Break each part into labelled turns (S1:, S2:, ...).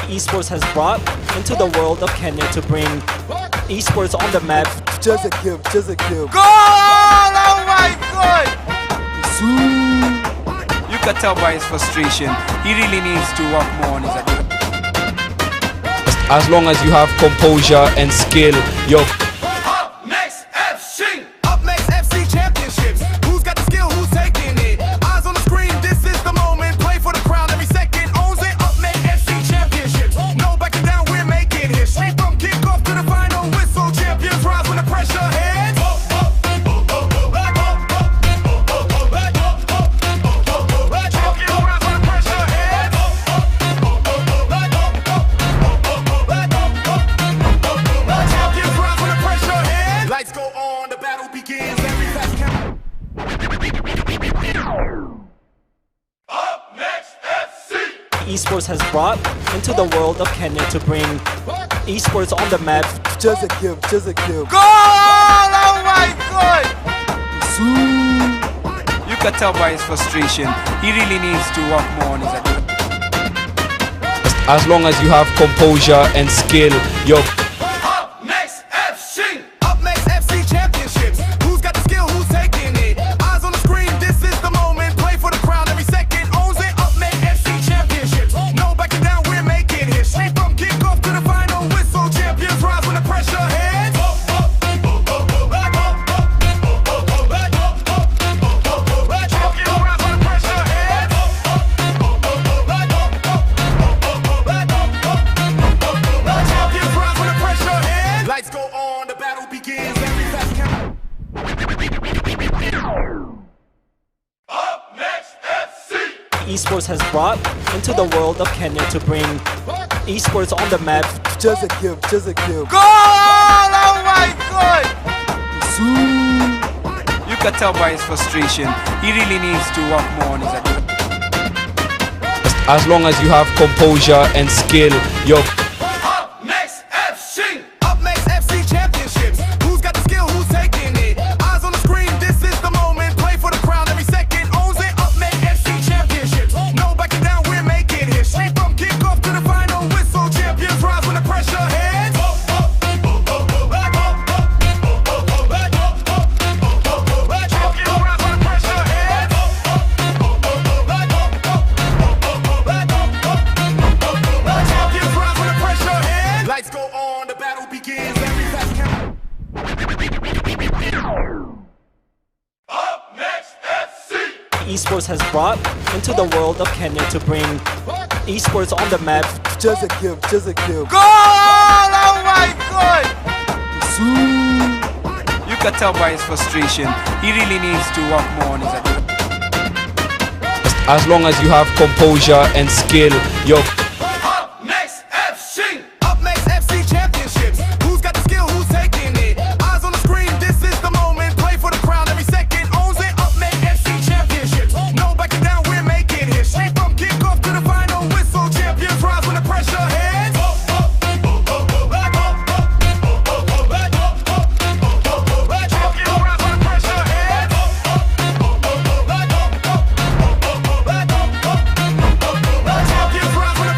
S1: Esports has brought into the world of Kenya to bring esports on the map.
S2: Just a kill.
S3: Goal! Oh my God! You can tell by his frustration. He really needs to work more on his ability.
S4: As long as you have composure and skill, you're
S5: UPNEXT FC! UPNEXT FC championships. Who's got the skill? Who's taking it? Eyes on the screen, this is the moment. Play for the crown every second. Owns it. UPNEXT FC championships. No backing down, we're making history. From kickoff to the final whistle. Champions rise when the pressure heads. Lights go on, the battle begins. Every fast count. UPNEXT FC!
S1: Esports has brought into the world of Kenya to bring esports on the map.
S2: Just a kill.
S3: Goal! Oh my God! You can tell by his frustration. He really needs to work more on his ability.
S4: as long as you have composure and skill, you're
S5: UPNEXT FC! UPNEXT FC championships. Who's got the skill? Who's taking it? Eyes on the screen, this is the moment. Play for the crown every second. Owns it. UPNEXT FC championships. No backing down, we're making history. From kickoff to the final whistle. Champions rise when the pressure heads. Lights go on, the battle begins. Every fast count. UPNEXT FC!
S1: Esports has brought into the world of Kenya to bring esports on the map.
S2: Just a kill.
S3: Goal! Oh my God! You can tell by his frustration. He really needs to work more on his ability.
S4: as long as you have composure and skill, you're
S5: UPNEXT FC! UPNEXT FC championships. Who's got the skill? Who's taking it? Eyes on the screen, this is the moment. Play for the crown every second. Owns it. UPNEXT FC championships. No backing down, we're making history. From kickoff to the final whistle. Champions rise when the pressure heads. Champions rise when the pressure heads. Champions rise when the pressure heads. Lights go on, the battle begins. Every fast count. UPNEXT FC!
S1: Esports has brought into the world of Kenya to bring esports on the map.
S2: Just a kill.
S3: Goal! Oh my God! You can tell by his frustration. He really needs to work more on his ability.
S4: as long as you have composure and skill, you're
S5: UPNEXT FC! UPNEXT FC championships. Who's got the skill? Who's taking it? Eyes on the screen, this is the moment. Play for the crown every second. Owns it. UPNEXT FC championships. No backing down, we're making history. From kickoff to the final whistle. Champions rise when the pressure heads. Champions rise when the pressure heads. Champions rise when the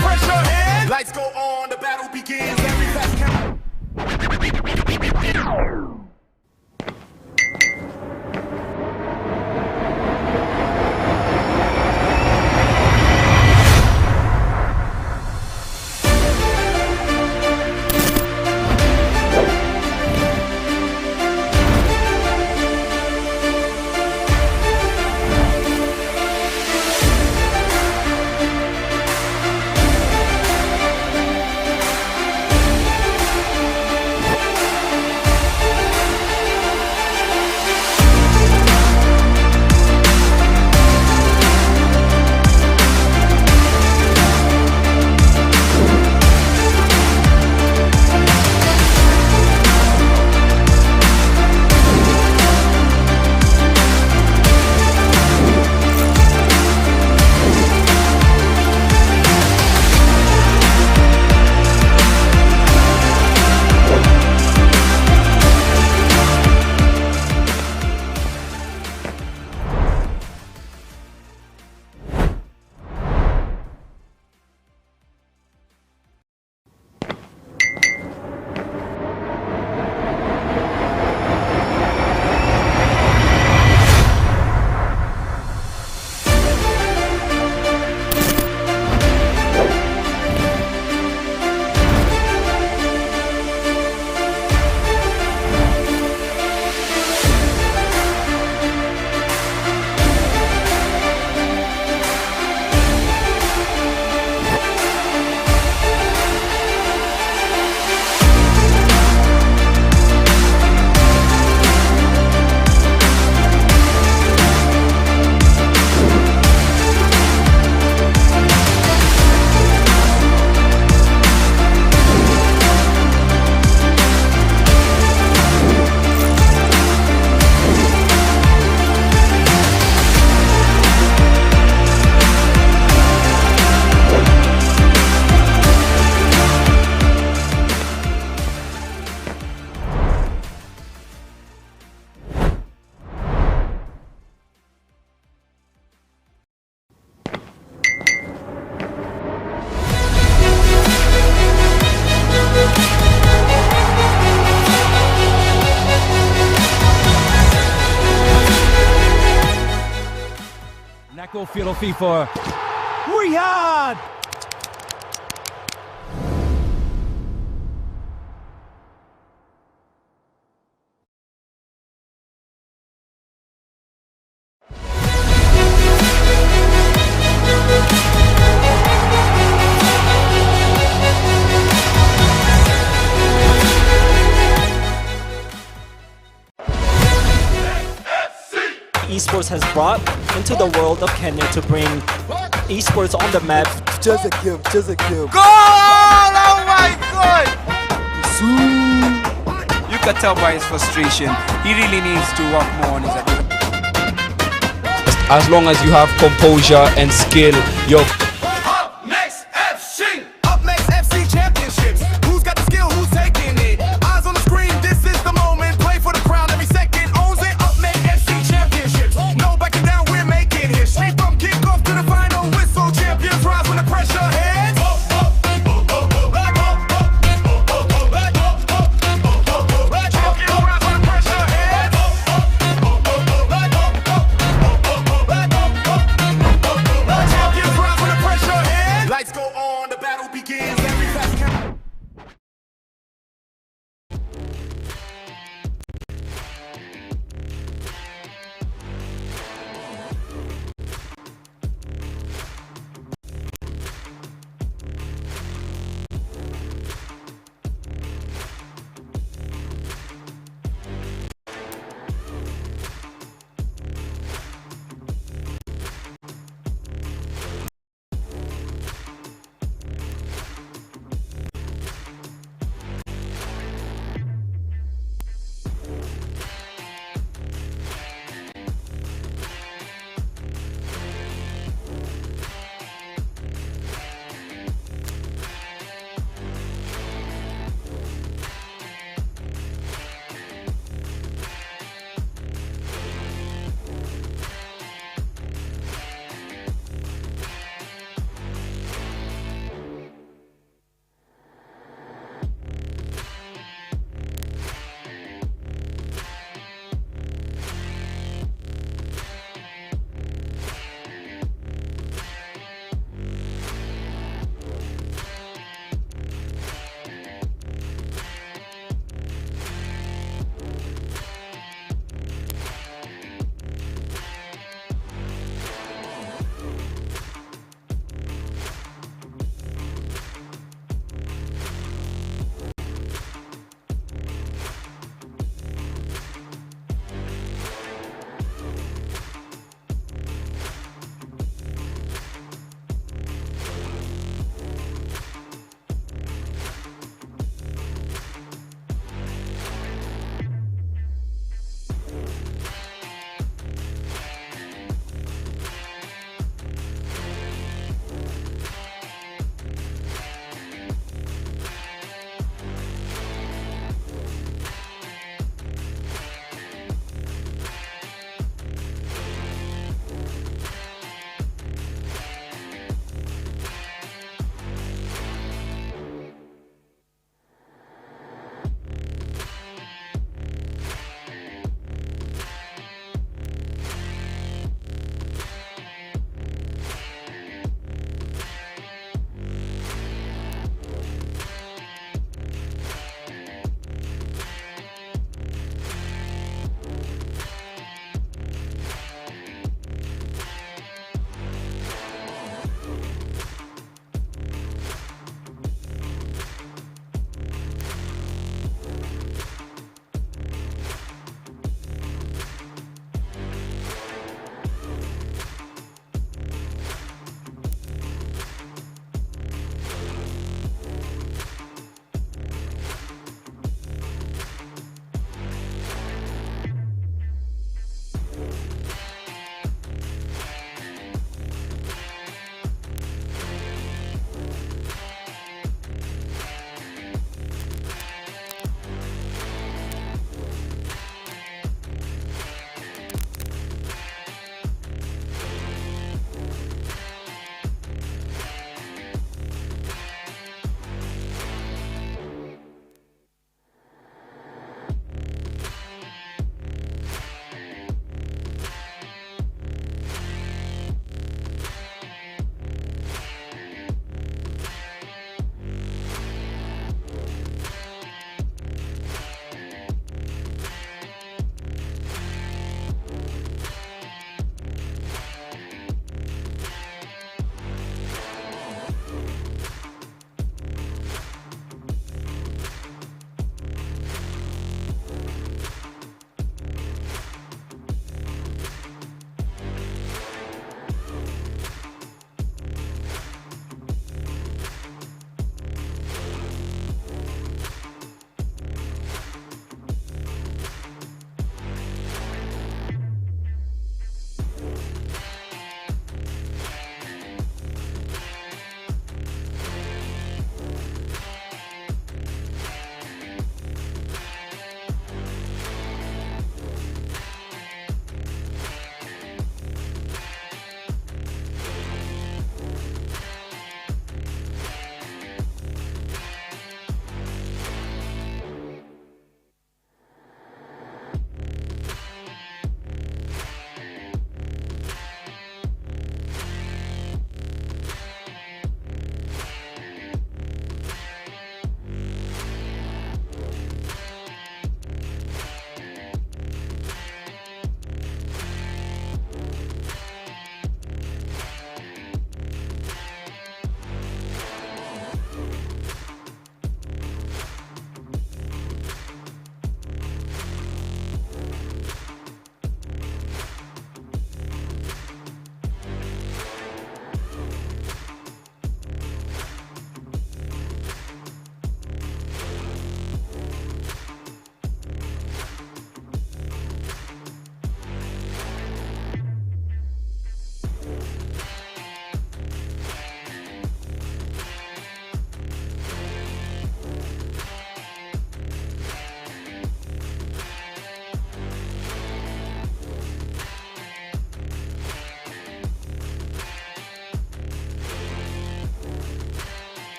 S6: go feel FIFA. Riyadh!
S1: Esports has brought into the world of Kenya to bring esports on the map.
S2: Just a give, just a give.
S3: Goal! Oh my God! You can tell by his frustration. He really needs to work more on his ability.
S4: As long as you have composure and skill, you're
S5: UPNEXT FC! UPNEXT FC championships. Who's got the skill? Who's taking it? Eyes on the screen, this is the moment. Play for the crown every second. Owns it. UPNEXT FC championships. No backing down, we're making history. From kickoff to the final whistle. Champions rise when the pressure hits. Champions rise when the pressure hits.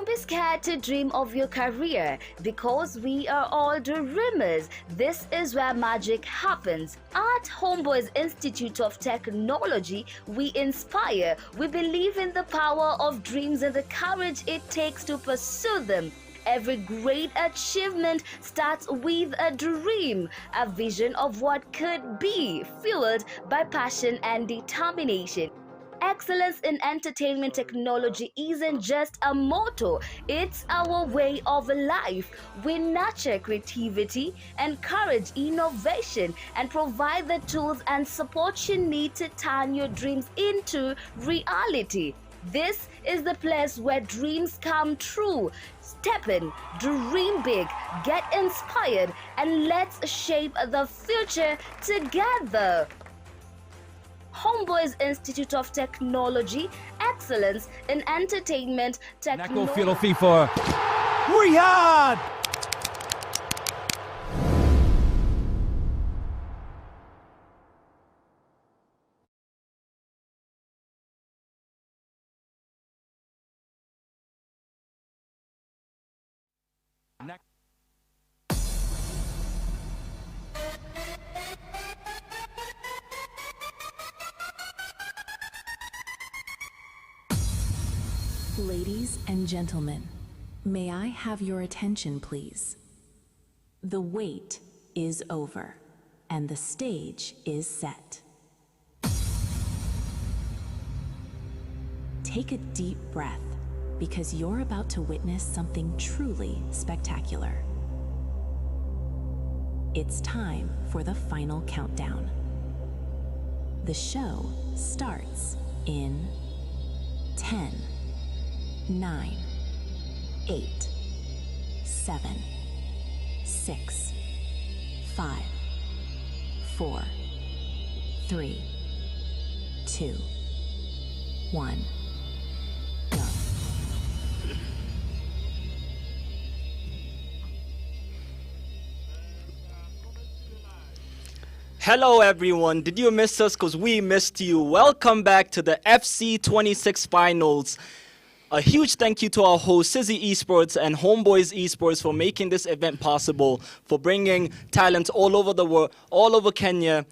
S7: Don't be scared to dream of your career because we are all dreamers. This is where magic happens. At Homeboyz Institute of Technology, we inspire. We believe in the power of dreams and the courage it takes to pursue them. Every great achievement starts with a dream, a vision of what could be, fueled by passion and determination. Excellence in entertainment technology isn't just a motto, it's our way of life. We nurture creativity, encourage innovation, and provide the tools and support you need to turn your dreams into reality. This is the place where dreams come true. Step in, dream big, get inspired, and let's shape the future together. Homeboyz Institute of Technology, excellence in entertainment technology.
S6: Neko Filofi for Riyadh!
S8: Ladies and gentlemen, may I have your attention, please? The wait is over, and the stage is set. Take a deep breath, because you're about to witness something truly spectacular. It's time for the final countdown. The show starts in 10, 9, 8, 7, 6, 5, 4, 3, 2, 1, go.
S1: Hello everyone, did you miss us? Because we missed you. Welcome back to the FC26 finals. A huge thank you to our host, Sizzy Esports and Homeboyz Esports for making this event possible, for bringing talent all over the world, all over Kenya,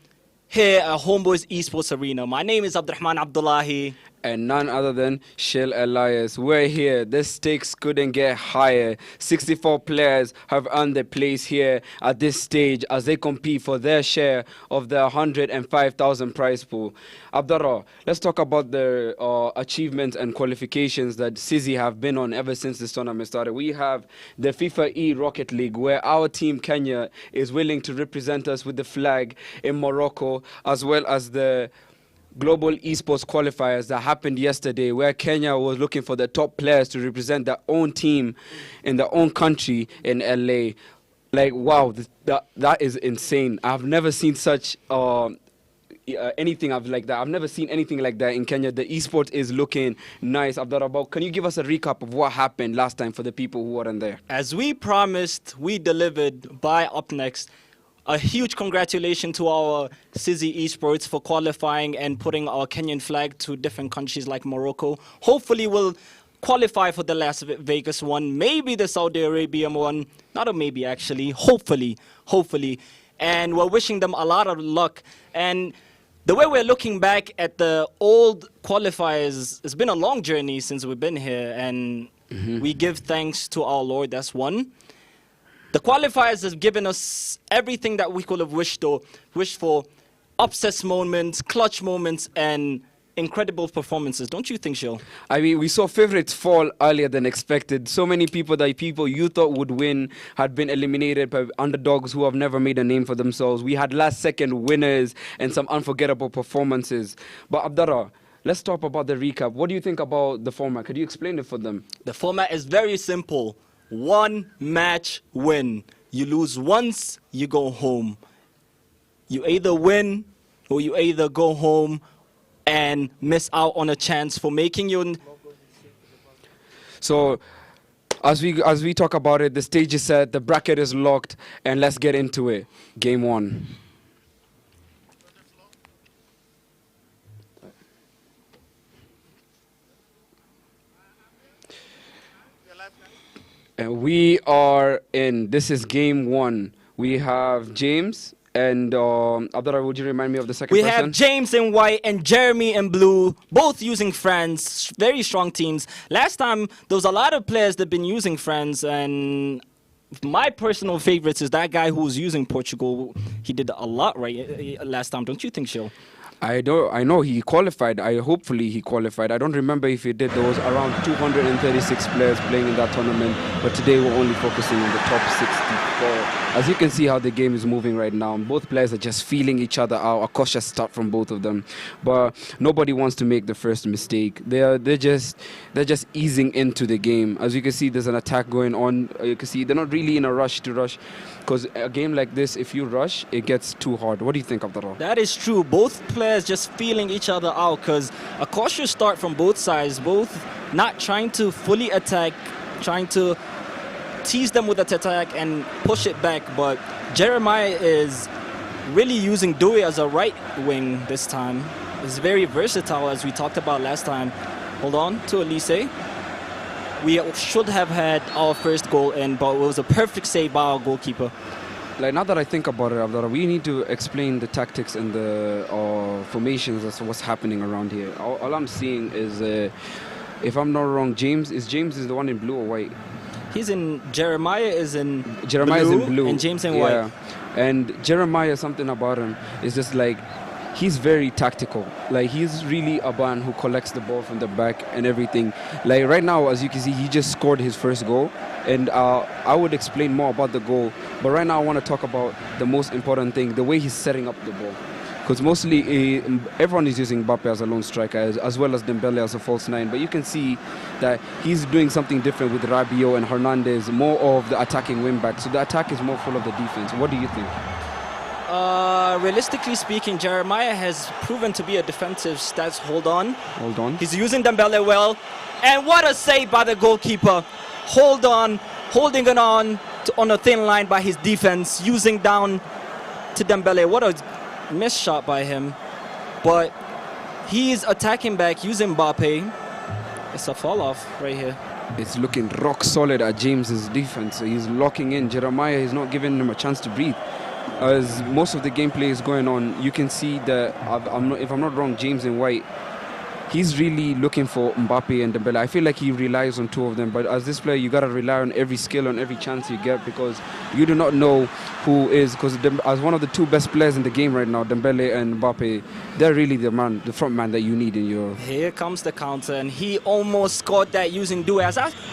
S1: here at Homeboyz Esports Arena. My name is Abdurrahman Abdullahi.
S4: And none other than Shil Elias. We're here. The stakes couldn't get higher. 64 players have earned their place here at this stage as they compete for their share of the 105,000 prize pool. Abdurrah, let's talk about the achievements and qualifications that Sizzy have been on ever since this tournament started. We have the FIFA E-Rocket League, where our team Kenya is willing to represent us with the flag in Morocco, as well as the Global Esports qualifiers that happened yesterday, where Kenya was looking for the top players to represent their own team in their own country in LA. Like, wow, that is insane. I've never seen such anything like that. I've never seen anything like that in Kenya. The esports is looking nice. Abdurrahman, can you give us a recap of what happened last time for the people who weren't there?
S1: As we promised, we delivered by UPNEXT. A huge congratulations to our Sizzy Esports for qualifying and putting our Kenyan flag to different countries like Morocco. Hopefully we'll qualify for the Las Vegas one, maybe the Saudi Arabian one. Not a maybe, actually. Hopefully. And we're wishing them a lot of luck. And the way we're looking back at the old qualifiers, it's been a long journey since we've been here. And we give thanks to our Lord. That's one. The qualifiers have given us everything that we could have wished for. Upset moments, clutch moments, and incredible performances. Don't you think, Shil?
S4: I mean, we saw favorites fall earlier than expected. So many people that you thought would win had been eliminated by underdogs who have never made a name for themselves. We had last-second winners and some unforgettable performances. But Abdurrah, let's talk about the recap. What do you think about the format? Could you explain it for them?
S1: The format is very simple. One match win. You lose once, you go home. You either win or you either go home and miss out on a chance for making your...
S4: So, as we talk about it, the stage is set, the bracket is locked, and let's get into it. Game one. And we are in. This is game 1. We have James and Abdullah, would you remind me of the second
S1: We
S4: person?
S1: have James in white and Jeremy in blue, both using friends, very strong teams. Last time, there was a lot of players that have been using friends, and my personal favorites is that guy who was using Portugal. He did a lot right last time, don't you think, Shil?
S4: I know he qualified. Hopefully he qualified. I don't remember if he did. There was around 236 players playing in that tournament, but today we're only focusing on the top 64. As you can see how the game is moving right now, both players are just feeling each other out. A cautious start from both of them, but nobody wants to make the first mistake. They're just easing into the game. As you can see, there's an attack going on. You can see they're not really in a rush to rush, because a game like this, if you rush, it gets too hard. What do you think, Abdullah?
S1: That is true. Both players just feeling each other out, because a cautious start from both sides, both not trying to fully attack, trying to tease them with the attack and push it back. But Jeremiah is really using Dewey as a right wing this time. It's very versatile, as we talked about last time. Hold on to Elise. We should have had our first goal in, but it was a perfect save by our goalkeeper.
S4: Like, now that I think about it, Abdullah, we need to explain the tactics and the formations as to what's happening around here. All I'm seeing is, if I'm not wrong, James is the one in blue or white?
S1: Jeremiah is in
S4: blue
S1: and James in white.
S4: And Jeremiah, something about him is just like, he's very tactical. Like, he's really a man who collects the ball from the back and everything. Like, right now, as you can see, he just scored his first goal. And I would explain more about the goal. But right now, I want to talk about the most important thing, the way he's setting up the ball. Because mostly everyone is using Mbappe as a lone striker, as well as Dembele as a false nine. But you can see that he's doing something different with Rabiot and Hernandez, more of the attacking wing back. So the attack is more full of the defense. What do you think?
S1: Realistically speaking, Jeremiah has proven to be a defensive stats. Hold on. He's using Dembele well. And what a save by the goalkeeper. Holding it on a thin line by his defense, using down to Dembele. What a missed shot by him. But he's attacking back using Mbappe. It's a fall off right here.
S4: It's looking rock solid at James's defense. He's locking in. Jeremiah is not giving him a chance to breathe. As most of the gameplay is going on, you can see that, if I'm not wrong, James in white, he's really looking for Mbappe and Dembele. I feel like he relies on two of them, but as this player, you gotta rely on every skill, on every chance you get, because you do not know who is. Because as one of the two best players in the game right now, Dembele and Mbappe, they're really the front man that you need in your.
S1: Here comes the counter, and he almost scored that using Dewey.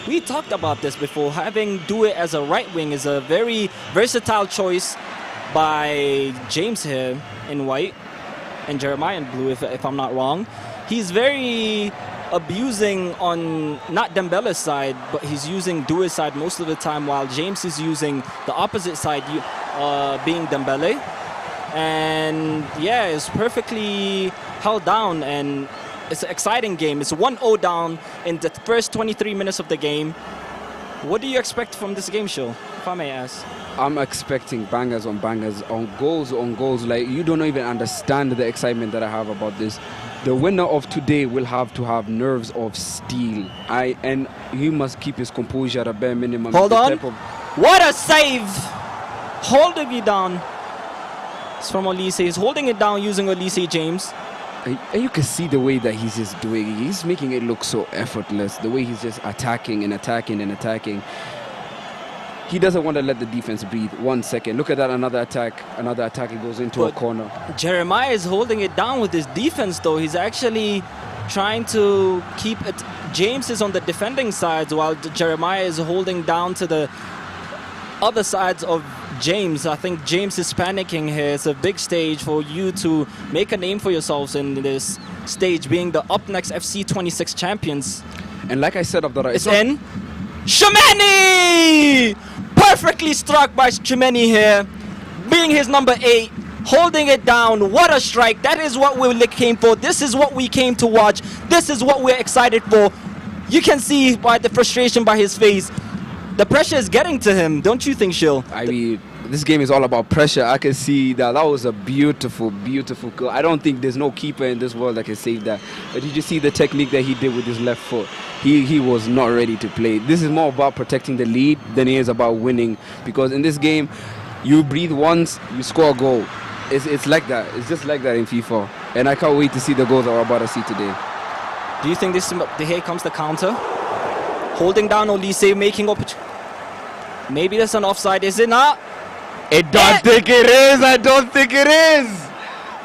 S1: We talked about this before. Having Dewey as a right wing is a very versatile choice by James here in white and Jeremiah in blue, if I'm not wrong. He's very abusing on not Dembele's side, but he's using Dewey's side most of the time, while James is using the opposite side, being Dembele. And yeah, it's perfectly held down, and it's an exciting game. It's 1-0 down in the first 23 minutes of the game. What do you expect from this game, Shil, if I may ask?
S4: I'm expecting bangers, on goals. Like, you don't even understand the excitement that I have about this. The winner of today will have to have nerves of steel. And he must keep his composure at a bare minimum.
S1: Hold on. What a save! Holding it down. It's from Elise. He's holding it down using Elise James.
S4: And you can see the way that he's just doing it. He's making it look so effortless. The way he's just attacking and attacking and attacking. He doesn't want to let the defense breathe 1 second. Look at that, another attack. It goes into a corner.
S1: Jeremiah is holding it down with his defense, though. He's actually trying to keep it. James is on the defending sides, while Jeremiah is holding down to the other sides of James. I think James is panicking here. It's a big stage for you to make a name for yourselves in this stage, being the UPNEXT FC26 champions.
S4: And like I said, Abdullah,
S1: it's in. Shemeni! Perfectly struck by Shemeni here, being his number 8, holding it down. What a strike. That is what we came for. This is what we came to watch. This is what we're excited for. You can see by the frustration by his face. The pressure is getting to him, don't you think, Shil?
S4: I mean, this game is all about pressure. I can see that was a beautiful, beautiful goal. I don't think there's no keeper in this world that can save that. But did you see the technique that he did with his left foot? He was not ready to play. This is more about protecting the lead than it is about winning. Because in this game, you breathe once, you score a goal. It's like that. It's just like that in FIFA. And I can't wait to see the goals that we're about to see today.
S1: Do you think here comes the counter? Holding down Olise, making opportunity. Maybe there's an offside, is it not?
S4: I don't think it is. I don't think it is.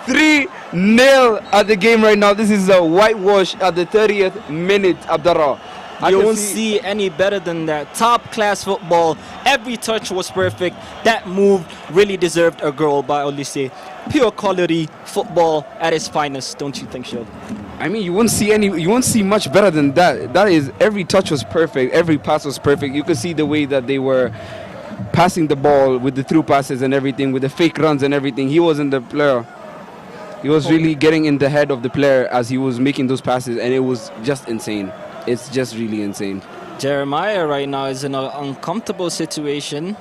S4: 3-0 at the game right now. This is a whitewash at the 30th minute, Abdallah.
S1: You won't see any better than that. Top class football. Every touch was perfect. That move really deserved a goal by Olise. Pure quality football at its finest, don't you think, Shield?
S4: I mean, you won't see much better than that. That is, every touch was perfect, every pass was perfect. You could see the way that they were passing the ball with the through passes and everything, with the fake runs and everything. He wasn't the player. He was really getting in the head of the player as he was making those passes, and it was just insane. It's just really insane.
S1: Jeremiah right now is in an uncomfortable situation.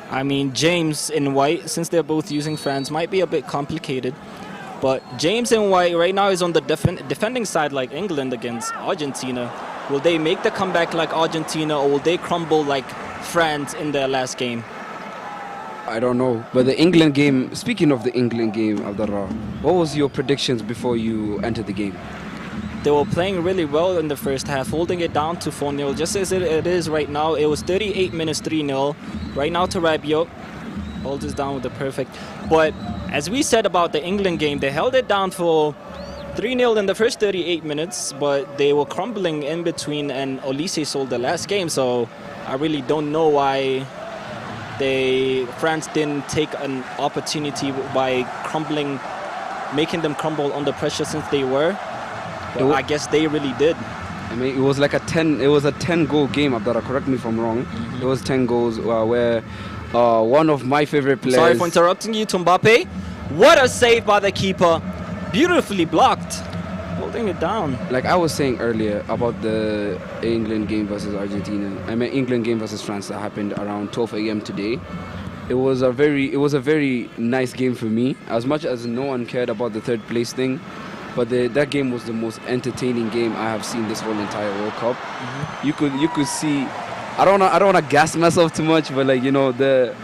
S1: I mean, James in white, since they're both using France, might be a bit complicated. But James in white right now is on the defending side like England against Argentina. Will they make the comeback like Argentina, or will they crumble like France in their last game?
S4: I don't know. But the England game, speaking of the England game, Abdallah, what was your predictions before you entered the game?
S1: They were playing really well in the first half, holding it down to 4-0, just as it is right now. It was 38 minutes, 3-0. Right now to Rabiot. Holds us down with the perfect. But as we said about the England game, they held it down for 3-0 in the first 38 minutes, but they were crumbling in between, and Olise sold the last game. So I really don't know why France didn't take an opportunity by making them crumble under pressure since they were. But I guess they really did.
S4: I mean, it was like a 10-goal game, Abdallah. Correct me if I'm wrong. It was 10 goals where one of my favorite players...
S1: Sorry for interrupting you, Mbappe. What a save by the keeper. Beautifully blocked. Holding it down.
S4: Like I was saying earlier about the England game versus Argentina. I mean, England game versus France that happened around 12 a.m. today. It was a very nice game for me. As much as no one cared about the third place thing, but that game was the most entertaining game I have seen this whole entire World Cup. You could see. I don't want to gas myself too much, but the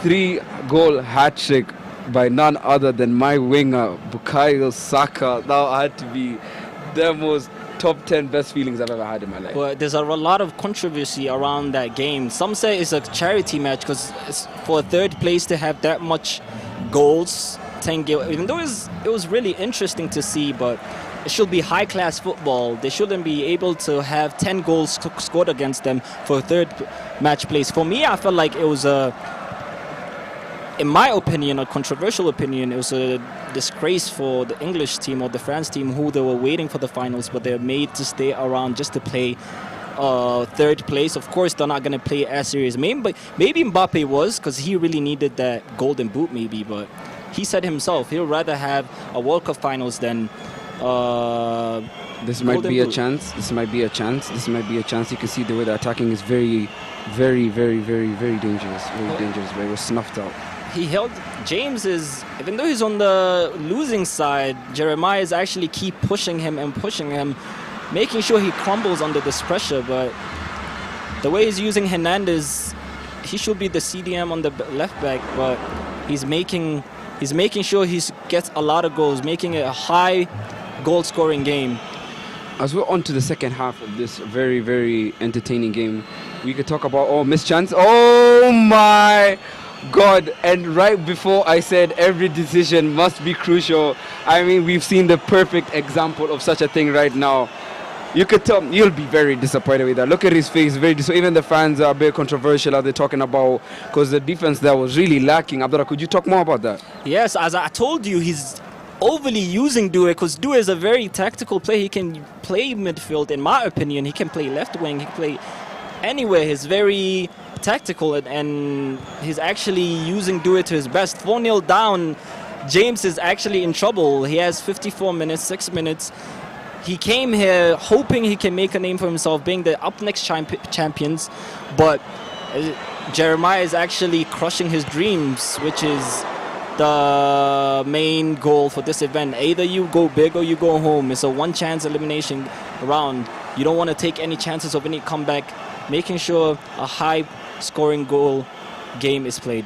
S4: 3-goal hat trick by none other than my winger Bukayo Saka. That had to be the most top 10 best feelings I've ever had in my life.
S1: But there's a lot of controversy around that game. Some say it's a charity match because for a third place to have that much goals, 10 goals, even though it was really interesting to see, but it should be high-class football. They shouldn't be able to have 10 goals scored against them for a third match place. For me, I felt like it was in my opinion, a controversial opinion, it was a disgrace for the English team or the France team who they were waiting for the finals, but they're made to stay around just to play third place. Of course, they're not going to play as serious. Maybe Mbappe was, because he really needed that golden boot maybe, but he said himself he'll rather have a World Cup finals than
S4: this might be a chance. This might be a chance. This might be a chance. You can see the way the attacking is very, very, very, very, very dangerous. Very dangerous. But it was snuffed out.
S1: He held James even though he's on the losing side, Jeremiah is actually keep pushing him, making sure he crumbles under this pressure. But the way he's using Hernandez, he should be the CDM on the left back, but he's making sure he gets a lot of goals, making it a high goal scoring game.
S4: As we're on to the second half of this very, very entertaining game, we could talk about missed chance. Oh my God. And right before I said every decision must be crucial, I mean, we've seen the perfect example of such a thing right now. You could tell you'll be very disappointed with that. Look at his face, even the fans are a bit controversial as they're talking about, because the defense there was really lacking. Abdullah, could you talk more about that?
S1: Yes, as I told you, he's overly using Due, because Due is a very tactical player. He can play midfield, in my opinion. He can play left wing, he can play anywhere. He's very tactical, and he's actually using Due to his best. 4-0 down, James is actually in trouble. He has 54 minutes, 6 minutes. He came here hoping he can make a name for himself, being the UPNEXT champions, but Jeremiah is actually crushing his dreams, which is the main goal for this event. Either you go big or you go home. It's a one-chance elimination round. You don't want to take any chances of any comeback, making sure a high-scoring goal game is played.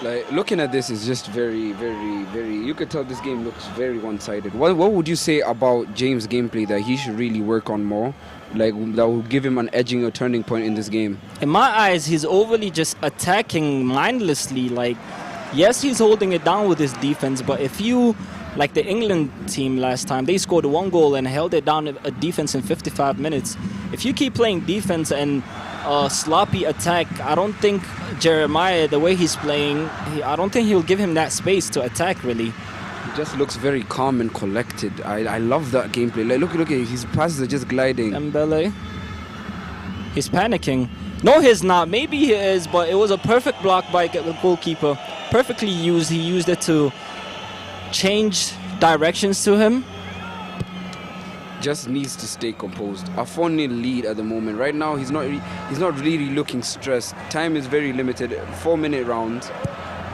S4: Like, looking at this is just very, very, very... You could tell this game looks very one-sided. What would you say about James' gameplay that he should really work on more? Like, that will give him an edging or turning point in this game?
S1: In my eyes, he's overly just attacking mindlessly. Like, yes, he's holding it down with his defense, but if you... Like the England team last time, they scored 1 goal and held it down a defense in 55 minutes. If you keep playing defense and sloppy attack, I don't think Jeremiah, the way he's playing, I don't think he'll give him that space to attack, really.
S4: He just looks very calm and collected. I love that gameplay. Like, look, his passes are just gliding.
S1: Mbele. He's panicking. No, he's not. Maybe he is, but it was a perfect block by the goalkeeper. Perfectly used. He used it to change directions to him.
S4: Just needs to stay composed. A 4-0 lead at the moment. Right now, he's not really looking stressed. Time is very limited. 4-minute rounds.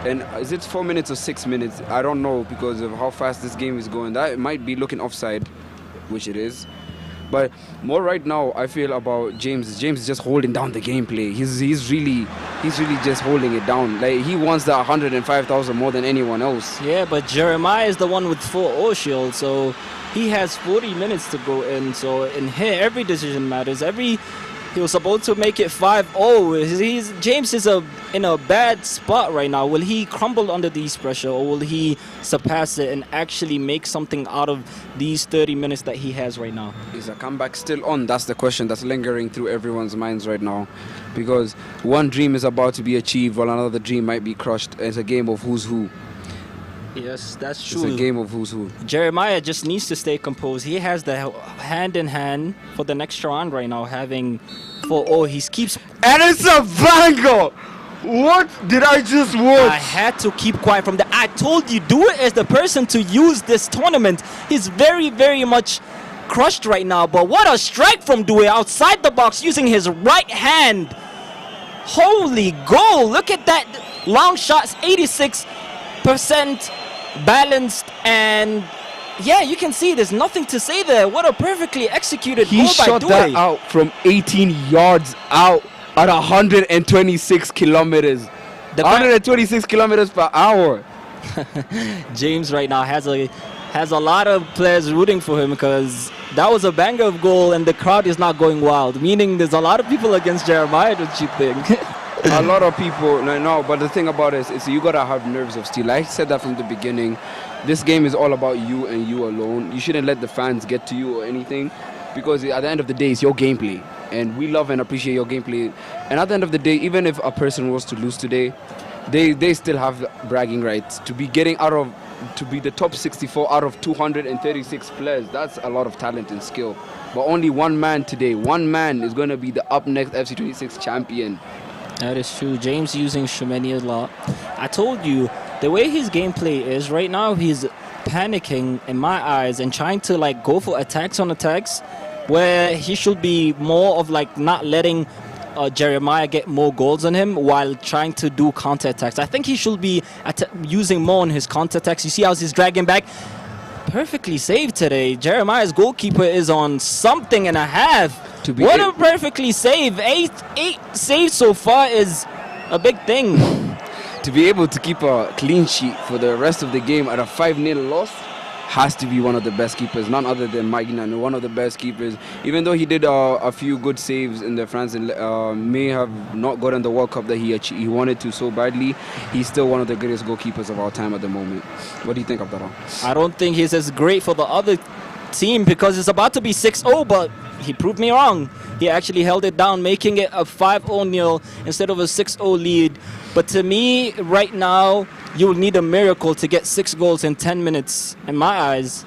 S4: And is it 4 minutes or 6 minutes? I don't know because of how fast this game is going. That might be looking offside, which it is. But more right now, I feel about James. James is just holding down the gameplay. He's really just holding it down. Like, he wants that 105,000 more than anyone else.
S1: Yeah, but Jeremiah is the one with 4 O-shield, so he has 40 minutes to go in. So in here, every decision matters. He was supposed to make it 5-0. James is in a bad spot right now. Will he crumble under these pressure, or will he surpass it and actually make something out of these 30 minutes that he has right now?
S4: Is a comeback still on? That's the question that's lingering through everyone's minds right now. Because one dream is about to be achieved while another dream might be crushed. It's a game of who's who.
S1: Yes, that's true.
S4: It's a game of who's who.
S1: Jeremiah just needs to stay composed. He has the hand-in-hand for the next round right now, having 4-0. He keeps...
S4: And it's a banger! What did I just watch?
S1: I had to keep quiet from that. I told you, do it as the person to use this tournament. He's very, very much crushed right now. But what a strike from Due outside the box using his right hand. Holy goal. Look at that. Long shots, 86% balanced, and yeah, you can see there's nothing to say there. What a perfectly executed goal by Due.
S4: He shot that out from 18 yards out at 126 kilometers. 126 kilometers per hour.
S1: James right now has a lot of players rooting for him because that was a banger of goal and the crowd is not going wild, meaning there's a lot of people against Jeremiah, don't you think?
S4: A lot of people, no, but the thing about it is you gotta have nerves of steel. I said that from the beginning. This game is all about you and you alone. You shouldn't let the fans get to you or anything, because at the end of the day, it's your gameplay. And we love and appreciate your gameplay. And at the end of the day, even if a person was to lose today, they still have bragging rights. To be the top 64 out of 236 players, that's a lot of talent and skill. But only one man today, one man is going to be the UPNEXT FC26 champion.
S1: That is true. James using Shumeni a lot. I told you, the way his gameplay is right now, he's panicking in my eyes and trying to like go for attacks on attacks, where he should be more of like not letting Jeremiah get more goals on him while trying to do counter attacks. I think he should be using more on his counter attacks. You see how he's dragging back? Perfectly saved today. Jeremiah's goalkeeper is on something and a half. What a perfectly save. Eight saves so far is a big thing.
S4: To be able to keep a clean sheet for the rest of the game at a 5-0 loss has to be one of the best keepers, none other than Magnan, one of the best keepers. Even though he did a few good saves in the France and may have not gotten the World Cup that he wanted to so badly, he's still one of the greatest goalkeepers of our time at the moment. What do you think of that?
S1: I don't think he's as great for the other team because it's about to be 6-0, but he proved me wrong. He actually held it down, making it a 5-0 instead of a 6-0 lead. But to me, right now, you will need a miracle to get 6 goals in 10 minutes, in my eyes.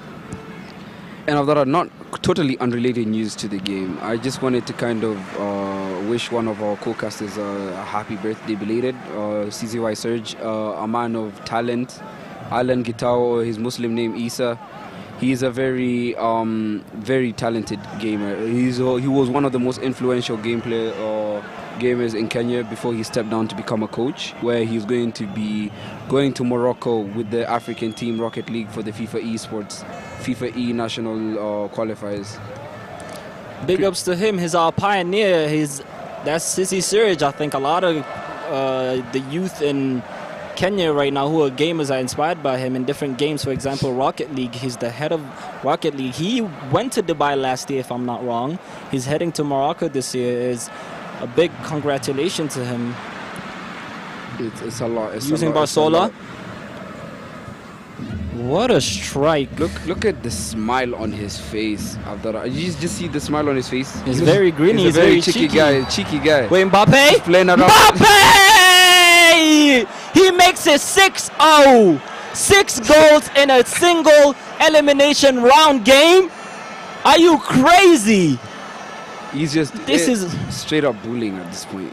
S4: And of that, not totally unrelated news to the game, I just wanted to kind of wish one of our co-casters a happy birthday belated, CZY Surge, a man of talent, Alan Gitao, his Muslim name Isa. He's a very, very talented gamer. He was one of the most influential gamers in Kenya before he stepped down to become a coach, where he's going to be going to Morocco with the African team Rocket League for the FIFA Esports, FIFA E national qualifiers.
S1: Big ups to him. He's our pioneer. That's Sissy Surge. I think a lot of the youth in Kenya right now who are gamers are inspired by him in different games. For example, Rocket League. He's the head of Rocket League. He went to Dubai last year, if I'm not wrong. He's heading to Morocco this year. Is a big congratulations to him.
S4: It's a lot.
S1: Using Barsola. What a strike.
S4: Look at the smile on his face. You just see the smile on his face.
S1: He's very green.
S4: He's a very cheeky guy.
S1: Wait, Mbappe?
S4: He's playing around.
S1: Mbappe! He makes it 6-0. 6 goals in a single elimination round game. Are you crazy?
S4: He's just
S1: This is
S4: straight up bullying at this point.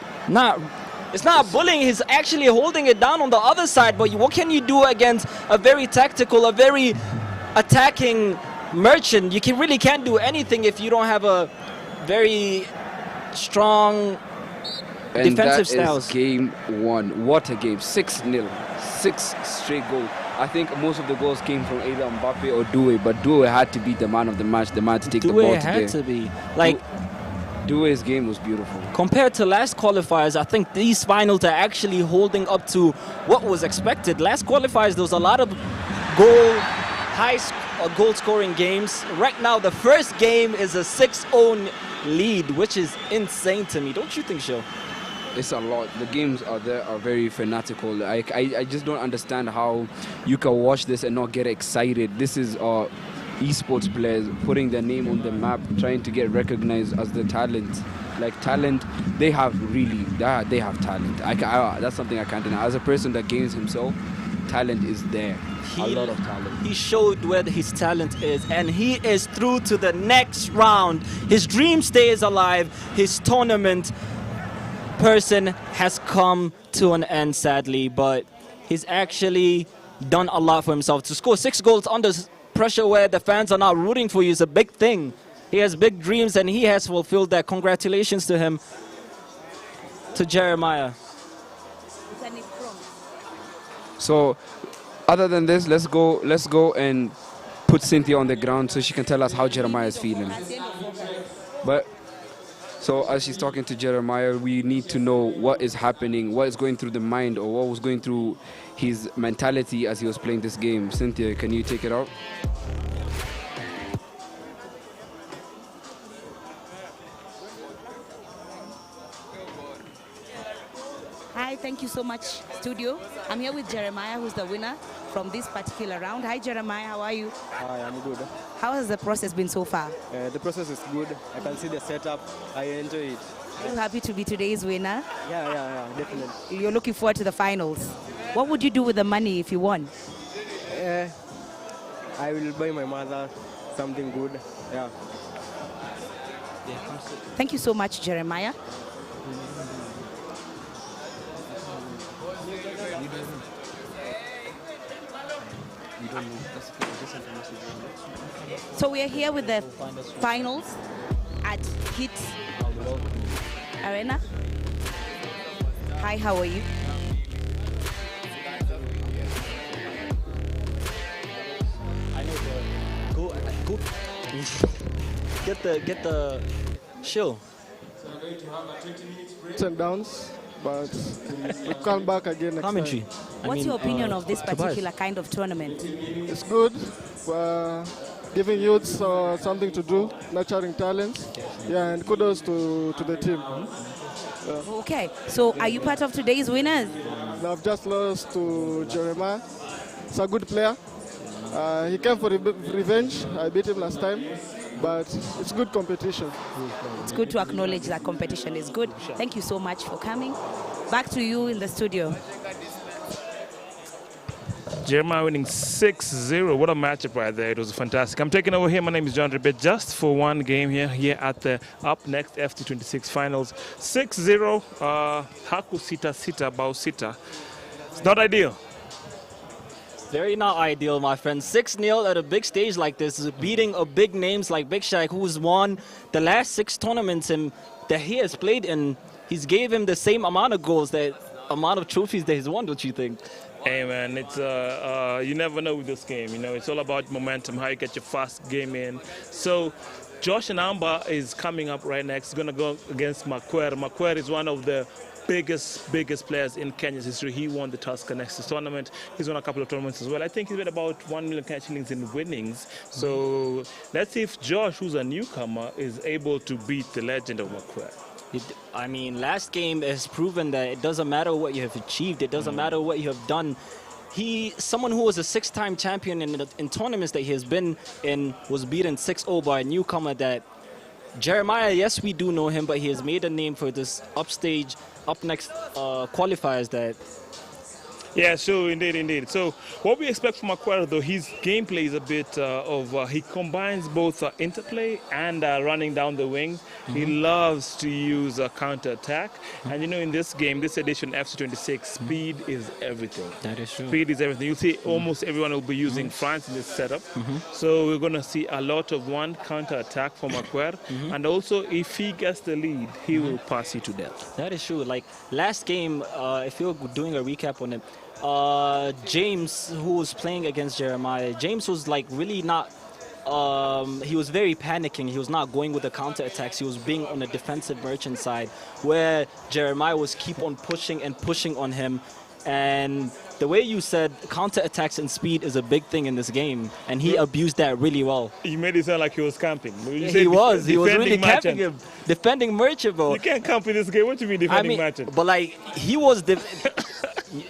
S1: It's not bullying. He's actually holding it down on the other side. But what can you do against a very tactical, a very attacking merchant? You really can't do anything if you don't have a very strong defensive styles.
S4: Is game 1. What a game. 6-0. 6 straight goals. I think most of the goals came from either Mbappe or Doué, but Doué had to be the man of the match, the man to take the ball today.
S1: Doué had to be. Like,
S4: Doué's game was beautiful.
S1: Compared to last qualifiers, I think these finals are actually holding up to what was expected. Last qualifiers, there was a lot of goal-scoring games. Right now, the first game is a 6-0 lead, which is insane to me. Don't you think so?
S4: It's a lot. The games are very fanatical. I just don't understand how you can watch this and not get excited. This is esports players putting their name on the map, trying to get recognized as the talent. Like talent, they have talent. That's something I can't deny. As a person that games himself, talent is there. A lot of talent.
S1: He showed where his talent is, and he is through to the next round. His dream stays alive. His tournament person has come to an end, sadly, but he's actually done a lot for himself. To score 6 goals under pressure where the fans are not rooting for you is a big thing. He has big dreams and he has fulfilled that. Congratulations to him. To Jeremiah.
S4: So other than this, let's go and put Cynthia on the ground so she can tell us how Jeremiah is feeling. So as she's talking to Jeremiah, we need to know what is happening, what is going through the mind, or what was going through his mentality as he was playing this game. Cynthia, can you take it out?
S9: Hi, thank you so much, studio. I'm here with Jeremiah, who's the winner from this particular round. Hi, Jeremiah, how are you?
S10: Hi, I'm good.
S9: How has the process been so far?
S10: The process is good. I can see the setup. I enjoy it.
S9: Are you happy to be today's winner?
S10: Yeah, definitely.
S9: You're looking forward to the finals. What would you do with the money if you won?
S10: I will buy my mother something good. Yeah.
S9: Thank you so much, Jeremiah. So we are here with the finals at HIT Arena. Hi, how are you?
S1: I know go get the show.
S2: So we're going to have a 20 minutes break. Ups and downs, but we'll come back again next
S1: Commentary.
S2: time.
S9: What's your opinion of this particular kind of tournament?
S2: It's good. We're giving youths something to do, nurturing talents. Yeah, and kudos to the team. Yeah.
S9: Okay, so are you part of today's winners?
S2: I've just lost to Jeremiah. He's a good player. He came for revenge. I beat him last time. But it's good competition.
S9: It's good to acknowledge that competition is good. Thank you so much for coming. Back to you in the studio.
S11: Jeremiah winning 6-0. What a matchup right there. It was fantastic. I'm taking over here. My name is John Ribet, just for one game here at the UPNEXT FC26 finals. 6-0. Haku sita bao sita. It's not ideal.
S1: Very not ideal, my friend. 6-0 at a big stage like this, beating a big names like Big Shaq, who's won the last 6 tournaments that he has played in. He's gave him the same amount of goals, that amount of trophies that he's won, don't you think?
S11: Hey man, it's you never know with this game. You know, it's all about momentum, how you get your fast game in. So Josh Anamba is coming up right next. He's gonna go against Makwer. Makwer is one of the biggest players in Kenya's history. He won the Tusker Nexus tournament. He's won a couple of tournaments as well. I think he's made about 1 million cash shillings in winnings. So let's see if Josh, who's a newcomer, is able to beat the legend of Makwer.
S1: I mean, last game has proven that it doesn't matter what you have achieved. It doesn't matter what you have done. Someone who was a 6-time champion in tournaments that he has been in, was beaten 6-0 by a newcomer that Jeremiah, yes, we do know him, but he has made a name for this upstage, up next qualifiers that.
S11: Yeah, sure, indeed. So what we expect from Makwer, though, his gameplay is a bit he combines both interplay and running down the wing. He loves to use counter-attack. And, you know, in this game, this edition FC26, speed is everything.
S1: That is true.
S11: Speed is everything. You'll see almost everyone will be using France in this setup. So we're going to see a lot of counter-attack from Makwer. And also, if he gets the lead, he will pass you to death.
S1: That is true. Like, last game, if you're doing a recap on it, James, who was playing against Jeremiah, James was like really not, he was very panicking. He was not going with the counter attacks. He was being on the defensive merchant side, where Jeremiah was keep on pushing and pushing on him. And the way you said, counter attacks and speed is a big thing in this game, and he abused that really well.
S11: You made it sound like he was camping.
S1: He was really camping him, defending merchant, bro.
S11: You can't camp in this game. What do you mean defending merchant?
S1: But like, he was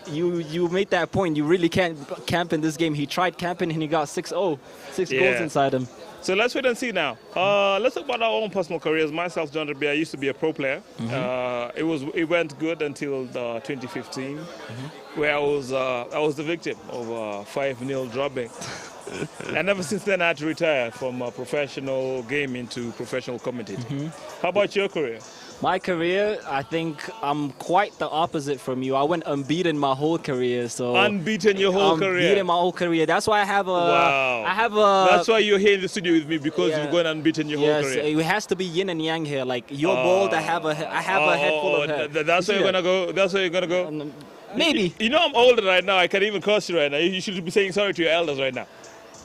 S1: you made that point. You really can't camp in this game. He tried camping and he got 6-0, 6 goals inside him.
S11: So let's wait and see now. Let's talk about our own personal careers. Myself, John Rebia, I used to be a pro player. It went good until 2015, where I was the victim of a 5-0 drubbing. And ever since then, I had to retire from professional gaming to professional commentating. How about your career?
S1: My career, I think I'm quite the opposite from you. I went unbeaten my whole career. So
S11: unbeaten your whole career?
S1: Unbeaten my whole career. That's why I have a...
S11: Wow. That's why you're here in the studio with me, because you've gone unbeaten your whole career.
S1: Yes, it has to be yin and yang here. Like, you're bald, I have a head full of hair.
S11: That's where you're going to go? That's where you're going to go?
S1: Maybe.
S11: You know I'm older right now. I can't even curse you right now. You should be saying sorry to your elders right now.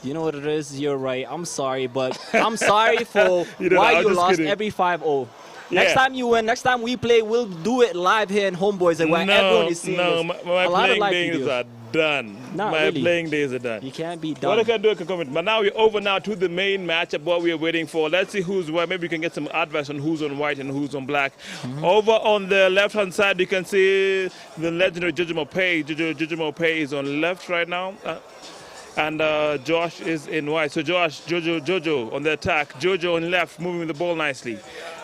S1: You know what it is? You're right. I'm sorry, but I'm sorry for why you lost every 5-0. Next time you win, next time we play, we'll do it live here in Homeboyz, and where everyone is seeing this.
S11: My playing days are done. My playing days are done.
S1: You can't be done.
S11: What I can do, I can comment. But now we're over now to the main matchup, what we are waiting for. Let's see who's where. Maybe we can get some advice on who's on white and who's on black. Over on the left-hand side, you can see the legendary Jojo Mopay. Jojo Mopay is on left right now. And Josh is in white. So Jojo on the attack. Jojo on left, moving the ball nicely.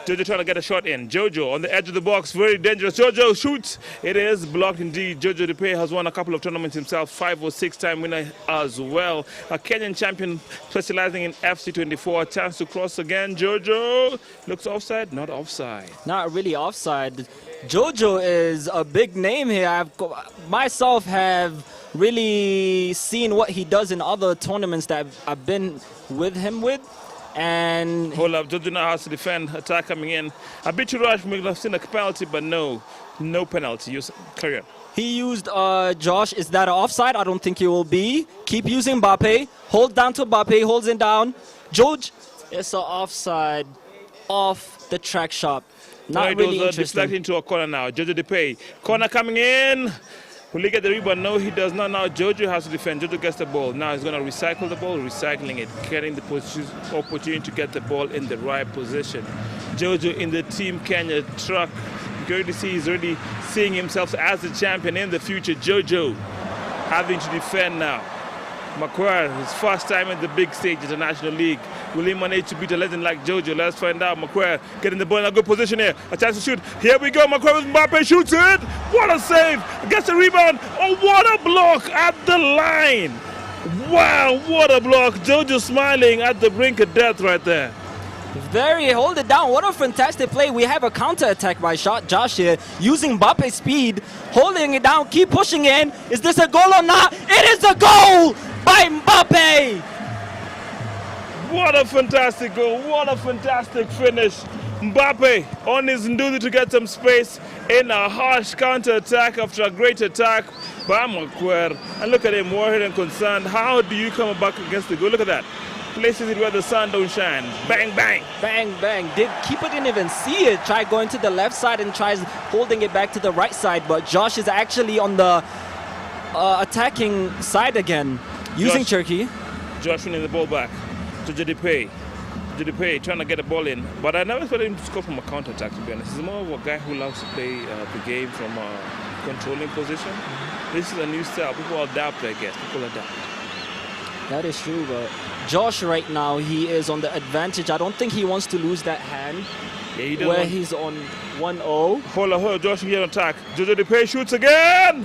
S11: Jojo trying to get a shot in. Jojo on the edge of the box, very dangerous. Jojo shoots. It is blocked indeed. Jojo Dupé has won a couple of tournaments himself, 5 or 6-time winner as well. A Kenyan champion specializing in FC24. Chance to cross again. Jojo looks offside, not offside.
S1: Not really offside. Jojo is a big name here. Myself have really seen what he does in other tournaments that I've been with him with. And
S11: hold up, Jojo now has to defend. Attack coming in. A bit too rush. We have seen a penalty, but no penalty. Carry on.
S1: He used Josh. Is that an offside? I don't think it will be. Keep using Mbappe. Hold down to Mbappe. Holds it down. George, it's an offside off the track shop. Not really interesting.
S11: Deflected into a corner now. Jojo Dupé. Corner coming in. Will he get the rebound? No, he does not. Now Jojo has to defend. Jojo gets the ball. Now he's going to recycle the ball, recycling it, getting the opportunity to get the ball in the right position. Jojo in the Team Kenya truck. Going to see he's already seeing himself as the champion in the future. Jojo having to defend now. Makwer, his first time in the big stage of the National League. Will he manage to beat a legend like Jojo? Let's find out. Makwer getting the ball in a good position here. A chance to shoot. Here we go. Makwer with Mbappe shoots it. What a save. Gets the rebound. Oh, what a block at the line. Wow, what a block. Jojo smiling at the brink of death right there.
S1: Hold it down. What a fantastic play. We have a counter attack by Josh here, using Mbappe's speed, holding it down, keep pushing in. Is this a goal or not? It is a goal by Mbappe.
S11: What a fantastic goal. What a fantastic finish. Mbappe on his duty to get some space in a harsh counter attack after a great attack by Maguire. And look at him, worried and concerned. How do you come back against the goal? Look at that. Places it where the sun don't shine. Bang, bang.
S1: Bang, bang. Keeper didn't even see it. Tried going to the left side and tries holding it back to the right side. But Josh is actually on the attacking side again, using Turkey.
S11: Josh winning the ball back to Jedipe. Jedipe trying to get the ball in. But I never expected him to score from a counter attack, to be honest. He's more of a guy who loves to play the game from a controlling position. This is a new style. People adapt, I guess. People adapt.
S1: That is true, but Josh right now, he is on the advantage. I don't think he wants to lose that hand where he's on 1-0.
S11: Hold on, Josh here on attack. Jojo Dupay shoots again.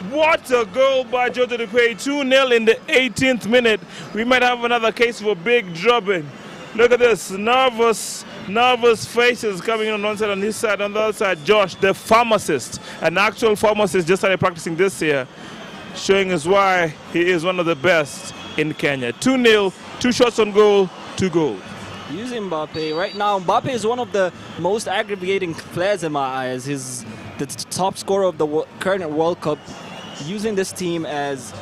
S11: What a goal by Jojo Dupay. 2-0 in the 18th minute. We might have another case of a big drubbing. Look at this, nervous faces coming on one side, on his side, on the other side. Josh, the pharmacist, an actual pharmacist, just started practicing this year, showing us why he is one of the best in Kenya. 2-0, 2 shots on goal, 2 goals.
S1: Using Mbappe right now. Mbappe is one of the most aggravating players in my eyes. He's the top scorer of the current World Cup. Using this team as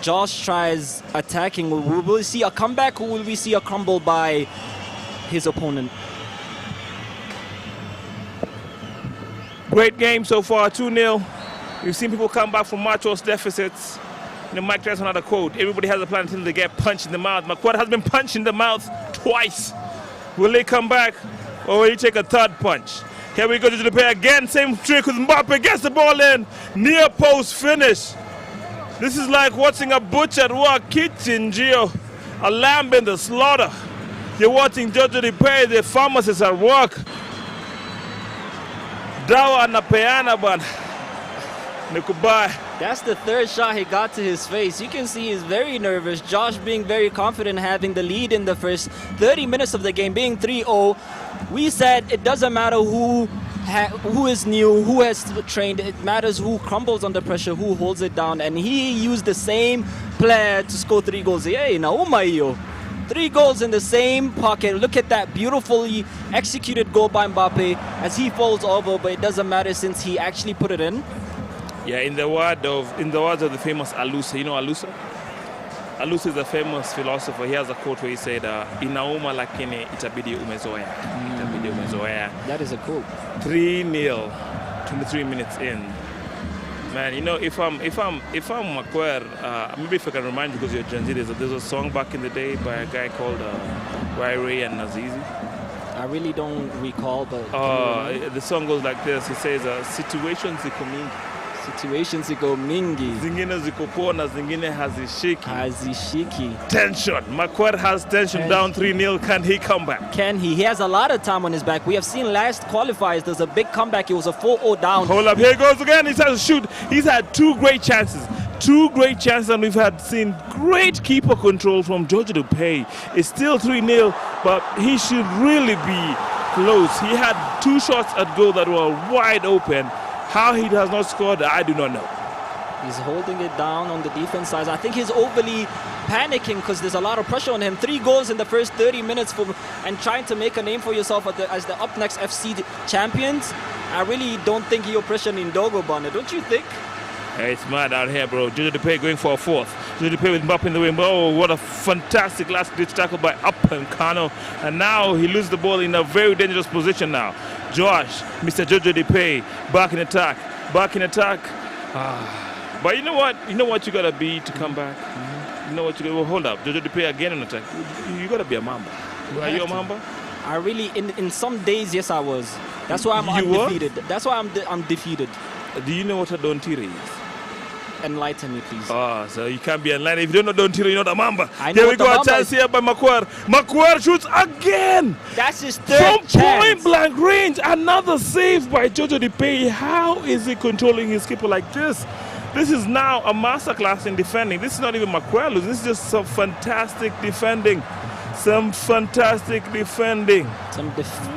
S1: Josh tries attacking. Will we see a comeback or will we see a crumble by his opponent?
S11: Great game so far, 2-0. We've seen people come back from match-loss deficits. Mike Tyson had a quote, everybody has a plan until they get punched in the mouth. McQuarrie has been punched in the mouth twice. Will he come back or will he take a third punch? Here we go to the play again, same trick with Mbappe, gets the ball in, near post finish. This is like watching a butcher at work, kitchen, Gio, a lamb in the slaughter. You're watching Jojo Dupay, the pharmacist at work. Dawa na peana ban.
S1: That's the third shot he got to his face. You can see he's very nervous. Josh being very confident, having the lead in the first 30 minutes of the game, being 3-0. We said it doesn't matter who is new, who has trained. It matters who crumbles under pressure, who holds it down. And he used the same player to score 3 goals. Hey, Naumayo. 3 goals in the same pocket. Look at that beautifully executed goal by Mbappe as he falls over, but it doesn't matter since he actually put it in.
S11: Yeah, in the words of the famous Alusa, you know Alusa? Alusa is a famous philosopher. He has a quote where he said, "Inauma lakini itabidi umezoea." Itabidi umezoea.
S1: That is a quote.
S11: 3-0, 23 minutes in. Man, you know, if I'm Maguire, maybe if I can remind you because you're Gen Z, there's a song back in the day by a guy called Ray and Nazizi.
S1: I really don't recall, but
S11: the song goes like this. He says, "Situations ziko mingi.
S1: Situations ziko mingi.
S11: Zingine ziko poa na zingine hazishiki."
S1: Hazishiki.
S11: Tension. Maguire has tension down 3-0. Can he come back?
S1: Can he? He has a lot of time on his back. We have seen last qualifiers, there's a big comeback. It was a 4-0 down.
S11: Hold up, here he goes again. He has to shoot. He's had 2 great chances. 2 great chances, and we've seen great keeper control from Jojo Dupay. It's still 3-0, but he should really be close. He had 2 shots at goal that were wide open. How he has not scored, I do not know.
S1: He's holding it down on the defense side. I think he's overly panicking because there's a lot of pressure on him. 3 goals in the first 30 minutes and trying to make a name for yourself as the UPNEXT FC champions. I really don't think you're pressuring Ndogo Bana, don't you think?
S11: Hey, it's mad out here, bro. Jojo Dupay going for a 4th. Jojo Dupay with Mbappe in the wing. Oh, what a fantastic last-ditch tackle by Kano. And now he loses the ball in a very dangerous position now. Josh, Mr. Jojo Dupay, back in attack. Back in attack. But you know what? You know what you got to be to come back? You know what you got to... Well, hold up. Jojo Dupay again in attack. You got to be a Mamba. Are you a Mamba?
S1: I really... In some days, yes, I was. That's why I'm undefeated. That's why I'm defeated.
S11: Do you know what a Dontiri is?
S1: Enlighten me, please.
S11: So you can't be enlightened. If you don't know Dontiri, you're not a Mamba.
S1: Here
S11: we go, a chance here by Maguire. Maguire shoots again.
S1: That's his 3rd chance.
S11: From point-blank range, another save by Jojo Dupay. How is he controlling his keeper like this? This is now a masterclass in defending. This is not even Maguire losing. This is just some fantastic defending. Some fantastic defending.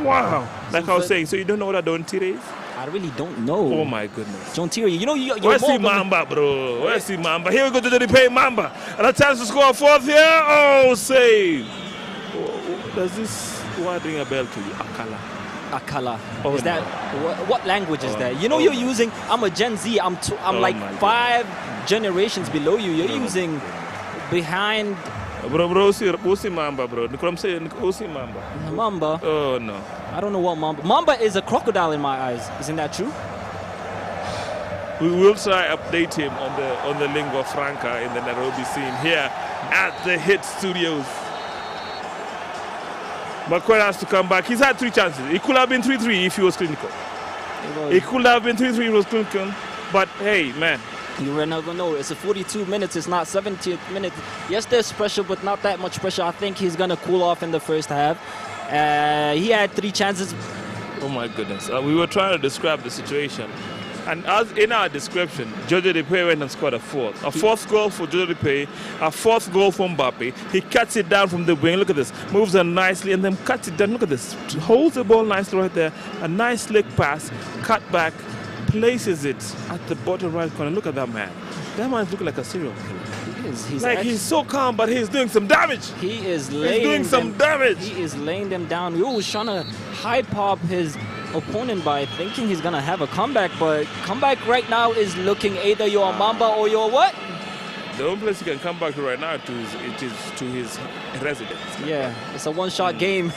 S11: Wow. Like I was saying, so you don't know what a Don Tire is?
S1: I really don't know.
S11: Oh my goodness.
S1: John Terry, you know you're
S11: Where's the Mamba, bro? Where's the Mamba? Here we go to the pay Mamba. And a chance to score a fourth here. Oh, save. Does this word ring a bell to you?
S1: Akala.
S11: Oh,
S1: is that what language is that? You know you're using. I'm a Gen Z. I'm like 5 generations below you. You're using behind.
S11: Bro, what's Mamba, bro? I'm saying, what's Mamba?
S1: Mamba.
S11: Oh no.
S1: I don't know what Mamba. Mamba is a crocodile in my eyes. Isn't that true?
S11: We will try update him on the lingua franca in the Nairobi scene here at the Hit Studios. McQuarrie has to come back. He's had 3 chances. It could have been 3-3 if he was clinical. It could have been 3-3 if he was clinical. But hey, man.
S1: You will never know. It's a 42 minutes. It's not 70th minute. Yes, there's pressure, but not that much pressure. I think he's going to cool off in the first half. He had 3 chances.
S11: Oh, my goodness. We were trying to describe the situation. And as in our description, Jojo Depay went and scored a fourth. A fourth goal for Jojo Depay, a fourth goal for Mbappe. He cuts it down from the wing. Look at this. Moves on nicely and then cuts it down. Look at this. Holds the ball nicely right there. A nice slick pass. Cut back. Places it at the bottom right corner. Look at that man. That man's looking like a serial killer.
S1: He is.
S11: He's so calm, but he's doing some damage.
S1: He is
S11: doing some damage.
S1: He is laying them down. We was trying to hype up his opponent by thinking he's gonna have a comeback, but comeback right now is looking either you're a Mamba or you're what?
S11: The only place he can come back to right now is to his residence.
S1: Yeah, it's a one-shot game.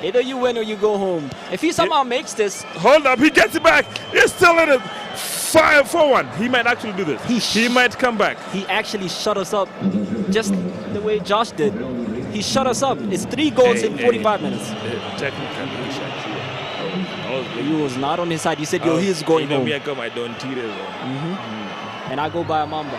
S1: Either you win or you go home. If he somehow makes this...
S11: Hold up, he gets it back. He's still in it. 5-4-1. He might actually do this. He might come back.
S1: He actually shut us up just the way Josh did. He shut us up. It's 3 goals in 45 minutes.
S11: Technically,
S1: he was not on his side. He said, yo, he's going home.
S11: I got my Don Tire.
S1: And I go by a Mamba.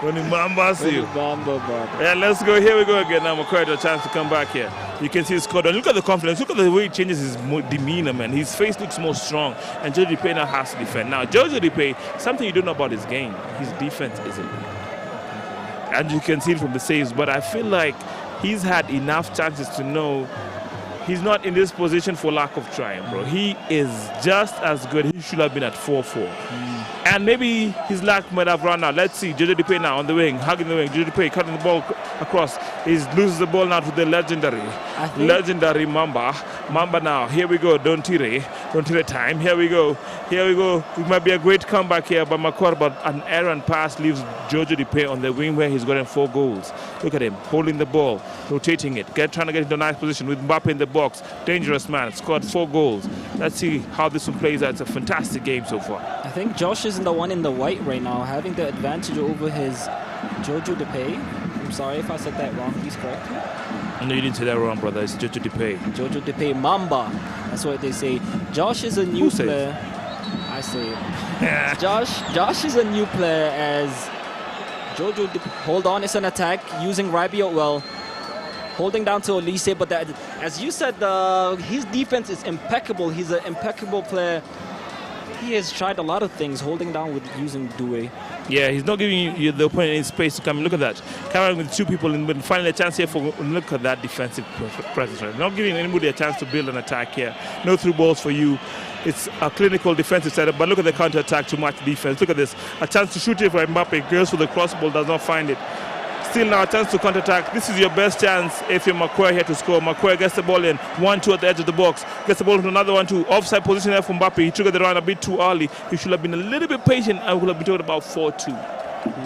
S11: When the Mamba see you. Yeah, let's go. Here we go again. Now McQuarrie a chance to come back here. You can see his squad. Look at the confidence. Look at the way he changes his demeanor, man. His face looks more strong. And Jojo Depay now has to defend. Now, Jojo Depay, something you don't know about his game, his defense is elite. And you can see it from the saves. But I feel like he's had enough chances to know he's not in this position for lack of trying, bro. He is just as good. He should have been at 4-4. And maybe his luck might have run out. Let's see. Jojo Depay now on the wing, hugging the wing. Jojo Depay cutting the ball across. He loses the ball now to the legendary Mamba. Mamba now. Here we go. Don Tire time. Here we go. It might be a great comeback here by McQuarrie, but an errant pass leaves Jojo Depay on the wing where he's gotten 4 goals. Look at him holding the ball, rotating it, trying to get into a nice position with Mbappe in the box. Dangerous man. Scored 4 goals. Let's see how this one plays out. It's a fantastic game so far.
S1: I think Josh is the one in the white right now, having the advantage over his Jojo Depay. I'm sorry if I said that wrong. Please correct me.
S11: No, you didn't say that wrong, brother. It's Jojo Depay.
S1: Jojo Depay Mamba. That's what they say. Josh is a new player. I say it. Josh is a new player as Jojo Depay. Hold on, it's an attack using Rabiot well. Holding down to Olise, but as you said, his defense is impeccable. He's an impeccable player. He has tried a lot of things, holding down with using Doué.
S11: Yeah, he's not giving you the opponent any space to come. Look at that. Coming with 2 people and finally a chance here for, look at that defensive presence. Right? Not giving anybody a chance to build an attack here. No through balls for you. It's a clinical defensive setup, but look at the counter attack, too much defense. Look at this. A chance to shoot it for Mbappe. Goes for the cross ball, does not find it. Still now a chance to counter-attack. This is your best chance if you're McQuarrie here to score. McQuarrie gets the ball in. 1-2 at the edge of the box. Gets the ball into another 1-2. Offside position there from Mbappe. He triggered the run a bit too early. He should have been a little bit patient. I would have been talking about 4-2.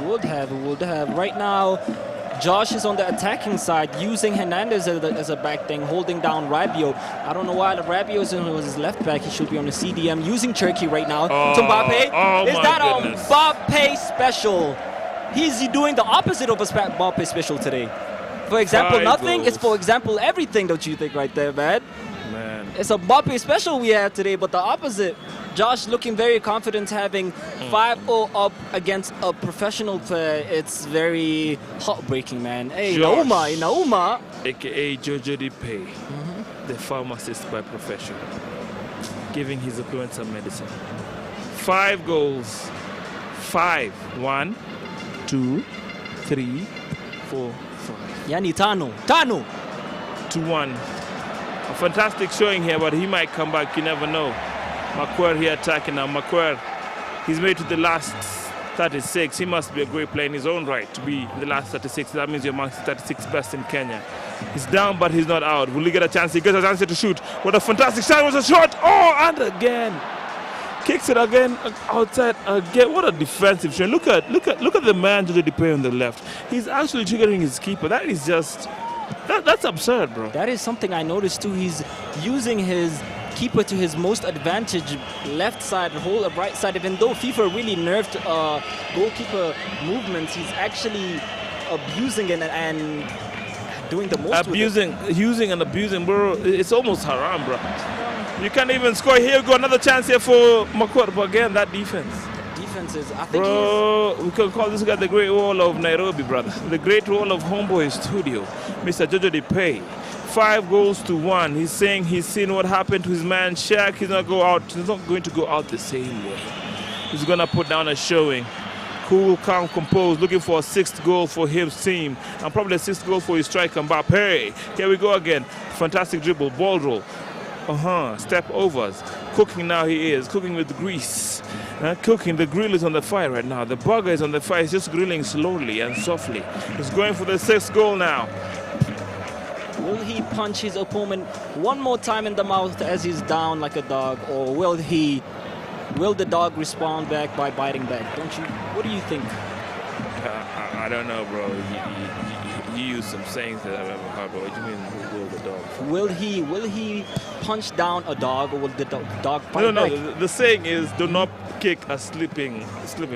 S1: Would have. Right now, Josh is on the attacking side, using Hernandez as a back thing, holding down Rabiot. I don't know why Rabiot is on his left back. He should be on the CDM, using Turkey right now. To Mbappe. Is that a Mbappe special? He's doing the opposite of a Mbappe special today. For example, nothing. It's for example everything, don't you think, right there, man? It's a Mbappe special we have today, but the opposite. Josh looking very confident, having 5-0 up against a professional player. It's very heartbreaking, man. Hey, Nauma.
S11: AKA Jojo Depay, the pharmacist by profession, giving his opponent some medicine. 5 goals. 5. 1, 2, 3, 4,
S1: Yani tano.
S11: 2-1. A fantastic showing here, but he might come back. You never know. Makwar here attacking now. Makwar, he's made to the last 36. He must be a great player in his own right to be in the last 36. That means you're amongst the 36 best in Kenya. He's down, but he's not out. Will he get a chance? He gets a chance to shoot. What a fantastic shot. It was a shot. Oh, and again. Kicks it again outside again. What a defensive shot. Look at the man to the Depay on the left. He's actually triggering his keeper. That is just that's absurd, bro.
S1: That is something I noticed too. He's using his keeper to his most advantage, left side, whole right side. Even though FIFA really nerfed goalkeeper movements, he's actually abusing it and doing the most.
S11: Using and abusing, bro. It's almost haram, bro. You can't even score. Here we go, another chance here for Makwar, but again, that defense.
S1: Defenses, I think
S11: bro, we can call this guy the Great Wall of Nairobi, brother. The Great Wall of Homeboyz Studio, Mr. Jojo Depay. 5-1. He's saying he's seen what happened to his man Shaq. He's not going to go out the same way. He's gonna put down a showing. Cool, calm, composed, looking for a 6th goal for his team, and probably a 6th goal for his striker Mbappe. Here we go again. Fantastic dribble, ball roll. Step overs. Cooking now he is. Cooking with grease. Cooking. The grill is on the fire right now. The burger is on the fire. He's just grilling slowly and softly. He's going for the 6th goal now.
S1: Will he punch his opponent one more time in the mouth as he's down like a dog, or will the dog respond back by biting back? What do you think?
S11: I don't know, bro. You use some sayings that I've ever heard, bro. What do you mean, will the dog?
S1: Will he punch down a dog, or will the dog fight back?
S11: No. The saying is, do not kick a sleeping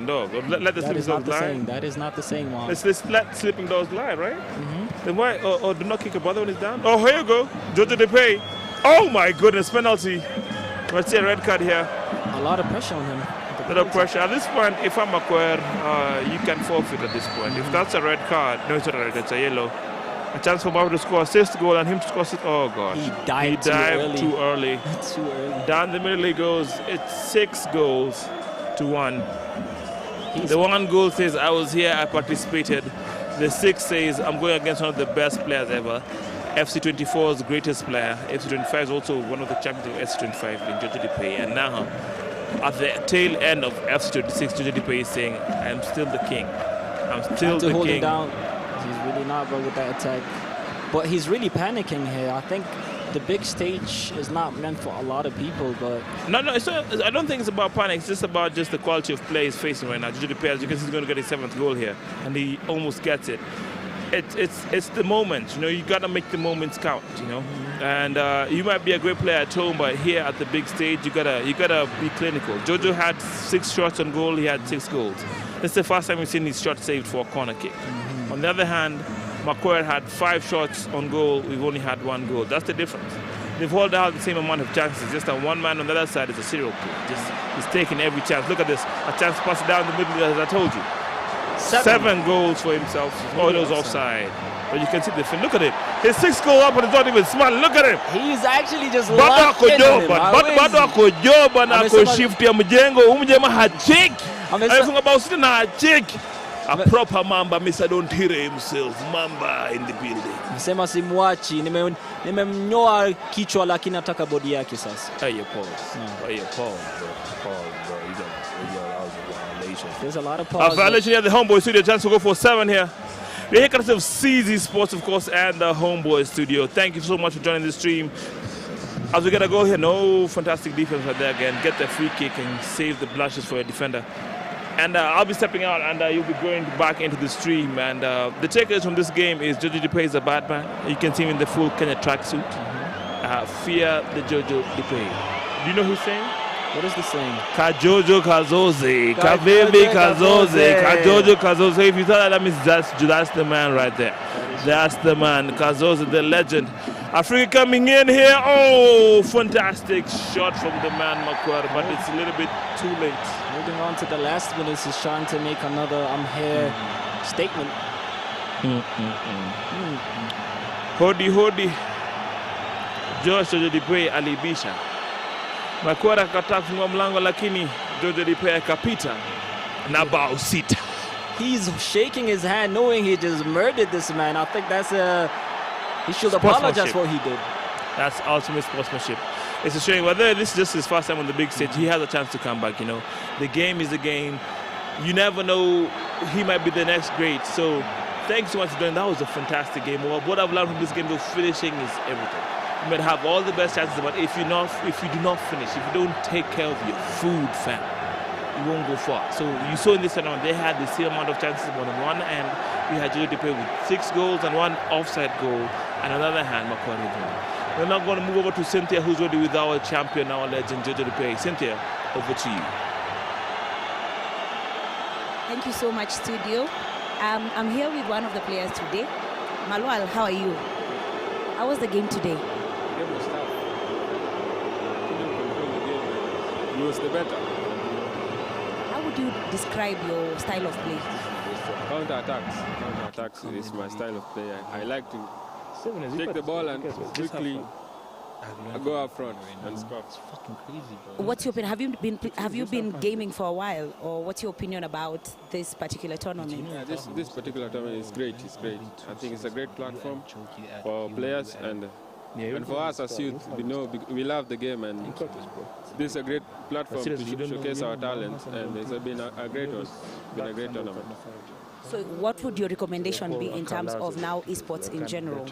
S11: dog. Or let the sleeping dog lie.
S1: That is not the saying, Mom.
S11: Let's let sleeping dogs lie, right? Then why? Or do not kick a brother when he's down. Oh, here you go, Jojo Depay. Oh my goodness, penalty. Let's see a red card here.
S1: A lot of pressure on him.
S11: A lot of pressure. At this point, if I'm Makwar, you can forfeit at this point. If that's a red card, no, it's not a red card, it's a yellow. A chance for Makwar to score a 6th goal and him to score 6th. Oh, God.
S1: He dived too early.
S11: Too early. Down the middle he goes. It's 6-1. The 1 goal says, I was here, I participated. The 6 says, I'm going against one of the best players ever. FC24's greatest player. FC25 is also one of the champions of FC25 in Jojo Depay. And now, at the tail end of FC26, Jojo Depay is saying, I am still the king. I'm still the king.
S1: Hold him down. He's really not good with that attack. But he's really panicking here. I think the big stage is not meant for a lot of people, but...
S11: No, it's not, I don't think it's about panic. It's just about the quality of play he's facing right now. Jojo Depay, as you can see, he's going to get his 7th goal here. And he almost gets it. It's the moment, you gotta make the moments count, and you might be a great player at home, but here at the big stage you gotta be clinical. Jojo had 6 shots on goal, he had 6 goals. That's the first time we've seen his shot saved for a corner kick. On the other hand, Makwar had 5 shots on goal, we've only had 1 goal. That's the difference. They've all had the same amount of chances, just that one man on the other side is a serial killer. He's taking every chance. Look at this, a chance to pass it down the middle, as I told you. 7 goals for himself. Oh, it was offside. But you can see the film. Look at it. His 6th goal up and it's not even smart. Look at him.
S1: He's actually just locked in him.
S11: Bado ako joba na ako shift ya mjengo. Umjema hachik. Everything about sitting na hachik. A proper Mamba, Mr. Don't hear himself. Mamba in the building.
S1: Msema simwachi. Nimemnyoa kichwa lakini nataka body yake sasa.
S11: Hey, pause. Hey, pause, bro.
S1: There's a lot of pause.
S11: A violation here at the Homeboyz Studio. Chance to go for 7 here. We're here because of CZ Sports, of course, and the Homeboyz Studio. Thank you so much for joining the stream. As we get a goal here, no fantastic defense right there again. Get the free kick and save the blushes for a defender. And I'll be stepping out, and you'll be going back into the stream. And the takeaways from this game is Jojo Depay is a bad man. You can see him in the full Kenya tracksuit. Fear the Jojo Depay. Do you know who's saying?
S1: What is the saying?
S11: Kajojo Kazoze, Kababy Kazoze, Kajojo Kazoze. If you thought that means that's the man right there. That's the man, Kazoze, the legend. Africa coming in here. Oh, fantastic shot from the man Makwar, but it's a little bit too late.
S1: Moving on to the last minute, he's trying to make another I'm here statement.
S11: Hodi. Josh Jojo Depay alibisha. Makwar akataka kufungua mlango lakini Jojo Depay akapita na bao 6.
S1: he's shaking his hand knowing he just murdered this man. I think that's he should apologize for what he did.
S11: That's ultimate sportsmanship. It's a shame. Whether this is just his first time on the big stage, he has a chance to come back, you know. The game is a game. You never know, he might be the next great. So thanks so much for doing that. Was a fantastic game. What I've learned from this game, though, finishing is everything. You might have all the best chances, but if you do not finish, if you don't take care of your food, fam, you won't go far. So you saw in this tournament, they had the same amount of chances on one end. We had Jojo Dupe with 6 goals and 1 offside goal, and another hand, Macquarie goal. We're now going to move over to Cynthia, who's ready with our champion, our legend, Jojo Dupe. Cynthia, over to you.
S9: Thank you so much, studio. I'm here with one of the players today. Malwal, how are you? How was the game today?
S10: The game was tough. Couldn't control the game. He was the better.
S9: How would you describe your style of play?
S10: Counter-attacks. Counter-attacks is my style of play. I like to take the ball and quickly go up front and score. It's
S1: fucking crazy, bro.
S9: What's your opinion? Have you been gaming for a while, or what's your opinion about this particular tournament?
S10: Yeah, this particular tournament is great. It's great. I think it's a great platform for players and for us as youth. We know we love the game, and this is a great platform to showcase our talent. And it's been a great one. Been a great tournament.
S9: So, what would your recommendation be in terms of now esports in general?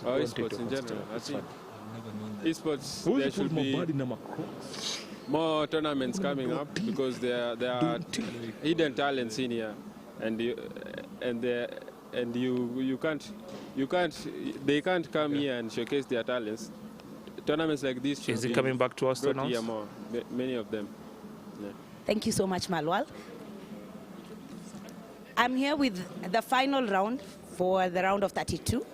S10: Esports in general, I think esports, there should be more tournaments coming up because there are hidden talents in here, and they can't come here and showcase their talents. Tournaments like this should
S11: Is it coming back to us
S10: brought
S11: now?
S10: here more, many of them. Yeah.
S9: Thank you so much, Malwal. I'm here with the final round for the round of 32.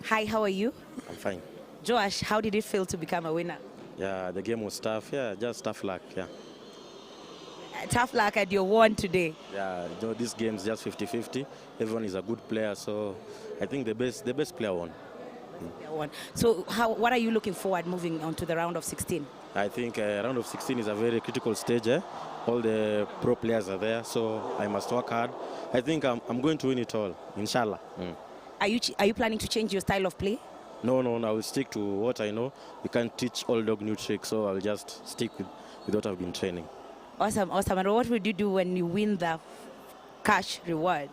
S9: Hi, how are you?
S12: I'm fine.
S9: Josh, how did it feel to become a winner?
S12: Yeah, the game was tough. Yeah, just tough luck. Yeah.
S9: Tough luck and you won today.
S12: Yeah, you know, this game is just 50-50. Everyone is a good player, so I think the best player won.
S9: So what are you looking forward moving on to the round of 16?
S12: I think round of 16 is a very critical stage. All the pro players are there, so I must work hard. I think I'm going to win it all, inshallah.
S9: Are you planning to change your style of play?
S12: No, I will stick to what I know. You can't teach old dog new tricks, so I'll just stick with what I've been training.
S9: Awesome. And what would you do when you win the cash reward?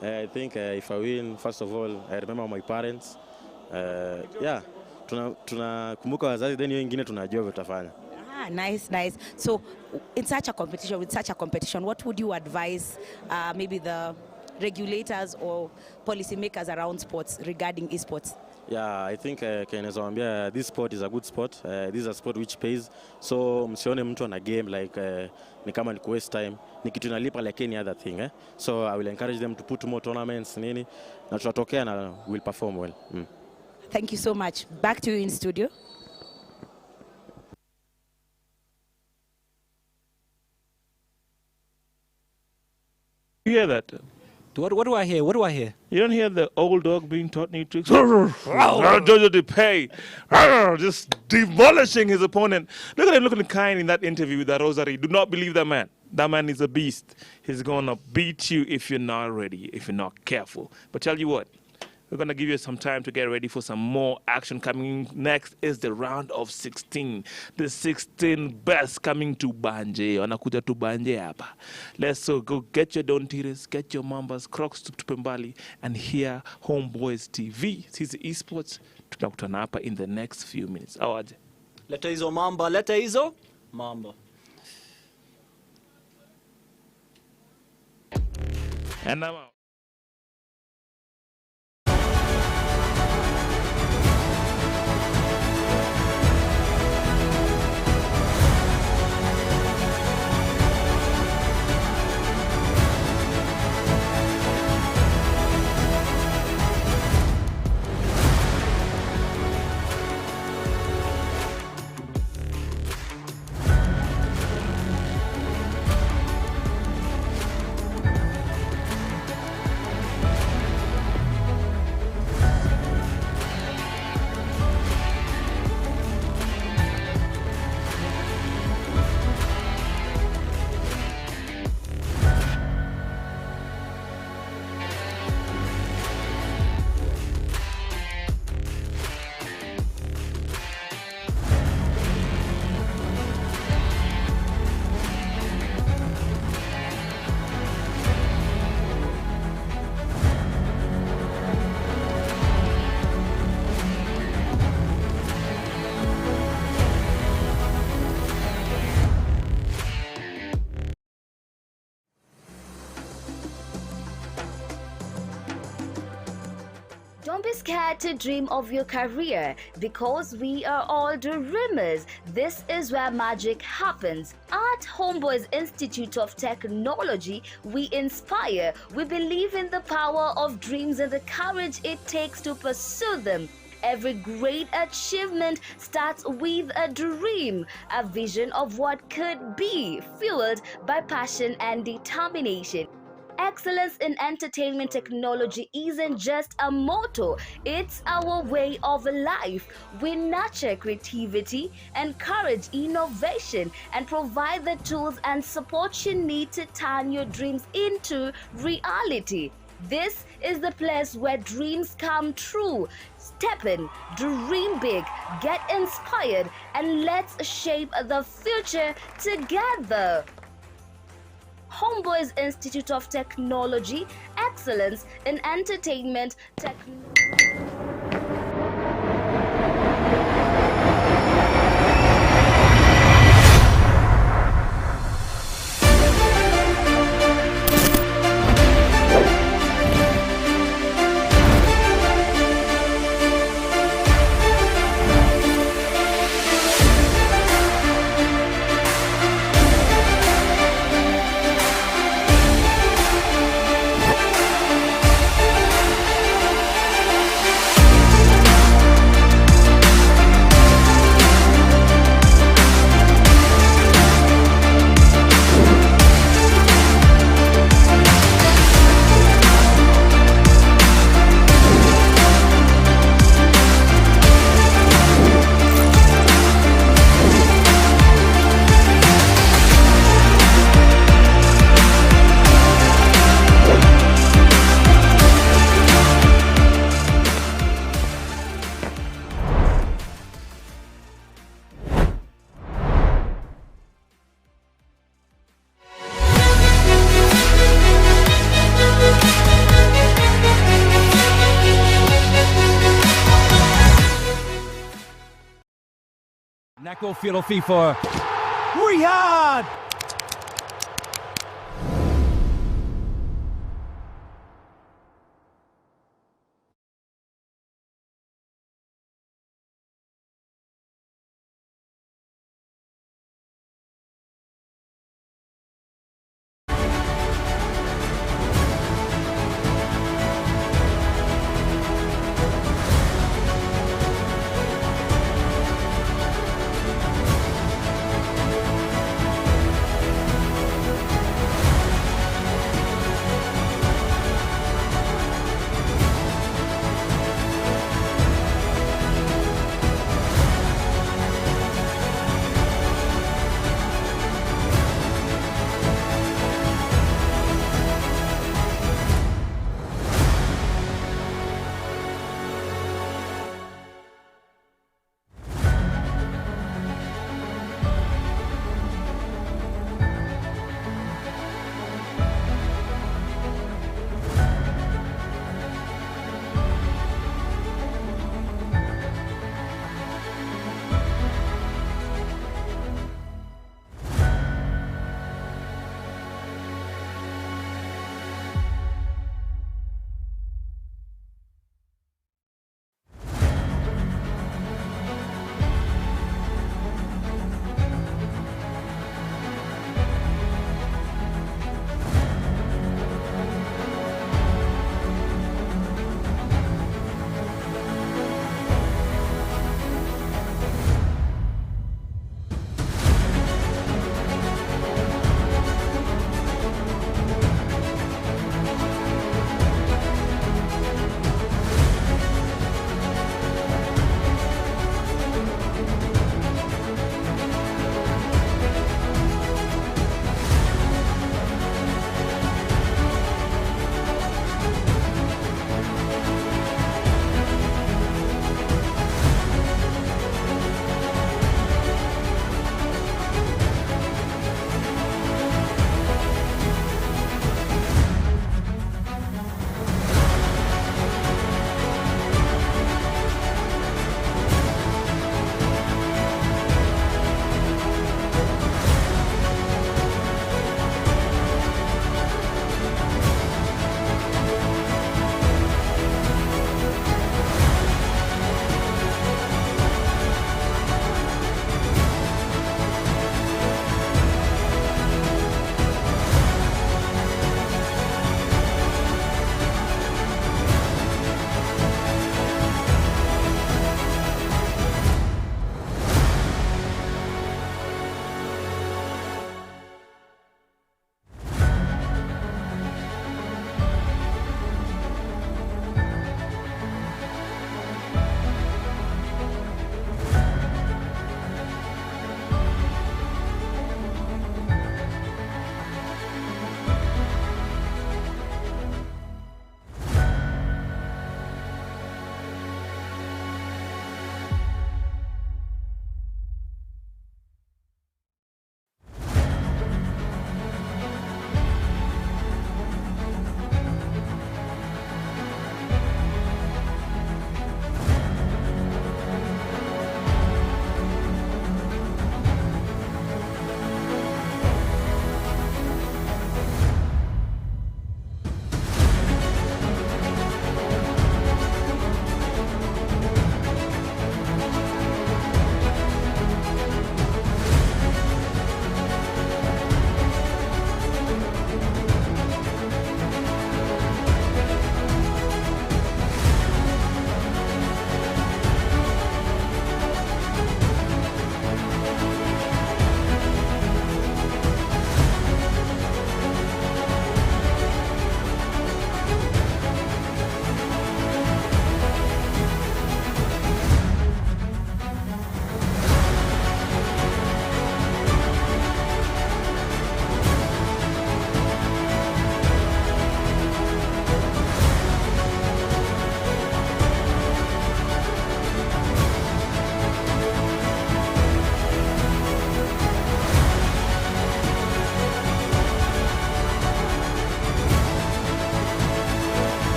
S12: I think if I win, first of all, I remember my parents. Yeah, tunakumbuka wazazi, then hiyo ingine tunajua vitafanya.
S9: Nice. So, with such a competition, what would you advise maybe the regulators or policymakers around sports regarding esports?
S12: Yeah, I think this sport is a good sport. This is a sport which pays. So msione mtu ana game like ni kama ni waste time. Ni kitu inalipa like any other thing. So I will encourage them to put more tournaments nini na tutatokea na will perform well.
S9: Thank you so much. Back to you in studio.
S11: You hear that?
S6: What do I hear? What do I hear?
S11: You don't hear the old dog being taught new tricks? Jojo Dupe, just demolishing his opponent. Look at him looking kind in that interview with that rosary. Do not believe that man. That man is a beast. He's going to beat you if you're not ready, if you're not careful. But tell you what, we're going to give you some time to get ready for some more action. Coming next is the round of 16. The 16 best coming to Banje. Wanakuja to Banje hapa. Let's go get your Don Tires, get your Mambas, Crocs to Pembali, and hear Homeboyz TV. Sisi Esports. Tunakutana hapa in the next few minutes. Awaje.
S1: Leta hizo mamba, leta hizo mamba.
S11: And I'm out.
S7: be scared to dream of your career because we are all dreamers. This is where magic happens. At Homeboyz Institute of Technology, we inspire. We believe in the power of dreams and the courage it takes to pursue them. Every great achievement starts with a dream, a vision of what could be, fueled by passion and determination. Excellence in entertainment technology isn't just a motto, it's our way of life. We nurture creativity, encourage innovation, and provide the tools and support you need to turn your dreams into reality. This is the place where dreams come true. Step in, dream big, get inspired, and let's shape the future together. Homeboyz Institute of Technology, excellence in entertainment technology.
S6: Nako Filofi for Riyadh!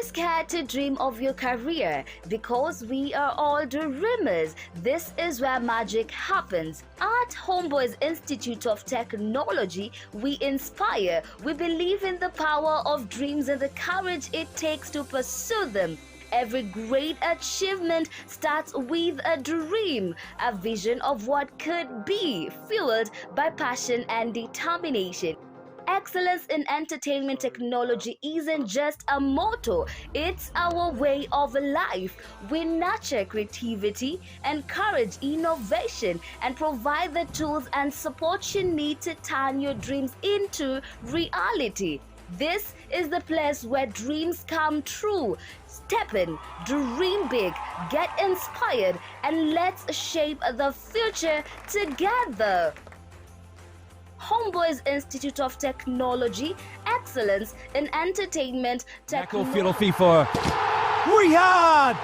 S7: scared to dream of your career? Because we are all dreamers. This is where magic happens. At Homeboyz Institute of Technology, we inspire. We believe in the power of dreams and the courage it takes to pursue them. Every great achievement starts with a dream, a vision of what could be, fueled by passion and determination. Excellence in entertainment technology isn't just a motto, it's our way of life. We nurture creativity, encourage innovation, and provide the tools and support you need to turn your dreams into reality. This is the place where dreams come true. Step in, dream big, get inspired, and let's shape the future together. Homeboyz Institute of Technology, excellence in entertainment technology.
S6: for Riyadh!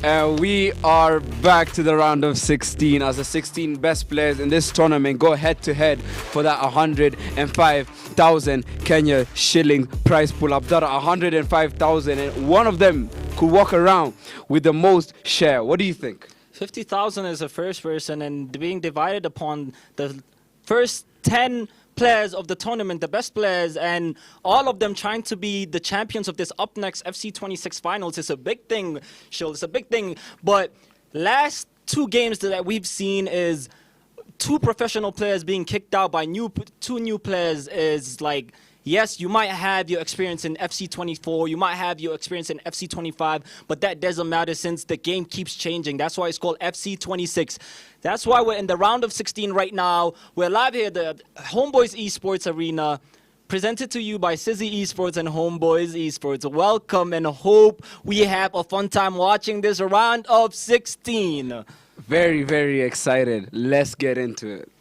S4: And we are back to the round of 16 as the 16 best players in this tournament go head to head for that 105,000 Kenya shilling prize pool. Abdullah, 105,000, and one of them could walk around with the most share. What do you think?
S1: 50,000 is the first person, and being divided upon the first 10 players of the tournament, the best players, and all of them trying to be the champions of this UPNEXT FC26 finals is a big thing, Shil. It's a big thing. But last two games that we've seen is two professional players being kicked out by two new players is like, yes, you might have your experience in FC24, you might have your experience in FC25, but that doesn't matter since the game keeps changing. That's why it's called FC26. That's why we're in the round of 16 right now. We're live here at the Homeboyz Esports Arena, presented to you by Sizzy Esports and Homeboyz Esports. Welcome, and hope we have a fun time watching this round of 16.
S4: Very, very excited. Let's get into it.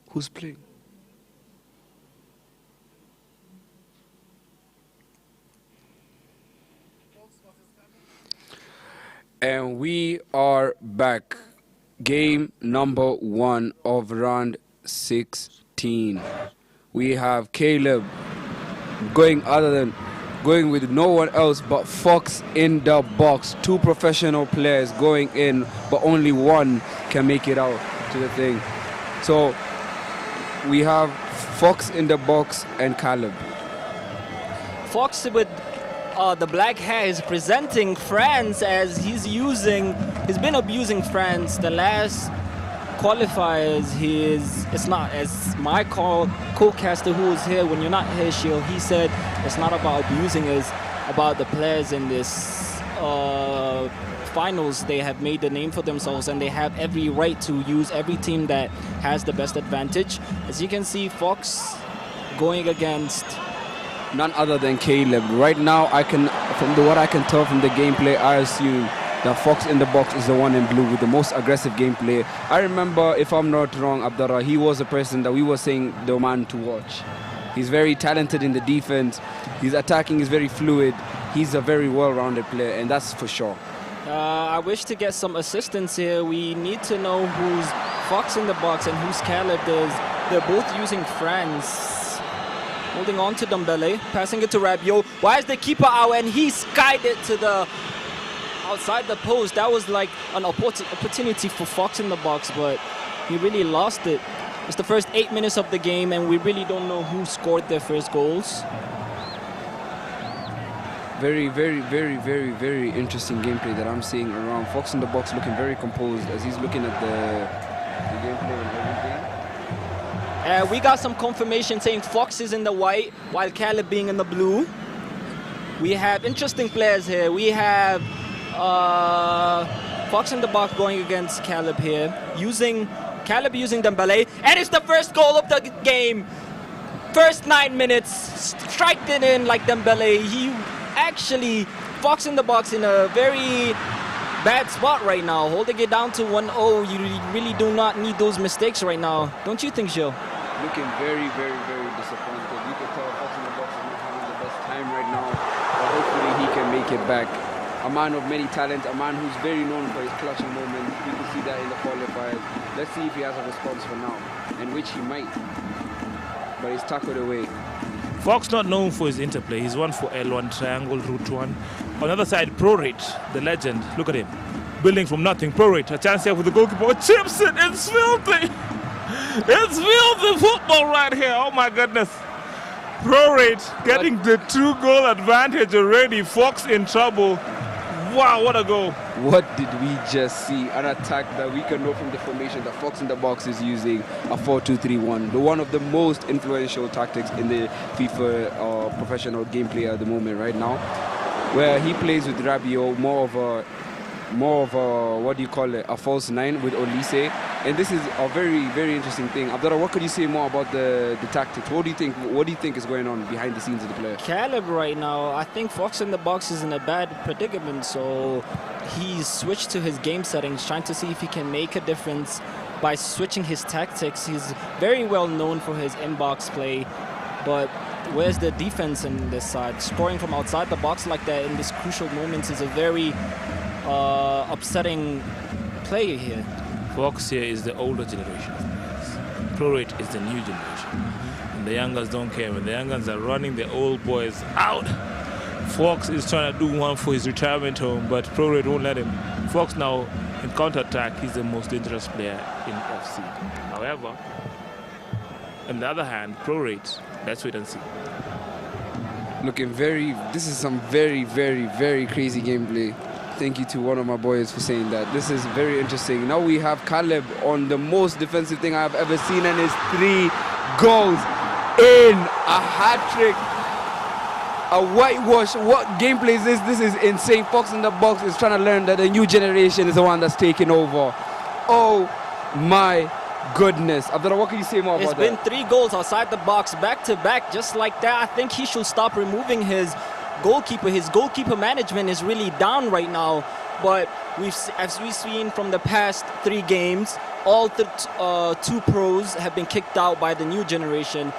S4: Who's playing? And we are back. Game number 1 of round 16. We have Caleb going with no one else but Fox in the box. Two professional players going in, but only one can make it out to the thing. So we have Fox in the box and Caleb.
S1: Fox with the black hair is presenting France as he's been abusing France. The last qualifiers, it's not, as my co-caster who was here when you're not here, Shil, he said it's not about abusing, it's about the players in this finals. They have made the name for themselves and they have every right to use every team that has the best advantage. As you can see, Fox going against
S4: none other than Caleb. Right now, what I can tell from the gameplay, I assume that Fox in the box is the one in blue with the most aggressive gameplay. I remember, if I'm not wrong, Abdullah, he was a person that we were saying the man to watch. He's very talented in the defense. His attacking is very fluid. He's a very well-rounded player, and that's for sure.
S1: I wish to get some assistance here. We need to know who's Fox in the box and who's Caleb is. They're both using France. Holding on to Dembele, passing it to Rabiot. Why is the keeper out and he skied it to the outside the post? That was like an opportunity for Fox in the box, but he really lost it. It's the first 8 minutes of the game and we really don't know who scored their first goals.
S4: Very, very, very, very, very interesting gameplay that I'm seeing around. Fox in the box looking very composed as he's looking at the gameplay and everything.
S1: We got some confirmation saying Fox is in the white while Caleb being in the blue. We have interesting players here. We have Fox in the box going against Caleb here. Caleb using Dembele. And it's the first goal of the game. First 9 minutes. Striked it in like Dembele. He actually, Fox in the box in a very bad spot right now. Holding it down to 1-0. You really do not need those mistakes right now. Don't you think, Joe?
S4: Looking very, very, very disappointed. You can tell Fox in the Box is not having the best time right now. But hopefully he can make it back. A man of many talents, a man who's very known for his clutching moments. We can see that in the qualifiers. Let's see if he has a response for now, and which he might. But he's tackled away.
S11: Fox not known for his interplay. He's one for L1, triangle, route 1. On the other side, Prorate, the legend. Look at him. Building from nothing. Prorate, a chance here for the goalkeeper. Chips it. It's filthy. It's filthy football right here. Oh, my goodness. Prorate getting the 2-goal advantage already. Fox in trouble. Wow, what a goal.
S4: What did we just see? An attack that we can know from the formation that Fox in the Box is using, a 4-2-3-1. One of the most influential tactics in the FIFA professional gameplay at the moment right now, where he plays with Rabiot, more of a what do you call it, a false 9 with Olise. And this is a very, very interesting thing. Abdullah, what could you say more about the tactics? What do you think is going on behind the scenes of the player?
S1: Caleb right now, I think Fox in the Box is in a bad predicament, so he's switched to his game settings, trying to see if he can make a difference by switching his tactics. He's very well known for his inbox play, but where's the defense in this side? Scoring from outside the box like that in these crucial moments is a very upsetting play here.
S11: Fox here is the older generation. Prorate is the new generation. And the youngers don't care. When the youngers are running the old boys out, Fox is trying to do one for his retirement home, but Prorate won't let him. Fox now, in counter-attack, he's the most dangerous player in FC. However, on the other hand, Prorate, let's wait and see.
S4: Looking this is some very, very, very crazy gameplay. Thank you to one of my boys for saying that. This is very interesting. Now we have Caleb on the most defensive thing I've ever seen, and his 3 goals in a hat-trick. A whitewash. What gameplay is this? This is insane. Fox in the Box is trying to learn that the new generation is the one that's taking over. Oh my goodness. Abdullah, what can you say more about that?
S1: It's been 3 goals outside the box, back-to-back, just like that. I think he should stop removing his goalkeeper. His goalkeeper management is really down right now, but as we've seen from the past 3 games, all 2 pros have been kicked out by the new generation.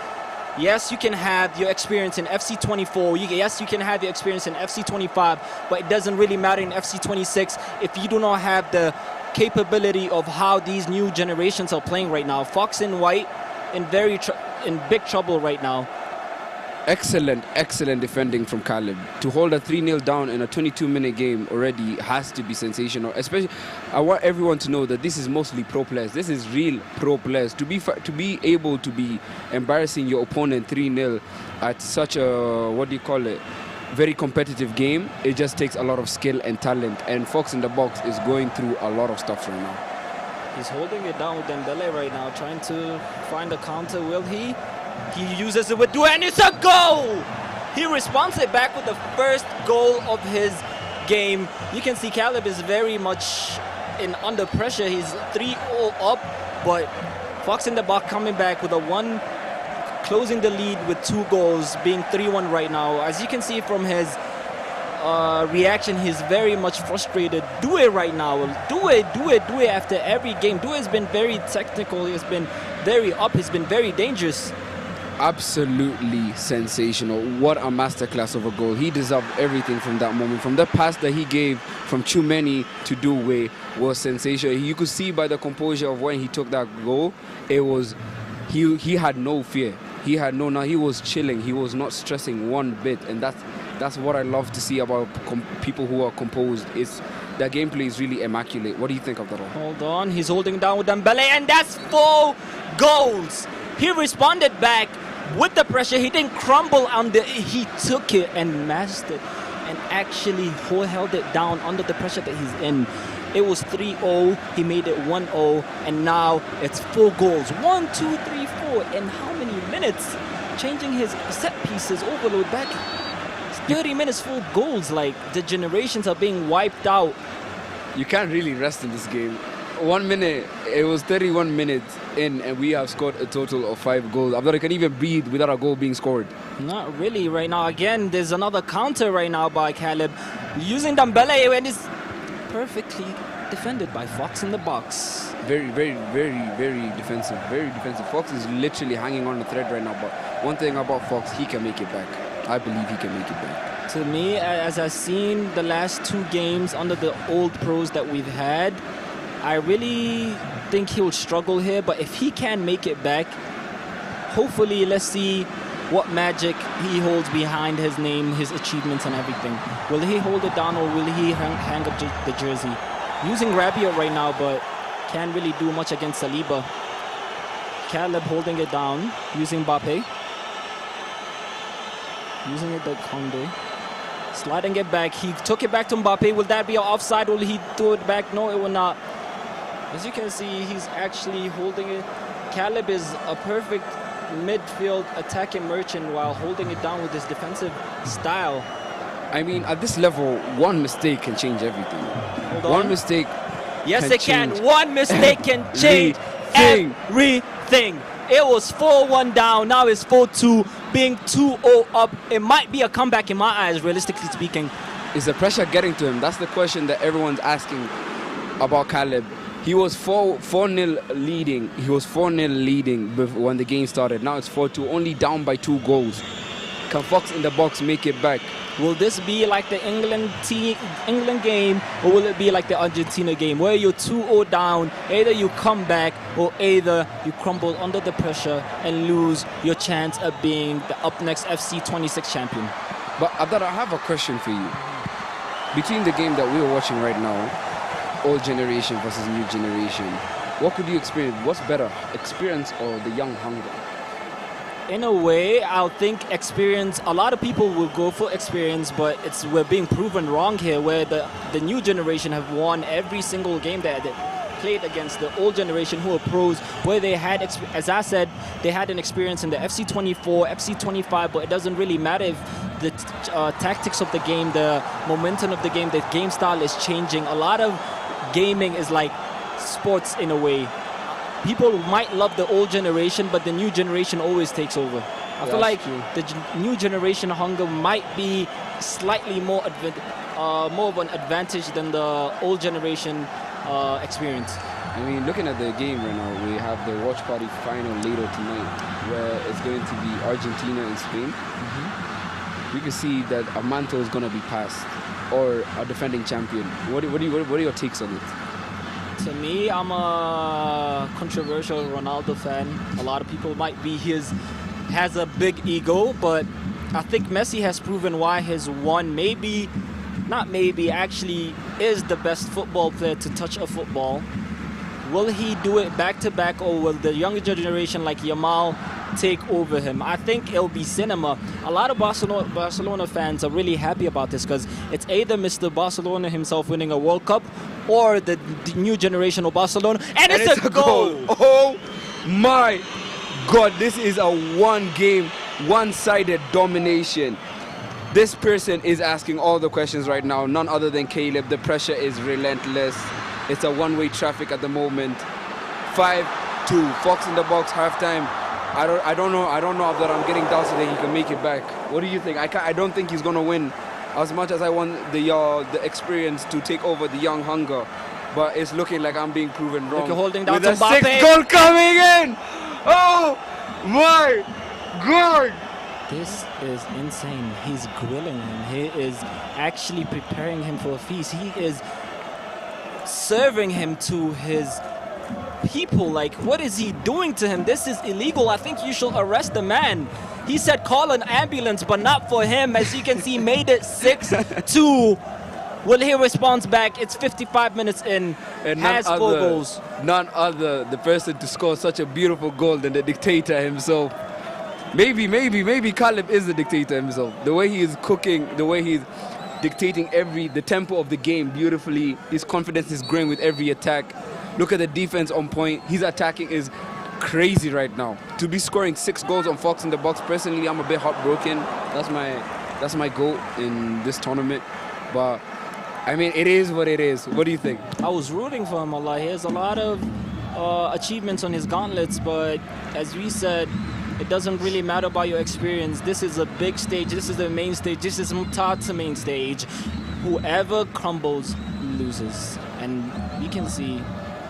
S1: Yes, you can have your experience in FC24, yes, you can have your experience in FC25, but it doesn't really matter in FC26 if you do not have the capability of how these new generations are playing right now. Fox in white in big trouble right now.
S4: Excellent defending from Caleb. To hold a 3-0 down in a 22-minute game already has to be sensational. Especially, I want everyone to know that this is mostly pro players. This is real pro players. To be able to be embarrassing your opponent 3-0 at such a, very competitive game, it just takes a lot of skill and talent. And Fox in the Box is going through a lot of stuff right now.
S1: He's holding it down with Dembele right now, trying to find a counter. Will he? He uses it with Due, and it's a goal! He responds it back with the first goal of his game. You can see Caleb is very much under pressure. He's 3-0 up, but Fox in the Box coming back with a 1, closing the lead with 2 goals, being 3-1 right now. As you can see from his reaction, he's very much frustrated. Due right now. Due after every game. Due has been very technical. He has been very up. He's been very dangerous.
S4: Absolutely sensational. What a masterclass of a goal. He deserved everything from that moment. From the pass that he gave from Chumeni to Due was sensational. You could see by the composure of when he took that goal, it was he had no fear. He was chilling. He was not stressing one bit, and that's what I love to see about people who are composed. Their gameplay is really immaculate. What do you think of that all?
S1: Hold on, he's holding down with Dembele, and that's 4 goals. He responded back with the pressure. He didn't crumble under. He took it and mastered and actually held it down under the pressure that he's in. It was 3-0. He made it 1-0, and now it's 4 goals. 1, 2, 3, 4. In how many minutes? Changing his set pieces, overload back. 30 minutes, 4 goals. Like, the generations are being wiped out.
S4: You can't really rest in this game. 1 minute, it was 31 minutes in, and we have scored a total of 5 goals. Abdullah can even breathe without a goal being scored.
S1: Not really right now. Again, there's another counter right now by Caleb. Using Dembele, and it's perfectly defended by Fox in the box.
S4: Very, very, very, very defensive. Very defensive. Fox is literally hanging on the thread right now. But one thing about Fox, he can make it back. I believe he can make it back.
S1: To me, as I've seen the last 2 games under the old pros that we've had, I really think he'll struggle here. But if he can make it back, hopefully, let's see what magic he holds behind his name, his achievements and everything. Will he hold it down or will he hang up the jersey? Using Rabiot right now, but can't really do much against Saliba. Caleb holding it down, using Mbappe. Using it to Conde. Sliding it back. He took it back to Mbappe. Will that be an offside? Will he throw it back? No, it will not. As you can see, he's actually holding it. Caleb is a perfect midfield attacking merchant while holding it down with his defensive style.
S4: I mean, at this level, one mistake can change everything. One mistake.
S1: Yes, it can. One mistake can change everything. It was 4-1 down. Now it's 4-2. Being 2-0 up, it might be a comeback in my eyes, realistically speaking.
S4: Is the pressure getting to him? That's the question that everyone's asking about Caleb. He was 4-0 leading. He was 4-0 leading when the game started. Now it's 4-2, only down by 2 goals. Can Fox in the box make it back?
S1: Will this be like the England game, or will it be like the Argentina game, where you're 2-0 down, either you come back or either you crumble under the pressure and lose your chance of being the UPNEXT FC26 champion?
S4: But Abdar, I have a question for you. Between the game that we're watching right now, old generation versus new generation, what could you experience? What's better, experience or the young hunger?
S1: In a way, I think experience, a lot of people will go for experience, but we're being proven wrong here, where the new generation have won every single game that they played against the old generation who are pros, where they had, as I said, they had an experience in the FC24, FC25, but it doesn't really matter if the tactics of the game, the momentum of the game style is changing. A lot of gaming is like sports in a way. People might love the old generation, but the new generation always takes over. I feel like the new generation hunger might be slightly more of an advantage than the old generation experience.
S4: I mean, looking at the game right now, we have the watch party final later tonight, where it's going to be Argentina and Spain. We can see that a mantle is going to be passed, or a defending champion. What are your takes on it?
S1: To me, I'm a controversial Ronaldo fan. A lot of people might be has a big ego, but I think Messi has proven why his actually is the best football player to touch a football. Will he do it back-to-back, or will the younger generation like Yamal take over him? I think it'll be cinema. A lot of Barcelona fans are really happy about this because it's either Mr. Barcelona himself winning a World Cup or the new generation of Barcelona, and it's a goal!
S4: Oh my God, this is a one-game, one-sided domination. This person is asking all the questions right now, none other than Caleb. The pressure is relentless. It's a one-way traffic at the moment. 5-2, Fox in the box, halftime. I don't know that I'm getting doubts that he can make it back. What do you think? I don't think he's gonna win as much as I want the experience to take over the young hunger, but it's looking like I'm being proven wrong.
S1: You're holding down
S4: with
S1: to
S4: the
S1: Mbappe.
S4: 6th goal coming in. Oh my God!
S1: This is insane. He's grilling him. He is actually preparing him for a feast. He is serving him to his people. Like, what is he doing to him? This is illegal. I think you should arrest the man. He said call an ambulance, but not for him. As you can see, made it 6-2. Will he respond back? It's 55 minutes in. And has 4 goals.
S4: None other the person to score such a beautiful goal than the dictator himself. Maybe Caleb is the dictator himself. The way he is cooking, the way he's dictating the tempo of the game beautifully. His confidence is growing with every attack. Look at the defense on point. His attacking is crazy right now. To be scoring 6 goals on Fox in the box, personally, I'm a bit heartbroken. That's my goal in this tournament. But I mean, it is what it is. What do you think?
S1: I was rooting for him a lot. He has a lot of achievements on his gauntlets, but as we said, it doesn't really matter about your experience. This is a big stage. This is the main stage. This is Mutata's main stage. Whoever crumbles loses. And you can see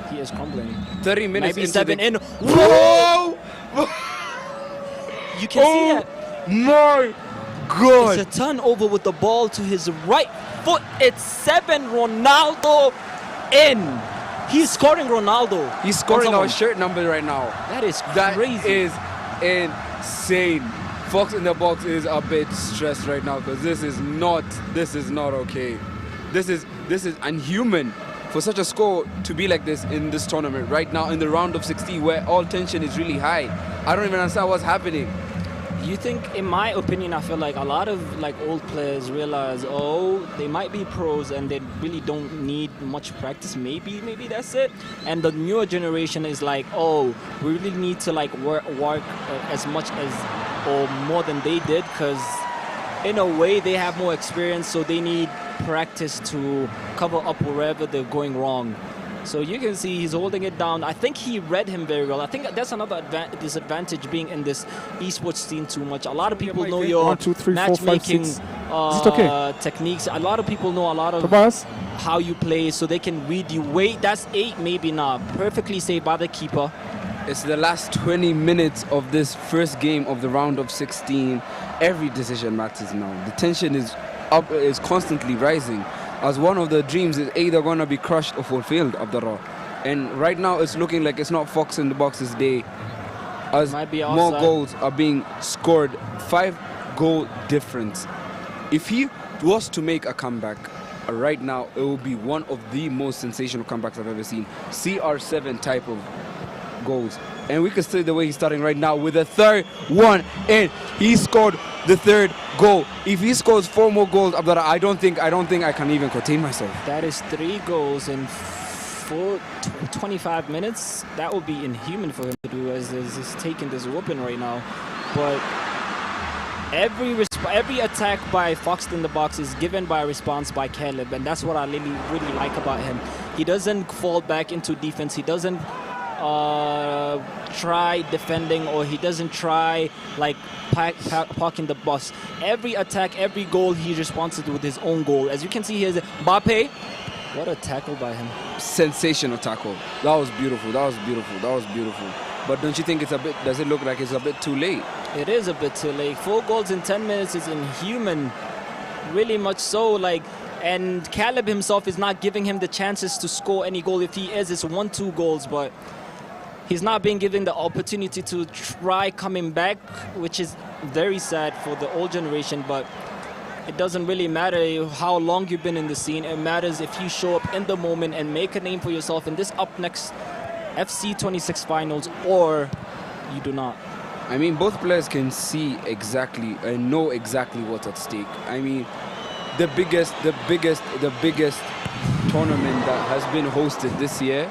S1: he is crumbling.
S4: 30 minutes
S1: Maybe
S4: into
S1: 7
S4: the...
S1: in.
S4: Whoa!
S1: You can see that.
S4: My God!
S1: It's a turnover with the ball to his right foot. It's 7. Ronaldo in. He's scoring Ronaldo.
S4: He's scoring our shirt number right now.
S1: That is
S4: That
S1: crazy.
S4: is insane. Fox in the box is a bit stressed right now because this is not okay. This is unhuman for such a score to be like this in this tournament right now in the round of 16 where all tension is really high. I don't even understand what's happening.
S1: You think, in my opinion, I feel like a lot of old players realize, oh, they might be pros and they really don't need much practice. Maybe that's it. And the newer generation is like, oh, we really need to work as much as or more than they did because in a way they have more experience, so they need practice to cover up wherever they're going wrong. So you can see he's holding it down. I think he read him very well. I think that's another disadvantage being in this esports scene too much. A lot of people know your
S13: 1, 2, 3, 4, 5,
S1: matchmaking
S13: 6.
S1: techniques. A lot of people know a lot of
S13: Tobias?
S1: how you play, so they can read you. Wait, that's 8, maybe not. Perfectly saved by the keeper.
S4: It's the last 20 minutes of this first game of the round of 16. Every decision matters now. The tension is constantly rising, as one of the dreams is either going to be crushed or fulfilled, Abdurrah. And right now it's looking like it's not Fox in the box's day, as more goals are being scored. 5-goal difference. If he was to make a comeback right now, it will be one of the most sensational comebacks I've ever seen. CR7 type of goals. And we can see the way he's starting right now with a third one, and he scored the third goal. If he scores 4 more goals, Abdullah, I don't think I can even contain myself.
S1: That is 3 goals in 25 minutes. That would be inhuman for him to do, as he's taking this whooping right now. But every attack by Fox in the box is given by a response by Caleb, and that's what I really like about him. He doesn't fall back into defense. He doesn't try defending, or he doesn't try parking the bus. Every attack, every goal, he responds with his own goal. As you can see here, Mbappe, what a tackle by him.
S4: Sensational tackle. That was beautiful. But don't you think does it look like it's a bit too late?
S1: It is a bit too late. 4 goals in 10 minutes is inhuman. Really much so. And Caleb himself is not giving him the chances to score any goal. If he is, it's 1-2 goals, but he's not being given the opportunity to try coming back, which is very sad for the old generation. But it doesn't really matter how long you've been in the scene. It matters if you show up in the moment and make a name for yourself in this UPNEXT FC26 finals, or you do not.
S4: I mean, both players can see exactly and know exactly what's at stake. I mean, the biggest tournament that has been hosted this year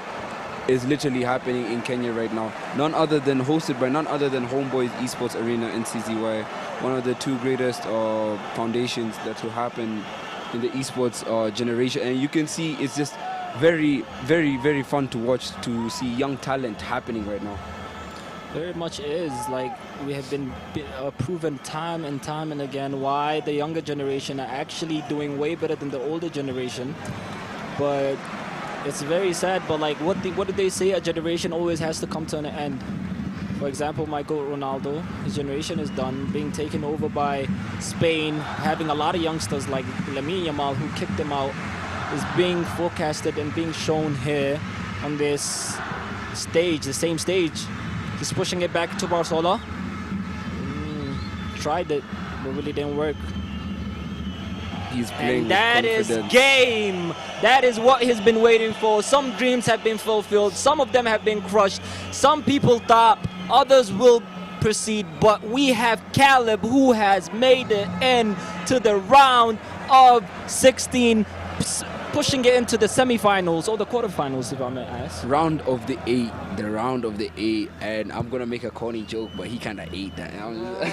S4: is literally happening in Kenya right now. Hosted by none other than Homeboyz Esports Arena in CZY, one of the 2 greatest foundations that will happen in the esports generation. And you can see it's just very, very, very fun to watch, to see young talent happening right now.
S1: Very much is. We have been proven time and time and again why the younger generation are actually doing way better than the older generation. But it's very sad. But what did they say? A generation always has to come to an end. For example, my goat Ronaldo, his generation is done, being taken over by Spain, having a lot of youngsters like Lamine Yamal, who kicked him out, is being forecasted and being shown here on this stage, the same stage. He's pushing it back to Barcelona. Tried it, but really didn't work.
S4: He's playing
S1: and that
S4: with confidence.
S1: Is game. That is what he's been waiting for. Some dreams have been fulfilled. Some of them have been crushed. Some people thought others will proceed, but we have Caleb, who has made it into the round of 16, pushing it into the semifinals or the quarterfinals, if I may ask.
S4: The round of the 8, and I'm gonna make a corny joke, but he kind of ate that.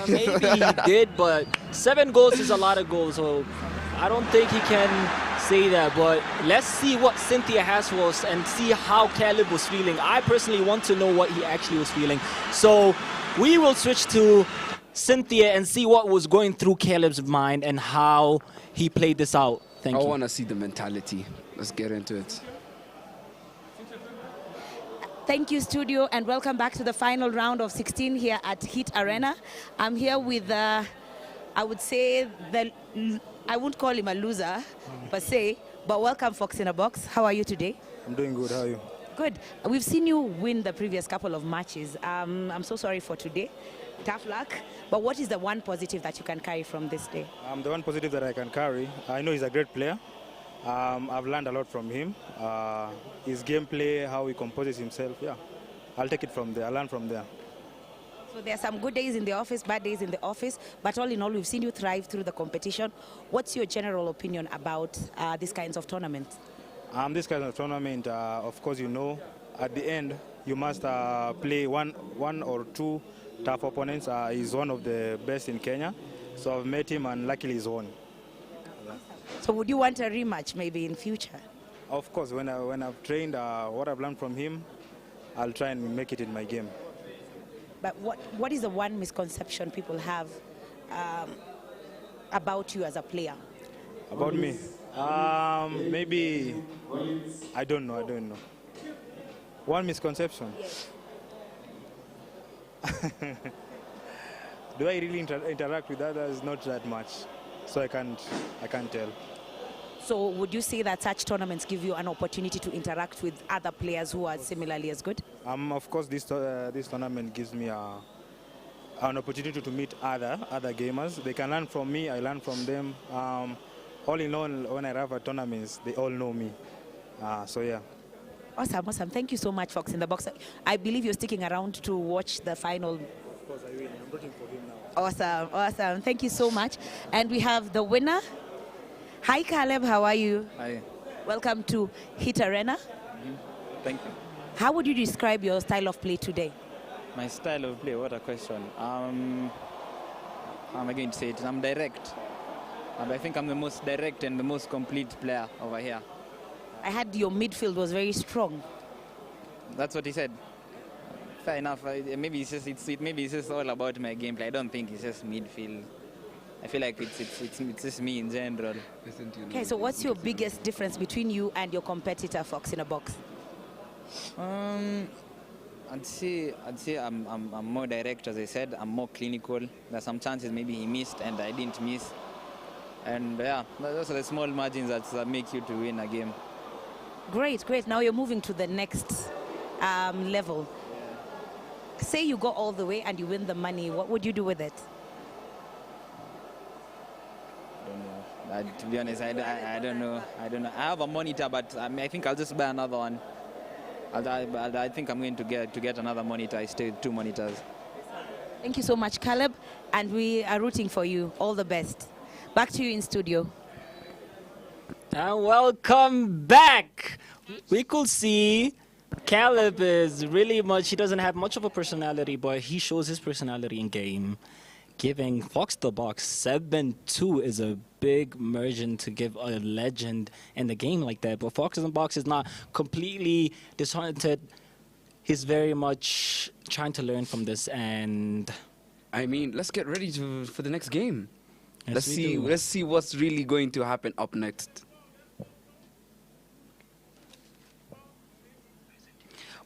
S1: Maybe he did, but 7 goals is a lot of goals, so I don't think he can say that. But let's see what Cynthia has for us and see how Caleb was feeling. I personally want to know what he actually was feeling. So we will switch to Cynthia and see what was going through Caleb's mind and how he played this out. Thank
S4: I
S1: you.
S4: want to see the mentality. Let's get into it.
S9: Thank you, studio, and welcome back to the final round of 16 here at Heat Arena. I'm here with, I would say, I won't call him a loser, per se, but welcome, Fox in a Box. How are you today?
S13: I'm doing good. How are you?
S9: Good. We've seen you win the previous couple of matches. I'm so sorry for today. Tough luck. But what is the one positive that you can carry from this day?
S13: The one positive that I can carry, I know he's a great player. I've learned a lot from him. His gameplay, how he composes himself, yeah. I'll take it from there. I'll learn from there.
S9: So there are some good days in the office, bad days in the office, but all in all, we've seen you thrive through the competition. What's your general opinion about these kinds of tournaments?
S13: This kind of tournament, of course, you know, at the end, you must play one or two tough opponents. He's one of the best in Kenya, so I've met him and luckily he's won.
S9: So would you want a rematch maybe in future?
S13: Of course, when I've trained, what I've learned from him, I'll try and make it in my game.
S9: But what is the one misconception people have about you as a player?
S13: About me? Maybe, I don't know. One misconception?
S9: Yes.
S13: Do I really interact with others? Not that much. So I can't tell.
S9: So would you say that such tournaments give you an opportunity to interact with other players who are similarly as good?
S13: Of course, this tournament gives me an opportunity to meet other gamers. They can learn from me, I learn from them. All in all, when I arrive at tournaments, they all know me. So yeah.
S9: Awesome. Thank you so much, Fox in the Box. I believe you're sticking around to watch the final.
S13: Of course I will. I'm rooting for him now.
S9: Awesome. Thank you so much. And we have the winner. Hi, Caleb. How are you?
S14: Hi.
S9: Welcome to Heat Arena.
S14: Thank you.
S9: How would you describe your style of play today?
S14: My style of play, what a question. How am I going to say it? I'm direct. I think I'm the most direct and the most complete player over here.
S9: I heard your midfield was very strong.
S14: That's what he said. Fair enough. Maybe it's just all about my gameplay. I don't think it's just midfield. I feel like it's just me in general.
S9: Okay, so what's your biggest difference between you and your competitor, Fox in a Box?
S14: I'd say I'm more direct, as I said. I'm more clinical. There's some chances maybe he missed and I didn't miss. And yeah, those are the small margins that make you to win a game.
S9: Great. Now you're moving to the next level. Say you go all the way and you win the money. What would you do with it?
S14: To be honest, I don't know. I have a monitor, but I think I'll just buy another one. I think I'm going to get another monitor. I stay with 2 monitors.
S9: Thank you so much, Caleb, and we are rooting for you. All the best. Back to you in studio.
S1: And welcome back. We could see Caleb is really much, he doesn't have much of a personality, but he shows his personality in game. Giving Fox the Box 7-2 is a big margin to give a legend in the game like that. But Fox in the Box is not completely disheartened. He's very much trying to learn from this. And
S4: I mean, let's get ready for the next game.
S1: Yes,
S4: Let's see what's really going to happen up next.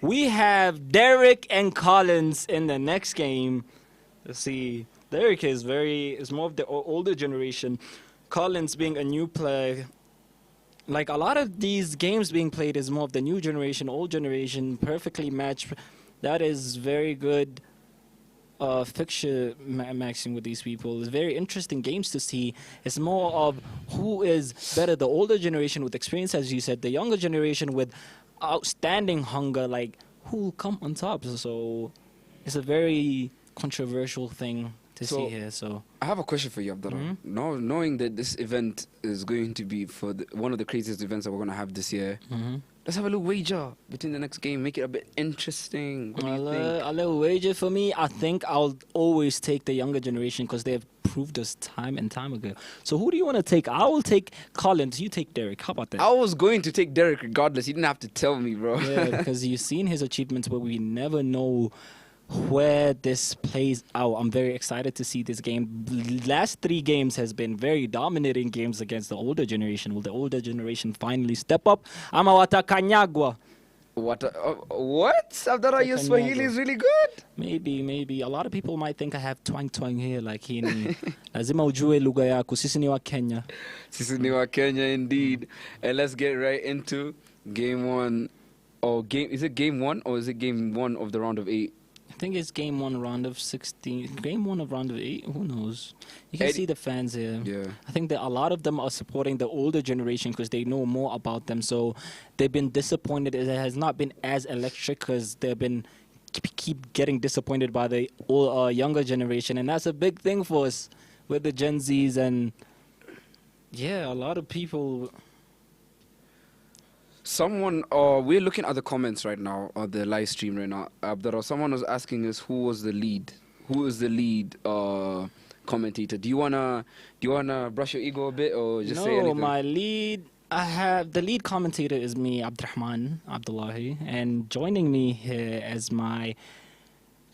S1: we have Derek and Collins in the next game. Let's see. Derek is more of the older generation. Collins being a new player. Like a lot of these games being played is more of the new generation, old generation, perfectly matched. That is very good fixture maxing with these people. It's very interesting games to see. It's more of who is better, the older generation with experience, as you said, the younger generation with outstanding hunger, like who will come on top. So it's a very controversial thing to see here. So
S4: I have a question for you, Abdullah. Knowing that this event is going to be for one of the craziest events that we're going to have this year, let's have a little wager between the next game, make it a bit interesting. What do you think?
S1: A little wager for me, I think I'll always take the younger generation because they have proved us time and time ago. So who do you want to take? I will take Collins. You take Derek. How about that?
S4: I was going to take Derek regardless. You didn't have to tell me, bro.
S1: Yeah, because you've seen his achievements, but we never know where this plays out. I'm very excited to see this game. Last 3 games has been very dominating games against the older generation. Will the older generation finally step up? Amawata Kanyagwa.
S4: What? Abdullah, your Swahili is really good.
S1: Maybe. A lot of people might think I have twang here like hini. Lazima ujue lugha yako. Sisi ni wa Kenya.
S4: Sisi ni wa Kenya indeed. And let's get right into game 1. Is it game 1 or is it game 1 of the round of 8?
S1: I think it's game 1 round of 16. Game 1 of round of 8. Who knows? You can see the fans here.
S4: Yeah.
S1: I think that a lot of them are supporting the older generation because they know more about them. So they've been disappointed. It has not been as electric because they've been keep getting disappointed by the younger generation, and that's a big thing for us with the Gen Zs. And yeah, a lot of people.
S4: We're looking at the comments right now on the live stream right now. Someone was asking us who is the lead commentator. Do you wanna brush your ego a bit or just say anything?
S1: No, the lead commentator is me, Abdurrahman Abdullahi, and joining me here as my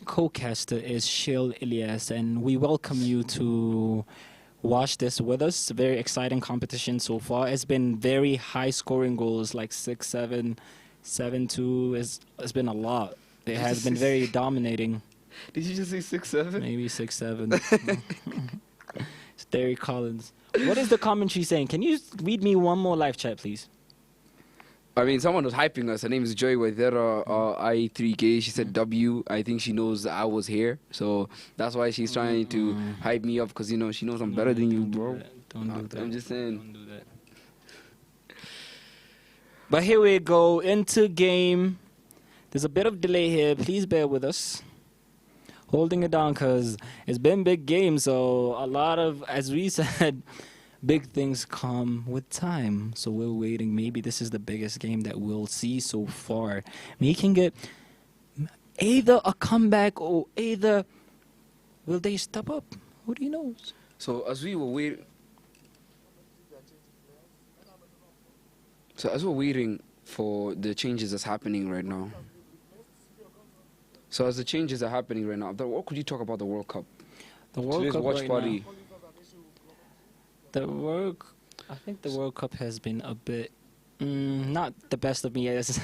S1: co-caster is Shil Ilyas, and we welcome you to watch this with us. Very exciting competition so far. It's been very high scoring goals, like 6-7, 7-2. It's been a lot. It has been very dominating.
S4: Did you just say 6-7?
S1: Maybe 6-7. It's Derek Collins. What is the commentary saying? Can you read me one more live chat, please?
S4: I mean, someone was hyping us. Her name is Joy Waithera, I3K. She said W. I think she knows I was here. So that's why she's trying to hype me up because, you know, she knows I'm better than you, bro.
S1: Don't do that.
S4: I'm just saying.
S1: Don't do that. But here we go into game. There's a bit of delay here. Please bear with us. Holding it down because it's been big games. So a lot of, as we said, big things come with time. So we're waiting. Maybe this is the biggest game that we'll see so far. We can get either a comeback or either will they step up? Who do you know?
S4: So as we were waiting, for the changes that's happening right now. So as the changes are happening right now, what could you talk about the World Cup?
S1: The World
S4: Today's
S1: Cup
S4: watch
S1: right
S4: party.
S1: Now. I think the World Cup has been a bit not the best of me. As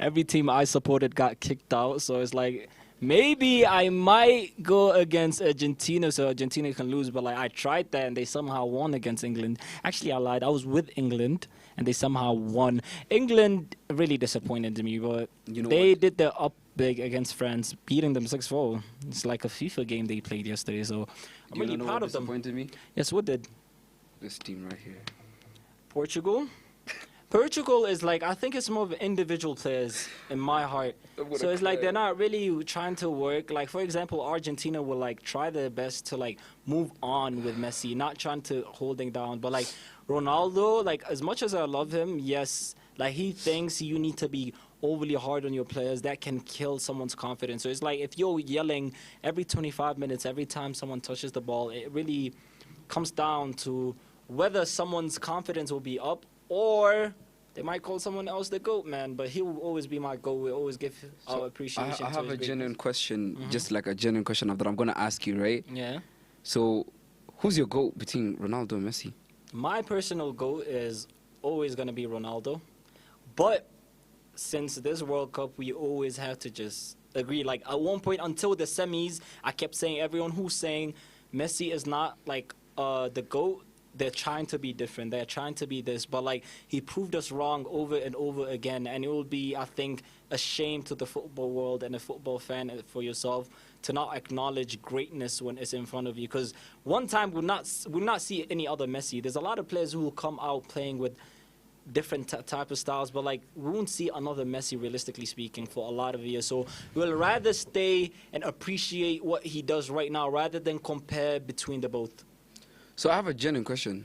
S1: every team I supported got kicked out, so it's like maybe I might go against Argentina so Argentina can lose, but like I tried that and they somehow won against England. Actually, I lied. I was with England and they somehow won. England really disappointed me, but they did their up big against France, beating them 6-4. It's like a FIFA game they played yesterday, so I'm really proud of them.
S4: Disappointed me?
S1: Yes, what did?
S4: This team right here.
S1: Portugal? Portugal is like, I think it's more of individual players in my heart. So it's like they're not really trying to work. Like, for example, Argentina will like try their best to like move on with Messi, not trying to holding down. But like Ronaldo, like as much as I love him, yes, like he thinks you need to be overly hard on your players. That can kill someone's confidence. So it's like if you're yelling every 25 minutes, every time someone touches the ball, it really comes down to whether someone's confidence will be up or they might call someone else the GOAT, man. But he will always be my GOAT. We'll always give our appreciation
S4: I
S1: to
S4: have
S1: his
S4: a genuine
S1: greatness.
S4: question, just like a genuine question that I'm going to ask you, right?
S1: Yeah.
S4: So who's your GOAT between Ronaldo and Messi?
S1: My personal GOAT is always going to be Ronaldo. But since this World Cup, we always have to just agree. Like, at one point until the semis, I kept saying, everyone who's saying Messi is not, like, the GOAT, they're trying to be different. They're trying to be this. But, like, he proved us wrong over and over again. And it will be, I think, a shame to the football world and a football fan for yourself to not acknowledge greatness when it's in front of you. Because one time we'll not see any other Messi. There's a lot of players who will come out playing with different type of styles, but like we won't see another Messi realistically speaking for a lot of years. So we'll rather stay and appreciate what he does right now rather than compare between the both.
S4: So I have a genuine question.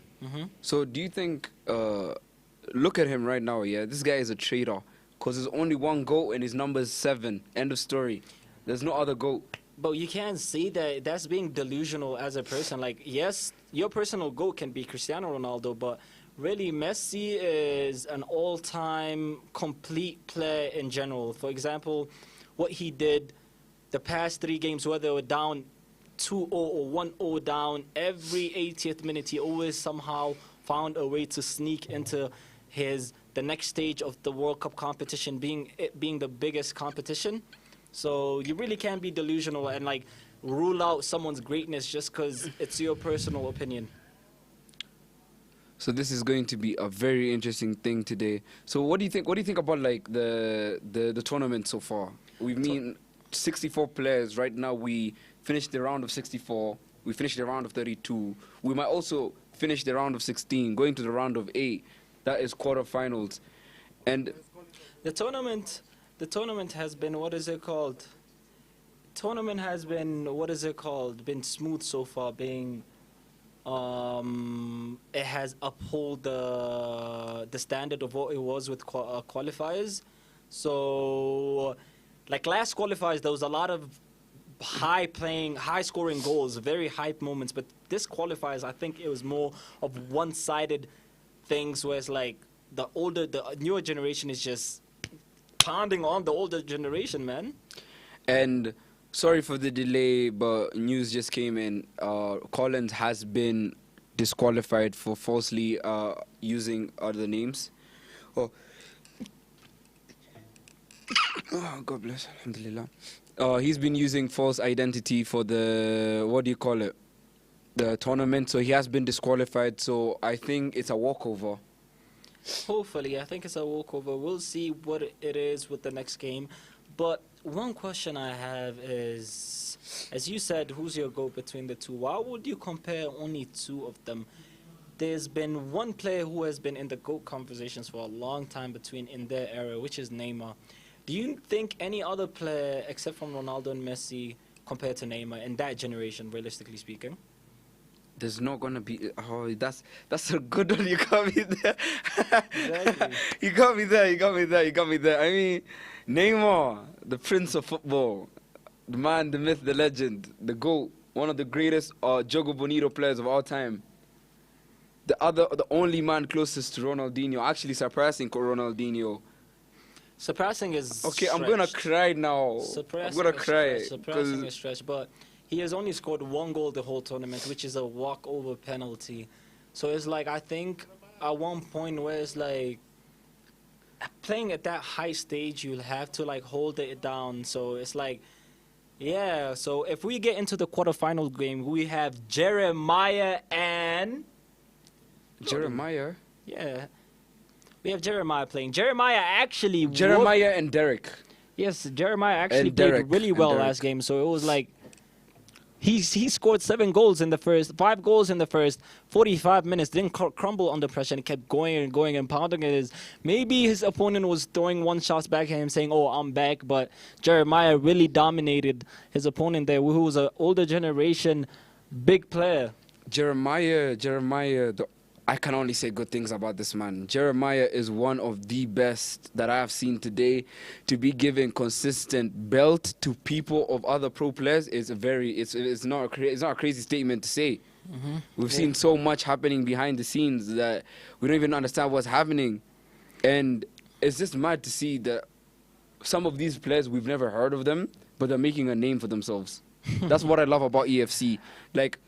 S4: So do you think, look at him right now, yeah, this guy is a traitor because there's only one GOAT and his number is 7. End of story. There's no other GOAT.
S1: But you can't say that. That's being delusional as a person. Like, yes, your personal GOAT can be Cristiano Ronaldo, but really, Messi is an all-time complete player in general. For example, what he did the past 3 games, whether they were down 2-0 or 1-0 down, every 80th minute he always somehow found a way to sneak into the next stage of the World Cup competition, being the biggest competition. So you really can't be delusional and like rule out someone's greatness just because it's your personal opinion.
S4: So this is going to be a very interesting thing today. So what do you think? What do you think about like the tournament so far? We mean 64 players right now. We finished the round of 64. We finished the round of 32. We might also finish the round of 16, going to the round of 8. That is quarterfinals, and
S1: the tournament has been, what is it called? Tournament has been, what is it called? Been smooth so far. Being it has uphold the standard of what it was with qualifiers. So like last qualifiers, there was a lot of high scoring goals, very hype moments, but this qualifiers, I think it was more of one-sided things, where it's like the newer generation is just pounding on the older generation, man.
S4: And sorry for the delay, but news just came in. Collins has been disqualified for falsely using other names. Oh, God bless. Alhamdulillah. He's been using false identity for the, what do you call it, the tournament. So he has been disqualified. So I think it's a walkover.
S1: Hopefully, I think it's a walkover. We'll see what it is with the next game. But one question I have is, as you said, who's your GOAT between the two? Why would you compare only 2 of them? There's been one player who has been in the GOAT conversations for a long time in their era, which is Neymar. Do you think any other player, except from Ronaldo and Messi, compared to Neymar in that generation, realistically speaking?
S4: There's not gonna be. Oh, that's a good one. You got me there.
S1: Exactly.
S4: You got me there. You got me there. You got me there. I mean, Neymar, the prince of football, the man, the myth, the legend, the GOAT, one of the greatest Jogo Bonito players of all time. The only man closest to Ronaldinho, actually surpassing Ronaldinho.
S1: Surpassing is
S4: okay.
S1: stretched.
S4: I'm gonna cry now. I'm gonna cry.
S1: Surpassing is stretched, but he has only scored 1 goal the whole tournament, which is a walkover penalty. So it's like, I think at one point where it's like, playing at that high stage, you'll have to like hold it down. So it's like, yeah. So if we get into the quarterfinal game, we have Jeremiah and...
S4: Jeremiah?
S1: Yeah. We have Jeremiah playing. Jeremiah
S4: and Derek.
S1: Yes, Jeremiah actually played really well last game. So it was like, he scored 7 goals in the first, 5 goals in the first 45 minutes, didn't crumble under pressure, and kept going and going and pounding it. Maybe his opponent was throwing one shots back at him saying, oh, I'm back, but Jeremiah really dominated his opponent there, who was an older generation big player.
S4: Jeremiah, I can only say good things about this man. Jeremiah is one of the best that I have seen today. To be given consistent belt to people of other pro players is it's not a crazy statement to say.
S1: Mm-hmm.
S4: We've seen so much happening behind the scenes that we don't even understand what's happening, and it's just mad to see that some of these players, we've never heard of them, but they're making a name for themselves. That's what I love about EFC. Like,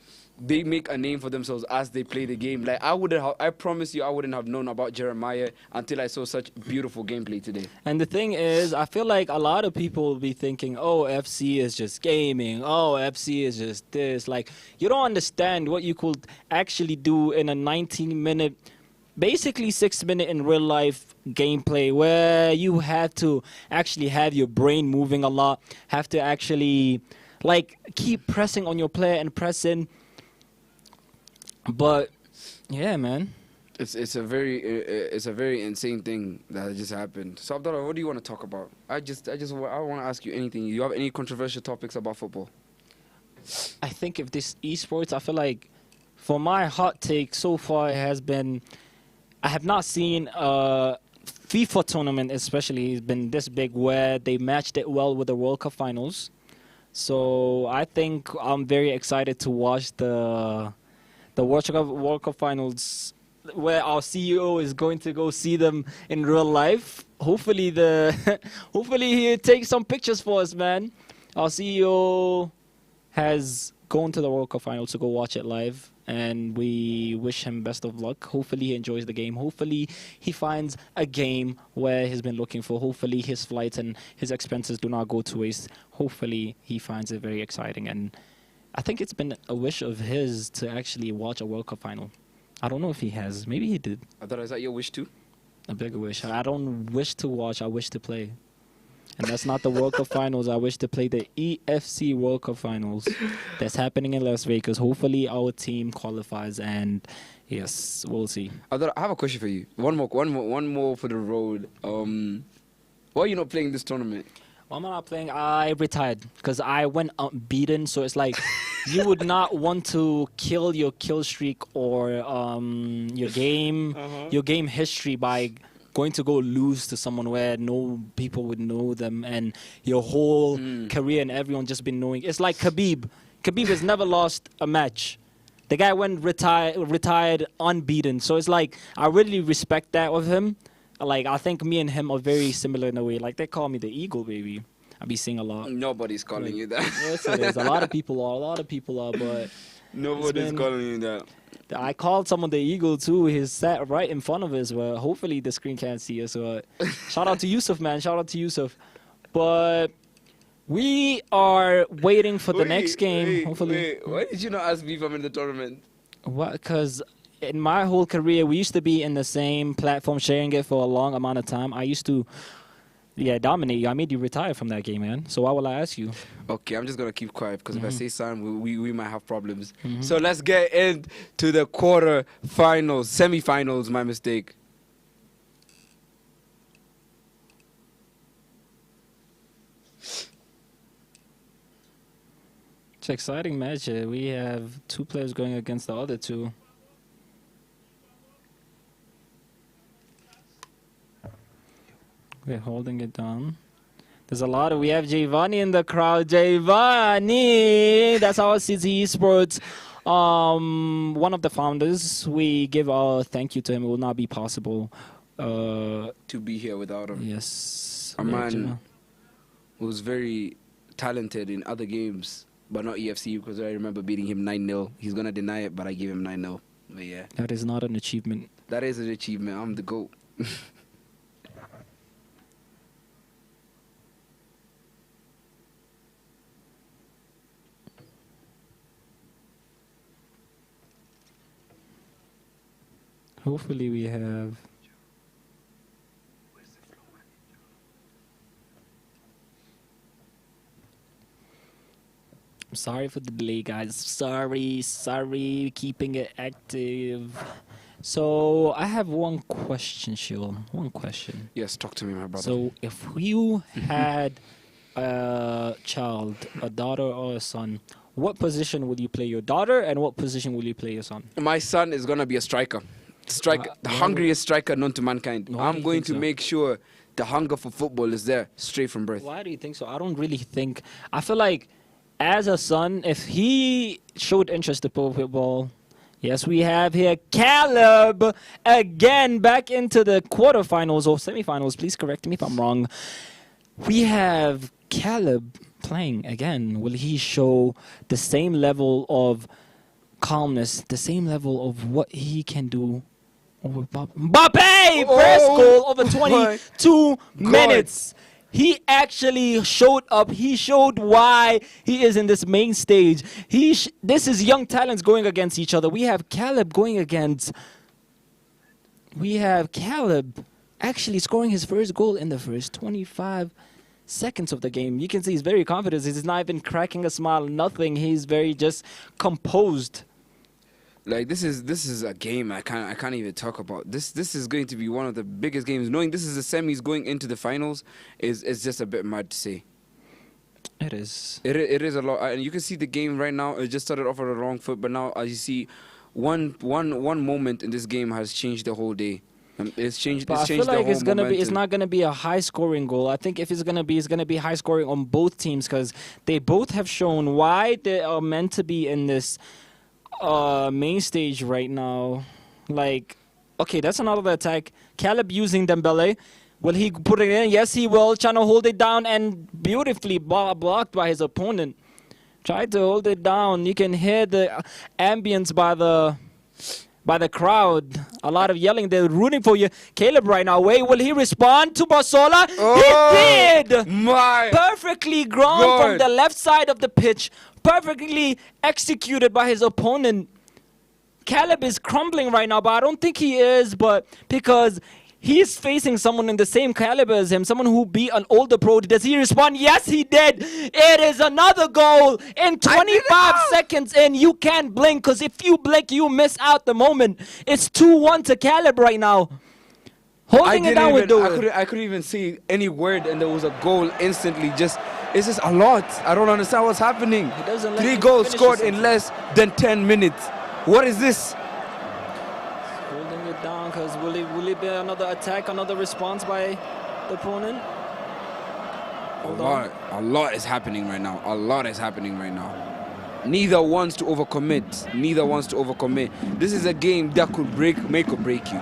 S4: they make a name for themselves as they play the game. Like, I promise you, I wouldn't have known about Jeremiah until I saw such beautiful gameplay today.
S1: And the thing is, I feel like a lot of people will be thinking, oh, FC is just gaming. Oh, FC is just this. Like, you don't understand what you could actually do in a 19-minute, basically 6-minute in real life gameplay, where you have to actually have your brain moving a lot, have to actually, like, keep pressing on your player and pressing. But yeah, man,
S4: it's a very insane thing that just happened. So Abdullah, what do you want to talk about? I want to ask you anything. You have any controversial topics about football?
S1: I think if this esports, I feel like, for my hot take so far, it has been, I have not seen a FIFA tournament especially has been this big where they matched it well with the World Cup finals. So I think I'm very excited to watch the World Cup finals, where our CEO is going to go see them in real life. Hopefully he takes some pictures for us, man. Our CEO has gone to the World Cup final to go watch it live, and we wish him best of luck. Hopefully he enjoys the game. Hopefully he finds a game where he's been looking for. Hopefully his flights and his expenses do not go to waste. Hopefully he finds it very exciting. And I think it's been a wish of his to actually watch a World Cup final. I don't know if he has. Maybe he did.
S4: I thought, is that your wish too?
S1: A bigger wish. I don't wish to watch. I wish to play. And that's not the World Cup finals. I wish to play the EFC World Cup finals that's happening in Las Vegas. Hopefully our team qualifies, and yes, we'll see.
S4: I have a question for you. One more for the road. Why are you not playing this tournament?
S1: Why am I not playing? I retired because I went unbeaten. So it's like you would not want to kill your kill streak or your game history by going to go lose to someone where no people would know them, and your whole career and everyone just been knowing. It's like Khabib. Khabib has never lost a match. The guy went retired unbeaten. So it's like I really respect that of him. Like I think me and him are very similar in a way. Like they call me the Eagle, baby. I be seeing a lot.
S4: Nobody's calling you that.
S1: Yes, it is. A lot of people are, but
S4: nobody's calling you that.
S1: I called someone the Eagle too. He's sat right in front of us. But hopefully the screen can't see us. But shout out to Yusuf, man. Shout out to Yusuf. But we are waiting for the next game. Hopefully.
S4: Why did you not ask me if I'm in the tournament?
S1: What? Because in my whole career, we used to be in the same platform, sharing it for a long amount of time. I used to, dominate you. I made you retire from that game, man. So why will I ask you?
S4: Okay, I'm just going to keep quiet because if I say something, we might have problems. So let's get into the quarter-finals, semi-finals, my mistake.
S1: It's an exciting match. We have two players going against the other two. We're holding it down. There's a lot of, we have Giovanni in the crowd. Giovanni! That's our CZ Esports. One of the founders. We give our thank you to him. It will not be possible
S4: to be here without him.
S1: Yes.
S4: A man who's very talented in other games, but not EFC, because I remember beating him 9-0. He's going to deny it, but I gave him 9-0. But yeah.
S1: That is not an achievement.
S4: That is an achievement. I'm the GOAT.
S1: Hopefully we have... Sorry for the delay, guys. Sorry, keeping it active. So I have one question, Shil. One question.
S4: Yes, talk to me, my brother.
S1: So if you had a child, a daughter or a son, what position will you play your daughter, and what position will you play your son?
S4: My son is gonna be a striker. The hungriest striker known to mankind. I'm going to make sure the hunger for football is there straight from birth.
S1: Why do you think so? I don't really think. I feel like as a son, if he showed interest in football, yes, we have here Caleb again back into the quarterfinals or semifinals. Please correct me if I'm wrong. We have Caleb playing again. Will he show the same level of calmness, the same level of what he can do? Mbappe! First goal over 22 minutes. He actually showed up. He showed why he is in this main stage. This is young talents going against each other. We have Caleb going against... We have Caleb actually scoring his first goal in the first 25 seconds of the game. You can see he's very confident. He's not even cracking a smile, nothing. He's very just composed.
S4: Like this is a game I can't even talk about. This is going to be one of the biggest games. Knowing this is the semis going into the finals is just a bit mad to say.
S1: It is.
S4: It is a lot, and you can see the game right now. It just started off on the wrong foot, but now as you see, one moment in this game has changed the whole day. It's changed.
S1: But
S4: it's changed
S1: I feel like
S4: the whole momentum.
S1: It's not gonna be a high scoring goal. I think if it's gonna be high scoring on both teams because they both have shown why they are meant to be in this main stage right now. Like, okay, that's another attack. Caleb using Dembele. Will he put it in? Yes, he will. Trying to hold it down and beautifully blocked by his opponent. Tried to hold it down. You can hear the ambience by the crowd. A lot of yelling. They're rooting for you. Caleb right now. Wait, will he respond to Basola? He did! Perfectly ground from the left side of the pitch. Perfectly executed by his opponent. Caleb is crumbling right now, but I don't think he is, but because he's facing someone in the same caliber as him, someone who beat an older pro. Does he respond? Yes, he did. It is another goal in 25 seconds, and you can't blink, because if you blink, you miss out the moment. It's 2-1 to Caleb right now. Holding it down with Dewey.
S4: I couldn't even see any word, and there was a goal instantly. It's just a lot. I don't understand what's happening. 3 goals scored in less than 10 minutes. What is this?
S1: Holding it down, because will it be another attack, another response by the opponent?
S4: A lot is happening right now. A lot is happening right now. Neither wants to overcommit. Neither wants to overcommit. This is a game that could make or break you.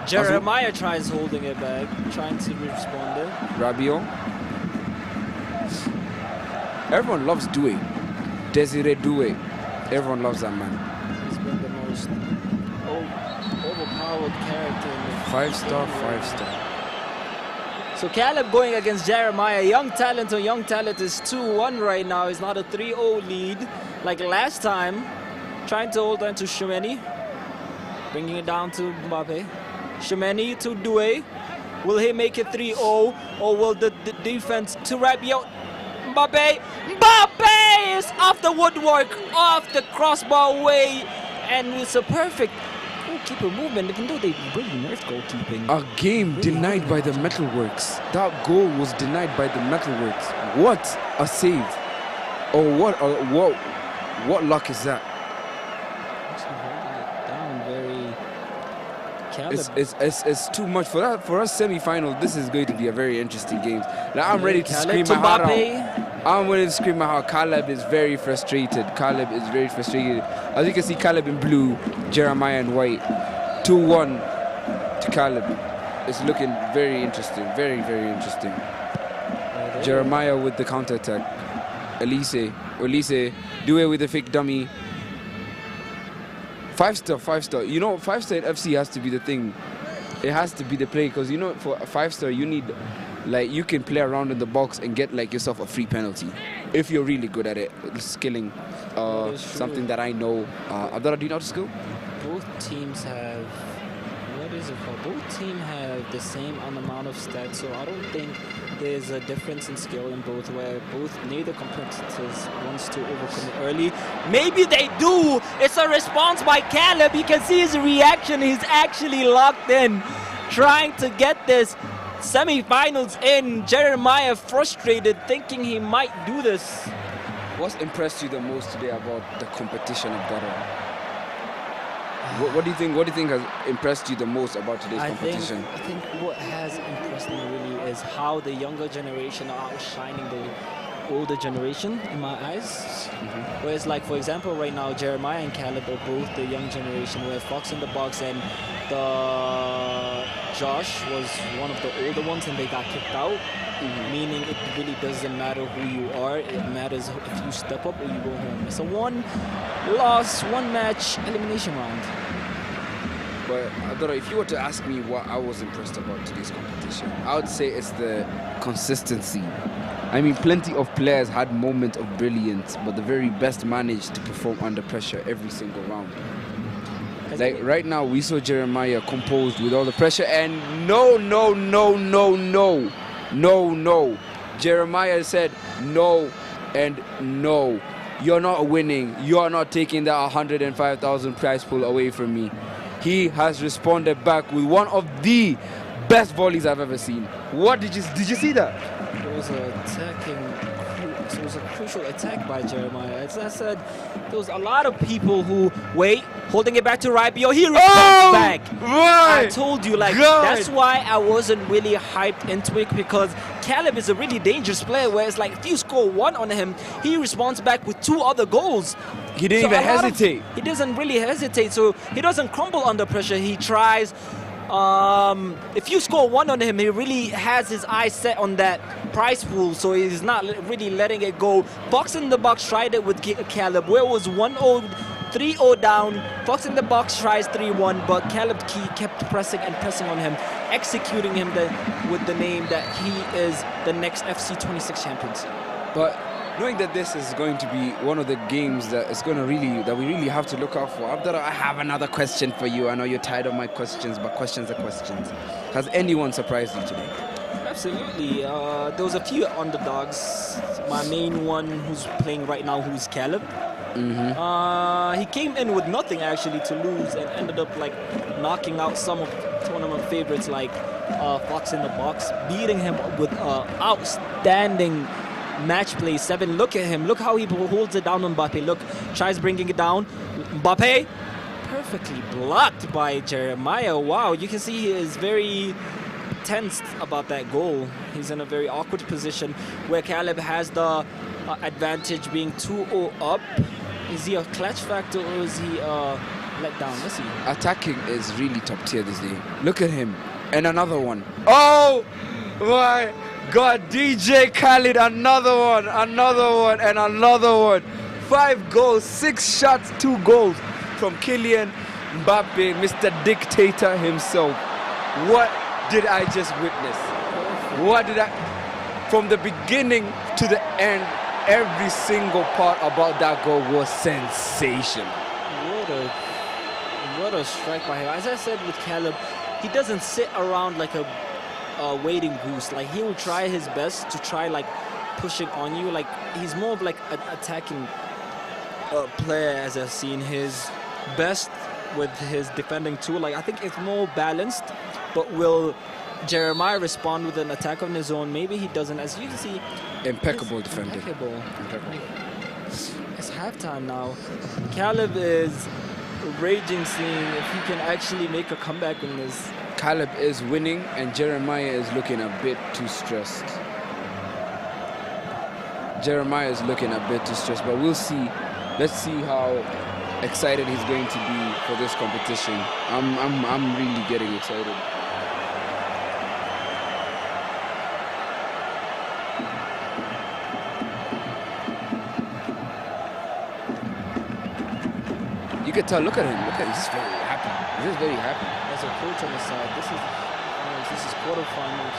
S1: Jeremiah tries holding it back, trying to respond it.
S4: Rabio. Everyone loves Dewey. Desiree Dewey. Everyone loves that man.
S1: He's been the most overpowered character in the
S4: 5-star, 5-star.
S1: So Caleb going against Jeremiah. Young talent is 2-1 right now. It's not a 3-0 lead like last time. Trying to hold on to Shemeni. Bringing it down to Mbappe. Shemeni to Dewey. Will he make it 3-0, or will the defense to Rabiot? Mbappe is off the woodwork, off the crossbar way, and it's a perfect goalkeeper movement, even though they really nerfed goalkeeping.
S4: A game denied by the Metalworks. That goal was denied by the Metalworks. What a save! Or what luck is that? It's too much for that. For us semi-final, this is going to be a very interesting game. Now I'm ready to scream my heart out. I'm ready to scream my heart. Caleb is very frustrated. As you can see, Caleb in blue, Jeremiah in white. 2-1 to Caleb. It's looking very interesting. Very, very interesting. Jeremiah with the counter-attack. Elise, Dewey with the fake dummy. 5-star. You know, 5-star in FC has to be the thing. It has to be the play, because you know, for a 5-star, you need, like, you can play around in the box and get like yourself a free penalty if you're really good at it. Skilling, something that I know. Abdullah, do you know how to skill?
S1: Both teams have. What is it called? Both teams have the same amount of stats, so I don't think there's a difference in skill in both, where neither competitors wants to overcome it early. Maybe they do. It's a response by Caleb. You can see his reaction. He's actually locked in, trying to get this semi-finals in. Jeremiah frustrated, thinking he might do this.
S4: What's impressed you the most today about the competition of Ghana? What do you think has impressed you the most about today's competition?
S1: I think what has impressed me really is how the younger generation are outshining the older generation in my eyes. Whereas, like, for example, right now, Jeremiah and Caleb are both the young generation, where Fox in the box and Josh was one of the older ones, and they got kicked out. Meaning it really doesn't matter who you are, it matters if you step up or you go home. It's a one match elimination round.
S4: But Adora, if you were to ask me what I was impressed about today's competition, I would say it's the consistency. I mean, plenty of players had moments of brilliance, but the very best managed to perform under pressure every single round. Like right now, we saw Jeremiah composed with all the pressure, and no. Jeremiah said no and no. You're not winning. You're not taking that 105,000 prize pool away from me. He has responded back with one of the best volleys I've ever seen. What did you see that?
S1: It was a crucial attack by Jeremiah. As I said, there was a lot of people who holding it back to Rabio. He responds back.
S4: Right.
S1: I told you, like, that's why I wasn't really hyped into it, because Caleb is a really dangerous player, where it's like if you score one on him, he responds back with 2 other goals.
S4: He didn't even hesitate.
S1: He doesn't really hesitate, so he doesn't crumble under pressure. He tries If you score 1 on him, he really has his eyes set on that prize pool, so he's not really letting it go. Box in the box tried it with Caleb, where it was 1-0, 3-0 down. Box in the box tries 3-1, but Caleb Key kept pressing and pressing on him, executing him with the name that he is the next FC26 champions.
S4: But knowing that this is going to be one of the games that is going to that we really have to look out for, Abdullah, I have another question for you. I know you're tired of my questions, but questions are questions. Has anyone surprised you today?
S1: Absolutely. There was a few underdogs. My main one who's playing right now, who's Caleb. He came in with nothing actually to lose and ended up like knocking out some of tournament favorites like Fox in the Box, beating him with outstanding match play 7. Look at him. Look how he holds it down on Mbappe. Look, tries bringing it down. Mbappe, perfectly blocked by Jeremiah. Wow, you can see he is very tensed about that goal. He's in a very awkward position where Caleb has the advantage being 2-0 up. Is he a clutch factor or is he let down? Let's see.
S4: Attacking is really top tier this day. Look at him. And another one. Oh my God, DJ Khaled, another one, and another one. 5 goals, 6 shots, 2 goals from Kylian Mbappe, Mr. Dictator himself. What did I just witness? From the beginning to the end, every single part about that goal was sensational.
S1: What a strike by him. As I said with Caleb, he doesn't sit around like a waiting goose. Like, he will try his best to try like pushing on you. Like, he's more of like an attacking player, as I've seen his best with his defending too. Like, I think it's more balanced, but will Jeremiah respond with an attack on his own? Maybe he doesn't. As you can see,
S4: impeccable defending.
S1: Impeccable. It's halftime now. Caleb is raging, seeing if he can actually make a comeback in this.
S4: Caleb is winning and Jeremiah is looking a bit too stressed. But we'll see. Let's see how excited he's going to be for this competition. I'm really getting excited. You can tell, look at him. He's very happy. He's very happy.
S1: There's a coach on the side. This is quarterfinals.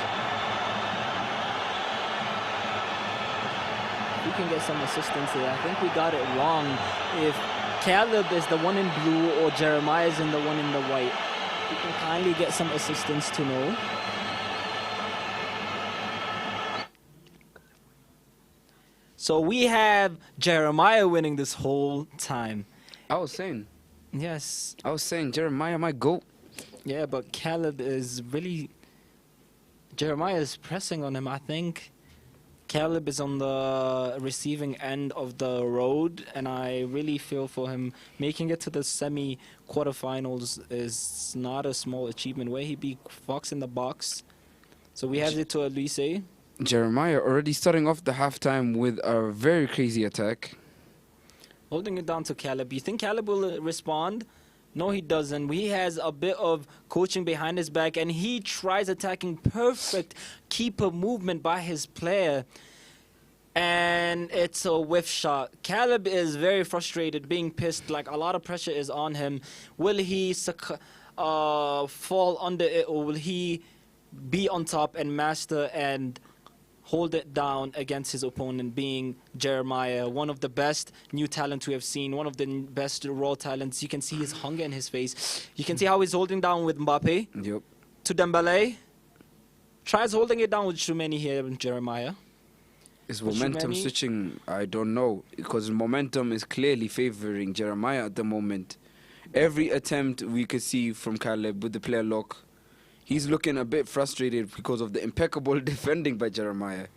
S1: We can get some assistance here. I think we got it wrong. If Caleb is the one in blue or Jeremiah is in the one in the white, we can kindly get some assistance to know. So we have Jeremiah winning this whole time.
S4: I was saying Jeremiah might go.
S1: Yeah, but Caleb is really... Jeremiah is pressing on him. I think Caleb is on the receiving end of the road, and I really feel for him. Making it to the semi-quarterfinals is not a small achievement, where he beat Fox in the box. So we have it to Elise.
S4: Jeremiah already starting off the halftime with a very crazy attack.
S1: Holding it down to Caleb. You think Caleb will respond? No, he doesn't. He has a bit of coaching behind his back, and he tries attacking. Perfect keeper movement by his player. And it's a whiff shot. Caleb is very frustrated, being pissed, like a lot of pressure is on him. Will he fall under it, or will he be on top and master and hold it down against his opponent, being Jeremiah, one of the best new talent we have seen, one of the best raw talents. You can see his hunger in his face. You can see how he's holding down with Mbappe.
S4: Yep.
S1: To Dembele. Tries holding it down with Shumeni here in Jeremiah.
S4: Is momentum switching? I don't know, because momentum is clearly favoring Jeremiah at the moment. Every attempt we could see from Caleb with the player lock, he's looking a bit frustrated because of the impeccable defending by Jeremiah.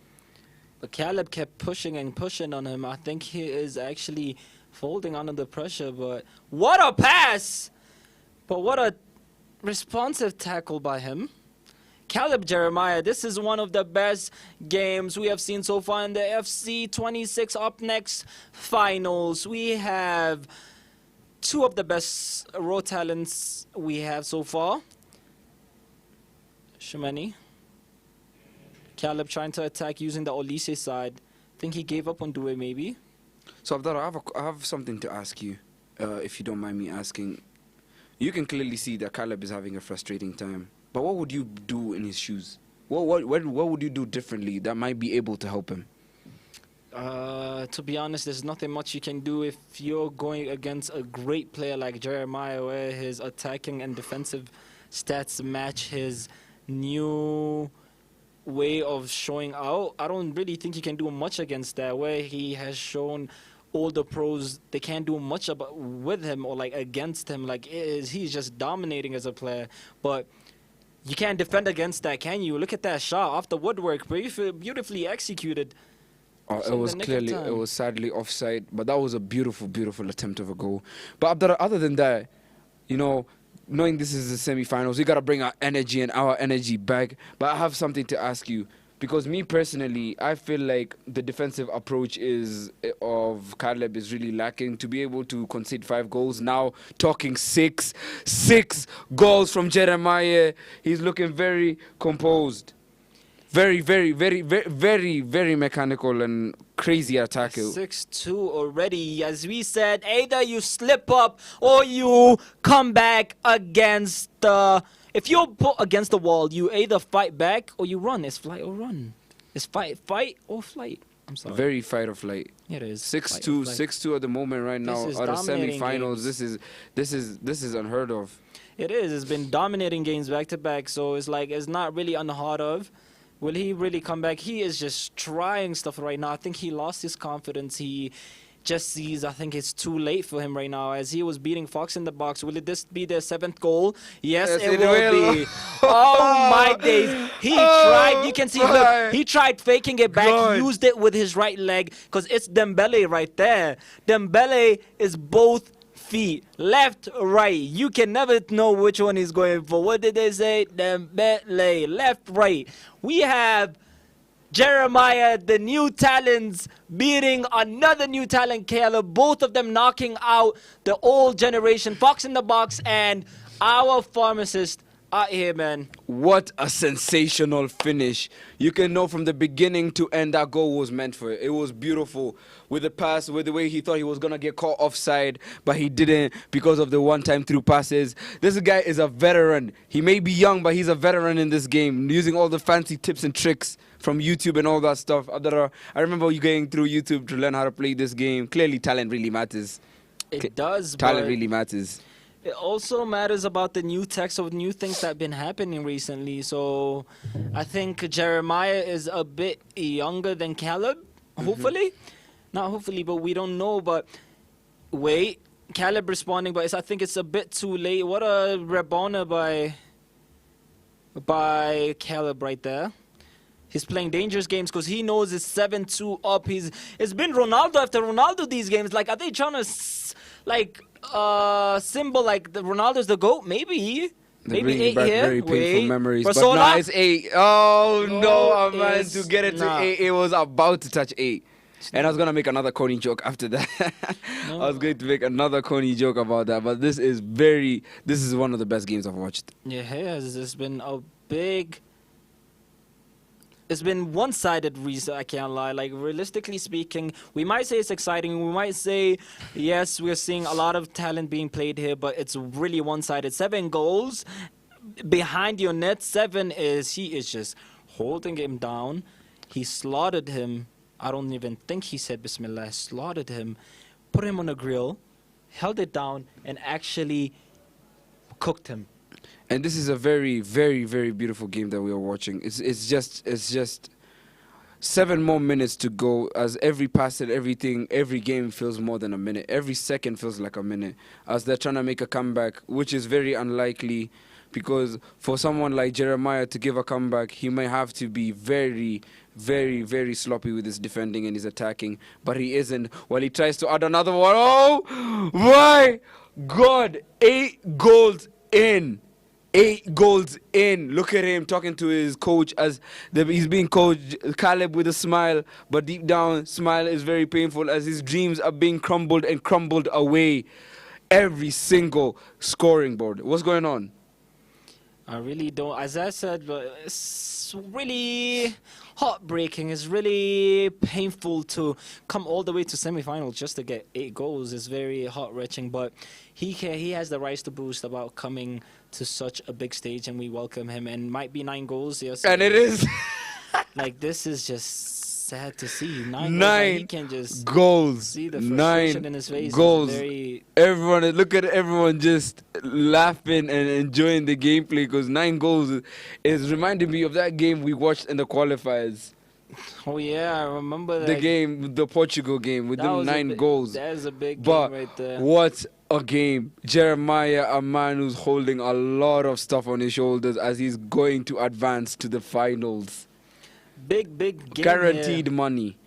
S1: But Caleb kept pushing and pushing on him. I think he is actually folding under the pressure, but what a pass! But what a responsive tackle by him. Caleb Jeremiah, this is one of the best games we have seen so far in the FC26 UPNEXT finals. We have two of the best raw talents we have so far. Shimani. Caleb trying to attack using the Olise side. Think he gave up on Due maybe.
S4: So Abdallah, I have something to ask you, if you don't mind me asking. You can clearly see that Caleb is having a frustrating time. But what would you do in his shoes? What would you do differently that might be able to help him?
S1: To be honest, there's nothing much you can do if you're going against a great player like Jeremiah, where his attacking and defensive stats match his new way of showing out. I don't really think you can do much against that, where he has shown all the pros they can't do much about with him or like against him. Like he's just dominating as a player, but you can't defend against that, can you? Look at that shot off the woodwork, beautifully executed.
S4: It was clearly, it was sadly offside, but that was a beautiful, beautiful attempt of a goal. But Abdallah, other than that, you know, knowing this is the semi-finals, we got to bring our energy and our energy back. But I have something to ask you, because me personally, I feel like the defensive approach of Caleb is really lacking. To be able to concede 5 goals, now talking six goals from Jeremiah, he's looking very composed. Very, very, very, very, very, very mechanical and crazy attacker.
S1: 6-2 already. As we said, either you slip up or you come back against the... If you're put against the wall, you either fight back or you run. It's flight or run. It's fight or flight. I'm sorry.
S4: Very fight or flight.
S1: It is.
S4: 6-2 at the moment right now. Out of semi-finals, this is unheard of.
S1: It is. It's been dominating games back to back. So it's like it's not really unheard of. Will he really come back? He is just trying stuff right now. I think he lost his confidence. He just sees, I think it's too late for him right now, as he was beating Fox in the box. Will this be their 7th goal? Yes, it will be. Oh, my days. He tried. You can see, look, he tried faking it back. He used it with his right leg, because it's Dembele right there. Dembele is both feet, left, right. You can never know which one he's going for. What did they say? Dembele, left, right. We have Jeremiah, the new talents, beating another new talent, Caleb. Both of them knocking out the old generation, Fox in the box, and our pharmacist out here, man.
S4: What a sensational finish. You can know from the beginning to end that goal was meant for it. It was beautiful with the pass, with the way he thought he was going to get caught offside, but he didn't because of the one-time through passes. This guy is a veteran. He may be young, but he's a veteran in this game, using all the fancy tips and tricks from YouTube and all that stuff. I remember you going through YouTube to learn how to play this game. Clearly, talent really matters.
S1: It does,
S4: Talent really matters.
S1: It also matters about the new text of new things that have been happening recently. So I think Jeremiah is a bit younger than Caleb, hopefully. Not hopefully, but we don't know. But wait, Caleb responding, but I think it's a bit too late. What a Rabona by Caleb right there. He's playing dangerous games because he knows it's 7-2 up. It's been Ronaldo after Ronaldo these games. Like, are they trying to symbol like the Ronaldo's the GOAT? Maybe. Maybe 8
S4: back
S1: here.
S4: Very painful memories. But
S1: Persona?
S4: now it's 8. Oh no, man! To get it to 8, it was about to touch 8. And I was gonna make another corny joke after that. I was going to make another corny joke about that. But this is one of the best games I've watched.
S1: Yeah, it has. It's been a big. It's been one-sided reason, I can't lie. Like, realistically speaking, we might say it's exciting. We might say, yes, we're seeing a lot of talent being played here, but it's really one-sided. 7 goals behind your net. 7 he is just holding him down. He slaughtered him. I don't even think he said Bismillah. Slaughtered him, put him on a grill, held it down, and actually cooked him.
S4: And this is a very, very, very beautiful game that we are watching. It's just 7 more minutes to go. As every pass and everything, every game feels more than a minute. Every second feels like a minute. As they're trying to make a comeback, which is very unlikely, because for someone like Jeremiah to give a comeback, he may have to be very, very, very sloppy with his defending and his attacking. But he isn't. While he tries to add another one. Oh my God! 8 goals in. 8 goals in. Look at him talking to his coach as he's being coached. Caleb with a smile, but deep down, smile is very painful as his dreams are being crumbled and crumbled away. Every single scoring board. What's going on?
S1: I really don't. As I said, it's really heartbreaking. It's really painful to come all the way to semi-finals just to get 8 goals. It's very heart-wrenching, but he has the rights to boast about coming to such a big stage, and we welcome him. And might be 9 goals, yes.
S4: And it is.
S1: Like, this is just sad to see.
S4: 9
S1: goals. He can just
S4: goals.
S1: see the frustration in his face.
S4: Goals.
S1: Very...
S4: Everyone, look at everyone just laughing and enjoying the gameplay because 9 goals is reminding me of that game we watched in the qualifiers.
S1: Oh yeah, I remember that.
S4: The game, the Portugal game with them 9 goals.
S1: That's a big
S4: but
S1: game right there.
S4: What a game. Jeremiah, a man who's holding a lot of stuff on his shoulders as he's going to advance to the finals.
S1: Big game.
S4: Guaranteed
S1: here.
S4: money.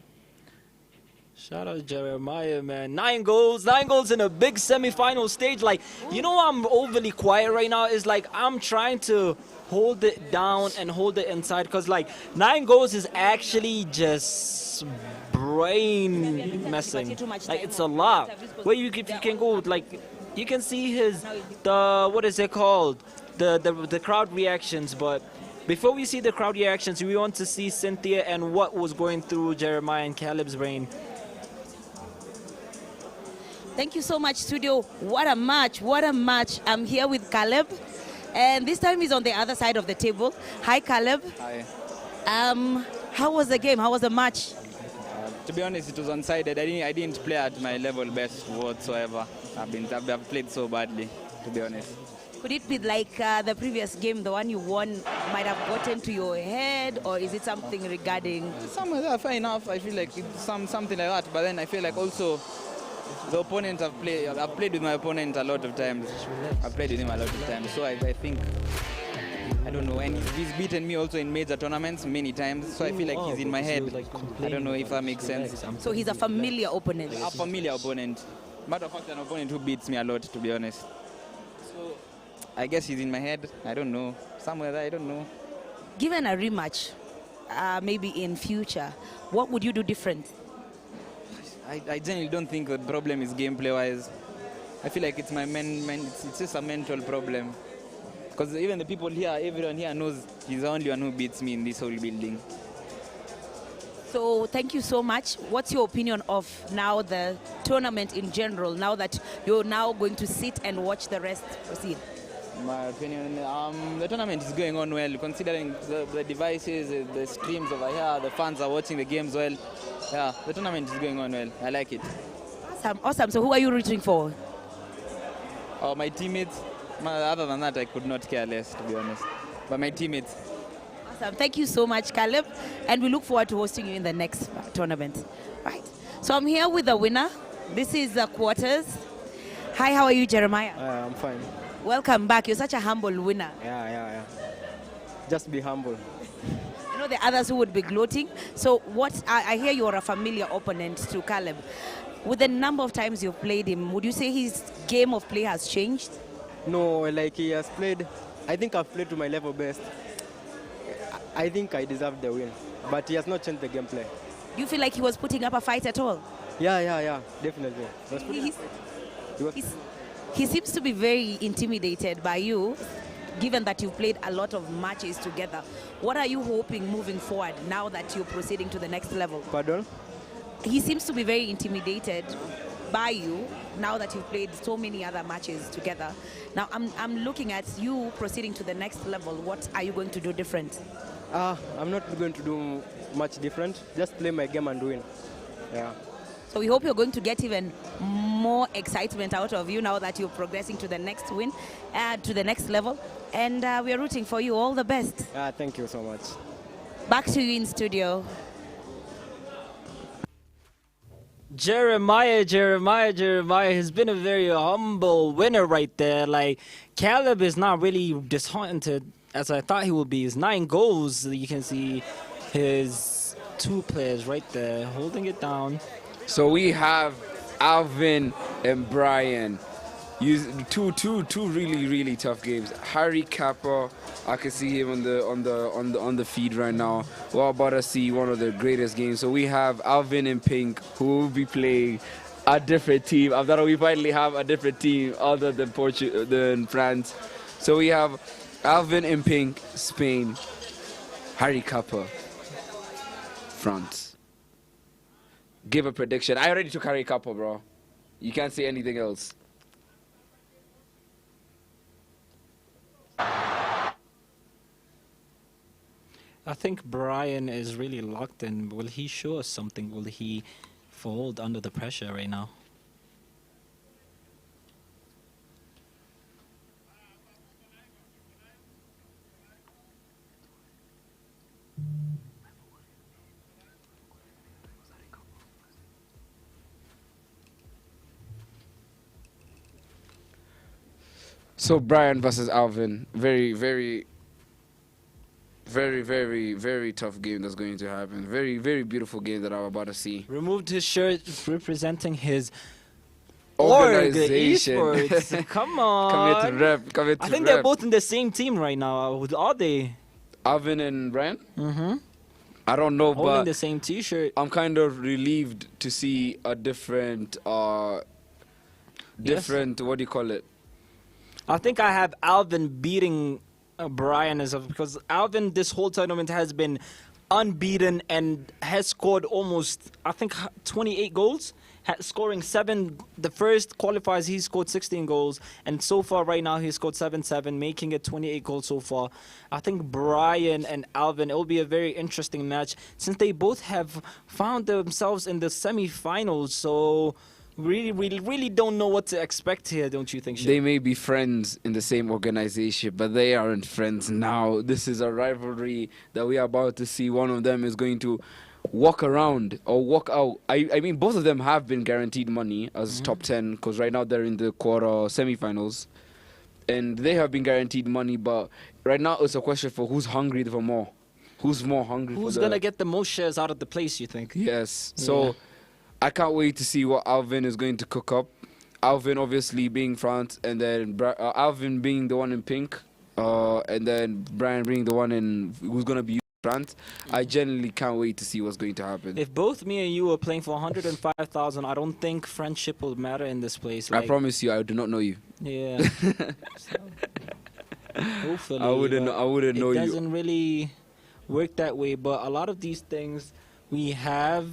S1: Shout out Jeremiah, man. 9 goals in a big semi-final stage. Like, you know, I'm overly quiet right now. Is like I'm trying to hold it down and hold it inside because like 9 goals is actually just brain messing. Like, it's a lot. Where you can go, like, you can see what is it called? The crowd reactions, but. Before we see the crowd reactions, we want to see Cynthia and what was going through Jeremiah and Caleb's brain.
S9: Thank you so much, studio. What a match, what a match. I'm here with Caleb, and this time he's on the other side of the table. Hi, Caleb.
S14: Hi.
S9: How was the game? How was the match?
S14: To be honest, it was one-sided. I didn't play at my level best whatsoever. I've played so badly, to be honest.
S9: Could it be like the previous game, the one you won, might have gotten to your head, or is it something regarding?
S14: Somewhere there, fair enough. I feel like it's something like that. But then I feel like also the opponent I've played with my opponent a lot of times. I've played with him a lot of times. So I think, I don't know, and he's beaten me also in major tournaments many times. So I feel like he's in my head. I don't know if that makes sense.
S9: So he's a familiar opponent?
S14: A familiar opponent. Matter of fact, an opponent who beats me a lot, to be honest. So I guess he's in my head. I don't know. Somewhere there, I don't know.
S9: Given a rematch, maybe in future, what would you do different?
S14: I generally don't think the problem is gameplay-wise. I feel like it's it's just a mental problem. Because even the people here, everyone here knows he's the only one who beats me in this whole building.
S9: So thank you so much. What's your opinion of now the tournament in general, now that you're now going to sit and watch the rest proceed?
S14: My opinion, the tournament is going on well, considering the devices, the streams over here, the fans are watching the games well. Yeah, the tournament is going on well. I like it.
S9: Awesome. So who are you rooting for?
S14: Oh, my teammates. Other than that, I could not care less, to be honest. But my teammates.
S9: Awesome. Thank you so much, Caleb. And we look forward to hosting you in the next tournament. Right. So I'm here with the winner. This is the quarters. Hi, how are you, Jeremiah?
S15: I'm fine.
S9: Welcome back. You're such a humble winner.
S15: Yeah. Just be humble.
S9: You know the others who would be gloating. So I hear you're a familiar opponent to Caleb. With the number of times you've played him, would you say his game of play has changed?
S15: No, like he has played. I think I've played to my level best. I think I deserve the win, but he has not changed the gameplay.
S9: Do you feel like he was putting up a fight at all?
S15: Yeah, definitely.
S9: He seems to be very intimidated by you, given that you've played a lot of matches together. What are you hoping moving forward now that you're proceeding to the next level?
S15: Pardon?
S9: He seems to be very intimidated by you now that you've played so many other matches together. Now I'm looking at you proceeding to the next level. What are you going to do different?
S15: I'm not going to do much different. Just play my game and win. Yeah.
S9: So we hope you're going to get even more excitement out of you now that you're progressing to the next win, to the next level. And we're rooting for you. All the best.
S15: Thank you so much.
S9: Back to you in studio.
S1: Jeremiah has been a very humble winner right there. Like, Caleb is not really disheartened as I thought he would be. His 9 goals, you can see his 2 players right there holding it down.
S4: So we have Alvin and Brian. Two really tough games. Harry Kappa, I can see him on the feed right now. We're about to see one of the greatest games. So we have Alvin and Pink, who will be playing a different team. I thought we finally have a different team other than France. So we have Alvin in pink, Spain. Harry Kappa, France. Give a prediction. I already took Harry Kappa, bro. You can't say anything else.
S1: I think Brian is really locked in. Will he show us something? Will he fold under the pressure right now?
S4: So Brian versus Alvin, very tough game that's going to happen. Very beautiful game that I'm about to see.
S1: Removed his shirt representing his
S4: Organization.
S1: Esports. Come on.
S4: Come here to rep. Come here to
S1: I think
S4: rep.
S1: they're both in the same team right now. Are they?
S4: Alvin and Brian?
S1: Mm-hmm.
S4: I don't know,
S1: Holding
S4: but
S1: the same T-shirt.
S4: I'm kind of relieved to see a different, what do you call it?
S1: I think I have Alvin beating Brian because Alvin this whole tournament has been unbeaten and has scored almost, I think, 28 goals. Scoring 7. The first qualifiers he scored 16 goals, and so far right now he scored 7, making it 28 goals so far. I think Brian and Alvin, it will be a very interesting match since they both have found themselves in the semi-finals. So really don't know what to expect here, don't you think, Shane?
S4: They may be friends in the same organization, but they aren't friends now. This is a rivalry that we are about to see. One of them is going to walk around or walk out. I mean, both of them have been guaranteed money as top 10 because right now they're in the quarter semi-finals. And they have been guaranteed money, but right now it's a question for who's hungry for more. Who's more hungry
S1: Who's
S4: for
S1: going to get the most shares out of the place, you think?
S4: Yes.
S1: Yeah.
S4: So I can't wait to see what Alvin is going to cook up. Alvin obviously being France, and then Alvin being the one in pink, and then Brian being the one in who's going to be France. I genuinely can't wait to see what's going to happen.
S1: If both me and you are playing for 105,000, I don't think friendship will matter in this place.
S4: I promise you, I do not know you.
S1: Yeah. Hopefully.
S4: I wouldn't know you.
S1: It doesn't really work that way, but a lot of these things we have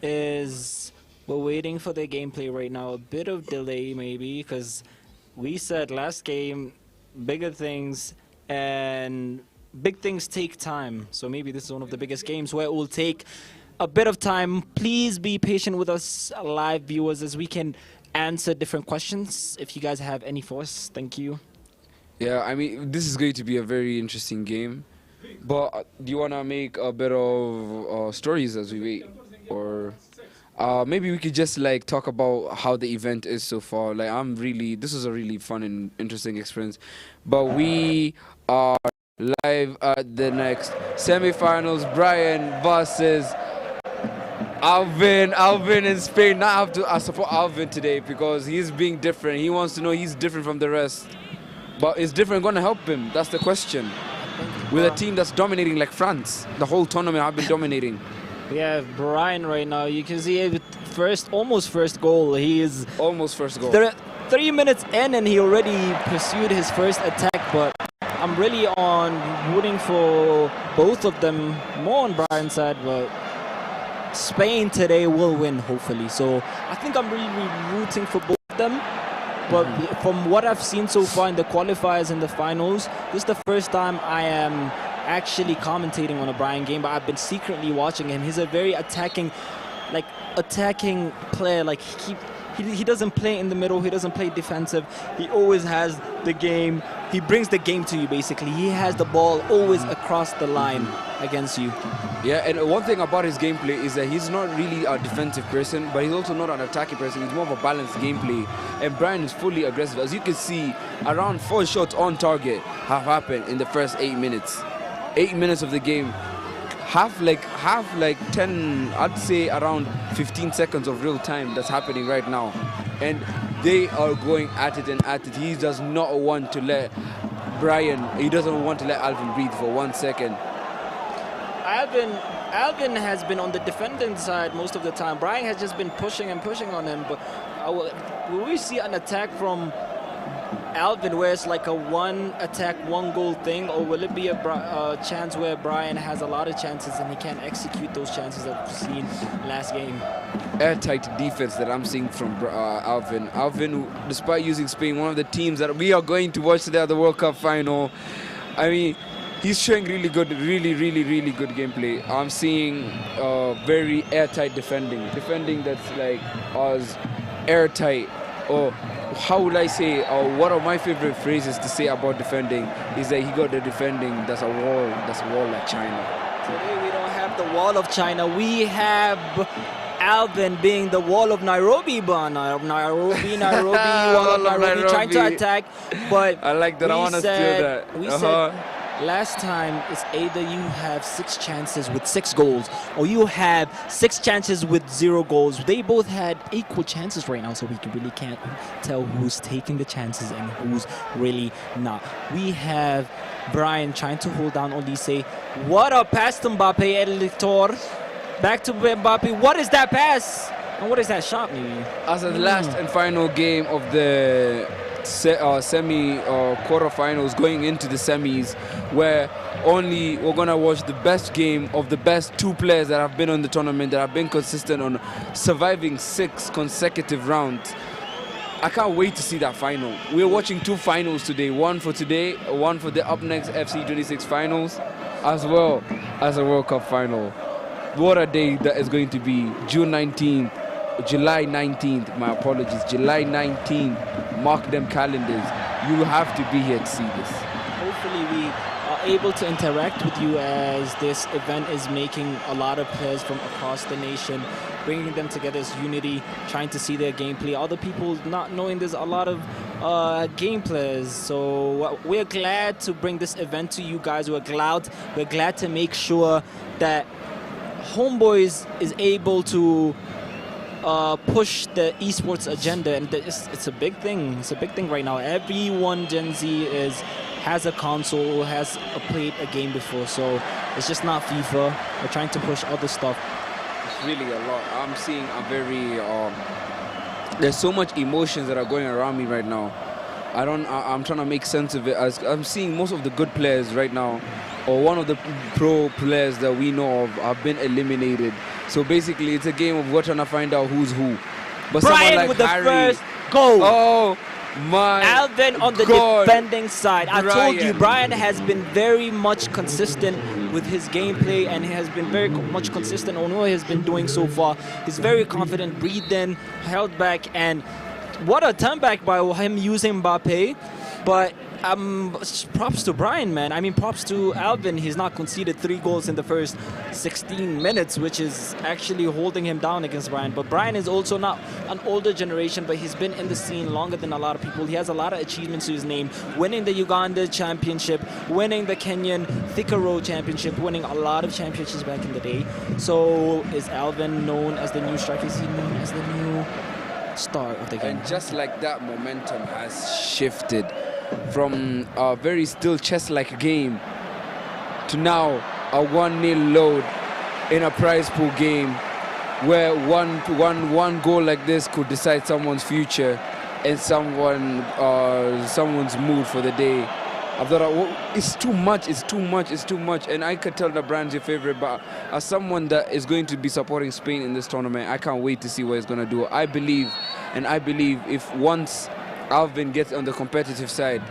S1: is we're waiting for the gameplay right now. A bit of delay maybe because we said last game bigger things and big things take time. So maybe this is one of the biggest games where it will take a bit of time. Please be patient with us live viewers as we can answer different questions if you guys have any for us. Thank you.
S4: Yeah, I mean, this is going to be a very interesting game. But do you want to make a bit of stories as we wait? Or maybe we could just like talk about how the event is so far. Like this is a really fun and interesting experience. But we are live at the next semi-finals. Brian versus Alvin. Alvin in Spain. Now I have to support Alvin today because he's being different. He wants to know he's different from the rest. But is different going to help him? That's the question. With a team that's dominating like France. The whole tournament have been dominating.
S1: We have Brian right now. You can see almost first goal. He is
S4: almost first goal.
S1: 3 minutes in and he already pursued his first attack, but I'm really rooting for both of them, more on Brian's side, but Spain today will win, hopefully. So I think I'm really rooting for both of them. But from what I've seen so far in the qualifiers and the finals, this is the first time I am actually commentating on a Brian game, but I've been secretly watching him. He's a very attacking player. Like he doesn't play in the middle. He doesn't play defensive. He always has the game. He brings the game to you, basically. He has the ball always across the line against you.
S4: Yeah, and one thing about his gameplay is that he's not really a defensive person, but he's also not an attacking person. He's more of a balanced gameplay. And Brian is fully aggressive. As you can see, around 4 shots on target have happened in the first 8 minutes. 8 minutes of the game. Half like 10, I'd say around 15 seconds of real time that's happening right now. And they are going at it and at it. He does not want to let he doesn't want to let Alvin breathe for 1 second.
S1: Alvin has been on the defending side most of the time. Brian has just been pushing and pushing on him. But will we see an attack from Alvin, where it's like a one attack, one goal thing, or will it be a chance where Brian has a lot of chances and he can't execute those chances that we've seen last game?
S4: Airtight defense that I'm seeing from Alvin. Alvin, despite using Spain, one of the teams that we are going to watch today at the World Cup final, I mean, he's showing really good gameplay. I'm seeing very airtight defending that's like as airtight, or how would I say, one of my favorite phrases to say about defending is that he got the defending that's a wall like China.
S1: Today we don't have the wall of China, we have Alvin being the wall of Nairobi, but Nairobi, wall of Nairobi, trying to attack, but
S4: I like that. I want to steal that.
S1: We said last time it's either you have 6 chances with 6 goals or you have 6 chances with 0 goals. They both had equal chances right now, so we really can't tell who's taking the chances and who's really not. We have Brian trying to hold down Olise. What a pass to Mbappe, Editor. Back to Mbappe. What is that pass? And what is that shot, maybe?
S4: As the last and final game of the semi quarterfinals, going into the semis, where we're gonna watch the best game of the best 2 players that have been on the tournament, that have been consistent on surviving 6 consecutive rounds. I can't wait to see that final. We're watching 2 finals today, one for today, one for the UPNEXT FC26 finals, as well as a World Cup final. What a day that is going to be. July 19th, my apologies, July 19th, mark them calendars. You have to be here to see this.
S1: Hopefully we are able to interact with you, as this event is making a lot of players from across the nation, bringing them together as unity, trying to see their gameplay. Other people not knowing there's a lot of game players. So we're glad to bring this event to you guys. We're glad to make sure that Homeboyz is able to push the esports agenda, and it's a big thing. It's a big thing right now. Everyone Gen Z has a console, has played a game before, so it's just not FIFA. We're trying to push other stuff.
S4: It's really a lot. I'm seeing a very there's so much emotions that are going around me right now. I'm trying to make sense of it, as I'm seeing most of the good players right now, or one of the pro players that we know of, have been eliminated. So basically, it's a game of we're trying to find out who's who. But
S1: Brian
S4: like
S1: with
S4: Harry,
S1: the first goal.
S4: Oh my
S1: Alvin on the
S4: God.
S1: defending side. I told you,
S4: Brian.
S1: Brian has been very much consistent with his gameplay, and he has been very much consistent on what he has been doing so far. He's very confident, breathed in, held back, and what a turn back by him using Mbappe. But props to Brian, man. I mean, props to Alvin. He's not conceded 3 goals in the first 16 minutes, which is actually holding him down against Brian. But Brian is also not an older generation, but he's been in the scene longer than a lot of people. He has a lot of achievements to his name, winning the Uganda Championship, winning the Kenyan Thika Road Championship, winning a lot of championships back in the day. So is Alvin known as the new striker? Is he known as the new star of the game?
S4: And just like that, momentum has shifted from a very still chess-like game to now a 1-0 load in a prize pool game, where one goal like this could decide someone's future and someone's mood for the day. I thought, it's too much, and I could tell that Brian's your favorite, but as someone that is going to be supporting Spain in this tournament, I can't wait to see what he's going to do. I believe if once Alvin gets on the competitive side,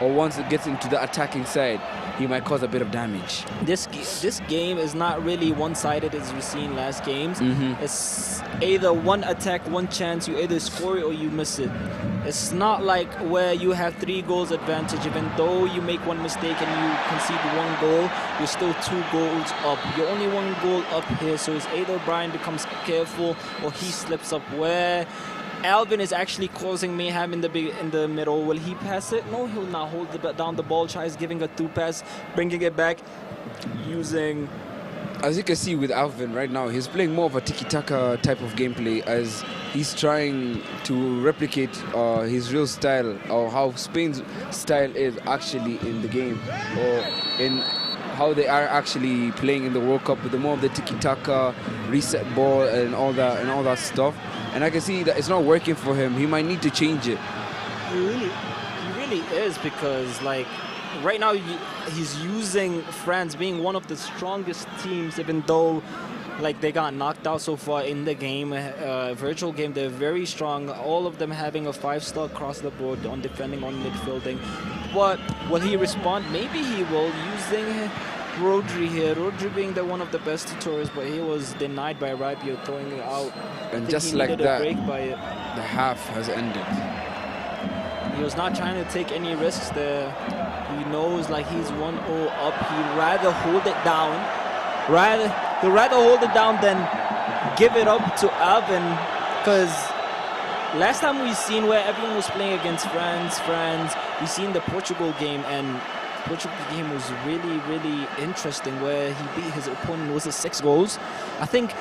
S4: or once it gets into the attacking side, he might cause a bit of damage.
S1: This game is not really one-sided as we've seen last games. It's either one attack, one chance, you either score it or you miss it. It's not like where you have 3 goals advantage. Even though you make one mistake and you concede 1 goal, you're still 2 goals up. You're only 1 goal up here, so it's either Brian becomes careful or he slips up. Where Alvin is actually causing mayhem in the middle. Will he pass it? No, he'll not hold down the ball. Tries giving a 2 pass, bringing it back, using.
S4: As you can see with Alvin right now, he's playing more of a tiki-taka type of gameplay, as he's trying to replicate his real style, or how Spain's style is actually in the game, or in how they are actually playing in the World Cup, with the more of the tiki-taka, reset ball, and all that stuff. And I can see that it's not working for him. He might need to change it.
S1: You really is, because like right now he's using France being one of the strongest teams, even though like they got knocked out so far in the game, virtual game. They're very strong, all of them having a 5-star across the board on defending, on midfielding. But will he respond? Maybe he will, using Rodri here. Rodri being one of the best tutorials, but he was denied by Rabiot, throwing it out.
S4: And just like that, the half has ended.
S1: He was not trying to take any risks there. He knows like he's 1-0 up. He'd rather hold it down. He'd rather hold it down than give it up to Alvin, because last time we seen where everyone was playing against France, we seen the Portugal game, and Portugal game was really, really interesting, where he beat his opponent, was it 6 goals? I think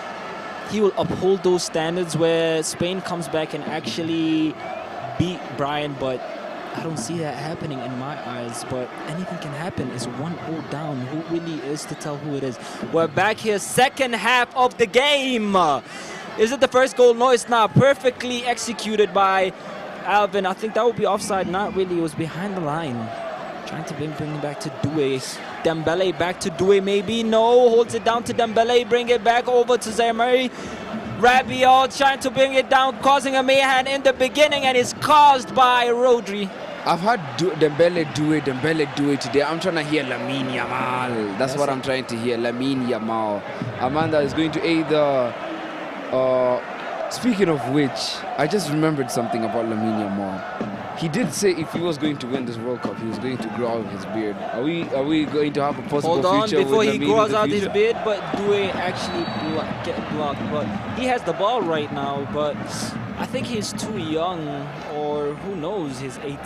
S1: he will uphold those standards where Spain comes back and actually beat Brian, but I don't see that happening in my eyes. But anything can happen. It's 1-0 down. Who really is to tell who it is? We're back here, second half of the game. Is it the first goal? No, it's not. Perfectly executed by Alvin. I think that would be offside. Not really. It was behind the line. Trying to bring it back to Doué. Dembele back to Doué, maybe. No, holds it down to Dembele. Bring it back over to Zaire. Rabiot trying to bring it down, causing a mayhem in the beginning, and it's caused by Rodri.
S4: I've had Dembele do it today. I'm trying to hear Lamine Yamal. That's what I'm trying to hear, Lamine Yamal. Amanda is going to aid the... speaking of which, I just remembered something about Lamine Yamal. He did say if he was going to win this World Cup, he was going to grow out his beard. Are we going to have a possible
S1: Hold on,
S4: future
S1: before
S4: with
S1: he
S4: Lamine
S1: grows
S4: in the
S1: out
S4: future?
S1: his beard, but Doué actually get blocked. But he has the ball right now, but I think he's too young, or who knows, he's 18,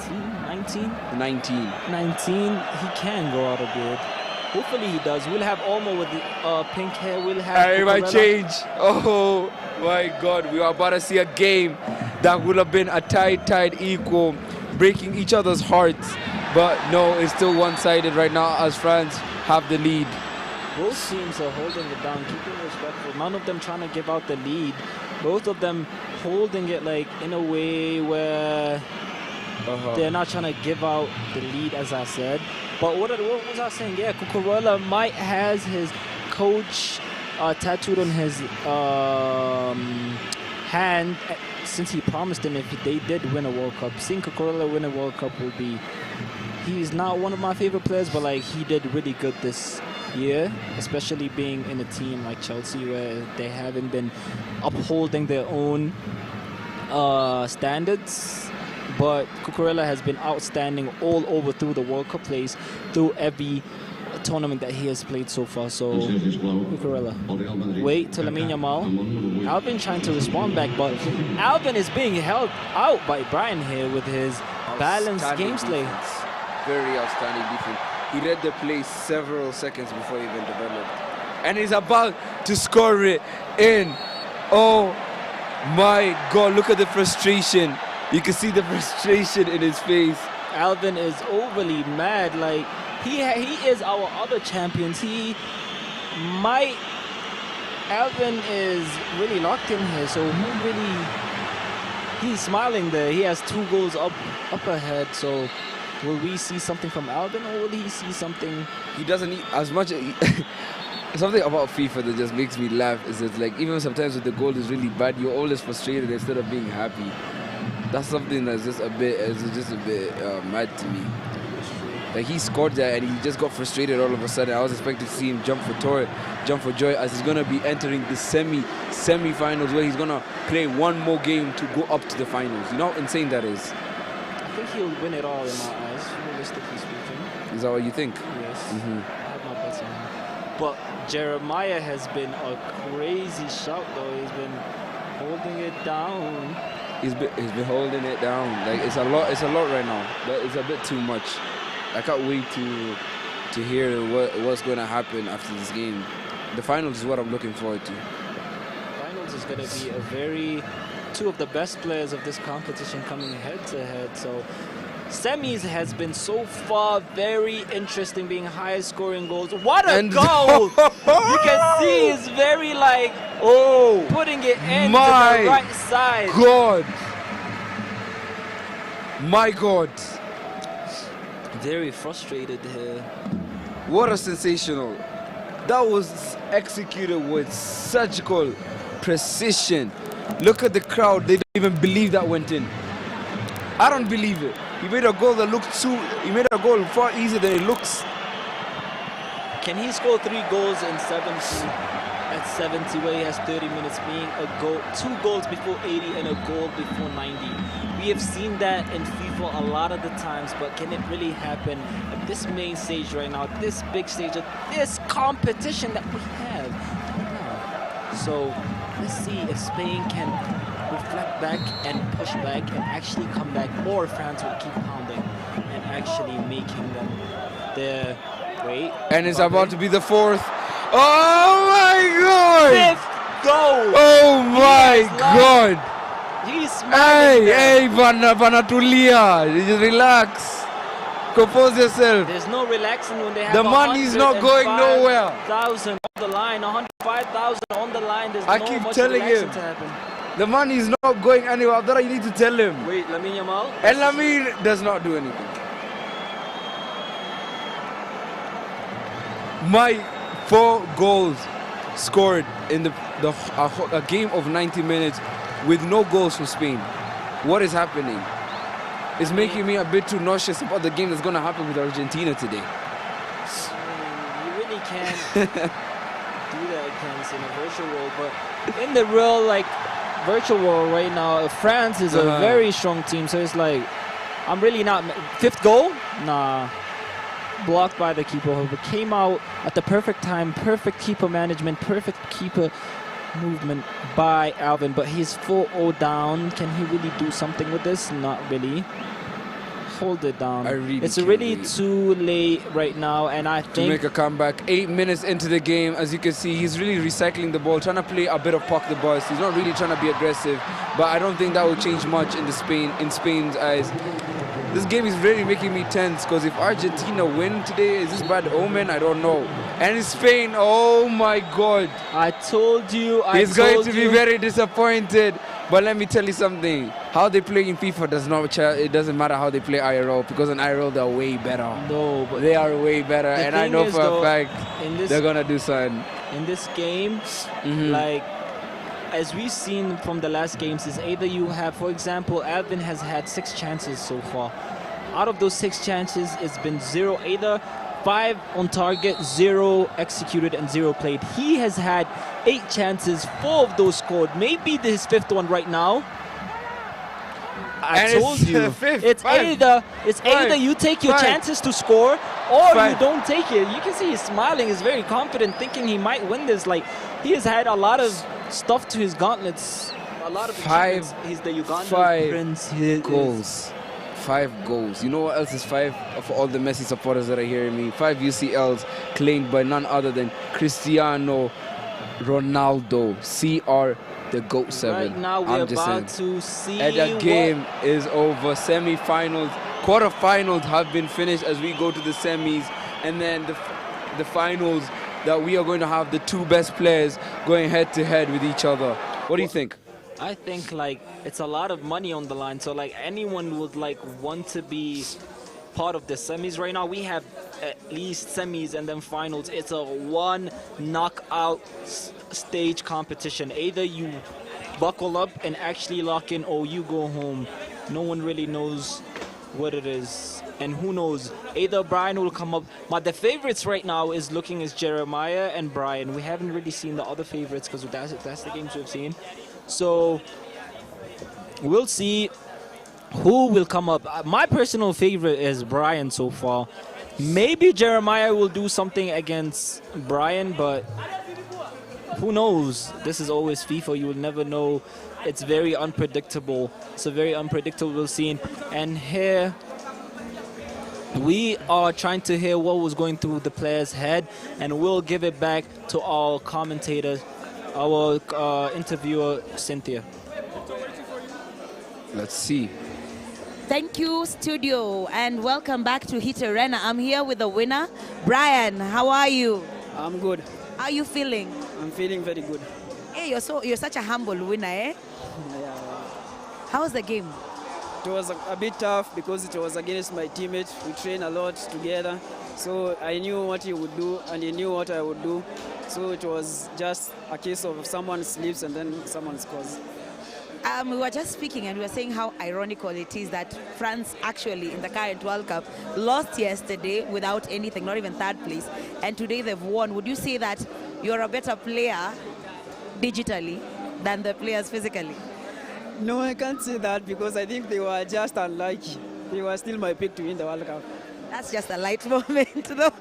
S1: 19? 19. 19, he can grow out a beard. Hopefully he does. We'll have Olmo with the pink hair. We'll have...
S4: It might change. Oh my God, we are about to see a game that would have been a tight equal, breaking each other's hearts. But no, it's still one-sided right now as France have the lead.
S1: Both teams are holding it down, keeping respectful. None of them trying to give out the lead. Both of them holding it like in a way where they're not trying to give out the lead, as I said. But what was I saying? Yeah, Cucurella might has his coach tattooed on his hand, since he promised him if they did win a World Cup. Seeing Cucurella win a World Cup will be... He's not one of my favorite players, but like he did really good this year, especially being in a team like Chelsea where they haven't been upholding their own standards. But Cucurella has been outstanding all over through the World Cup plays, through every tournament that he has played so far. So Cucurella, wait till Lamine Yamal. Alvin trying to respond back, but Alvin is being held out by Brian here with his balanced game play.
S4: Very outstanding defense. He read the play several seconds before he even developed, and he's about to score it in. Oh my God, look at the frustration. You can see the frustration in his face.
S1: Alvin is overly mad. Like he is our other champions. Alvin is really locked in here. So he's smiling there. He has 2 goals up ahead. So will we see something from Alvin, or will he see something?
S4: He doesn't need as much. Something about FIFA that just makes me laugh is that like even sometimes when the goal is really bad, you're always frustrated instead of being happy. That's something that's just a bit mad to me. Like he scored that and he just got frustrated all of a sudden. I was expecting to see him jump for joy, as he's gonna be entering the semi-finals where he's gonna play one more game to go up to the finals. You know how insane that is?
S1: I think he'll win it all in my eyes, realistically speaking.
S4: Is that what you think?
S1: Yes. I have my bets on him. But Jeremiah has been a crazy shout though. He's been holding it down.
S4: He's been holding it down. Like it's a lot right now, but it's a bit too much. I can't wait to hear what's going to happen after this game. The finals is what I'm looking forward to.
S1: Finals is going to be two of the best players of this competition coming head to head. So semis has been so far very interesting, being highest scoring goals. What a goal! You can see he's very putting it into the right side.
S4: God! My God!
S16: very frustrated here.
S4: What a sensational. That was executed with surgical precision. Look at the crowd. They don't even believe that went in. I don't believe it. He made a goal that looked he made a goal far easier than it looks.
S16: Can he score 3 goals in 70 at 70 where he has 30 minutes, being a goal, 2 goals before 80 and a goal before 90? We have seen that in FIFA a lot of the times, but can it really happen at this main stage right now, this big stage of this competition that we have? So let's see if Spain can reflect back and push back and actually come back, or France will keep pounding and actually making them their way.
S4: And it's about to be the 4th. Oh my God!
S16: 5th goal!
S4: Oh my God!
S16: He's smiling.
S4: Hey, Vanatulia, just relax. Compose yourself.
S16: There's no relaxing when they have
S4: the money's not going nowhere.
S16: 105,000 on the line, 105,000 on the line. There's
S4: I
S16: no
S4: keep
S16: much
S4: telling
S16: relaxing
S4: him.
S16: to happen.
S4: The money is not going anywhere. That you need to tell him.
S16: Wait, Lamine Yamal?
S4: And Lamine does not do anything. My 4 goals scored in a game of 90 minutes with no goals from Spain. What is happening? It's making me a bit too nauseous about the game that's going to happen with Argentina today.
S16: You really can't do that against in a virtual world, but in the real virtual world right now, France is a very strong team, so it's like, I'm really not... 5th goal? Nah. Blocked by the keeper, but came out at the perfect time, perfect keeper management, perfect keeper movement by Alvin, but he's 4-0 down. Can he really do something with this? Not really. Hold it down. It's really too late right now, and I think...
S4: To make a comeback. 8 minutes into the game, as you can see, he's really recycling the ball, trying to play a bit of park the bus. He's not really trying to be aggressive, but I don't think that will change much in Spain's eyes. This game is really making me tense, because if Argentina win today, is this bad omen? I don't know. And in Spain, oh my God.
S16: I told you.
S4: He's going to be very disappointed. But let me tell you something. How they play in FIFA does not, it doesn't matter how they play IRL, because in IRL they're way better.
S16: No, but
S4: they are way better. And I know for a fact they're going to do something.
S16: In this game, as we've seen from the last games, is either you have, for example, Alvin has had 6 chances so far. Out of those 6 chances, it's been 0, either 5 on target, 0 executed, and 0 played. He has had 8 chances, 4 of those scored. Maybe his 5th one right now. I told you, it's either you take your chances to score, or you don't take it. You can see he's smiling, he's very confident, thinking he might win this. Like, he has had a lot of stuff to his gauntlets. A lot of achievements. He's the Ugandan prince.
S4: 5 goals. You know what else is 5 for all the Messi supporters that are hearing me? 5 UCLs claimed by none other than Cristiano Ronaldo. CR the GOAT 7.
S16: Right now we're about to see
S4: and the game is over. Semi-finals, quarter-finals have been finished as we go to the semis, and then the finals that we are going to have the 2 best players going head-to-head with each other. What do you think?
S16: I think it's a lot of money on the line, so anyone would want to be part of the semis. Right now we have at least semis and then finals. It's a 1 knockout stage competition. Either you buckle up and actually lock in, or you go home. No one really knows what it is, and who knows, either Brian will come up, but the favorites right now is looking as Jeremiah and Brian. We haven't really seen the other favorites, because that's the games we've seen. So we'll see who will come up. My personal favorite is Brian so far. Maybe Jeremiah will do something against Brian, but who knows? This is always FIFA. You will never know. It's very unpredictable. It's a very unpredictable scene. And here we are trying to hear what was going through the player's head, and we'll give it back to our commentator, our interviewer, Cynthia.
S4: Let's see.
S9: Thank you, studio, and welcome back to Hit Arena. I'm here with the winner, Brian. How are you?
S17: I'm good.
S9: How are you feeling?
S17: I'm feeling very good.
S9: Hey, you're such a humble winner, eh?
S17: Yeah.
S9: How was the game?
S17: It was a bit tough because it was against my teammate. We trained a lot together, so I knew what he would do and he knew what I would do. So it was just a case of someone sleeps and then someone scores.
S9: We were just speaking and we were saying how ironical it is that France actually in the current World Cup lost yesterday without anything, not even third place, and today they've won. Would you say that you're a better player digitally than the players physically?
S17: No, I can't say that because I think they were just unlucky. They were still my pick to win the World Cup.
S9: That's just a light moment though.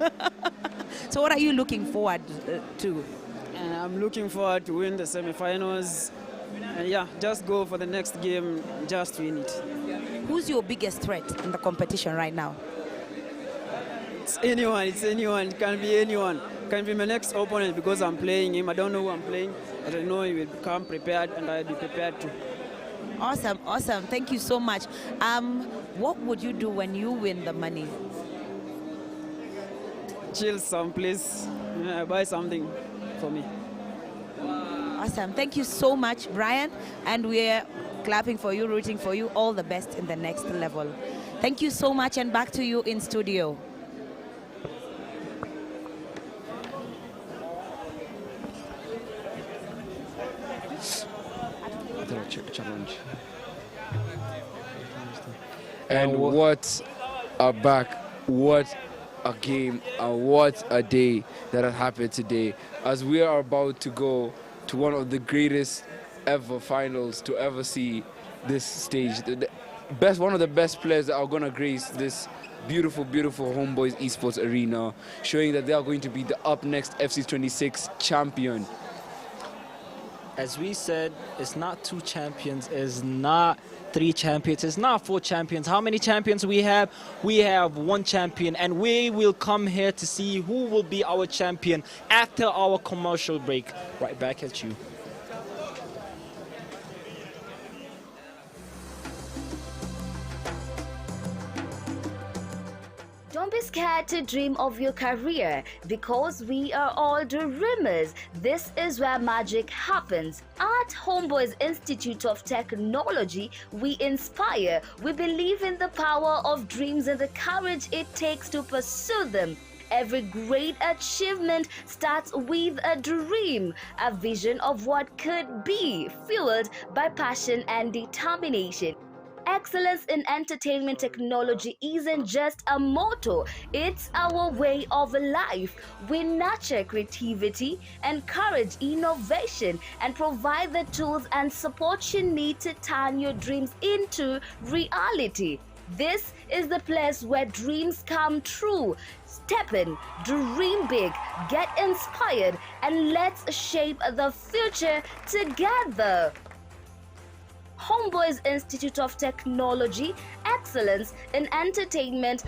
S9: So what are you looking forward to?
S17: I'm looking forward to win the semi-finals. And yeah, just go for the next game, just win it.
S9: Who's your biggest threat in the competition right now?
S17: It's anyone, it can be anyone. It can be my next opponent because I'm playing him. I don't know who I'm playing, but I know he will come prepared and I'll be prepared too.
S9: Awesome, awesome. Thank you so much. What would you do when you win the money?
S17: Chill someplace, buy something for me.
S9: Awesome. Thank you so much, Brian. And we're clapping for you, rooting for you. All the best in the next level. Thank you so much, and back to you in studio.
S4: Challenge. And what a back, what a game, and what a day that has happened today. As we are about to go to one of the greatest ever finals to ever see this stage. One of the best players that are going to grace this beautiful, beautiful Homeboyz Esports Arena, showing that they are going to be the UPNEXT FC26 champion.
S16: As we said, it's not 2 champions, it's not 3 champions, it's not 4 champions. How many champions we have? We have 1 champion, and we will come here to see who will be our champion after our commercial break. Right back at you.
S7: Don't be scared to dream of your career because we are all dreamers. This is where magic happens. At Homeboyz Institute of Technology, we inspire. We believe in the power of dreams and the courage it takes to pursue them. Every great achievement starts with a dream, a vision of what could be, fueled by passion and determination. Excellence in entertainment technology isn't just a motto, it's our way of life. We nurture creativity, encourage innovation, and provide the tools and support you need to turn your dreams into reality. This is the place where dreams come true. Step in, dream big, get inspired, and let's shape the future together. Homeboyz Institute of Technology, excellence in entertainment.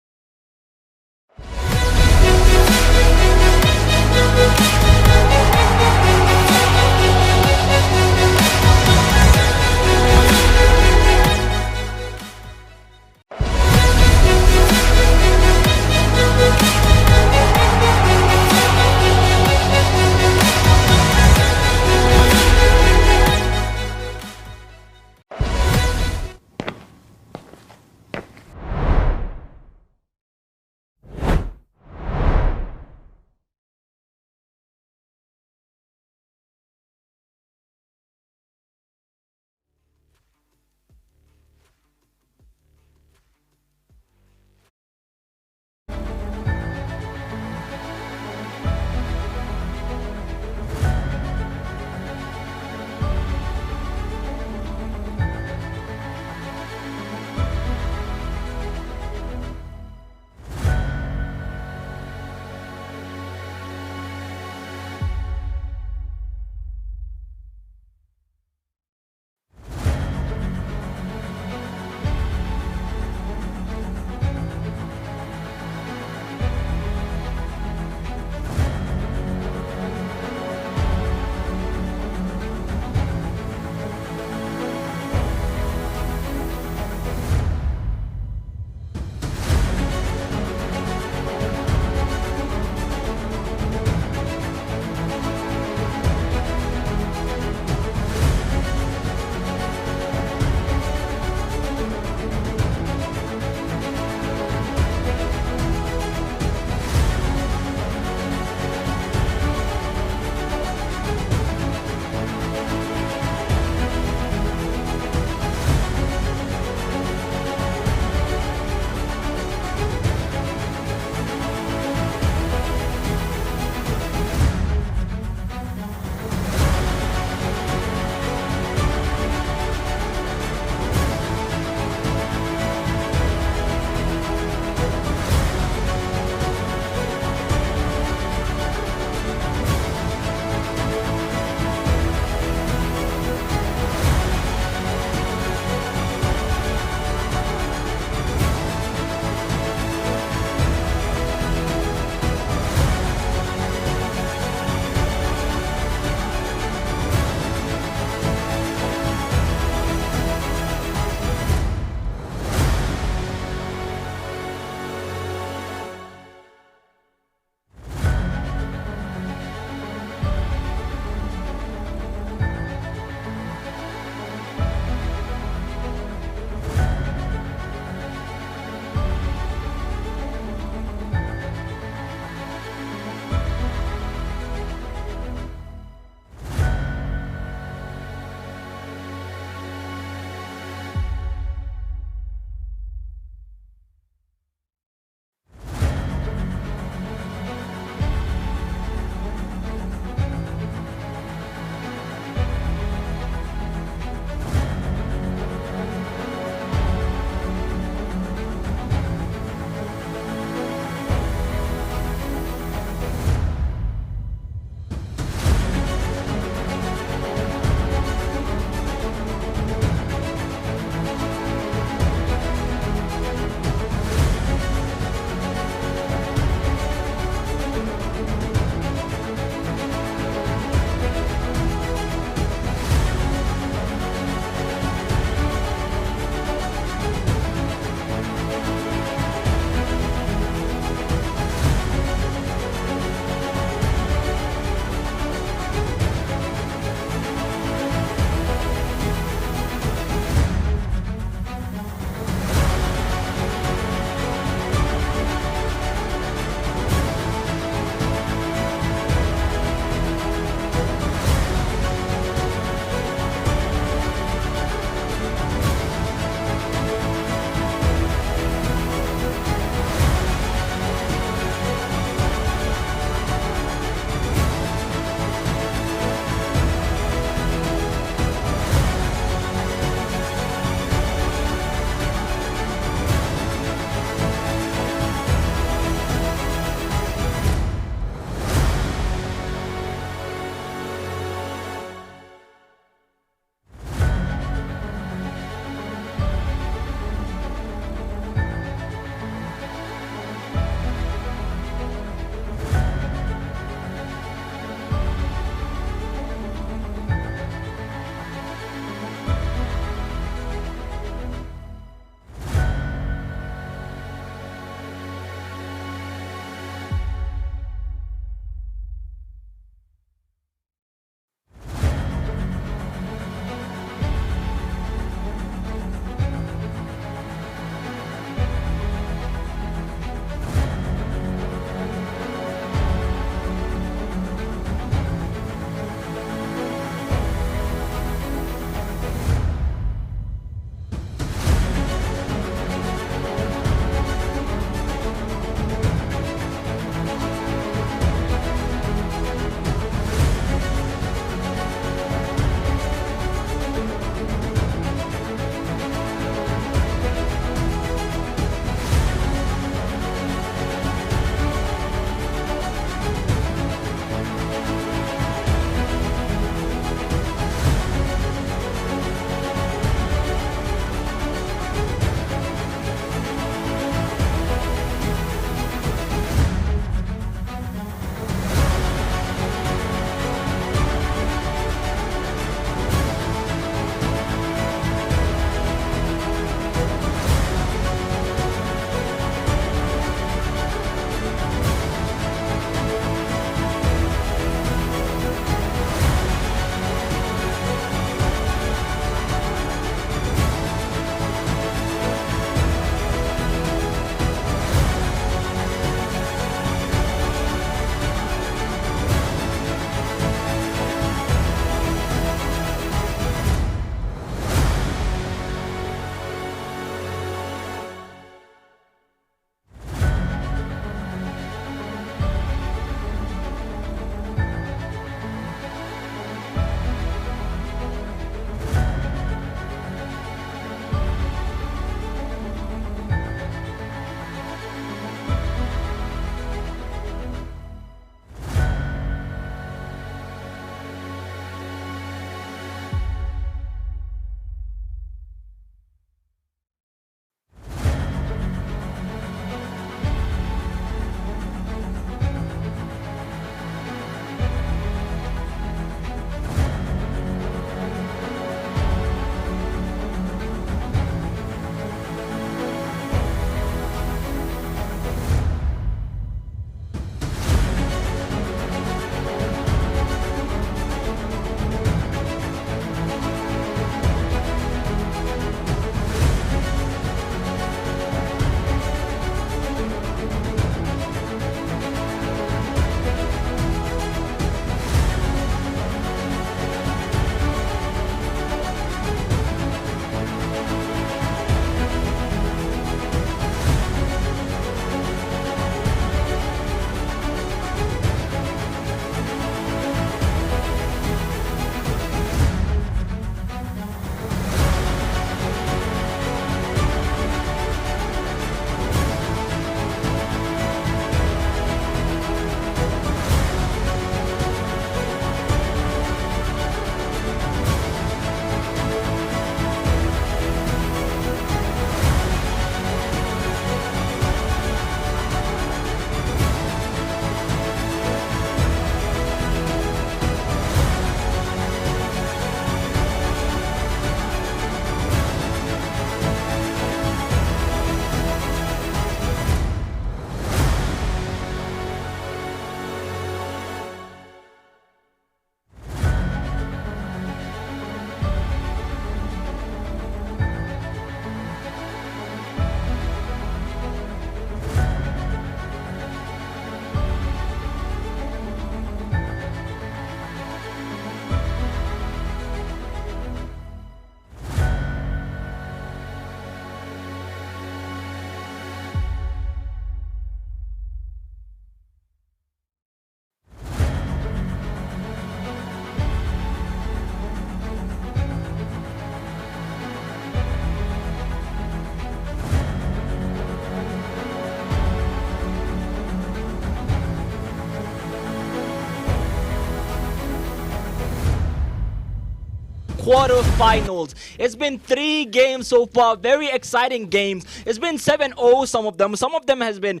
S1: quarterfinals. It's been 3 games so far, very exciting games. It's been 7-0, some of them. Some of them has been,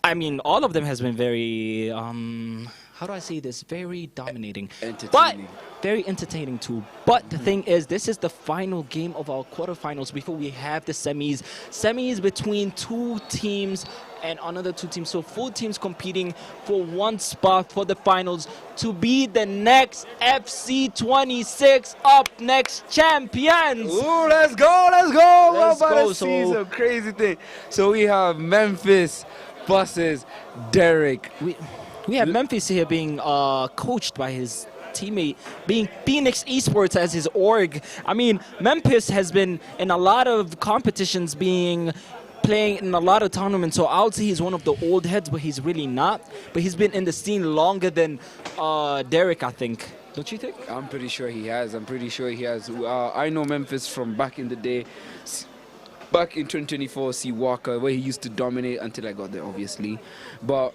S1: I mean, all of them has been very, how do I say this? Very dominating. But very entertaining too. But the thing is, this is the final game of our quarterfinals before we have the semis. Semis between 2 teams and another 2 teams. So 4 teams competing for 1 spot for the finals to be the next FC26 Up Next champions.
S4: Ooh, let's go, let's go.
S1: Let's
S4: We're about
S1: go.
S4: to see some crazy thing. So we have Memphis versus Derek.
S1: We have Memphis here being coached by his teammate, being UPNEXT Esports as his org. I mean, Memphis has been in a lot of competitions, playing in a lot of tournaments, so I would say he's one of the old heads, but he's really not. But he's been in the scene longer than Derek, I think. Don't you think?
S4: I'm pretty sure he has. I know Memphis from back in the day. Back in 2024, C Walker, where he used to dominate until I got there, obviously. But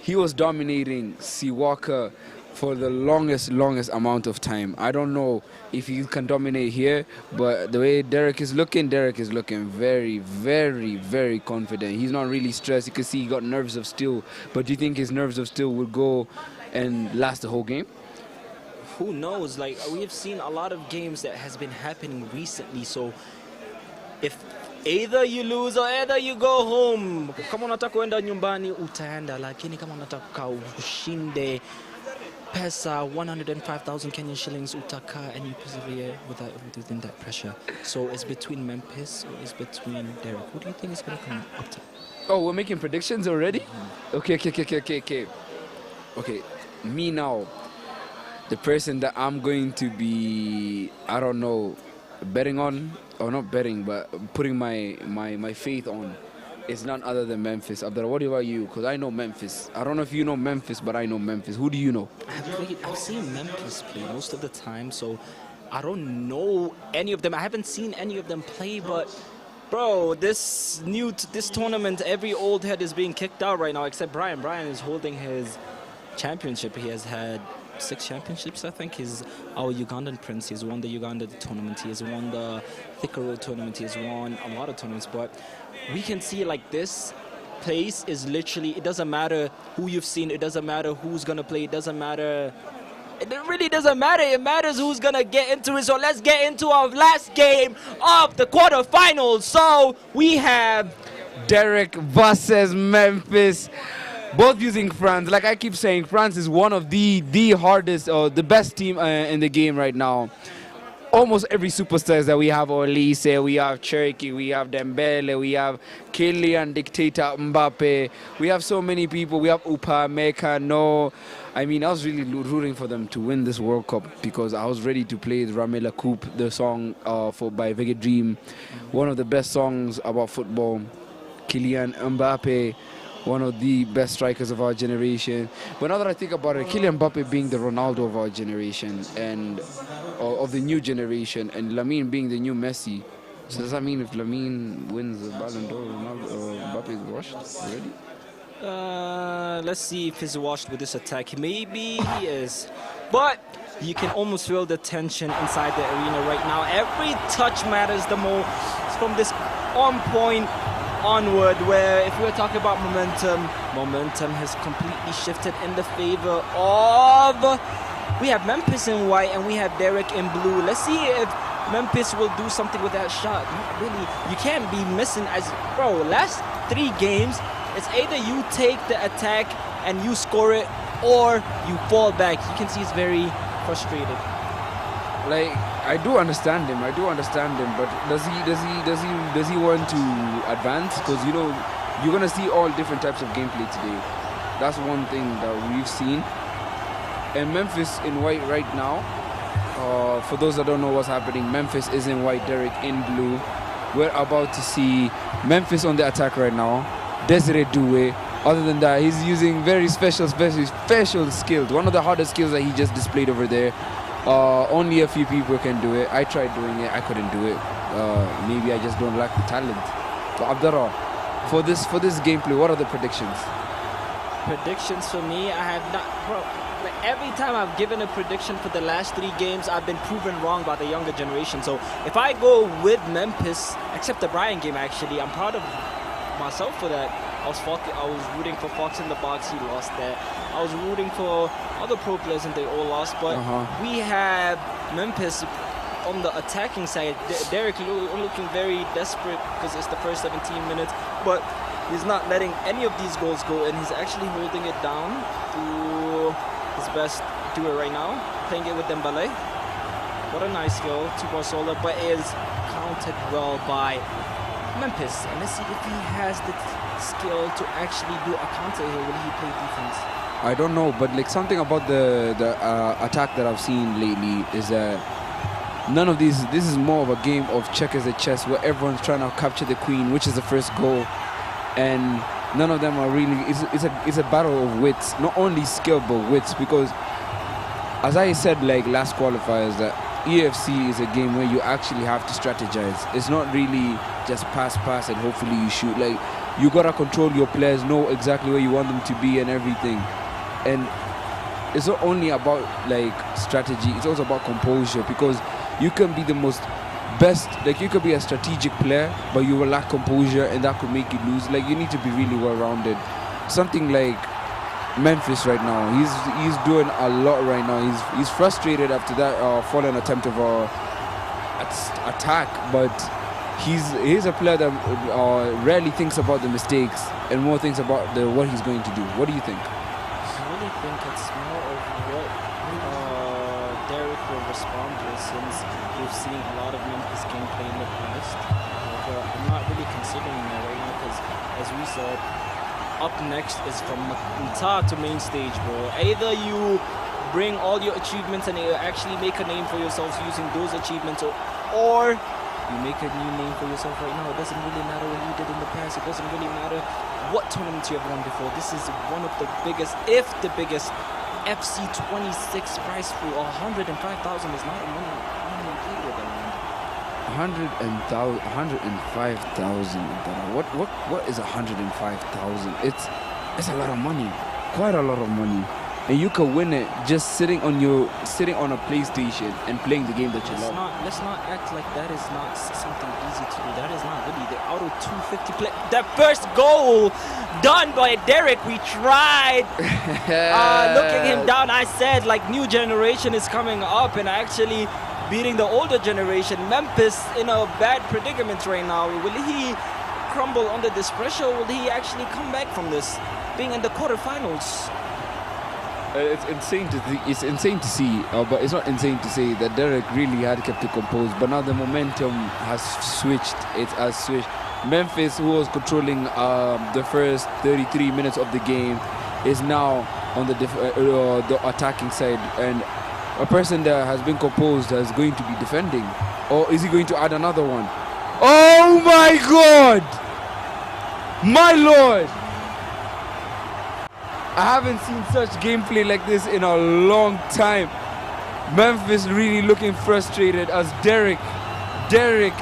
S4: he was dominating C Walker for the longest amount of time. I don't know if he can dominate here, but the way Derek is looking very, very, very confident. He's not really stressed. You can see he got nerves of steel. But do you think his nerves of steel will go and last the whole game?
S1: Who knows? Like, we have seen a lot of games that has been happening recently, so if either you lose or either you go home. Kama unataka kuenda nyumbani utaenda, lakini kama unataka ushinde pesa 105,000 Kenyan shillings utaka, and you persevere within that pressure. So it's between Memphis or it's between Derek. Who do you think is going to come up to?
S4: Oh, we're making predictions already? Okay. Okay, me now. The person that I'm going to be, I don't know, betting on, or not betting, but putting my faith on, is none other than Memphis. Abdullah, what about you? Because I know Memphis. I don't know if you know Memphis, but I know Memphis. Who do you know?
S1: I've seen Memphis play most of the time, so I don't know any of them. I haven't seen any of them play, but bro, this tournament, every old head is being kicked out right now, except Brian. Brian is holding his championship. He has had 6 championships, I think. He's our Ugandan prince. He's won the Uganda tournament. He has won the Thika Road tournament. He has won a lot of tournaments. But we can see, like, this place is literally, it doesn't matter who you've seen. It doesn't matter who's going to play. It doesn't matter. It really doesn't matter. It matters who's going to get into it. So let's get into our last game of the quarterfinals. So we have
S4: Derek versus Memphis. Both using France. Like I keep saying, France is one of the hardest or the best team in the game right now. Almost every superstars that we have, Olise, we have Cherky, we have Dembele, we have Kylian Dictator Mbappe. We have so many people. We have Upamecano. I mean, I was really rooting for them to win this World Cup because I was ready to play the Ramela Coupe, the song by Vega Dream, one of the best songs about football. Kylian Mbappe, one of the best strikers of our generation. But now that I think about it, Kylian Mbappe being the Ronaldo of our generation and of the new generation, and Lamine being the new Messi. So does that mean if Lamine wins the Ballon d'Or, Mbappe is washed already?
S1: Let's see if he's washed with this attack. Maybe he is. But you can almost feel the tension inside the arena right now. Every touch matters the most from this on point onward, where if we're talking about momentum has completely shifted in the favor of, we have Memphis in white and we have Derek in blue. Let's see if Memphis will do something with that shot. Not really. You can't be missing as, bro, last 3 games, it's either you take the attack and you score it or you fall back. You can see he's very frustrated.
S4: Like, I do understand him, but does he want to advance? Because, you know, you're gonna see all different types of gameplay today. That's one thing that we've seen. And Memphis in white right now. For those that don't know what's happening, Memphis is in white, Derek in blue. We're about to see Memphis on the attack right now. Desiree Doué. Other than that, he's using very special skills. One of the hardest skills that he just displayed over there. Only a few people can do it. I tried doing it. I couldn't do it. Maybe I just don't lack the talent. But Abdullah, for this gameplay, what are the predictions?
S1: Predictions for me, I have not, bro.
S16: Like every time I've given a prediction for the last 3 games, I've been proven wrong by the younger generation. So if I go with Memphis, except the Brian game actually, I'm proud of myself for that. I was rooting for Fox in the box, he lost that. I was rooting for other pro players and they all lost. But we have Memphis on the attacking side. Derek looking very desperate because it's the first 17 minutes. But he's not letting any of these goals go, and he's actually holding it down to his best duo right now. Playing it with Dembele. What a nice goal, 2-ball solo, but it is counted well by Memphis. And let's see if he has the skill to actually do a counter here. Will he play defense?
S4: I don't know, but like something about the attack that I've seen lately is that none of these. This is more of a game of checkers at chess, where everyone's trying to capture the queen, which is the first goal, and none of them are really. It's a battle of wits, not only skill but wits. Because, as I said, like last qualifiers, that EFC is a game where you actually have to strategize. It's not really just pass, and hopefully you shoot. Like, you gotta control your players, know exactly where you want them to be and everything. And it's not only about like strategy, it's also about composure, because you can be the most best, like you could be a strategic player, but you will lack composure and that could make you lose. Like, you need to be really well-rounded. Something like Memphis right now, he's doing a lot right now. He's frustrated after that fallen attempt of attack, but he's a player that rarely thinks about the mistakes and more thinks about what he's going to do. What do you think?
S16: I really think it's more of what Derek will respond to, since we've seen a lot of Memphis gameplay in the past. But I'm not really considering that right now because, as we said, up next is from Muchai to main stage, bro. Either you bring all your achievements and you actually make a name for yourselves using those achievements, or you make a new name for yourself right now. It doesn't really matter what you did in the past. It doesn't really matter what tournament you have won before. This is one of the biggest, if the biggest, FC26 prize pool. 105,000 is not a money you play with around.
S4: 105,000. What is 105,000? It's a lot of money, quite a lot of money, and you can win it just sitting on a PlayStation and playing the game that you love.
S16: Let's not act like that is not something easy to do. That is not really the auto 250 play. The first goal done by Derek. We tried looking him down. I said like new generation is coming up and actually beating the older generation. Memphis in a bad predicament right now. Will he crumble under this pressure? Will he actually come back from this, being in the quarterfinals?
S4: It's insane to see, but it's not insane to say that Derek really had kept it composed. But now the momentum has switched. It has switched. Memphis, who was controlling the first 33 minutes of the game, is now on the attacking side, and a person that has been composed is going to be defending. Or is he going to add another one? Oh my God! My Lord! I haven't seen such gameplay like this in a long time. Memphis really looking frustrated as Derek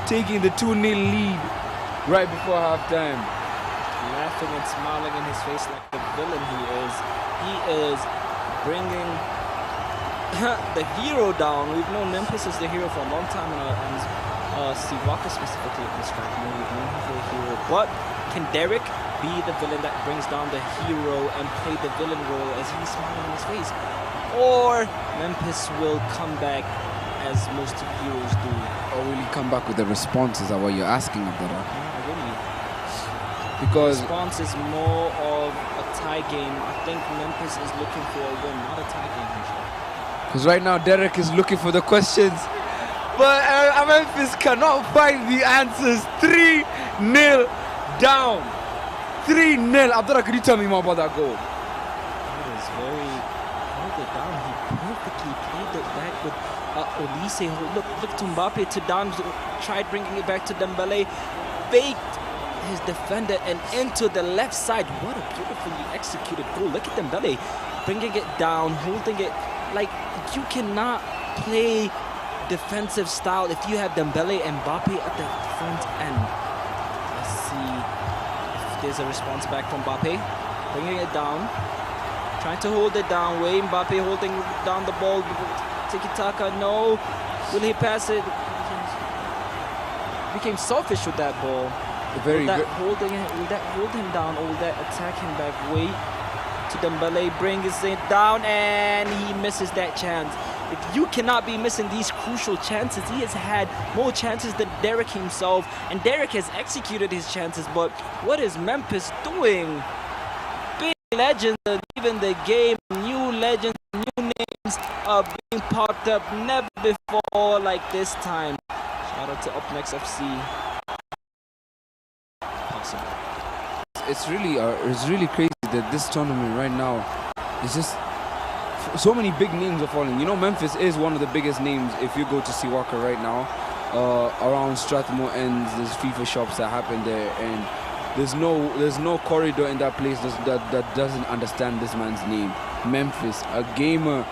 S4: taking the 2-0 lead right before halftime.
S16: Laughing and smiling in his face like the villain he is. He is bringing the hero down. We've known Memphis as the hero for a long time, and Steve Walker specifically in this track. We've known him for a hero. But can Derek be the villain that brings down the hero and play the villain role as he's smiling in his face? Or Memphis will come back as most heroes do?
S4: Or will he come back with the response? Is that what you're asking, Abdullah?
S16: Not really.
S4: Because
S16: the response is more of a tie game. I think Memphis is looking for a win, not a tie game.
S4: Because right now Derek is looking for the questions, but Memphis cannot find the answers. 3-0 down. 3-0. Abdullah, could you tell me more about that goal?
S16: It was very held it down. He perfectly played it back with Olise. Look to Mbappe, to Dan, tried bringing it back to Dembele, faked his defender and into the left side. What a beautifully executed goal. Look at Dembele bringing it down, holding it. Like, you cannot play defensive style if you have Dembele and Mbappe at the front end. Let's see if there's a response back from Mbappe. Bringing it down. Trying to hold it down. Wayne Mbappe holding down the ball. Tiki-taka, no. Will he pass it? Became selfish with that ball. Will that hold him down, or will that attack him back? Wait to Dembele, brings it down, and he misses that chance. If you cannot be missing these crucial chances, he has had more chances than Derek himself, and Derek has executed his chances, but what is Memphis doing? Big legends are leaving the game, new legends, new names are being popped up, never before like this time. Shout out to UPNEXT FC. Possible.
S4: It's really crazy that this tournament right now is just so many big names are falling. You know, Memphis is one of the biggest names if you go to Siwaka right now. Around Strathmore ends, there's FIFA shops that happen there, and there's no corridor in that place that doesn't understand this man's name. Memphis, a gamer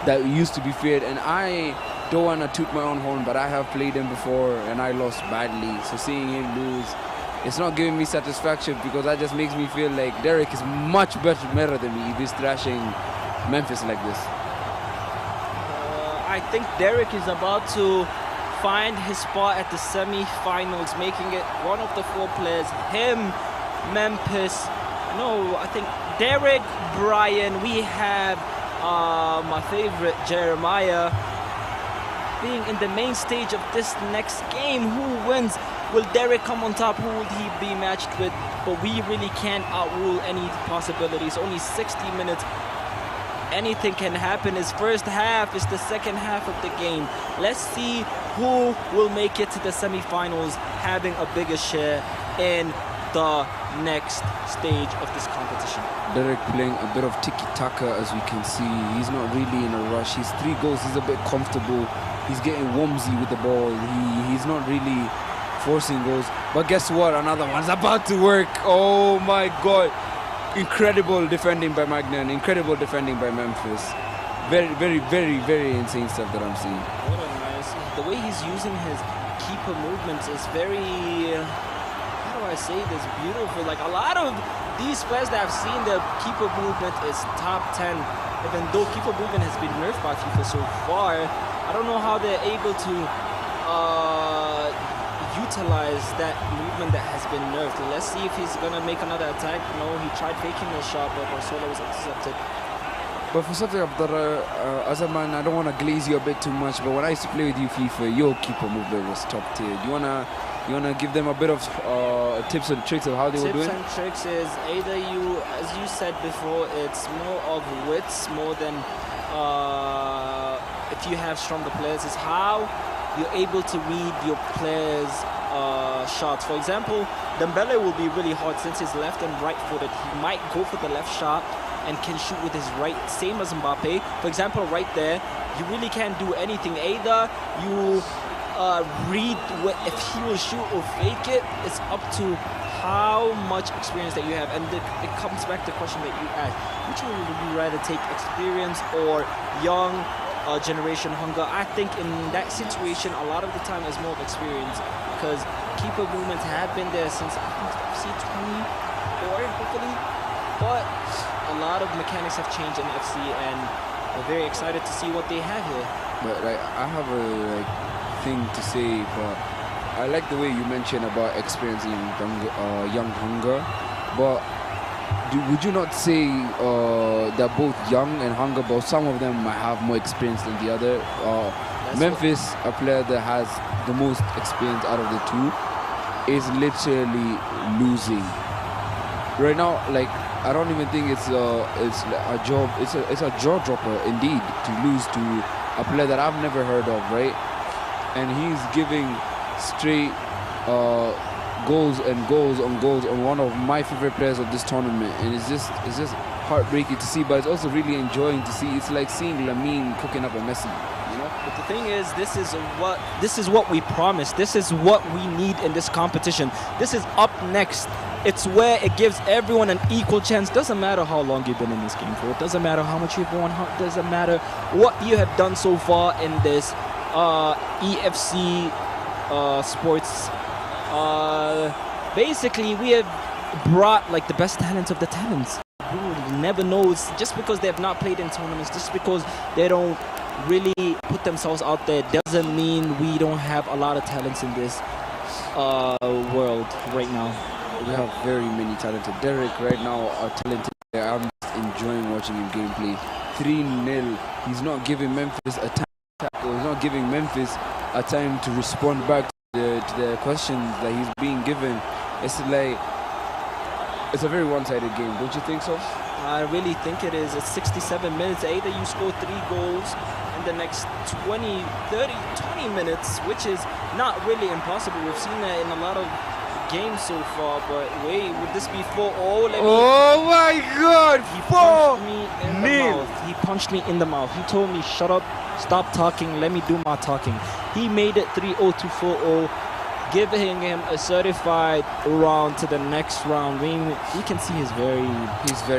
S4: that used to be feared, and I don't want to toot my own horn, but I have played him before and I lost badly. So seeing him lose, it's not giving me satisfaction, because that just makes me feel like Derek is much better than me if he's thrashing Memphis like this.
S16: I think Derek is about to find his spot at the semi-finals, making it one of the 4 players. Him, Memphis. No, I think Derek, Brian. We have my favorite Jeremiah being in the main stage of this next game. Who wins? Will Derek come on top? Who will he be matched with? But we really can't outrule any possibilities. Only 60 minutes. Anything can happen. His first half is the second half of the game. Let's see who will make it to the semi-finals, having a bigger share in the next stage of this competition.
S4: Derek playing a bit of tiki-taka, as we can see. He's not really in a rush. He's 3 goals. He's a bit comfortable. He's getting womsy with the ball. He's not really forcing goals. But guess what? Another one's about to work. Oh my God. Incredible defending by Magnan. Incredible defending by Memphis. Very insane stuff that I'm seeing.
S16: What a nice. The way he's using his keeper movements is very... how do I say this? Beautiful. Like a lot of these players that I've seen, the keeper movement is top 10. Even though keeper movement has been nerfed by FIFA so far, I don't know how they're able to utilize that movement that has been nerfed. Let's see if he's gonna make another attack. No, he tried faking the shot, but Barsola was intercepted.
S4: But for something that as a man, I don't want to glaze you a bit too much, but when I used to play with you FIFA, your keeper movement was top tier. Do you wanna give them a bit of tips and tricks of how they were doing?
S16: Tips and tricks is either you, as you said before, it's more of wits more than if you have stronger players. Is how you're able to read your players' shots. For example, Dembele will be really hard since he's left and right-footed. He might go for the left shot and can shoot with his right, same as Mbappe. For example, right there, you really can't do anything. Either you read if he will shoot or fake it. It's up to how much experience that you have. And it comes back to the question that you asked. Which one would you rather take, experience or young generation hunger? I think in that situation, a lot of the time is more of experience, because keeper movements have been there since I think FC24, hopefully. But a lot of mechanics have changed in FC, and we're very excited to see what they have here.
S4: But I have a thing to say, but I like the way you mentioned about experiencing young hunger. But would you not say that both young and hunger, but some of them might have more experience than the other? Memphis, a player that has the most experience out of the two, is literally losing right now. Like, I don't even think it's a job. It's a jaw dropper indeed to lose to a player that I've never heard of, right? And he's giving straight goals and goals on one of my favorite players of this tournament, and it's just heartbreaking to see, but it's also really enjoying to see. It's like seeing Lamine cooking up a Messi, you know?
S16: But the thing is, this is what we promised. This is what we need in this competition. This is up next. It's where it gives everyone an equal chance. Doesn't matter how long you've been in this game for. It doesn't matter how much you've won. It doesn't matter what you have done so far in this EFC sports. Basically, we have brought like the best talents of the talents. We will never know. Just because they have not played in tournaments, just because they don't really put themselves out there, doesn't mean we don't have a lot of talents in this world right now.
S4: We have very many talented. Derek right now are talented. I'm just enjoying watching him gameplay. 3-0. He's not giving Memphis a time to tackle. He's not giving Memphis a time to respond back to the questions that he's being given. It's like, it's a very one-sided game. Don't you think so?
S16: I really think it is. It's 67 minutes. Either you score 3 goals in the next 20 minutes, which is not really impossible. We've seen that in a lot of games so far, but wait, would this be 4-0?
S4: Oh my God!
S16: He punched me in the mouth. He punched me in the mouth. He told me, shut up, stop talking, let me do my talking. He made it 3-0 to 4-0, giving him a certified round to the next round. We can see he's very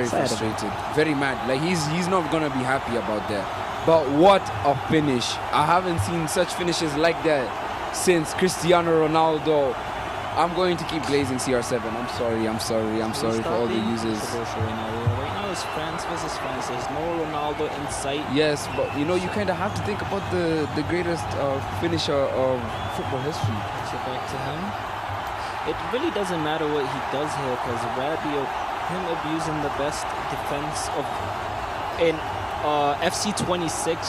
S4: frustrated, very mad. Like he's not gonna be happy about that. But what a finish! I haven't seen such finishes like that since Cristiano Ronaldo. I'm going to keep glazing CR7. I'm sorry for all the users.
S16: Right now it's France versus France. There's no Ronaldo in sight.
S4: Yes, but you know, you kind of have to think about the greatest finisher of football history.
S16: So back to him. It really doesn't matter what he does here, because Rabiot, him abusing the best defense in FC26,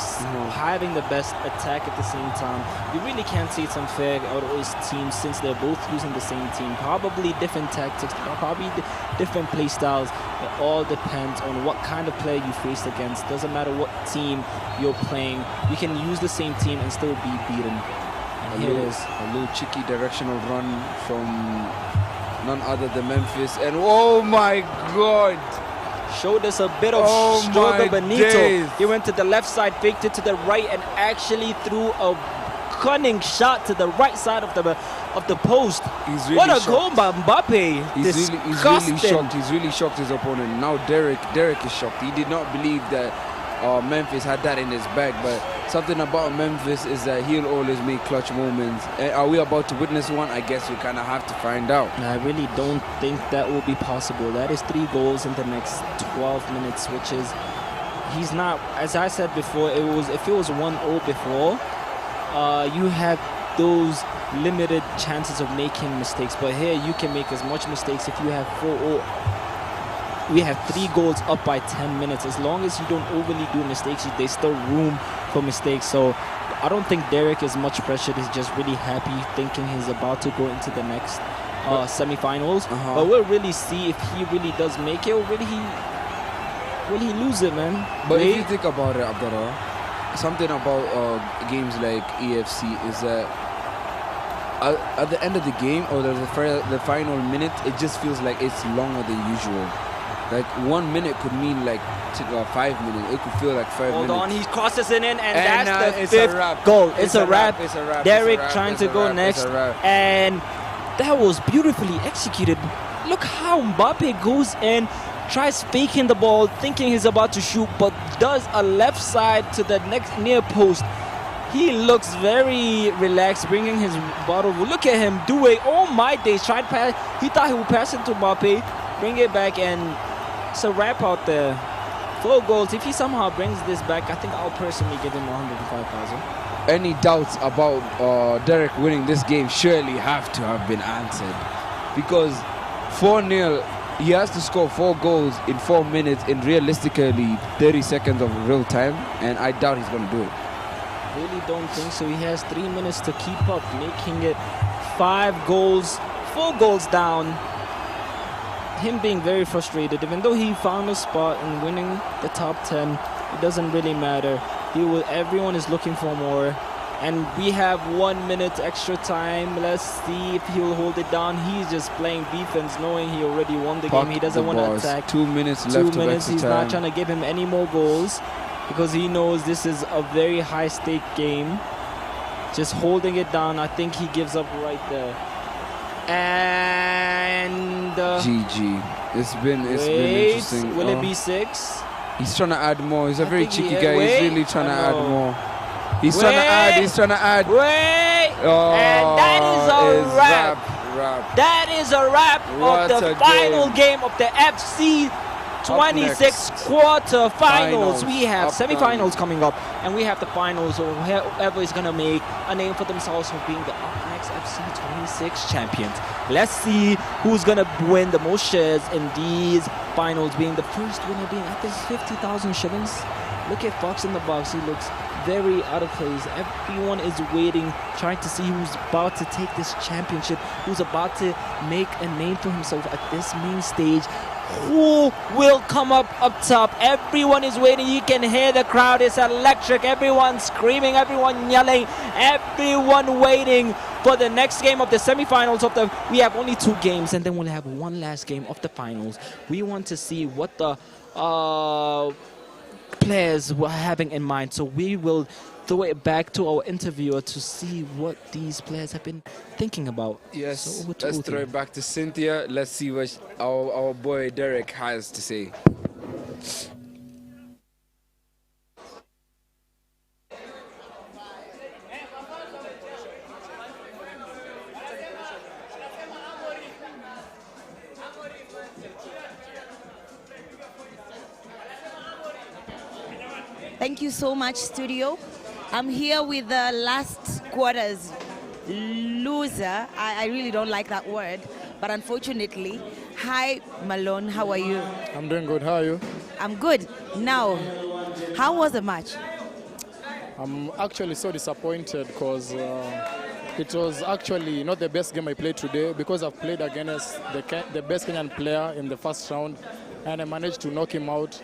S16: having the best attack at the same time. You really can't say it's unfair out of his teams, since they're both using the same team. Probably different tactics, probably different play styles. It all depends on what kind of player you face against. Doesn't matter what team you're playing. You can use the same team and still be beaten. And here it is.
S4: A little cheeky directional run from none other than Memphis. And oh my God!
S16: Showed us a bit of struggle, Benito. He went to the left side, faked it to the right, and actually threw a cunning shot to the right side of the post.
S4: Really
S16: what a
S4: shocked.
S16: goal by Mbappe!
S4: He's really shocked. He's really shocked his opponent. Now Derek is shocked. He did not believe that Memphis had that in his bag, but something about Memphis is that he'll always make clutch moments. Are we about to witness one? I guess we kind of have to find out.
S16: I really don't think that will be possible. That is 3 goals in the next 12 minutes, which is, he's not, as I said before, if it was 1-0 before, you have those limited chances of making mistakes, but here you can make as much mistakes. If you have 4-0, we have 3 goals up by 10 minutes. As long as you don't overly do mistakes, there's still room for mistakes. So I don't think Derek is much pressured. He's just really happy, thinking he's about to go into the next semi-finals. But we'll really see if he really does make it, or will he lose it, man.
S4: But if you think about it, Abdullah, something about games like EFC is that at the end of the game, or the final minute, it just feels like it's longer than usual. Like 1 minute could mean like 5 minutes. It could feel like 5 minutes.
S16: Hold on, he crosses it in, and that's the 5th goal. It's a wrap. Derek trying to go next, and that was beautifully executed. Look how Mbappe goes in, tries faking the ball, thinking he's about to shoot, but does a left side to the next near post. He looks very relaxed, bringing his bottle. Look at him do it. Oh my days! Tried pass. He thought he would pass it to Mbappe, bring it back, and it's a wrap out there. 4 goals. If he somehow brings this back, I think I'll personally give him 105,000.
S4: Any doubts about Derek winning this game surely have to have been answered, because 4-0, he has to score 4 goals in 4 minutes in realistically 30 seconds of real time, and I doubt he's going to do it.
S16: Really don't think so. He has 3 minutes to keep up, making it 5 goals, 4 goals down. Him being very frustrated, even though he found a spot in winning the top 10, it doesn't really matter. Everyone is looking for more, and we have 1 minute extra time. Let's see if he'll hold it down. He's just playing defense, knowing he already won the game. He doesn't want to attack.
S4: 2 minutes left.
S16: 2 minutes. He's not trying to give him any more goals, because he knows this is a very high-stake game. Just holding it down. I think he gives up right there. And
S4: GG. It's been interesting.
S16: Will it be 6?
S4: He's trying to add more. He's a very cheeky guy. He's really trying to add more. He's trying to add. He's trying to add.
S16: And that is a wrap. That is a wrap of the final game of the FC 26 quarter-finals. We have
S4: Up
S16: semi-finals coming up, and we have the finals, or whoever is going to make a name for themselves for being the UPNEXT FC26 champions. Let's see who's going to win the most shares in these finals, being the first winner being, I think, 50,000 shillings. Look at Fox in the box. He looks very out of place. Everyone is waiting, trying to see who's about to take this championship, who's about to make a name for himself at this main stage. Who will come up top? Everyone is waiting. You can hear the crowd is electric. Everyone screaming, everyone yelling, everyone waiting for the next game of the semifinals of the. We have only 2 games, and then we'll have one last game of the finals. We want to see what the players were having in mind, so we will throw it back to our interviewer to see what these players have been thinking about.
S4: Yes,
S16: so
S4: let's throw it back to Cynthia. Let's see what our boy Derek has to say.
S9: Thank you so much, studio. I'm here with the last quarter's loser. I really don't like that word, but unfortunately. Hi, Malone, how are you?
S2: I'm doing good, how are you?
S9: I'm good. Now, how was the match?
S2: I'm actually so disappointed because it was actually not the best game I played today, because I've played against the best Kenyan player in the first round, and I managed to knock him out.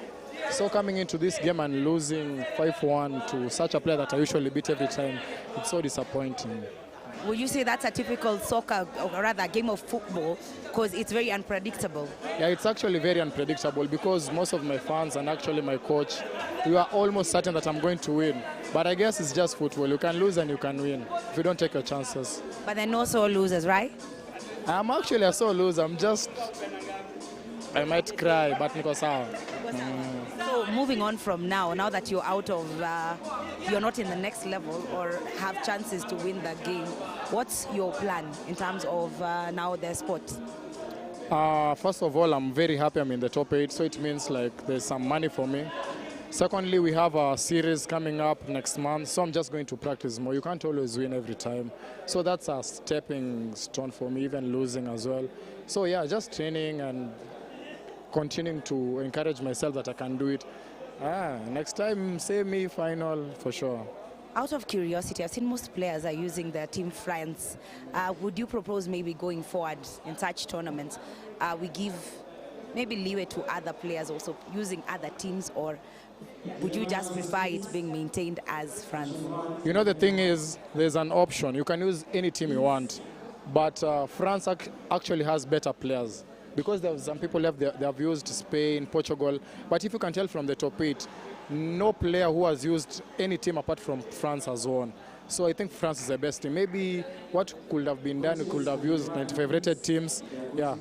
S2: So coming into this game and losing 5-1 to such a player that I usually beat every time, it's so disappointing.
S9: Would you say that's a typical soccer, or rather a game of football, because it's very unpredictable?
S2: Yeah, it's actually very unpredictable, because most of my fans and actually my coach, we are almost certain that I'm going to win. But I guess it's just football. You can lose and you can win if you don't take your chances.
S9: But they're no sore losers, right?
S2: I'm actually a sore loser. I might cry, but niko sawa.
S9: So moving on from now that you're out of, you're not in the next level or have chances to win the game, what's your plan in terms of now the sport?
S2: First of all, I'm very happy I'm in the top 8, so it means like there's some money for me. Secondly, we have a series coming up next month, so I'm just going to practice more. You can't always win every time. So that's a stepping stone for me, even losing as well. So yeah, just training and continuing to encourage myself that I can do it. Next time, semi-final for sure.
S9: Out of curiosity, I've seen most players are using their team friends. Would you propose maybe going forward in such tournaments, we give maybe leeway to other players also using other teams, or would you just prefer it being maintained as France?
S2: You know, the thing is, there's an option. You can use any team you want, but France actually has better players. Because there are some people left, they have used Spain, Portugal, but if you can tell from the top 8, no player who has used any team apart from France has won. So I think France is the best team. Maybe what could have been done, we could have used 95 rated teams. Yeah.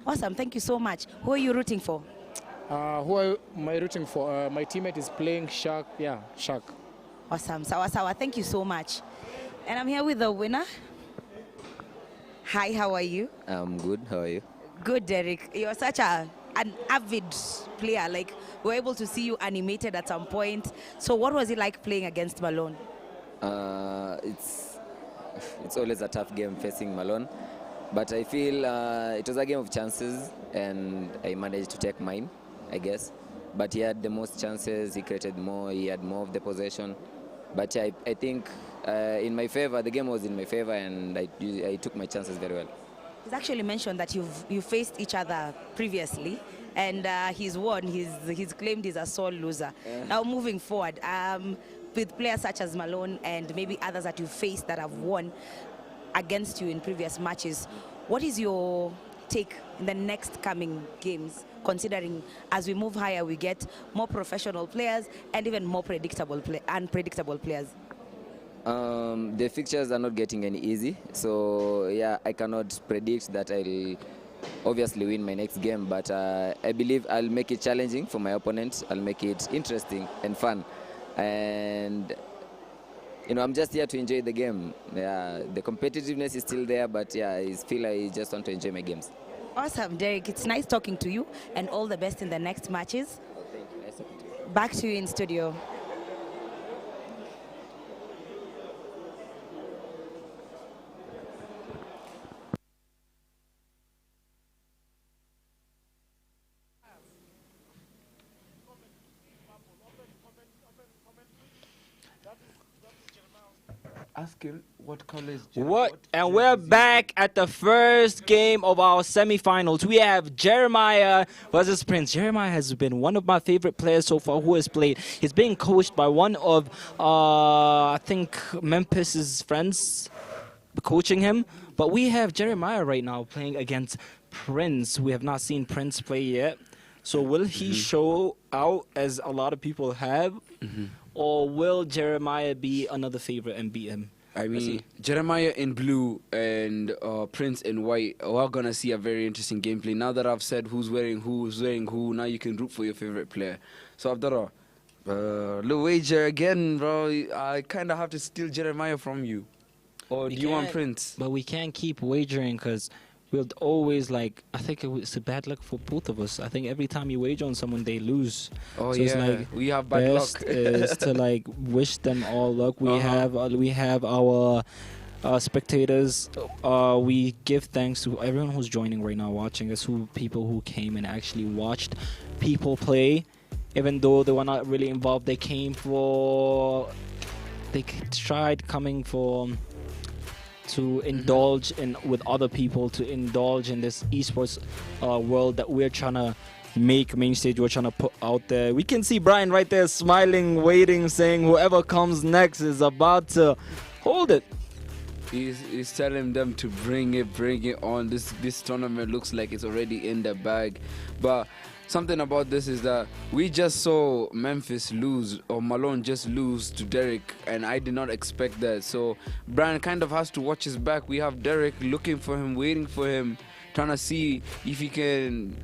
S9: Awesome, thank you so much. Who are you rooting for?
S2: Who am I rooting for? My teammate is playing Shark. Yeah, Shark.
S9: Awesome, sawa, thank you so much. And I'm here with the winner. Hi, how are you?
S18: I'm good, how are you?
S9: Good, Derek. You're such an avid player. Like, we're able to see you animated at some point. So what was it like playing against Malone?
S18: It's always a tough game facing Malone. But I feel it was a game of chances, and I managed to take mine, I guess. But he had the most chances, he created more, he had more of the possession. But yeah, I think in my favor, the game was in my favor, and I took my chances very well.
S9: He's actually mentioned that you faced each other previously, and he's won. He's claimed he's a sore loser. Yeah. Now moving forward, with players such as Malone and maybe others that you faced that have won against you in previous matches, what is your take in the next coming games, considering as we move higher, we get more professional players and even more unpredictable players?
S18: The fixtures are not getting any easy, so yeah, I cannot predict that I'll obviously win my next game, but I believe I'll make it challenging for my opponent. I'll make it interesting and fun, and you know, I'm just here to enjoy the game. Yeah, the competitiveness is still there, but yeah, I feel I just want to enjoy my games.
S9: Awesome, Derek. It's nice talking to you, and all the best in the next matches.
S18: Thank you. Nice talking to you.
S9: Back to you in studio.
S4: Ask him what color is
S1: What? And we're back at the first game of our semifinals. We have Jeremiah versus Prince. Jeremiah has been one of my favorite players so far who has played. He's being coached by one of, I think, Memphis's friends coaching him. But we have Jeremiah right now playing against Prince. We have not seen Prince play yet. So will he show out as a lot of people have? Or will Jeremiah be another favorite and beat him?
S4: I mean, Jeremiah in blue and Prince in white. We're going to see a very interesting gameplay. Now that I've said who's wearing who, now you can root for your favorite player. So, Abdullah, low wager again, bro. I kind of have to steal Jeremiah from you. Or do you want Prince?
S1: But we can't keep wagering because we'll always, like, I think it's a bad luck for both of us. I think every time you wager on someone, they lose.
S4: Oh,
S1: so
S4: yeah.
S1: It's like
S4: We have bad
S1: best
S4: luck.
S1: is to, like, wish them all luck. We have our spectators. We give thanks to everyone who's joining right now, watching us, people who came and actually watched people play. Even though they were not really involved, they tried coming for... to indulge in with other people, to indulge in this esports world that we're trying to make main stage, we're trying to put out there. We can see Brian right there smiling, waiting, saying whoever comes next is about to hold it.
S4: He's telling them to bring it on. This tournament looks like it's already in the bag. But something about this is that we just saw Memphis lose, or Malone just lose to Derek, and I did not expect that. So Brian kind of has to watch his back. We have Derek looking for him, waiting for him, trying to see if he can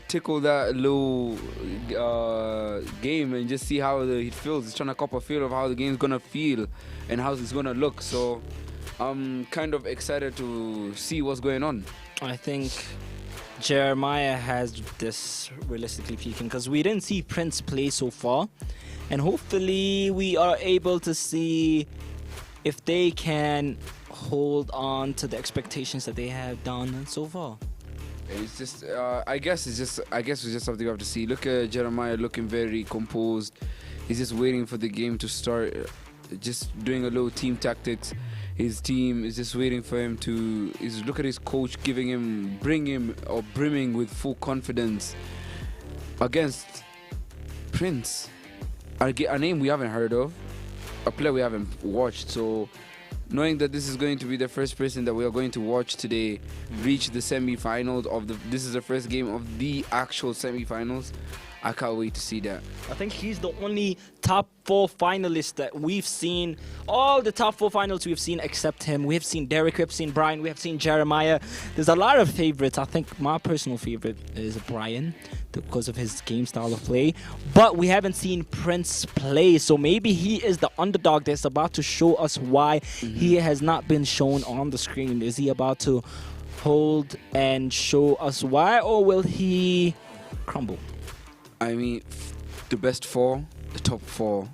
S4: tickle that low game and just see how it feels. He's trying to cop a feel of how the game's going to feel and how it's going to look. So I'm kind of excited to see what's going on.
S1: I think Jeremiah has this, realistically speaking, because we didn't see Prince play so far, and hopefully we are able to see if they can hold on to the expectations that they have done so far.
S4: It's just, I guess it's just something we have to see. Look at Jeremiah looking very composed. He's just waiting for the game to start, just doing a little team tactics. His team is just waiting for him to. Look at his coach brimming with full confidence against Prince, a name we haven't heard of, a player we haven't watched. So, knowing that this is going to be the first person that we are going to watch today reach the semi-finals this is the first game of the actual semi-finals. I can't wait to see that.
S1: I think he's the only top 4 finalist that we've seen. All the top 4 finals we've seen except him. We have seen Derek, we have seen Brian, we have seen Jeremiah. There's a lot of favorites. I think my personal favorite is Brian because of his game style of play. But we haven't seen Prince play. So maybe he is the underdog that's about to show us why he has not been shown on the screen. Is he about to hold and show us why, or will he crumble?
S4: I mean, the best 4, the top 4,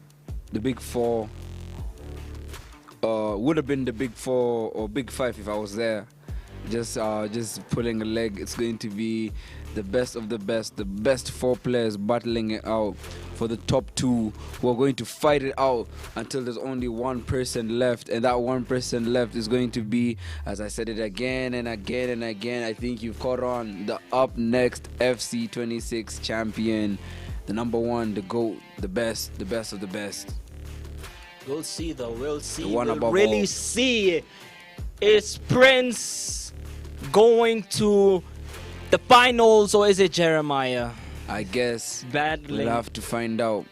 S4: the big 4 would have been the big 4 or big 5 if I was there. Just pulling a leg. It's going to be the best of the best 4 players battling it out for the top 2 who are going to fight it out until there's only one person left, and that one person left is going to be, as I said it again and again and again, I think you've caught on, the UPNEXT FC26 champion, the number 1, the GOAT, the best of the best.
S1: We'll see though, we'll see.
S4: The one
S1: we'll
S4: above
S1: really
S4: all.
S1: see. Is Prince going to the finals, or is it Jeremiah?
S4: I guess
S1: battling.
S4: We'll have to find out.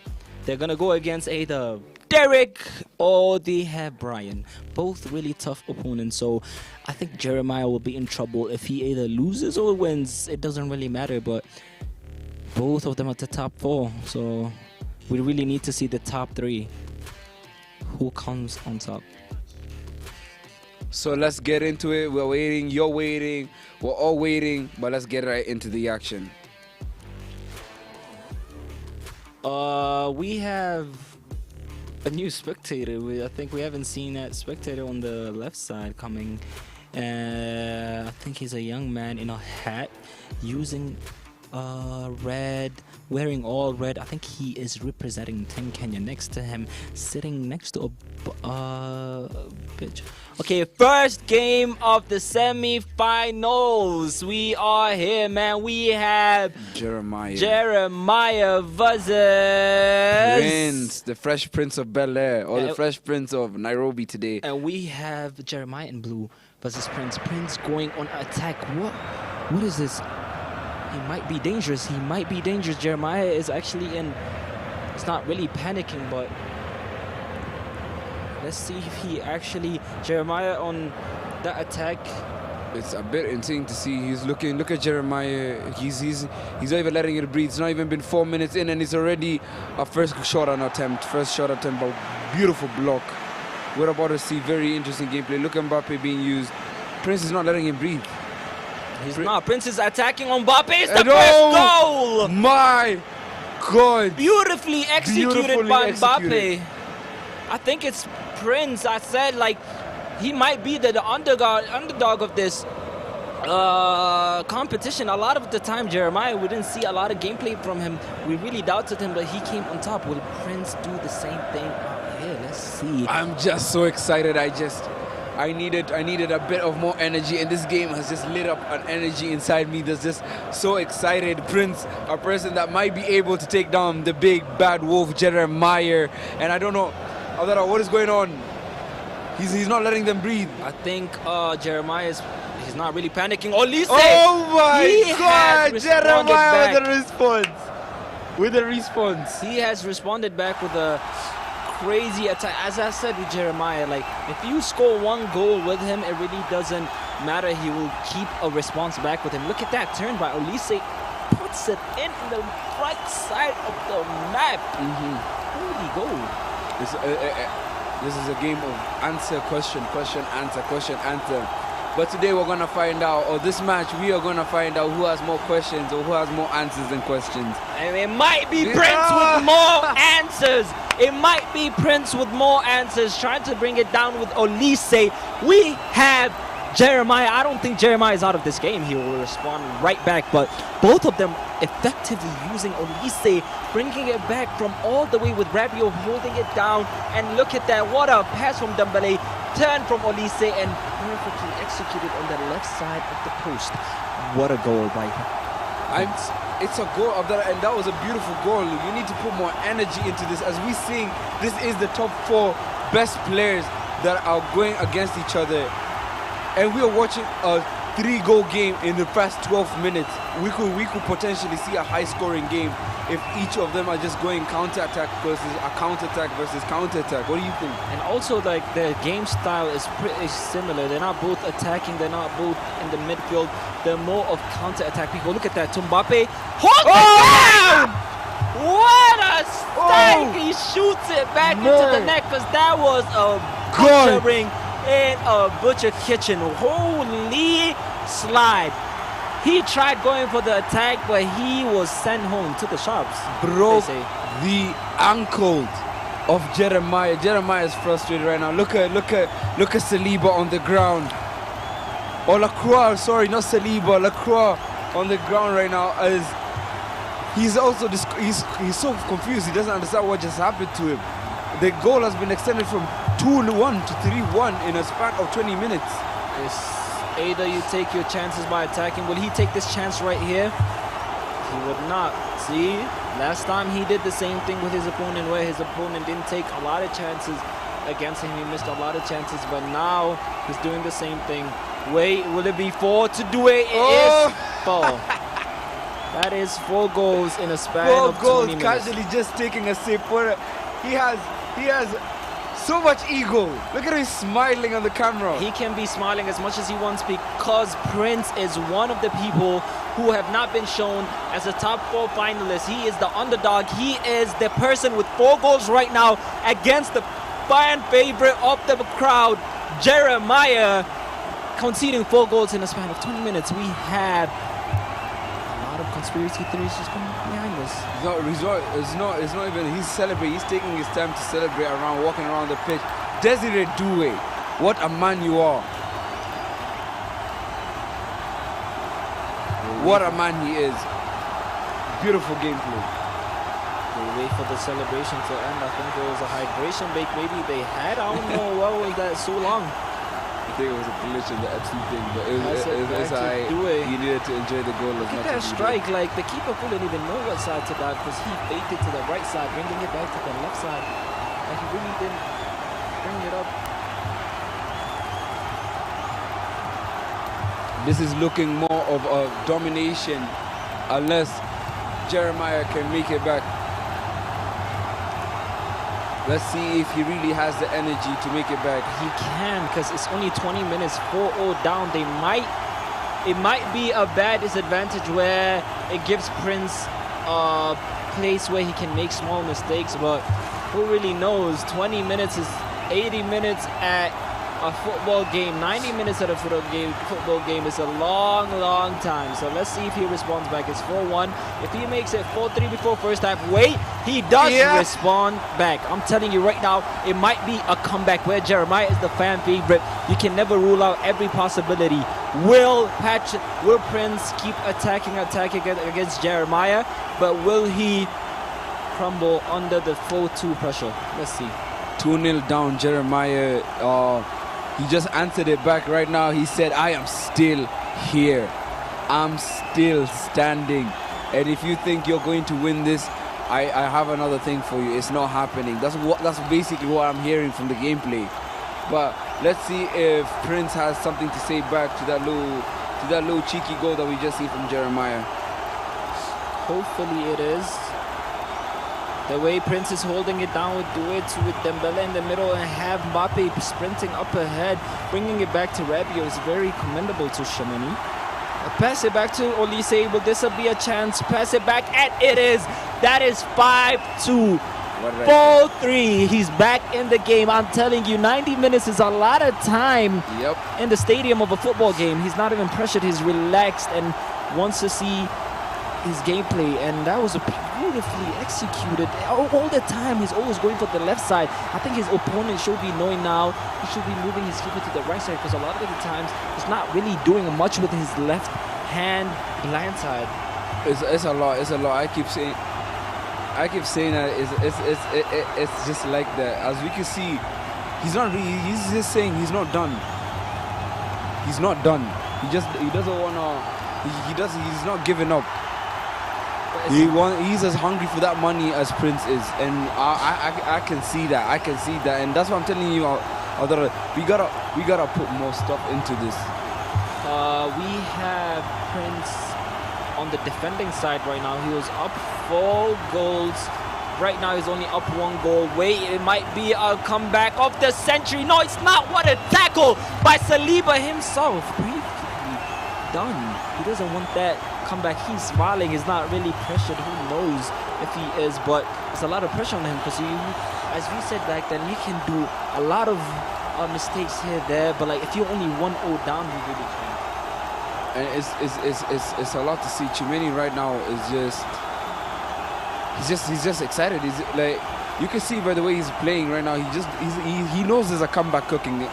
S1: They're gonna go against either Derek or they have Brian. Both really tough opponents. So I think Jeremiah will be in trouble if he either loses or wins. It doesn't really matter, but both of them are the top 4. So we really need to see the top 3. Who comes on top?
S3: So let's get into it. We're waiting, you're waiting, we're all waiting, but let's get right into the action.
S16: We have a new spectator. I think we haven't seen that spectator on the left side coming. I think he's a young man in a hat using red, wearing all red. I think he is representing Team Kenya. Next to him, sitting next to a bitch. Okay, first game of the semi-finals. We are here, man. We have Jeremiah versus
S3: Prince, the Fresh Prince of Bel-Air, or the Fresh Prince of Nairobi today.
S16: And we have Jeremiah in blue versus Prince. Prince going on attack. What is this? He might be dangerous. He might be dangerous. Jeremiah is actually in. It's not really panicking, but let's see if he actually. Jeremiah on that attack.
S3: It's a bit insane to see. He's looking. Look at Jeremiah. He's not even letting it breathe. It's not even been 4 minutes in, and it's already a first shot attempt. First shot attempt, but beautiful block. We're about to see very interesting gameplay. Look at Mbappe being used. Prince is not letting him breathe.
S16: He's not. Prince is attacking on Mbappe. It's the first goal!
S3: My God!
S16: Beautifully executed by Mbappe. I think it's Prince. I said, like, he might be the underdog of this competition. A lot of the time, Jeremiah, we didn't see a lot of gameplay from him. We really doubted him, but he came on top. Will Prince do the same thing out here? Let's see.
S3: I'm just so excited. I needed a bit of more energy, and this game has just lit up an energy inside me that's just so excited. Prince, a person that might be able to take down the big bad wolf Jeremiah, and I don't know what is going on. He's not letting them breathe.
S16: I think Jeremiah he's not really panicking. Olise!
S3: Oh my God! Jeremiah with a response.
S16: He has responded back with a crazy attack. As I said with Jeremiah, like, if you score one goal with him, it really doesn't matter. He will keep a response back with him. Look at that turn by Olise. Puts it in the right side of the map. Holy goal.
S3: This is a game of answer, question, answer, question, answer. But today we're going to find out, or this match, we are going to find out who has more questions or who has more answers than questions.
S16: And it might be Prince with more answers. It might be Prince with more answers, trying to bring it down with Olise. We have Jeremiah. I don't think Jeremiah is out of this game. He will respond right back, but both of them effectively using Olise, bringing it back from all the way with Rabiot holding it down. And look at that, what a pass from Dembele, turn from Olise and perfectly executed on the left side of the post. What a goal by him.
S3: It's a goal of that, and that was a beautiful goal. You need to put more energy into this. As we sing, this is the top 4 best players that are going against each other. And we are watching a 3-goal game in the first 12 minutes. We could potentially see a high-scoring game if each of them are just going counter-attack versus a counter-attack versus counter-attack. What do you think?
S16: And also, like, their game style is pretty similar. They're not both attacking. They're not both in the midfield. They're more of counter-attack people. Look at that. Mbappe. Hold it down! What a strike! He shoots it back into the net, because that was a butchering in a butcher kitchen. Holy slide. He tried going for the attack, but he was sent home to the shops.
S3: Broke the ankle of Jeremiah. Jeremiah is frustrated right now. Look at Saliba on the ground. Or Lacroix, sorry, not Saliba. Lacroix on the ground right now. As he's also he's so confused. He doesn't understand what just happened to him. The goal has been extended from 2-1 to 3-1 in a span of 20 minutes.
S16: It's either you take your chances by attacking. Will he take this chance right here? He would not. See, last time he did the same thing with his opponent, where his opponent didn't take a lot of chances against him. He missed a lot of chances, but now he's doing the same thing. Wait, will it be 4 to do it? It is 4. That is 4 goals in a span of 20 minutes. 4 goals,
S3: casually just taking a sip. He has so much ego. Look at him smiling on the camera.
S16: He can be smiling as much as he wants, because Prince is one of the people who have not been shown as a top 4 finalist. He is the underdog. He is the person with 4 goals right now against the fan favorite of the crowd, Jeremiah conceding 4 goals in a span of 20 minutes. We have a lot of conspiracy theories just coming behind us.
S3: It's not even, he's celebrating. He's taking his time to celebrate around, walking around the pitch. Desiree Doué, what a man you are. What a man he is. Beautiful gameplay.
S16: They wait for the celebration to end. I think there was a hydration break. Maybe they had. I don't know. What was that so long?
S3: I think it was a glitch in the FC thing, but it was he needed to enjoy the goal as
S16: Look
S3: much
S16: at that
S3: as he
S16: strike.
S3: did.
S16: Like, the keeper couldn't even know what side to dive because he faked it to the right side, bringing it back to the left side. And he really didn't bring it up.
S3: This is looking more of a domination unless Jeremiah can make it back. Let's see if he really has the energy to make it back.
S16: He can, because it's only 20 minutes, 4-0 down. It might be a bad disadvantage where it gives Prince a place where he can make small mistakes, but who really knows? 20 minutes is 80 minutes at a football game. 90 minutes at a football game is a long, long time. So let's see if he responds back. It's 4-1. If he makes it 4-3 before first half, wait, he does respond back. I'm telling you right now, it might be a comeback where Jeremiah is the fan favorite. You can never rule out every possibility. Will Prince keep attacking against Jeremiah, but will he crumble under the 4-2 pressure? Let's see.
S3: 2-0 down, Jeremiah. He just answered it back right now. He said, I am still here. I'm still standing. And if you think you're going to win this, I have another thing for you. It's not happening. That's basically what I'm hearing from the gameplay. But let's see if Prince has something to say back to that little cheeky goal that we just see from Jeremiah.
S16: Hopefully it is. The way Prince is holding it down with Dembele in the middle and have Mbappe sprinting up ahead, bringing it back to Rabiot is very commendable to Shamini. Pass it back to Olise. Will this be a chance? Pass it back, and it is. That is 5-2. 4-3. He's back in the game. I'm telling you, 90 minutes is a lot of time in the stadium of a football game. He's not even pressured. He's relaxed and wants to see his gameplay, and that was beautifully executed. All the time he's always going for the left side. I think his opponent should be knowing now he should be moving his keeper to the right side, because a lot of the times he's not really doing much with his left hand blind side.
S3: It's a lot. I keep saying that it's just like that. As we can see, he's not really, he's just saying he's not done. He's not done. He doesn't wanna, he's not giving up. He's as hungry for that money as Prince is, and I can see that. And that's what I'm telling you. We gotta put more stuff into this.
S16: We have Prince on the defending side right now. He was up 4 goals. Right now he's only up 1 goal. Wait, it might be a comeback of the century. No, it's not. What a tackle by Saliba himself. Briefly done. He doesn't want that comeback. He's smiling. He's not really pressured. Who knows if he is, but it's a lot of pressure on him, because as we said back then, you can do a lot of mistakes here, there, but like if you're only 1-0 down, you really can.
S3: And it's a lot to see. Chimeni right now is he's just excited. He's like, you can see by the way he's playing right now. He knows there's a comeback cooking.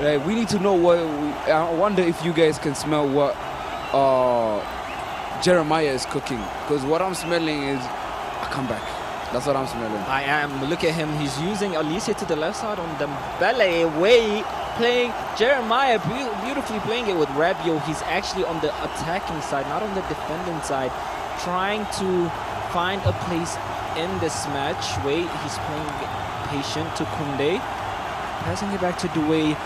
S3: Like, we need to know what. I wonder if you guys can smell what Jeremiah is cooking, because what I'm smelling is a comeback. That's what I'm smelling.
S16: I am. Look at him. He's using Olise to the left side on Dembele away, playing Jeremiah beautifully playing it with Rabiot. He's actually on the attacking side, not on the defending side, trying to find a place in this match. Wait, he's playing patient to Koundé, passing it back to Doué.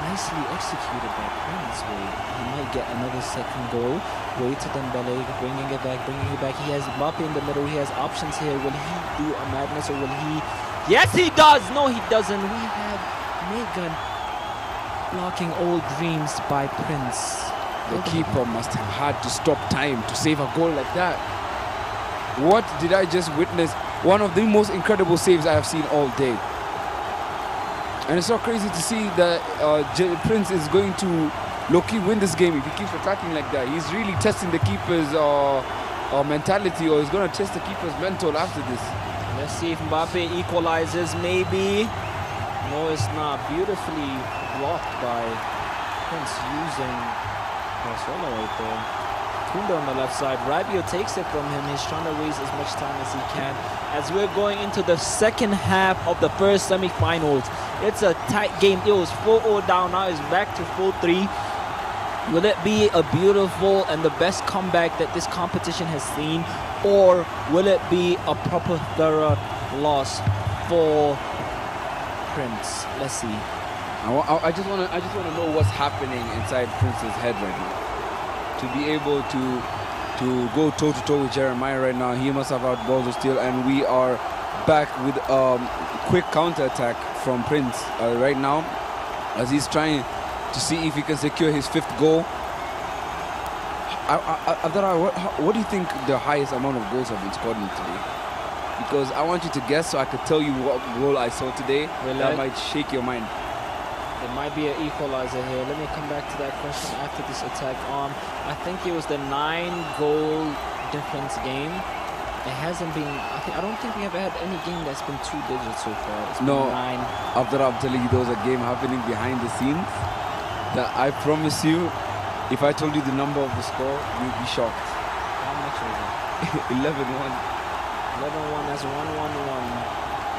S16: Nicely executed by Prince. He might get another second goal. Wait to Dembele, bringing it back. He has Mbappe in the middle. He has options here. Will he do a madness, or will he? Yes, he does. No, he doesn't. We have Megan blocking all dreams by Prince.
S3: The keeper must have had to stop time to save a goal like that. What did I just witness? One of the most incredible saves I have seen all day. And it's so crazy to see that Prince is going to low-key win this game if he keeps attacking like that. He's really testing the keeper's mentality, or he's going to test the keeper's mental after this.
S16: Let's see if Mbappe equalizes, maybe. No, it's not. Beautifully blocked by Prince using Barcelona right there. Kunde on the left side. Rabiot takes it from him. He's trying to waste as much time as he can. As we're going into the second half of the first semi-finals. It's a tight game. It was 4-0 down. Now it's back to 4-3. Will it be a beautiful and the best comeback that this competition has seen? Or will it be a proper thorough loss for Prince? Let's see.
S3: I just want to know what's happening inside Prince's head right now. To be able to go toe-to-toe with Jeremiah right now, he must have had balls of steel, and we are back with quick counter-attack from Prince right now, as he's trying to see if he can secure his 5th goal. What do you think the highest amount of goals have been scored in today? Because I want you to guess so I could tell you what goal I saw today. That might shake your mind.
S16: There might be an equalizer here. Let me come back to that question after this attack. I think it was the 9-goal difference game. It hasn't been. I don't think we have had any game that's been 2 digits so far. It's been 9.
S3: After I'm telling you, there was a game happening behind the scenes that I promise you, if I told you the number of the score, you'd be shocked.
S16: How much was it?
S3: 11-1.
S16: 11-1. That's 1-1-1.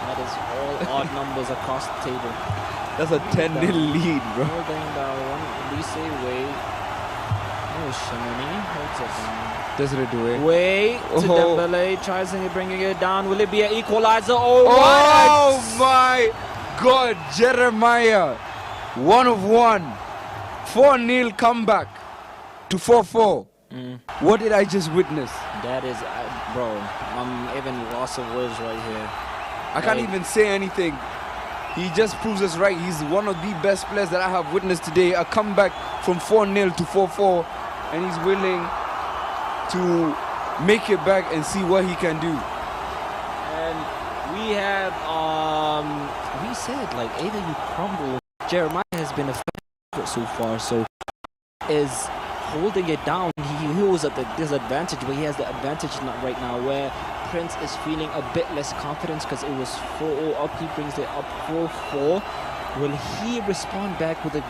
S16: That is all odd numbers across the table.
S3: That's a 10-0 lead, bro.
S16: Holding down one. Lise Way. Oh, Shimini. Holds it down.
S3: Desiree Doué.
S16: Way to Dembele. Tries to bringing it down. Will it be an equalizer? Oh,
S3: my God. Jeremiah. 1 of 1. 4-0 comeback to 4-4. What did I just witness?
S16: That is, bro, I'm even lost of words right here.
S3: I can't even say anything. He just proves us right. He's one of the best players that I have witnessed today. A comeback from 4-0 to 4-4, and he's willing to make it back and see what he can do.
S16: And we have, we said, like, either you crumble. Jeremiah has been a favorite so far, so is holding it down. He was at the disadvantage, but he has the advantage right now where Prince is feeling a bit less confidence because it was 4-0 up. He brings it up 4-4. Will he respond back with a... No,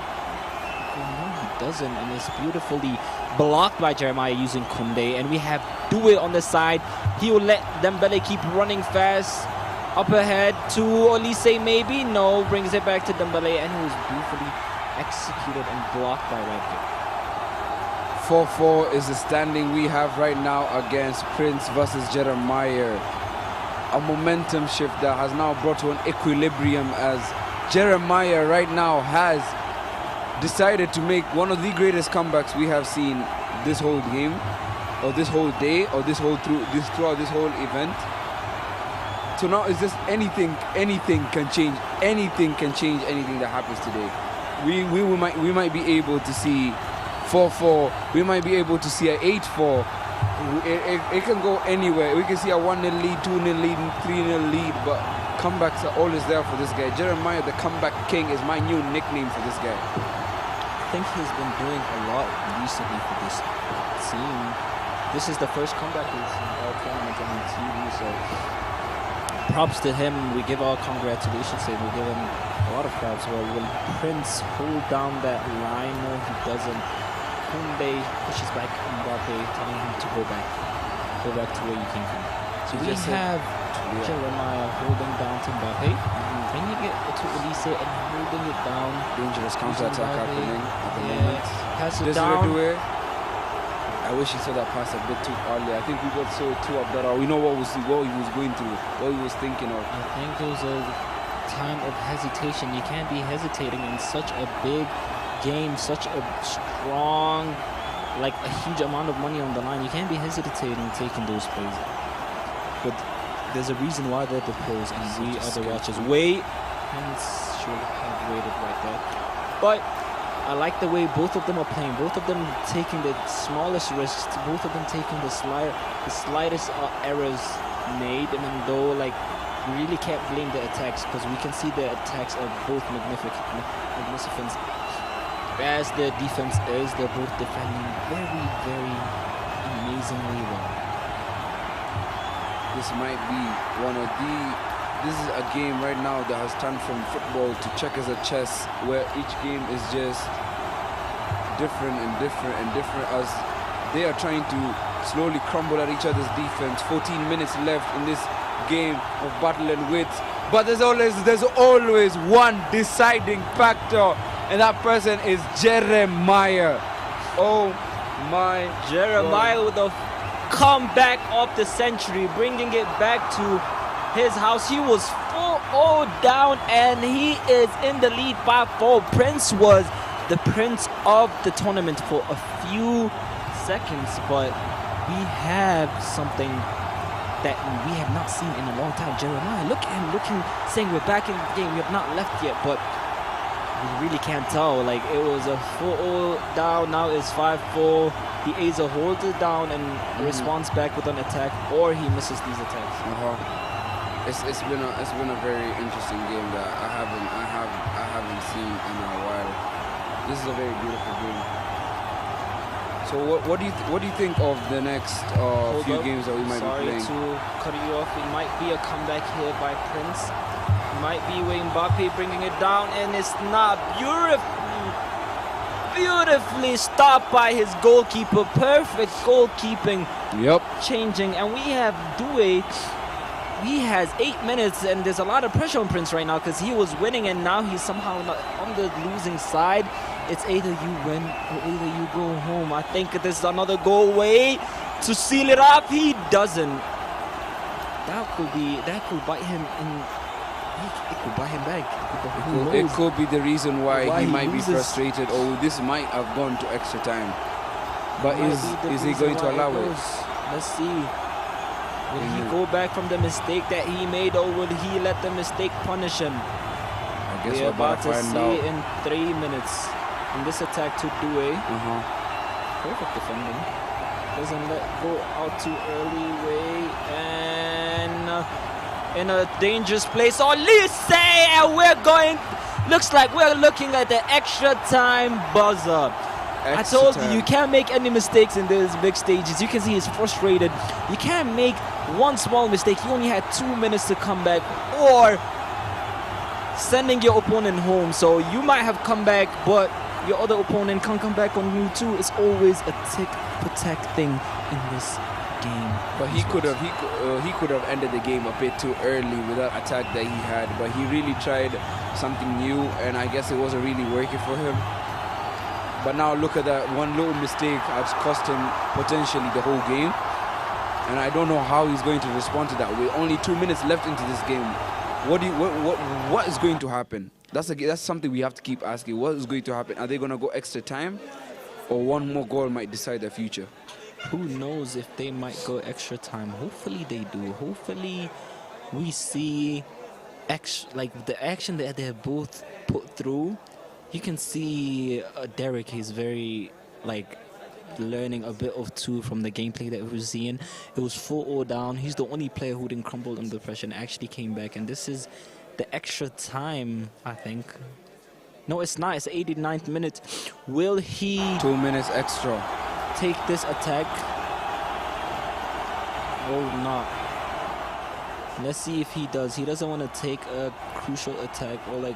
S16: he doesn't, and it's beautifully blocked by Jeremiah using Kunde. And we have Doué on the side. He will let Dembele keep running fast. Up ahead to Olise, maybe? No, brings it back to Dembele, and he was beautifully executed and blocked by Rabiot.
S3: 4-4 is the standing we have right now against Prince versus Jeremiah. A momentum shift that has now brought to an equilibrium, as Jeremiah right now has decided to make one of the greatest comebacks we have seen this whole game, or this whole day, or throughout this whole event. So now it's just anything can change. Anything can change anything that happens today. We might be able to see 4-4. We might be able to see an 8-4. It can go anywhere. We can see a 1-0 lead, 2-0 lead, 3-0 lead, but comebacks are always there for this guy. Jeremiah, the comeback king, is my new nickname for this guy.
S16: I think he's been doing a lot recently for this team. This is the first comeback we've seen all tournament on TV, so props to him. We give our congratulations to him. We give him a lot of props. Well, will Prince hold down that line? No, he doesn't. Kunde pushes back Mbappe, telling him to go back to where you came from. So we have Jeremiah holding down to Mbappe, bringing it to Olise and holding it down.
S3: Dangerous counter-attack happening at the moment.
S16: Pass it down.
S3: I wish he saw that pass a bit too early. I think we both saw it too up there. We know what he was going through, what he was thinking of.
S16: I think there was a time of hesitation. You can't be hesitating in such a big game, such a strong, like a huge amount of money on the line. You can't be hesitating taking those plays. But there's a reason why they're the pros and we are the watchers. Wait, Prince should have waited right there. But I like the way both of them are playing. Both of them taking the smallest risks. Both of them taking the slightest errors made. Even though, like, we really can't blame the attacks because we can see the attacks are both magnificent. As the defense is, they're both defending very, very amazingly well.
S3: This might be one of the... This is a game right now that has turned from football to checkers and chess, where each game is just different and different and different as they are trying to slowly crumble at each other's defense. 14 minutes left in this game of battle and wits. But there's always one deciding factor, and that person is Jeremiah. Oh my
S16: Jeremiah
S3: God.
S16: with a comeback of the century, bringing it back to his house. He was 4-0 down and he is in the lead by 4. Prince was the prince of the tournament for a few seconds, but we have something that we have not seen in a long time. Jeremiah, look at him saying we're back in the game. We have not left yet, but we really can't tell. Like, it was a 4-0 down, now it's 5-4. The Aza holds it down and responds back with an attack, or he misses these attacks.
S3: It's been a very interesting game that I haven't seen in a while. This is a very beautiful game. So what do you think of the next few games that we might be playing?
S16: Sorry to cut you off. It might be a comeback here by Prince. It might be with Mbappe bringing it down, and it's not beautifully stopped by his goalkeeper. Perfect goalkeeping.
S3: Yep.
S16: Changing, and we have Due. He has 8 minutes, and there's a lot of pressure on Prince right now because he was winning, and now he's somehow not on the losing side. It's either you win or either you go home. I think this is another goal way to seal it up. He doesn't. That could bite him in. It could bite him back.
S3: It could be the reason why he might
S16: loses.
S3: be frustrated, or this might have gone to extra time. But is he going to allow it?
S16: Let's see. Will he go back from the mistake that he made, or will he let the mistake punish him?
S3: I guess
S16: We're about to
S3: find
S16: see
S3: out.
S16: in 3 minutes. In this attack to Due. Perfect defending. Doesn't let go out too early way, and in a dangerous place. Olise, and we're going. Looks like we're looking at the extra time buzzer. I told you, you can't make any mistakes in these big stages. You can see he's frustrated. You can't make one small mistake. He only had 2 minutes to come back, or sending your opponent home. So you might have come back, but your other opponent can't come back on you too. It's always a tick-for-tack thing in this game.
S3: But he could have ended the game a bit too early with that attack that he had. But he really tried something new, and I guess it wasn't really working for him. But now look at that one little mistake has cost him potentially the whole game. And I don't know how he's going to respond to that. With only 2 minutes left into this game, what is going to happen? That's something we have to keep asking. What is going to happen? Are they going to go extra time, or one more goal might decide their future?
S16: Who knows if they might go extra time? Hopefully they do. Hopefully we see the action that they're both put through. You can see Derek. He's very learning a bit of too from the gameplay that we're seeing. It was 4-0 down. He's the only player who didn't crumble under pressure and actually came back. And this is the extra time, I think. No, it's not. It's the 89th minute. Will he
S3: 2 minutes extra
S16: take this attack or not? Let's see if he does. He doesn't want to take a crucial attack, or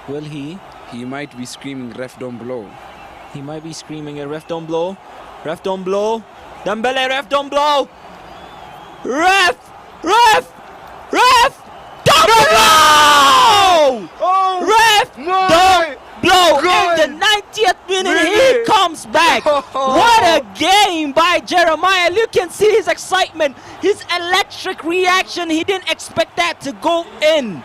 S16: will he?
S3: He might be screaming, "Ref, don't blow."
S16: He might be screaming, "Ref, don't blow. Ref, don't blow. Dembele, ref, don't blow. Ref! Ref! Ref! Don't blow! Ref! Don't blow!" In the 90th minute, he comes back. What a game by Jeremiah. You can see his excitement, his electric reaction. He didn't expect that to go in.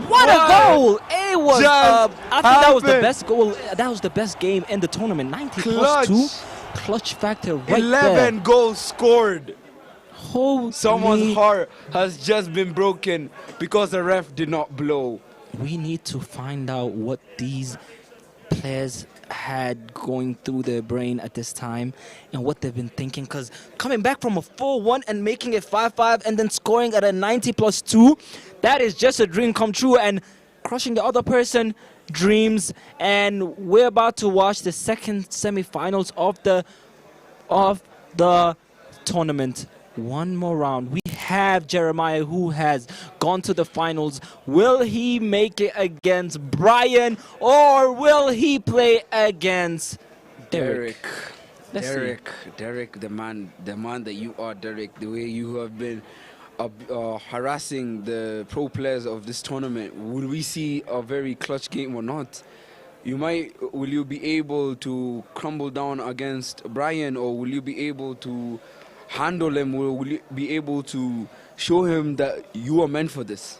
S16: What a goal! It was. I think that was the best goal. That was the best game in the tournament. 90 plus 2. Clutch factor right
S3: 11
S16: there.
S3: goals scored.
S16: Holy.
S3: Someone's heart has just been broken because the ref did not blow.
S16: We need to find out what these players had going through their brain at this time and what they've been thinking, because coming back from a 4-1 and making it 5-5 and then scoring at a 90+2, that is just a dream come true, and crushing the other person dreams. And we're about to watch the second semi-finals of the tournament. One more round. We have Jeremiah, who has gone to the finals. Will he make it against Brian, or will he play against Derek?
S3: Derek, the man that you are, Derek. The way you have been harassing the pro players of this tournament. Will we see a very clutch game or not? Will you be able to crumble down against Brian, or will you be able to handle him? Will you be able to show him that you are meant for this?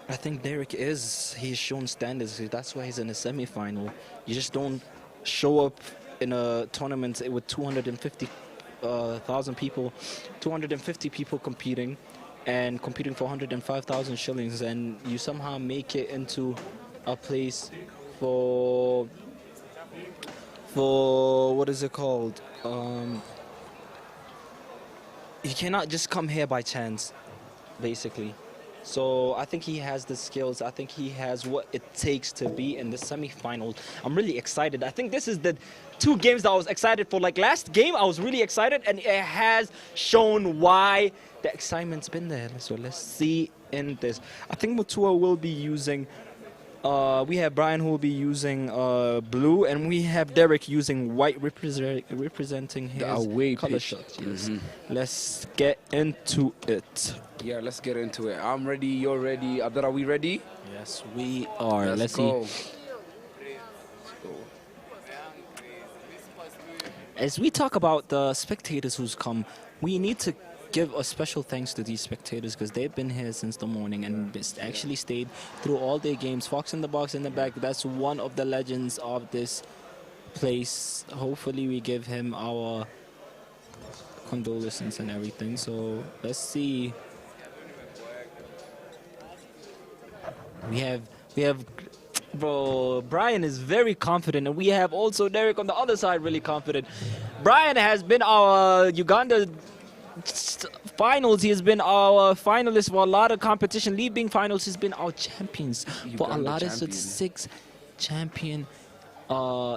S16: I think Derek he's shown standards. That's why he's in a semi-final. You just don't show up in a tournament with 250,000 people, 250 people competing for 105,000 shillings, and you somehow make it into a place for what is it called? You cannot just come here by chance, basically. So I think he has the skills. I think he has what it takes to be in the semi-finals. I'm really excited. I think this is the 2 games that I was excited for. Like last game, I was really excited, and it has shown why the excitement's been there. So let's see in this. I think Mutua will be using. We have Brian, who will be using blue, and we have Derek using white, representing his
S3: away
S16: color
S3: pitch.
S16: shirt. Yes. Let's get into it.
S3: Yeah, let's get into it. I'm ready. You're ready. Abdul, are we ready?
S16: Yes, we are. Let's
S3: go.
S16: see. As we talk about the spectators who's come, we need to give a special thanks to these spectators, because they've been here since the morning and actually stayed through all their games. Fox in the Box in the back, that's one of the legends of this place. Hopefully we give him our condolences and everything. So let's see. We have bro, Brian is very confident, and we have also Derek on the other side really confident. Brian has been our Uganda finals. He has been our finalist for a lot of competition. Leading finals, he's been our champions for a lot of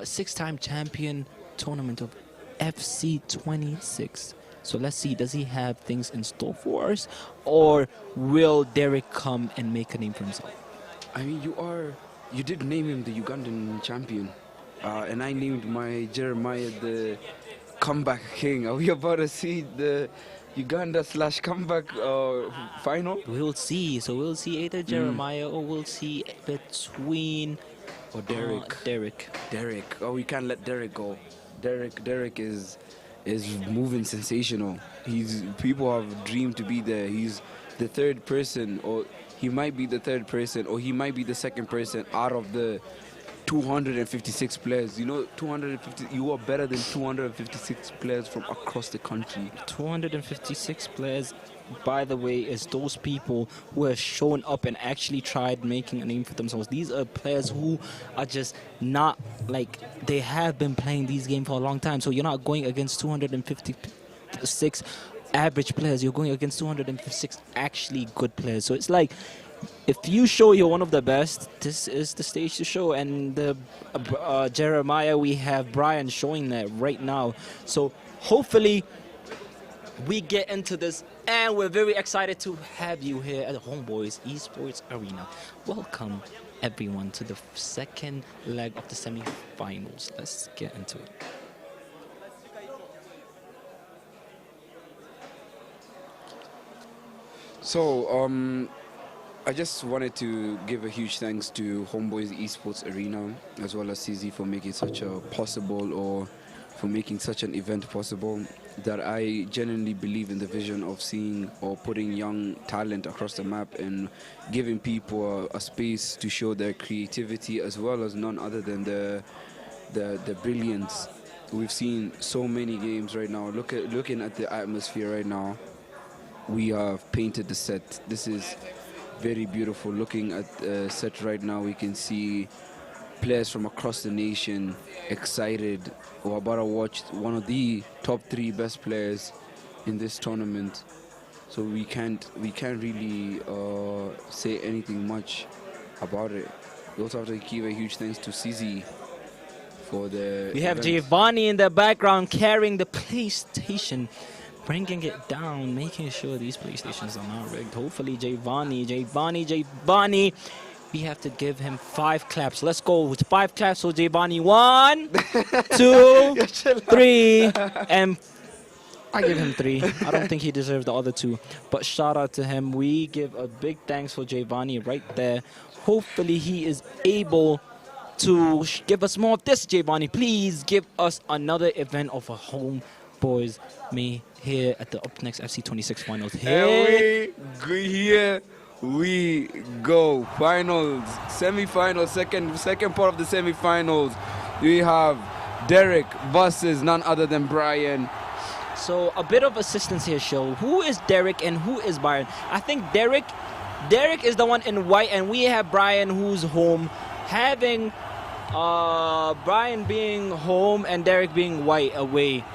S16: six-time champion tournament of FC26. So let's see, does he have things in store for us, or will Derek come and make a name for himself?
S3: I mean, you did name him the Ugandan champion, and I named my Jeremiah the comeback king. Are we about to see the Uganda/comeback final?
S16: We'll see. So we'll see either Jeremiah or we'll see between
S3: or Derek. Derek. Oh, we can't let Derek go. Derek is moving sensational. People have dreamed to be there. He's the third person, or he might be the third person, or he might be the second person out of the 256 players. You know, 250. You are better than 256 players from across the country.
S16: 256 players, by the way, is those people who have shown up and actually tried making a name for themselves. These are players who are just not like, they have been playing these games for a long time. So you're not going against 256 average players. You're going against 256 actually good players. So it's like, if you show you're one of the best, this is the stage to show. And the Jeremiah, we have Brian showing that right now. So hopefully we get into this, and we're very excited to have you here at the Homeboyz Esports Arena. Welcome everyone to the second leg of the semi-finals. Let's get into it.
S3: So, I just wanted to give a huge thanks to Homeboyz Esports Arena, as well as CZ, for making such a possible, or for making such an event possible. That I genuinely believe in the vision of seeing or putting young talent across the map and giving people a space to show their creativity, as well as none other than the brilliance. We've seen so many games right now. Looking at the atmosphere right now, we have painted the set. This is very beautiful. Looking at the set right now, we can see players from across the nation excited or about to watch one of the top 3 best players in this tournament. So we can't really say anything much about it. We also have to give a huge thanks to CZ for the
S1: We have
S3: event.
S1: Giovanni in the background carrying the PlayStation, bringing it down, making sure these PlayStations are not rigged. Hopefully Giovanni. We have to give him 5 claps. Let's go with 5 claps for Giovanni. 1, 2, 3, and I give him 3. I don't think he deserves the other 2. But shout out to him. We give a big thanks for Giovanni right there. Hopefully he is able to give us more of this, Giovanni. Please give us another event of a Homeboyz me here at the UPNEXT FC26 finals.
S3: Here we go. Finals, semi-finals, second part of the semi-finals. We have Derek versus none other than Brian.
S1: So a bit of assistance here, show. Who is Derek and who is Brian? I think Derek is the one in white, and we have Brian who's home, having Brian being home and Derek being white away.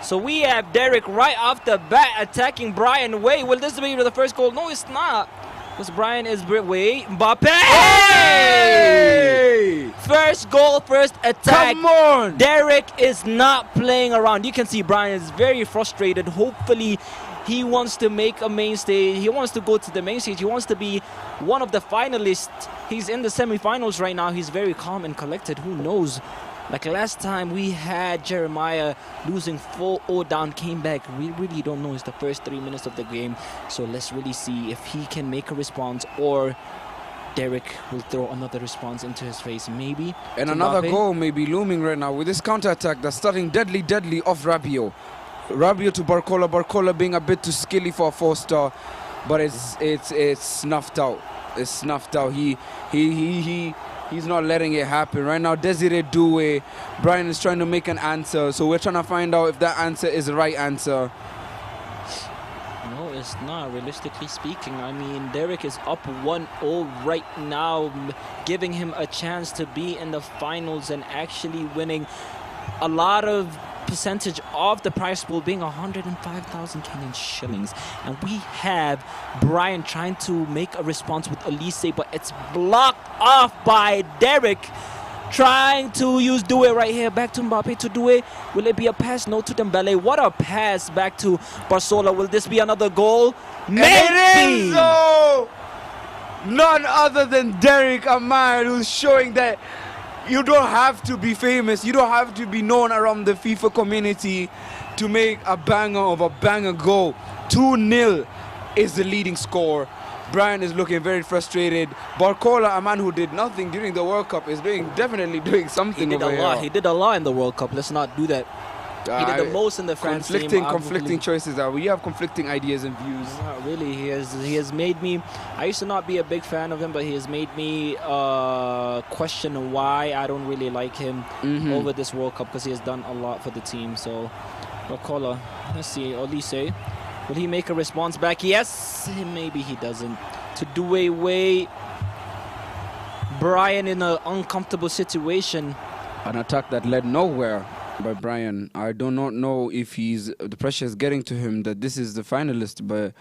S1: So we have Derek right off the bat attacking Brian away. Will this be the first goal? No, it's not. Because Brian is way. Mbappe! Hey! First goal, first attack.
S3: Come on!
S1: Derek is not playing around. You can see Brian is very frustrated. Hopefully, he wants to make a main stage. He wants to go to the main stage. He wants to be one of the finalists. He's in the semi-finals right now. He's very calm and collected. Who knows? Like last time we had Jeremiah losing 4-0 down, came back. We really don't know. It's the first 3 minutes of the game. So let's really see if he can make a response or Derek will throw another response into his face, maybe.
S3: And
S1: to
S3: another
S1: Mbappe.
S3: goal may be looming right now with this counter-attack that's starting deadly off Rabiot. Rabiot to Barcola. Barcola being a bit too skilly for a 4-star, but it's snuffed out. It's snuffed out. He's not letting it happen right now. Desiree Doué. Brian is trying to make an answer, so we're trying to find out if that answer is the right answer.
S1: No, it's not, realistically speaking. I mean, Derek is up 1-0 right now, giving him a chance to be in the finals and actually winning a lot of percentage of the prize pool, being 105,000 Kenyan shillings. And we have Brian trying to make a response with Elise, but it's blocked off by Derek. Trying to use Doué right here. Back to Mbappe to Doué. Will it be a pass? No, to Dembele. What a pass back to Barcola. Will this be another goal? Maybe!
S3: So, none other than Derek Amaya, who's showing that you don't have to be famous, you don't have to be known around the FIFA community to make a banger of a banger goal. 2-0 is the leading score. Brian is looking very frustrated. Barcola, a man who did nothing during the World Cup, is definitely doing something
S1: He did
S3: over
S1: a lot.
S3: here.
S1: He did a lot in the World Cup. Let's not do that. He did the most in the France team.
S3: Conflicting choices. We have conflicting ideas and views.
S1: Not really. He has made me. I used to not be a big fan of him, but he has made me question why I don't really like him over this World Cup, because he has done a lot for the team. So, Barcola, let's see. Olise, will he make a response back? Yes. Maybe he doesn't. To do away. Brian in an uncomfortable situation.
S3: An attack that led nowhere by Brian. I do not know if the pressure is getting to him that this is the finalist, but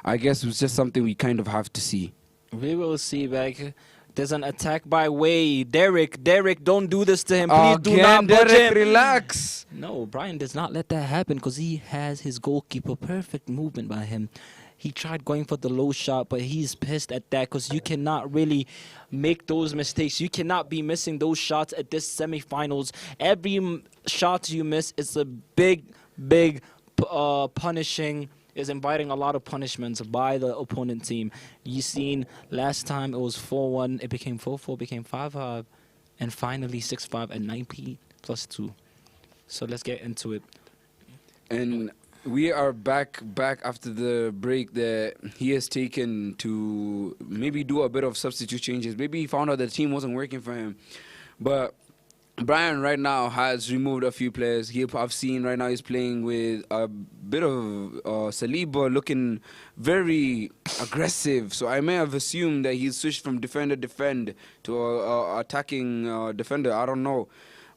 S3: I guess it's just something we kind of have to see.
S1: We will see back. There's an attack by Way. Derek, don't do this to him. Please do not budge
S3: Derek,
S1: him.
S3: relax.
S1: No, Brian does not let that happen because he has his goalkeeper. Perfect movement by him. He tried going for the low shot, but he's pissed at that because you cannot really make those mistakes. You cannot be missing those shots at this semifinals. Every shot you miss is a big punishing, is inviting a lot of punishments by the opponent team. You seen last time it was 4-1, it became 4-4, became 5-5, and finally 6-5 at 9p plus 2. So let's get into it.
S3: And we are back after the break that he has taken to maybe do a bit of substitute changes. Maybe he found out the team wasn't working for him. But Brian right now has removed a few players. I've seen right now he's playing with a bit of Saliba looking very aggressive. So I may have assumed that he's switched from defend to attacking defender. I don't know.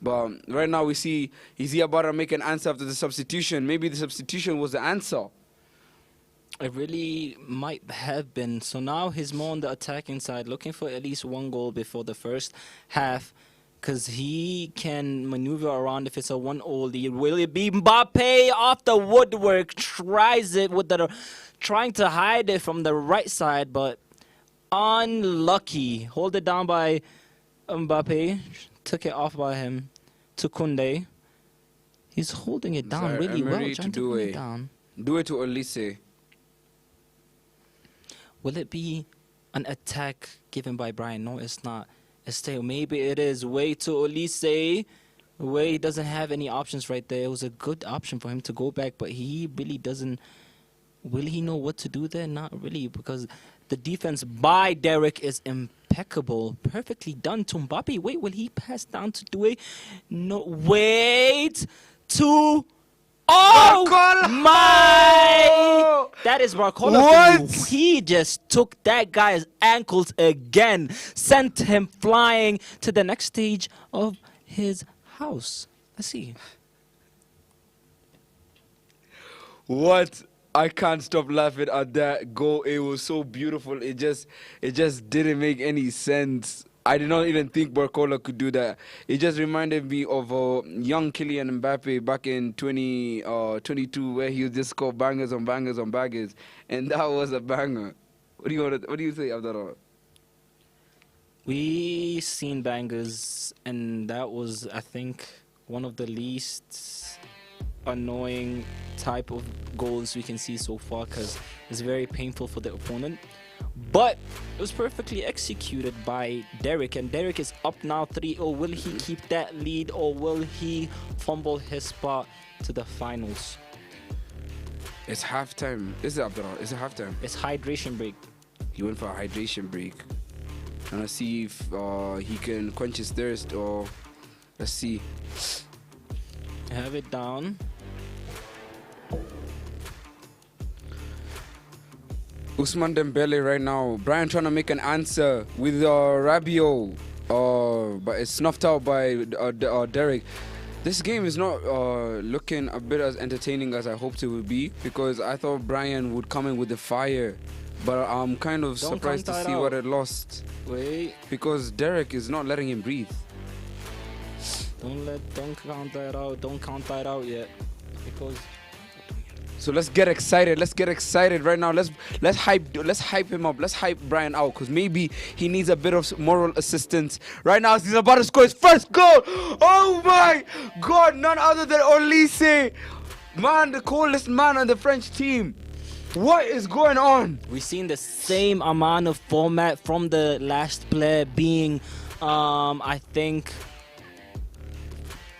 S3: But right now we see, is he about to make an answer after the substitution? Maybe the substitution was the answer.
S1: It really might have been. So now he's more on the attacking side, looking for at least one goal before the first half, because he can maneuver around if it's a 1-0 lead. Will it be Mbappe off the woodwork? Tries it with trying to hide it from the right side, but unlucky. Hold it down by Mbappe. Took it off by him to Kunde. He's holding it down really well. Trying to hold it down.
S3: Do it to Olise.
S1: Will it be an attack given by Brian? No, it's not. Estelle, maybe it is. Way to Olise. Way he doesn't have any options right there. It was a good option for him to go back, but he really doesn't. Will he know what to do there? Not really, because the defense by Derek is impeccable. Perfectly done to Mbappe. Wait, will he pass down to Doué? No, wait. To... Oh
S3: Barcola!
S1: My! That is Barcola.
S3: What?
S1: He just took that guy's ankles again. Sent him flying to the next stage of his house. Let's see.
S3: What? I can't stop laughing at that goal. It was so beautiful. It just didn't make any sense. I did not even think Barcola could do that. It just reminded me of young Kylian Mbappe back in 2022, where he would just score bangers on bangers on bangers, and that was a banger. What do you say, Abdullah?
S1: We seen bangers, and that was, I think, one of the least annoying type of goals we can see so far, because it's very painful for the opponent. But it was perfectly executed by Derek, and Derek is up now 3-0. Will he keep that lead, or will he fumble his spot to the finals?
S3: It's halftime. Is it, Abdullah? Is it halftime?
S1: It's hydration break.
S3: He went for a hydration break. And let's see if he can quench his thirst, or let's see.
S1: Have it down.
S3: Ousmane Dembele right now. Brian trying to make an answer with Rabiot, but it's snuffed out by Derek. This game is not looking a bit as entertaining as I hoped it would be, because I thought Brian would come in with the fire, but I'm kind of surprised to see what it lost.
S1: Wait.
S3: Because Derek is not letting him breathe.
S1: Don't count that out. Don't count that out yet, because.
S3: So let's get excited. Let's get excited right now. Let's hype him up. Let's hype Brian out, because maybe he needs a bit of moral assistance. Right now, he's about to score his first goal. Oh my God! None other than Olise, man, the coolest man on the French team. What is going on?
S1: We've seen the same amount of format from the last player being, I think,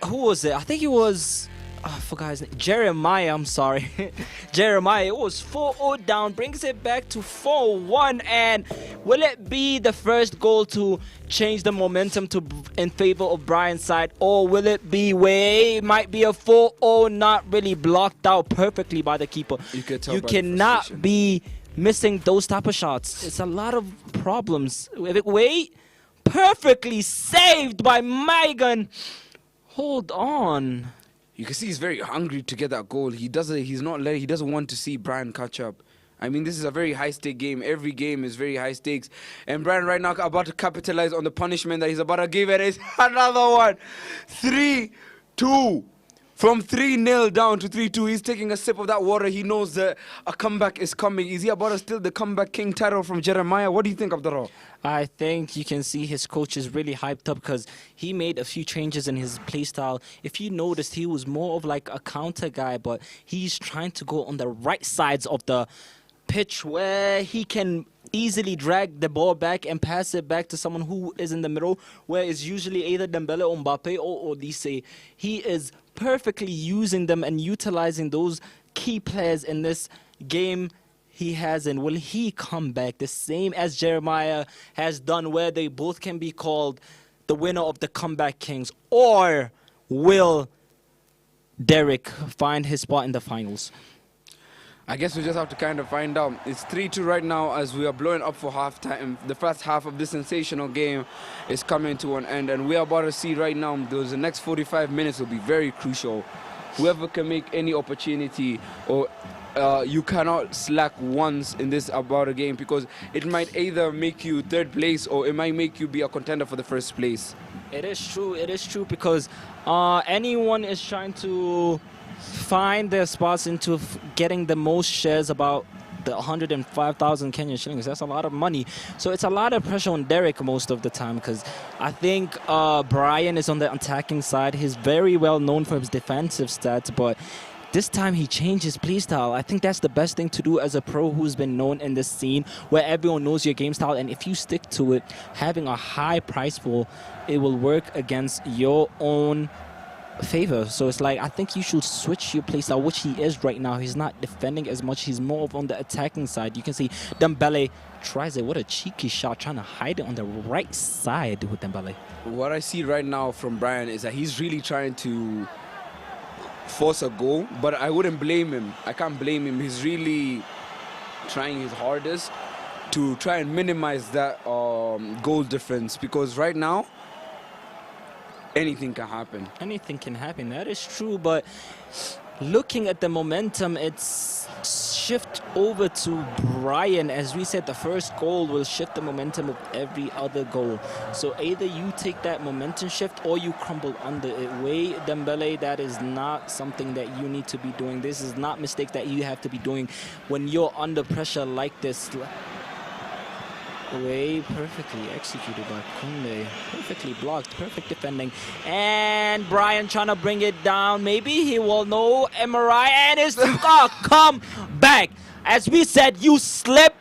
S1: who was it? I think it was. I forgot his name. Jeremiah, I'm sorry. Jeremiah, it was 4-0 down, brings it back to 4-1, and will it be the first goal to change the momentum in favor of Brian's side, or will it be where it might be a 4-0 not really blocked out perfectly by the keeper? You cannot be missing those type of shots. It's a lot of problems. Wait, perfectly saved by Megan. Hold on.
S3: You can see he's very hungry to get that goal. He doesn't want to see Brian catch up. I mean, this is a very high-stake game. Every game is very high stakes. And Brian right now about to capitalize on the punishment that he's about to give, and it's another one. 3-2. From 3-0 down to 3-2. He's taking a sip of that water. He knows that a comeback is coming. Is he about to steal the comeback king title from Jeremiah? What do you think, Abdullah?
S1: I think you can see his coach is really hyped up, because he made a few changes in his play style. If you noticed, he was more of like a counter guy, but he's trying to go on the right sides of the pitch where he can easily drag the ball back and pass it back to someone who is in the middle, where it's usually either Dembele or Mbappe or Olise. He is perfectly using them and utilizing those key players in this game he has. And will he come back the same as Jeremiah has done, where they both can be called the winner of the Comeback Kings, or will Derek find his spot in the finals?
S3: I guess we just have to kind of find out. It's 3-2 right now as we are blowing up for halftime. The first half of this sensational game is coming to an end, and we are about to see right now the next 45 minutes will be very crucial. Whoever can make any opportunity, or you cannot slack once in this about a game, because it might either make you third place or it might make you be a contender for the first place.
S1: It is true because anyone is trying to find their spots into getting the most shares, about the 105,000 Kenyan shillings. That's a lot of money. So it's a lot of pressure on Derek most of the time, because I think Brian is on the attacking side. He's very well known for his defensive stats, but this time he changed his play style. I think that's the best thing to do as a pro who's been known in this scene, where everyone knows your game style, and if you stick to it, having a high price pool, it will work against your own favor. So it's like, I think you should switch your play style, which he is right now. He's not defending as much. He's more on the attacking side. You can see Dembele tries it. What a cheeky shot, trying to hide it on the right side with Dembele.
S3: What I see right now from Brian is that he's really trying to force a goal, but I wouldn't blame him. I can't blame him. He's really trying his hardest to try and minimize that goal difference, because right now anything can happen.
S1: Anything can happen, that is true, but looking at the momentum, it's shift over to Brian. As we said, the first goal will shift the momentum of every other goal. So either you take that momentum shift or you crumble under it. Way Dembele, that is not something that you need to be doing. This is not mistake that you have to be doing when you're under pressure like this. Way perfectly executed by Kunde. Perfectly blocked, perfect defending. And Brian trying to bring it down. Maybe he will know MRI, and it's come back. As we said, you slip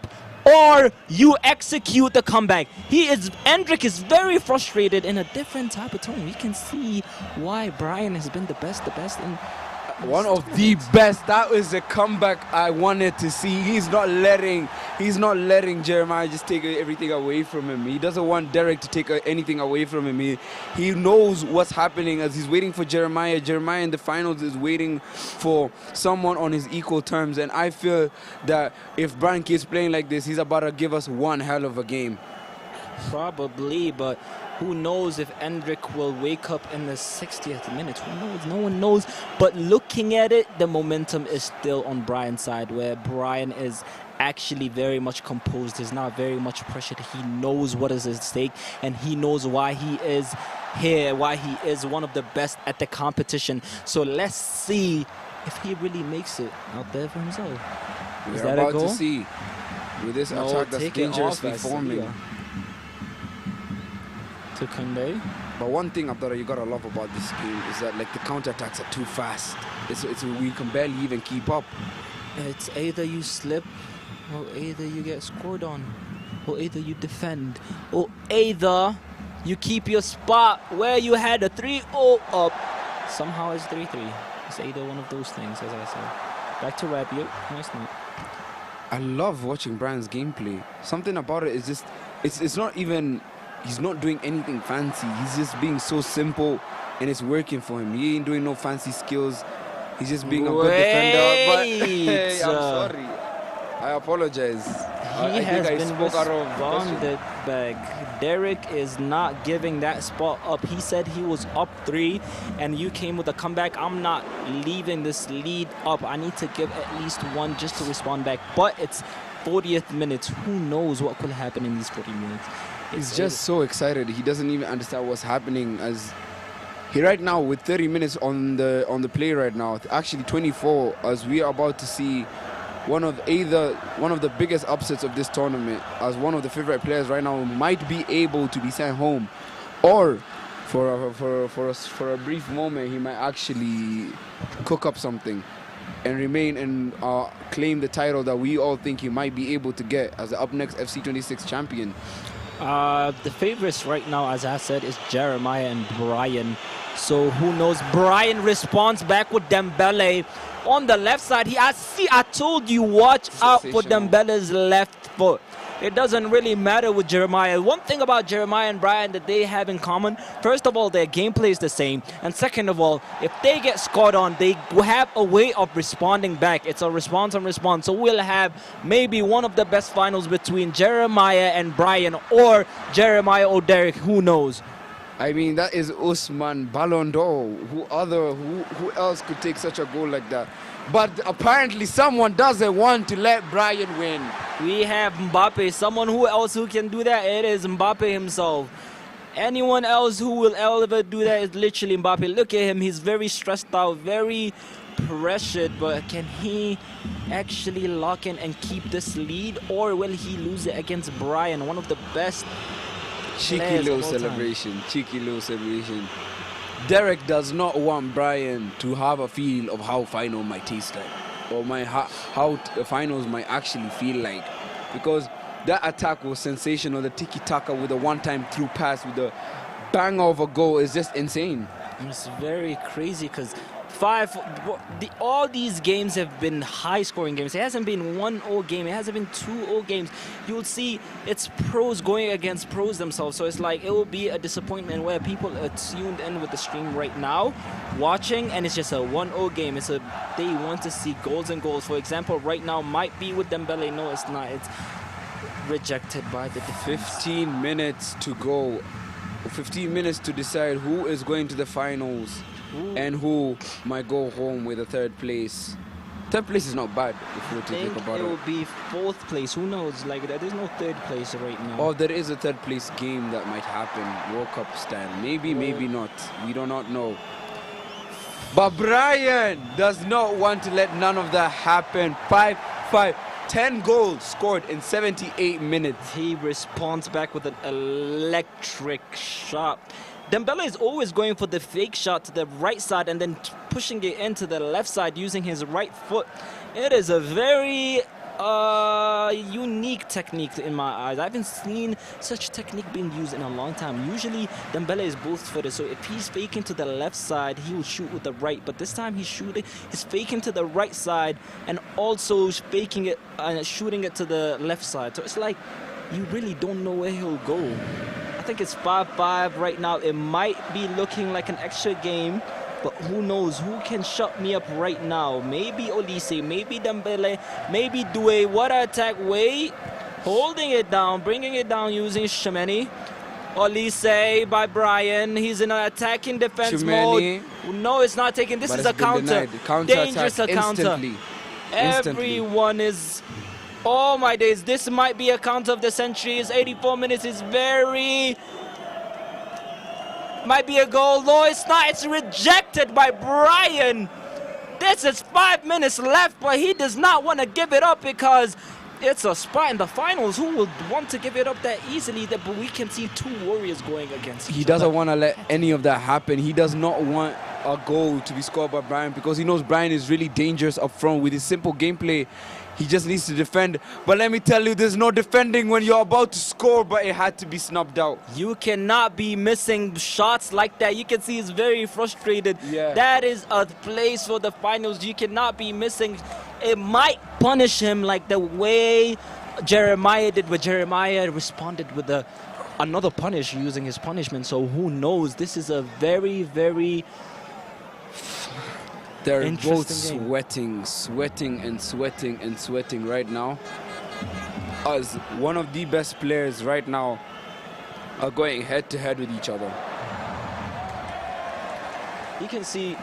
S1: or you execute the comeback. Endrick is very frustrated in a different type of tone. We can see why Brian has been the best in
S3: one of the best. That was the comeback I wanted to see. He's not letting Jeremiah just take everything away from him. He doesn't want Derek to take anything away from him. He knows what's happening as he's waiting for Jeremiah. Jeremiah in the finals is waiting for someone on his equal terms, and I feel that if Brian keeps playing like this, he's about to give us one hell of a game.
S1: Probably, but who knows if Endrick will wake up in the 60th minute? Who knows? No one knows. But looking at it, the momentum is still on Brian's side, where Brian is actually very much composed. He's not very much pressured. He knows what is at stake, and he knows why he is here, why he is one of the best at the competition. So let's see if he really makes it out there for himself.
S3: We're about to see with this attack that's dangerously forming.
S1: To Kunde.
S3: But one thing, Abdullah, you gotta love about this game is that like the counter-attacks are too fast. We can barely even keep up.
S1: It's either you slip, or either you get scored on, or either you defend, or either you keep your spot where you had a 3-0 up. Somehow it's 3-3. It's either one of those things, as I said. Back to Rabiot. No, it's not.
S3: I love watching Brian's gameplay. Something about it is just, it's not even, he's not doing anything fancy. He's just being so simple, and it's working for him. He ain't doing no fancy skills. He's just being a good defender. But hey, I'm sorry. I apologize.
S1: He has been responded back. Derek is not giving that spot up. He said he was up 3, and you came with a comeback. I'm not leaving this lead up. I need to give at least 1 just to respond back. But it's 40th minute. Who knows what could happen in these 40 minutes?
S3: He's just so excited. He doesn't even understand what's happening. As he right now with 30 minutes on the play right now, actually 24, as we are about to see one of the biggest upsets of this tournament, as one of the favorite players right now might be able to be sent home, or for a brief moment he might actually cook up something and remain and claim the title that we all think he might be able to get as the UPNEXT FC26 champion.
S1: The favorites right now, as I said, is Jeremiah and Brian. So who knows? Brian responds back with Dembele on the left side. I told you, watch out for Dembele's left foot.
S16: it doesn't really matter with Jeremiah. One thing about Jeremiah and Brian that they have in common, first of all, their gameplay is the same. And second of all, if they get scored on, they have a way of responding back. It's a response on response. So we'll have maybe one of the best finals between Jeremiah and Brian, or Jeremiah or Derek, who knows.
S3: I mean, that is Usman Ballon d'Or. Who else could take such a goal like that? But apparently someone doesn't want to let Brian win.
S16: We have Mbappe. Someone who can do that, it is Mbappe himself. Anyone else who will ever do that is literally Mbappe. Look at him. He's very stressed out, very pressured. But can he actually lock in and keep this lead? Or will he lose it against Brian, one of the best
S3: Cheeky little celebration. Cheeky little celebration. Derek does not want Brian to have a feel of how final might taste like, or how finals might actually feel like, because that attack was sensational. The tiki-taka with a one-time through pass with the bang of a goal is just insane.
S16: It's very crazy because all these games have been high-scoring games. It hasn't been 1-0 game. It hasn't been 2-0 games. You'll see it's pros going against pros themselves. So it's like it will be a disappointment where people are tuned in with the stream right now, watching, and it's just a 1-0 game. They want to see goals and goals. For example, right now might be with Dembele. No, it's not. It's rejected by the defense.
S3: 15 minutes to go. 15 minutes to decide who is going to the finals. Ooh. And who might go home with a third place. Third place is not bad if you were to think about it.
S16: It will be fourth place. Who knows? Like, there's no third place right now.
S3: Or there is a third place game that might happen, World Cup style. Maybe, maybe not. We do not know. But Brian does not want to let none of that happen. 10 goals scored in 78 minutes.
S16: He responds back with an electric shot. Dembele is always going for the fake shot to the right side and then pushing it into the left side using his right foot. It is a very unique technique in my eyes. I haven't seen such technique being used in a long time. Usually Dembele is both-footed, so if he's faking to the left side, he will shoot with the right. But this time he's faking to the right side and also faking it and shooting it to the left side. So it's like you really don't know where he'll go. I think it's 5-5 right now. It might be looking like an extra game, but who knows? Who can shut me up right now? Maybe Olise, maybe Dembele, maybe Doué. What an attack. Wait, holding it down, bringing it down using Shemeni. Olise by Brian. He's in an attacking defense mode. No, it's not taken. This is a counter. Dangerous counter. Everyone is... Oh my days, this might be a counter of the century. It's 84 minutes, it's might be a goal. No, it's not, it's rejected by Brian. This is 5 minutes left, but he does not want to give it up because it's a spot in the finals. Who would want to give it up that easily? But we can see two warriors going against each other.
S3: He doesn't want to let any of that happen. He does not want a goal to be scored by Brian because he knows Brian is really dangerous up front with his simple gameplay. He just needs to defend. But let me tell you, there's no defending when you're about to score, but it had to be snubbed out.
S16: You cannot be missing shots like that. You can see he's very frustrated.
S3: Yeah.
S16: That is a place for the finals. You cannot be missing. It might punish him like the way Jeremiah did, but Jeremiah responded with another punish using his punishment. So who knows? This is a very, very...
S3: They're both sweating right now. As one of the best players right now are going head-to-head with each other.
S16: You can see...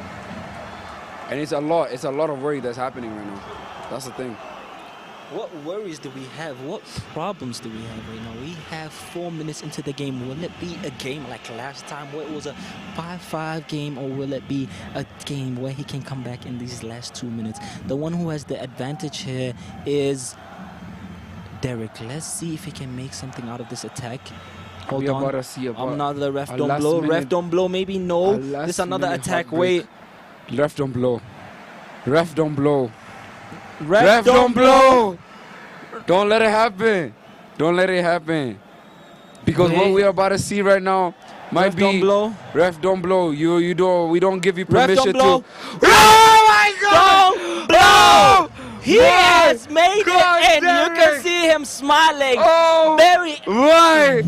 S3: And it's a lot of worry that's happening right now. That's the thing.
S16: What worries do we have? What problems do we have right now? We have 4 minutes into the game. Will it be a game like last time where it was a 5-5 game, or will it be a game where he can come back in these last 2 minutes? The one who has the advantage here is Derek. Let's see if he can make something out of this attack. Hold on. Another ref don't blow. Ref don't blow. Maybe no. This another attack. Wait.
S3: Ref don't blow. Ref don't blow. Ref don't blow. Don't let it happen. Don't let it happen. Because what we are about to see right now might be...
S16: Ref don't blow.
S3: Ref don't blow. We don't give you permission
S16: to...
S3: Oh my God!
S16: Don't blow! He has made it, and you can see him smiling.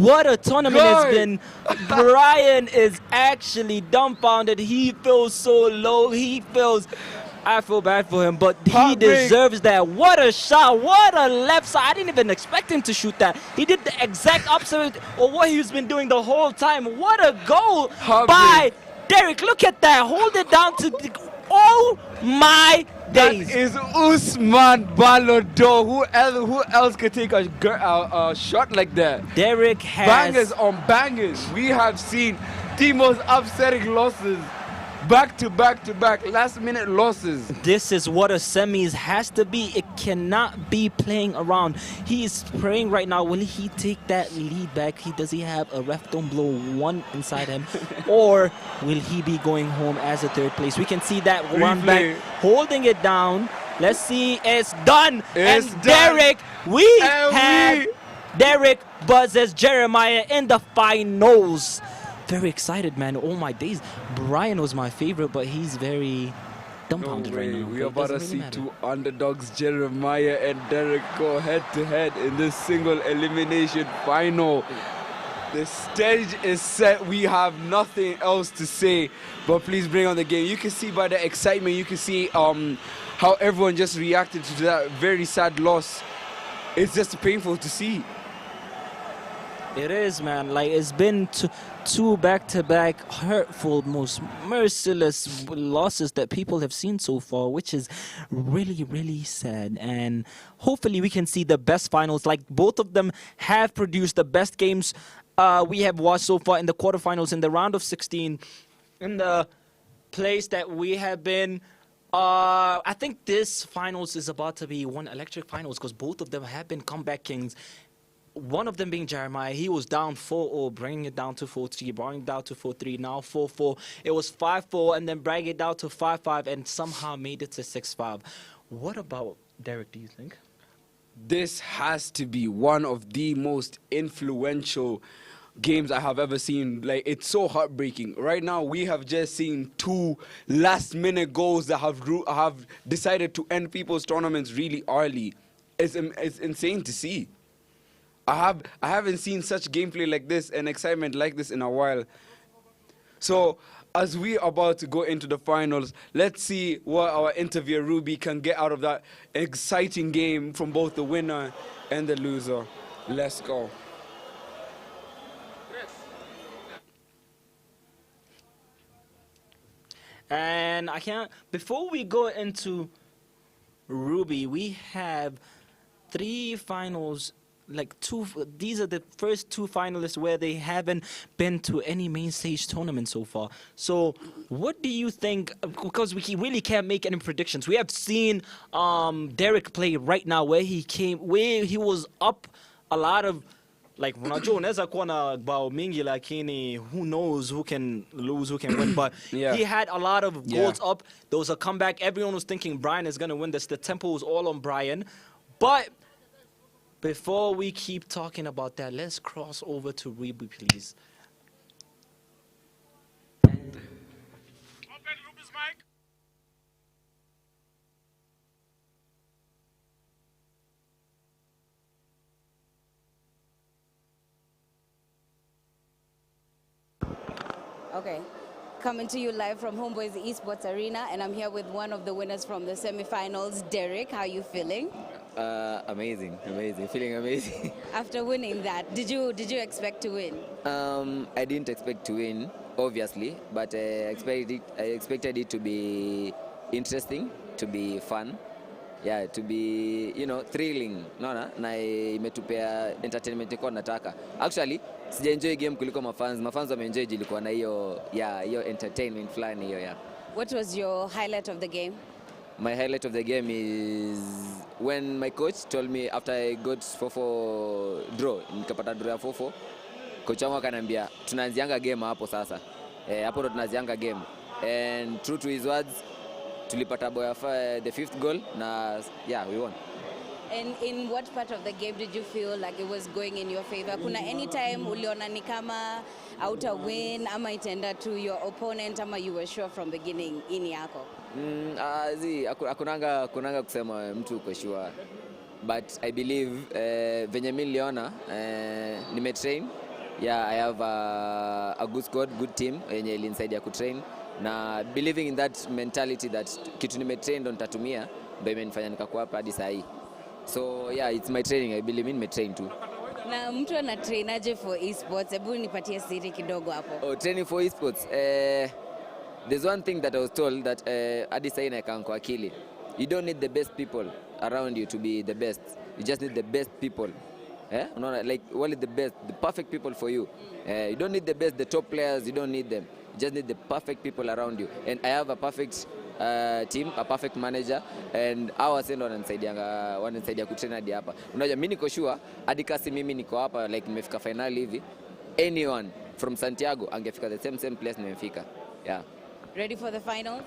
S16: What a tournament it's been. Brian is actually dumbfounded. He feels so low. I feel bad for him, but he deserves that. What a shot. What a left side. I didn't even expect him to shoot that. He did the exact opposite of what he's been doing the whole time. What a goal by Derek. Look at that. Hold it down to the... Oh, my days.
S3: That is Usman Balodo. Who else could take a shot like that?
S16: Derek has...
S3: Bangers on bangers. We have seen the most upsetting losses. Back to back, last minute losses.
S16: This is what a semis has to be. It cannot be playing around. He is praying right now. Will he take that lead back? Does he have a ref don't blow one inside him? Or will he be going home as a third place? We can see that run back, holding it down. Let's see. It's done.
S3: It's
S16: and
S3: done.
S16: Derek, we have Derek buzzes Jeremiah in the finals. Very excited, man. Oh my days. Brian was my favorite, but he's very dumbfounded right now.
S3: We are about to see two underdogs, Jeremiah and Derek, go head to head in this single elimination final. The stage is set. We have nothing else to say, but please bring on the game. You can see by the excitement, you can see how everyone just reacted to that very sad loss. It's just painful to see.
S16: It is, man. Like, it's been two back-to-back hurtful, most merciless losses that people have seen so far, which is really, really sad. And hopefully we can see the best finals. Like, both of them have produced the best games we have watched so far in the quarterfinals, in the round of 16, in the place that we have been. I think this finals is about to be one electric finals because both of them have been comeback kings. One of them being Jeremiah, he was down 4-0, bringing it down to 4-3, bringing it down to 4-3, now 4-4. It was 5-4, and then bringing it down to 5-5, and somehow made it to 6-5. What about Derek, do you think?
S3: This has to be one of the most influential games I have ever seen. Like, it's so heartbreaking. Right now, we have just seen two last-minute goals that have decided to end people's tournaments really early. It's insane to see. I haven't seen such gameplay like this and excitement like this in a while. So, as we are about to go into the finals, let's see what our interviewer Ruby can get out of that exciting game from both the winner and the loser. Let's go.
S16: And before we go into Ruby, we have 3 finals. These are the first 2 finalists where they haven't been to any main stage tournament so far. So what do you think, because we really can't make any predictions. We have seen Derek play right now where he was up a lot of, like, who knows who can lose, who can win, but he had a lot of goals up. There was a comeback. Everyone was thinking Brian is going to win this. The tempo was all on Brian. But before we keep talking about that, let's cross over to Ruby, please.
S19: Okay. Coming to you live from Homeboyz Esports Arena, and I'm here with one of the winners from the semifinals, Derek. How are you feeling?
S18: Amazing, feeling amazing.
S19: After winning that, did you expect to win?
S18: I didn't expect to win, obviously, but I expected it to be interesting, to be fun, to be, thrilling. Na imetupea entertainment iko nataka. Actually, sija enjoy game kuliko mafans wameenjoy jilikuwa na hiyo entertainment flani hiyo ya.
S19: What was your highlight of the game?
S18: My highlight of the game is when my coach told me after I got 4-4 draw, nikapata draw ya 4-4, coach wangu akaniambia tunaanzianga game hapo sasa. Hapo ndo tunaanzianga game. And true to his words, tulipata the 5th goal na we won.
S19: And in what part of the game did you feel like it was going in your favor? Kuna any time uliona ni kama auta win ama itaenda to your opponent ama you were sure from beginning ini yako?
S18: Akunanga kusema mtu uko sure. But I believe venye mimi niliona nimetrain. Yeah, I have a good squad, good team yenye ilinisaidia kutrain na believing in that mentality that kitu nimetrain ndo nitatumia ndio imenifanya nikakuwa hapa hadi saa hii. So yeah, it's my training. I believe in my train too.
S19: Na mtu ana trainaje for esports? Hebu nipatie siri kidogo hapo.
S18: Oh, training for esports. There's one thing that I was told that hadi saa hii naeka kwa akili. You don't need the best people around you to be the best. You just need the best people. Like only the best, the perfect people for you. You don't need the best, the top players, you don't need them. You just need the perfect people around you. And I have a perfect team, a perfect manager, and our sendo wananisaidia kutrain hadi hapa. Unajua mimi niko sure hadi kasi mimi niko hapa like nimefika final hivi. Anyone from Santiago angefika the same place nimefika. Yeah.
S19: Ready for the final?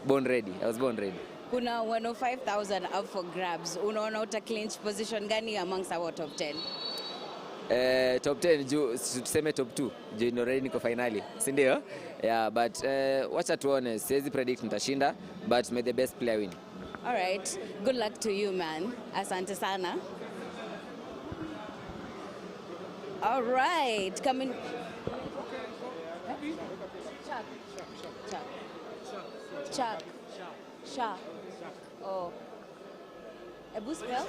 S18: Born ready. I was born ready.
S19: Kuna 105,000 up for grabs. Unaona uta clinch position gani amongst our top 10?
S18: Top 10 juu tuseme top 2 juu ndio ready niko finali, si ndio? Yeah, but wacha tuone, siwezi predict nitashinda, but may the best player win.
S19: All right, good luck to you, man. Asante sana. All right, coming. Chuck. Oh. Ebu spell?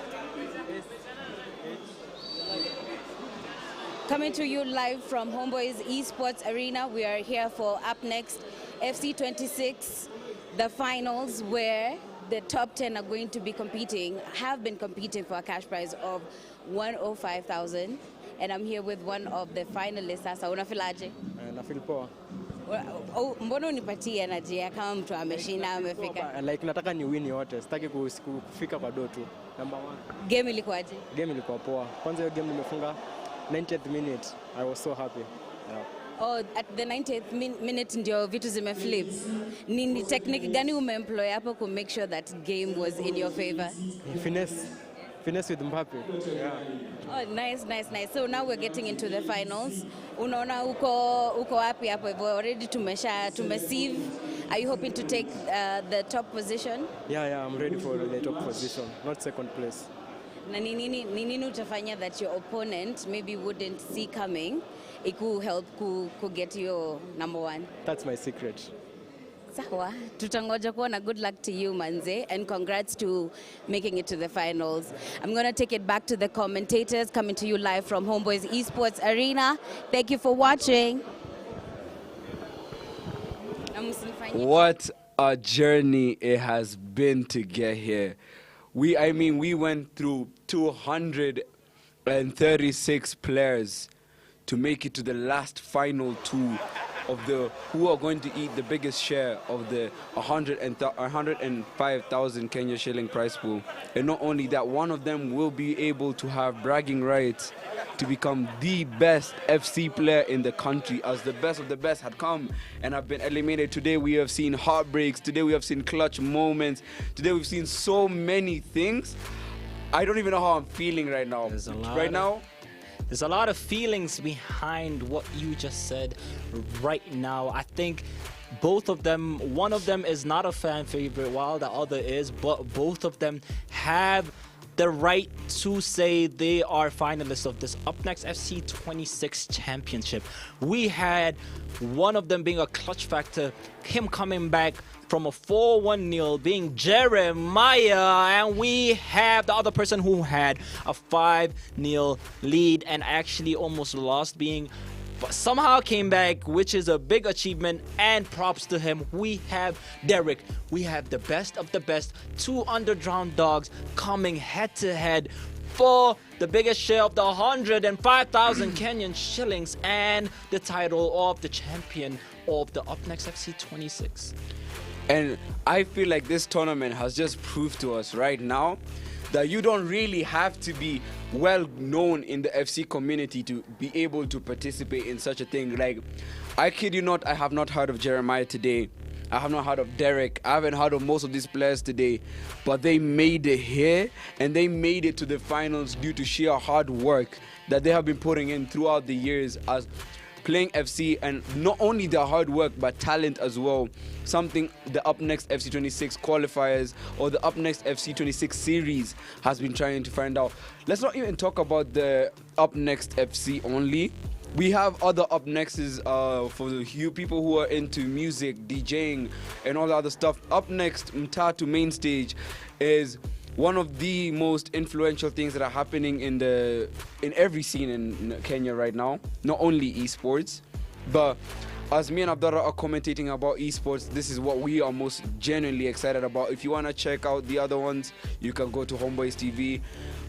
S19: Coming to you live from Homeboyz Esports Arena. We are here for UPNEXT FC26, the finals where the top 10 are going to be competing, have been competing for a cash prize of 105,000. And I'm here with one of the finalists. Sasa unafilaje?
S15: Nafeel poa.
S19: Oh, mbona unipatie energy kama mtu ameshinda amefika?
S15: Like nataka ni win yote, sitaki kufika kwa do tu. Number 1.
S19: Game ilikuwaje?
S15: Game ilikuwa poa. Kwanza hiyo game nimefunga 90th minute. I was so happy. Yeah.
S19: Oh, at the 90th minute ndio vitu zimeflip. Ni technique gani umeemploy hapo to make sure that game was in your favor?
S15: Finesse with Mbappe. Yeah.
S19: Oh, nice. So now we're getting into the finals. Unaona uko wapi hapo hivyo? Already tumesieve. Are you hoping to take the top position?
S15: Yeah, I'm ready for the top position, not second place.
S19: Na nini utafanya that your opponent maybe wouldn't see coming? It could help to get your number 1.
S15: That's my secret.
S19: Sawa, tutangoja kuona. Good luck to you, Manze, and congrats to making it to the finals. I'm going to take it back to the commentators, coming to you live from Homeboyz Esports Arena. Thank you for watching.
S4: What a journey it has been to get here. We went through 236 players to make it to the last final 2 of who are going to eat the biggest share of the 105,000 Kenya shilling prize pool. And not only that, one of them will be able to have bragging rights to become the best FC player in the country, as the best of the best had come and have been eliminated. Today we have seen heartbreaks, today we have seen clutch moments, today we've seen so many things. I don't even know how I'm feeling right now.
S1: There's a lot of feelings behind what you just said right now. I think both of them, one of them is not a fan favorite while the other is, but both of them have the right to say they are finalists of this UPNEXT FC26 championship. We had one of them being a clutch factor, him coming back from a 4-1 nil being Jeremiah, and we have the other person who had a 5-0 lead and actually almost lost, but somehow came back, which is a big achievement, and props to him. We have Derek. We have the best of the best, 2 underground dogs coming head to head for the biggest share of the 105,000 Kenyan shillings and the title of the champion of the UPNEXT FC26.
S4: And I feel like this tournament has just proved to us right now that you don't really have to be well known in the FC community to be able to participate in such a thing. Like, I kid you not, I have not heard of Jeremiah today.
S3: I have not heard of Derek. I haven't heard of most of these players today. But they made it here, and they made it to the finals due to sheer hard work that they have been putting in throughout the years as playing FC, and not only their hard work but talent as well. Something the UPNEXT FC26 qualifiers or the UPNEXT FC26 series has been trying to find out. Let's not even talk about the UPNEXT FC only. We have other UPNEXTs for you people who are into music, DJing, and all the other stuff. UPNEXT Mtatu Main Stage is one of the most influential things that are happening in every scene in Kenya right now. Not only esports, but as me and Abdullah are commentating about esports, this is what we are most genuinely excited about. If you want to check out the other ones, you can go to Homeboyz TV.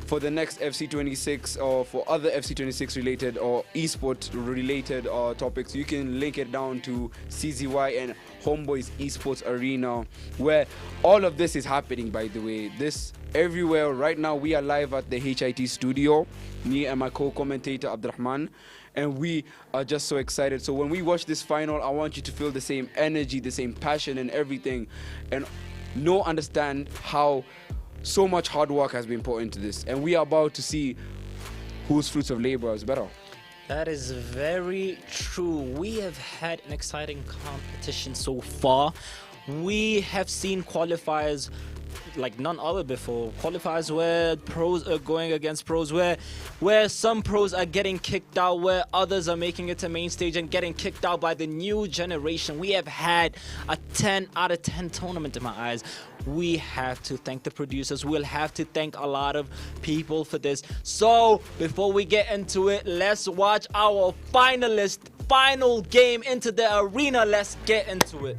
S3: For the next FC26 or for other FC26 related or esport related topics, you can link it down to CZY and Homeboyz Esports Arena, where all of this is happening, by the way. This everywhere. Right now we are live at the HIT studio, me and my co-commentator Abdurrahman, and we are just so excited. So when we watch this final, I want you to feel the same energy, the same passion and everything, and understand how so much hard work has been put into this, and we are about to see whose fruits of labor is better.
S1: That is very true. We have had an exciting competition so far. We have seen qualifiers like none other before. Qualifiers where pros are going against pros, where some pros are getting kicked out, where others are making it to main stage and getting kicked out by the new generation. We have had a 10 out of 10 tournament in my eyes. We have to thank the producers. We'll have to thank a lot of people for this. So before we get into it, let's watch our final game into the arena. Let's get into it.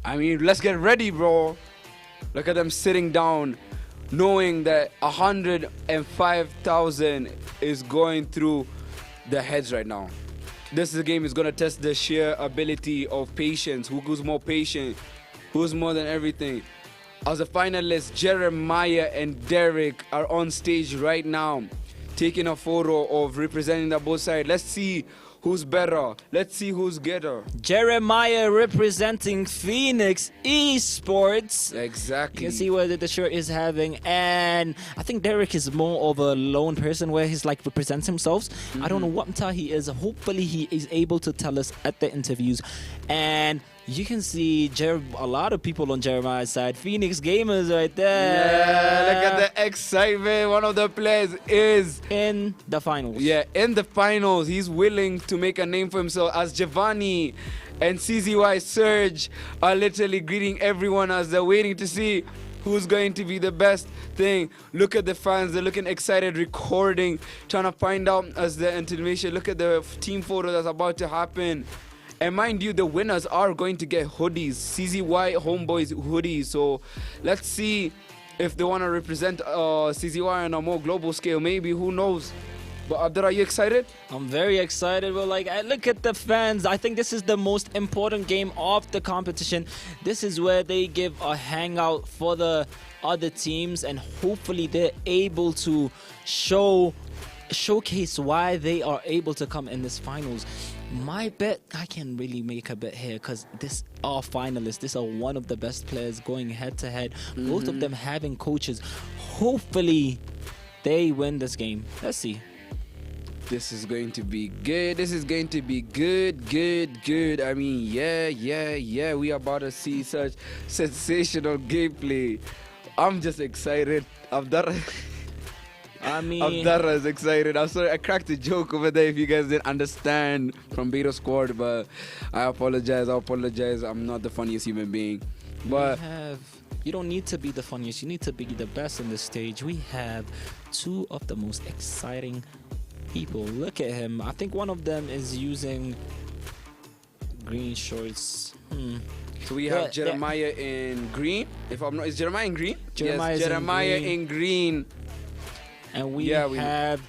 S3: I mean, let's get ready, bro. Look at them sitting down, knowing that 105,000 is going through their heads right now. This game is going to test the sheer ability of patience. Who's more patient? Who's more than everything? As a finalist, Jeremiah and Derek are on stage right now, taking a photo of representing the both sides. Let's see who's better. Let's see who's getter.
S1: Jeremiah representing Phoenix Esports.
S3: Exactly.
S1: You can see where the shirt is having, and I think Derek is more of a lone person where he's like represents himself. I don't know what Mta he is. Hopefully he is able to tell us at the interviews. And you can see a lot of people on Jeremiah's side. Phoenix Gamers right there.
S3: Yeah, look at the excitement. One of the players is
S1: in the finals.
S3: Yeah, in the finals. He's willing to make a name for himself, as Giovanni and CZY Surge are literally greeting everyone as they're waiting to see who's going to be the best thing. Look at the fans. They're looking excited, recording, trying to find out as the intimation. Look at the team photo that's about to happen. And mind you, the winners are going to get hoodies, CZY Homeboyz hoodies. So let's see if they want to represent CZY on a more global scale. Maybe, who knows? But Abdullah, are you excited?
S1: I'm very excited. Well, like, look at the fans. I think this is the most important game of the competition. This is where they give a hangout for the other teams, and hopefully they're able to showcase why they are able to come in this finals. My bet, I can really make a bet here because this are finalists. These are one of the best players going head to head. Both of them having coaches. Hopefully they win this game. Let's see.
S3: This is going to be good. This is going to be good. I mean, yeah. We are about to see such sensational gameplay. I'm just excited. Abdara is excited. I'm sorry, I cracked a joke over there if you guys didn't understand from Beta Squad, but I apologize. I'm not the funniest human being. But
S1: you don't need to be the funniest. You need to be the best in this stage. We have two of the most exciting people. Look at him. I think one of them is using green shorts.
S3: So we have Jeremiah in green. If I'm not, is Jeremiah in green?
S1: Jeremiah
S3: in green.
S1: And we have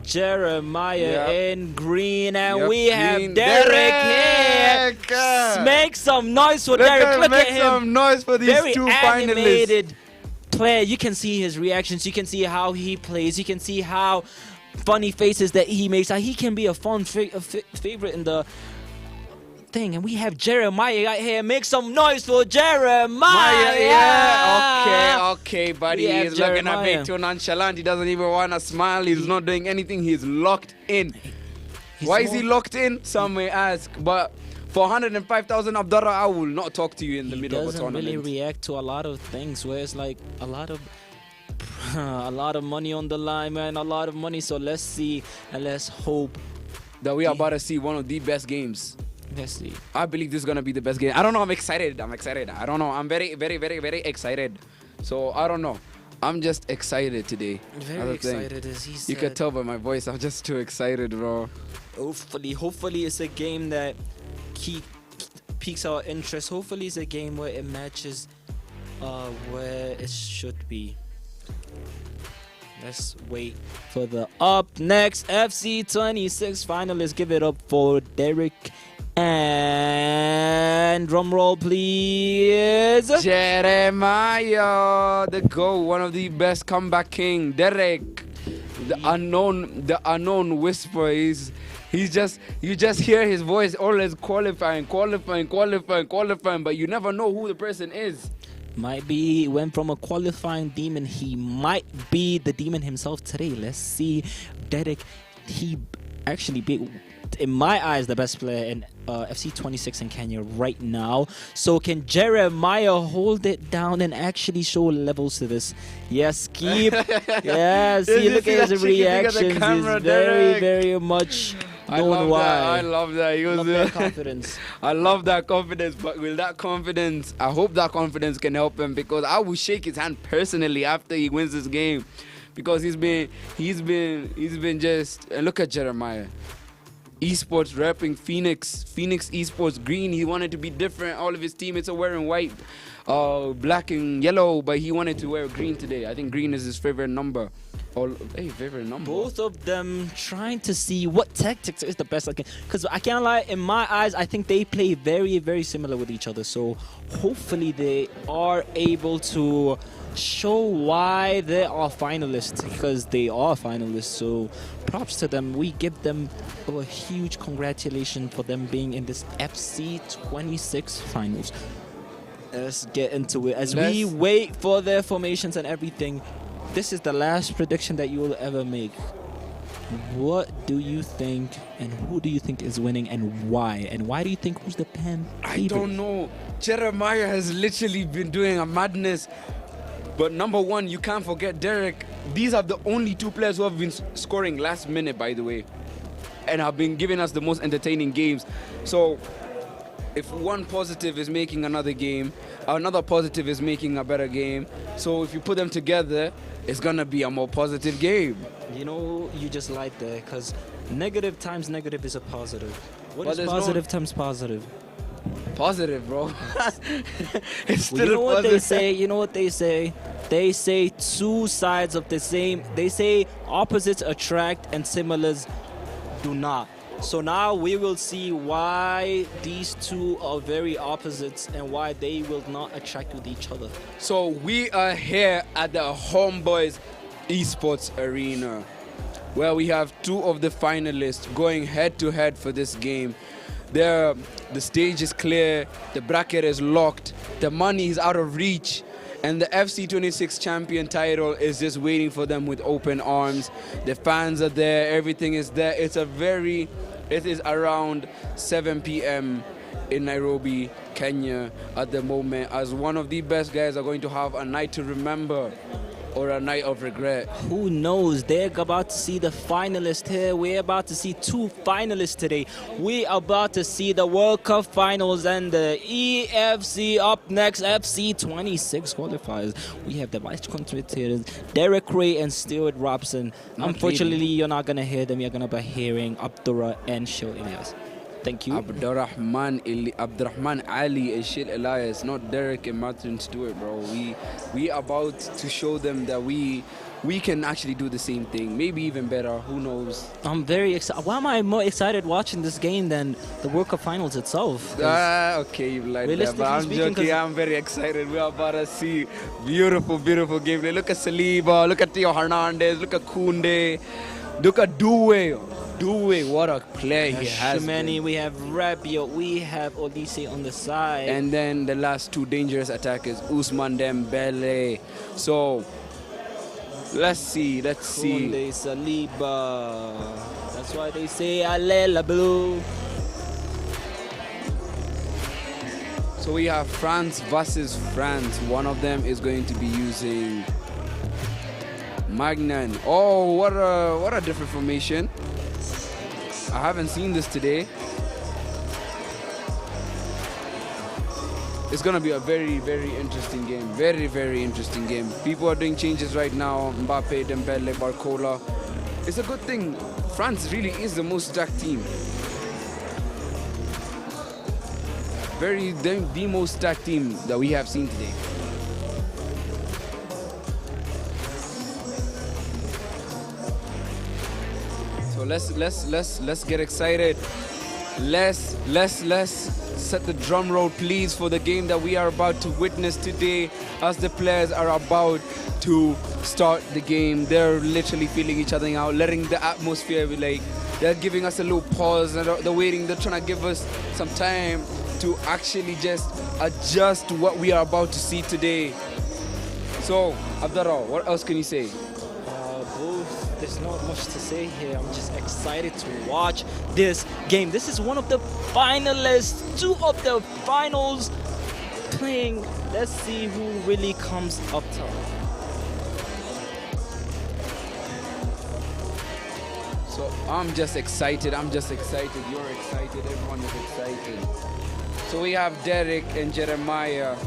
S1: Jeremiah in green, and we have Derek here. Make some noise for Derek. Look at him.
S3: Make some noise for these
S1: Very
S3: two
S1: animated
S3: finalists.
S1: Player. You can see his reactions. You can see how he plays. You can see how funny faces that he makes. He can be a fun favorite in the
S16: thing. And we have Jeremiah right here. Make some noise for Jeremiah.
S4: Okay, buddy.
S16: We have
S4: He's looking at
S16: Jeremiah.
S4: me too nonchalant. He doesn't even want to smile. He's not doing anything. He's locked in. Why is he locked in? Some may ask. But for 105,000 Abdullah, I will not talk to you in the middle of a
S16: Doesn't
S4: tournament.
S16: really react to a lot of things where it's like a lot of money on the line, man, a lot of money. So let's see and let's hope
S4: that we are about to see one of the best games.
S16: Let's see.
S4: I believe this is gonna be the best game. I don't know. I'm excited. I don't know. I'm very, very, very, very excited. So I don't know. I'm just excited today.
S16: Very excited, as he said.
S4: You can tell by my voice. I'm just too excited, bro.
S16: Hopefully it's a game that piques our interest. Hopefully it's a game where it matches where it should be. Let's wait for the UPNEXT FC26 finalists. Give it up for Derek. And drum roll, please.
S4: Jeremiah, the GOAT, one of the best comeback king. Derek, the unknown whisper. He's just, you just hear his voice always qualifying, but you never know who the person is.
S16: Might be went from a qualifying demon. He might be the demon himself today. Let's see. Derek, he actually be, in my eyes, the best player in FC26 in Kenya right now. So can Jeremiah hold it down and actually show levels to this? Yes, keep. Yeah, see, look at his reactions. He's very, very much known why.
S4: I love that. He was
S16: that confidence.
S4: I love that confidence, but with that confidence, I hope that confidence can help him, because I will shake his hand personally after he wins this game, because he's been just look at Jeremiah. Esports repping Phoenix Esports green. He wanted to be different. All of his teammates are wearing white, black and yellow, but he wanted to wear green today. I think green is his favorite number. Favorite number.
S16: Both of them trying to see what tactics is the best. Because I can't lie, in my eyes, I think they play very, very similar with each other. So hopefully they are able to show why they are finalists, because they are finalists. So props to them. We give them a huge congratulations for them being in this FC26 finals. Let's get into it as we wait for their formations and everything. This is the last prediction that you will ever make. What do you think, and who do you think is winning, and why? And why do you think who's the fan favorite?
S4: I don't know. Jeremiah has literally been doing a madness. But number one, you can't forget Derek. These are the only two players who have been scoring last minute, by the way, and have been giving us the most entertaining games. So if one positive is making another game, another positive is making a better game. So if you put them together, it's gonna be a more positive game.
S16: You know, you just lied there, because negative times negative is a positive. What
S4: But
S16: is
S4: there's
S16: positive times positive?
S4: Positive, bro. It's still
S16: You know what they
S4: positive.
S16: say? You know what they say? They say two sides of the same. They say opposites attract and similars do not. So now we will see why these two are very opposites and why they will not attract with each other.
S4: So we are here at the Homeboyz Esports Arena, where we have two of the finalists going head to head for this game. The stage is clear, the bracket is locked, the money is out of reach, and the FC26 champion title is just waiting for them with open arms. The fans are there, everything is there. It is around 7 p.m. in Nairobi, Kenya at the moment, as one of the best guys are going to have a night to remember or a night of regret.
S16: Who knows? They're about to see the finalists here. We're about to see two finalists today. We're about to see the World Cup finals and the EFC UPNEXT FC26 qualifiers. We have the vice commentators, Derek Ray and Stuart Robson. Unfortunately, you're not going to hear them. You're going to be hearing Abdullah and Shil Elias. Thank you.
S4: Abdurrahman Ali and Shil Elias, not Derek and Martin Stewart, bro. We about to show them that we can actually do the same thing, maybe even better. Who knows?
S16: I'm very excited. Why am I more excited watching this game than the World Cup finals itself?
S4: Okay, you like that, but I'm joking. I'm very excited. We're about to see beautiful, beautiful gameplay. Look at Saliba, look at Theo Hernandez, look at Koundé, look at Doué.
S3: do it. What a play he has
S16: Shumeni,
S3: been.
S16: we have Rabiot, we have Olise on the side.
S3: And then the last two dangerous attackers, Ousmane Dembele. So, let's see.
S16: Koundé, Saliba. That's why they say Allez la Blue.
S3: So we have France versus France. One of them is going to be using Magnan. Oh, what a different formation. I haven't seen this today. It's gonna be a very, very interesting game. Very, very interesting game. People are doing changes right now. Mbappe, Dembele, Barcola. It's a good thing. France really is the most stacked team. The most stacked team that we have seen today. So let's get excited. Let's set the drum roll, please, for the game that we are about to witness today. As the players are about to start the game, they're literally feeling each other out, letting the atmosphere be like. They're giving us a little pause, and they're waiting. They're trying to give us some time to actually just adjust to what we are about to see today. So, Abdallah, what else can you say?
S16: Both, there's not much to say here. I'm just excited to watch this game. This is one of the finalists, two of the finals playing. Let's see who really comes up top.
S3: So I'm just excited. You're excited. Everyone is excited. So we have Derek and Jeremiah.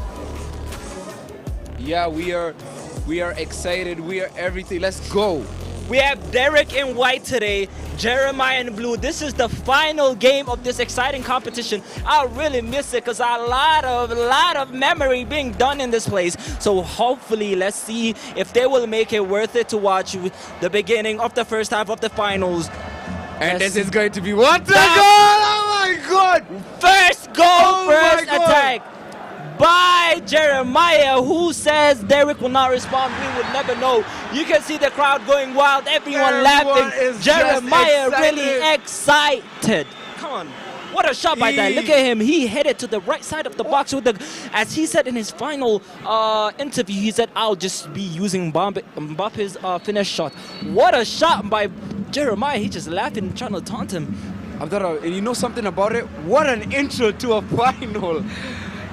S3: Yeah, we are excited. We are everything. Let's go.
S16: We have Derek in white today, Jeremiah in blue. This is the final game of this exciting competition. I really miss it because a lot of memory being done in this place. So hopefully, let's see if they will make it worth it to watch the beginning of the first half of the finals.
S3: And this is going to be what a goal! Oh my God!
S16: First goal, first attack by Jeremiah, who says Derek will not respond. We would never know. You can see the crowd going wild, everyone laughing. Jeremiah really excited. Come on. What a shot by that. Look at him. He hit it to the right side of the box with the, as he said in his final interview, he said, I'll just be using Mbappe's finish shot. What a shot by Jeremiah. He just laughing, trying to taunt him.
S3: Abdallah, and you know something about it? What an intro to a final.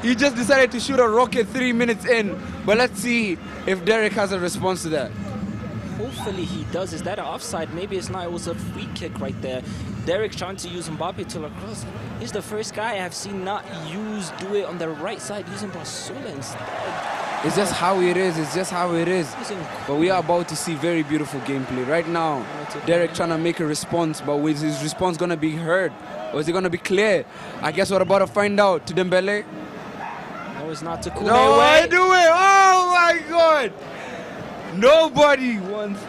S3: He just decided to shoot a rocket 3 minutes in. But let's see if Derek has a response to that.
S16: Hopefully he does. Is that an offside? Maybe it's not. It was a free kick right there. Derek trying to use Mbappe to lacrosse. He's the first guy I've seen not do it on the right side, using Barcola instead.
S3: It's just how it is. It's just how it is. But we are about to see very beautiful gameplay. Right now, Derek trying to make a response, but is his response going to be heard? Or is it going to be clear? I guess we're about to find out. To Dembele.
S16: No, it's not to Koundé.
S3: No, I do it. Oh my God. Nobody wants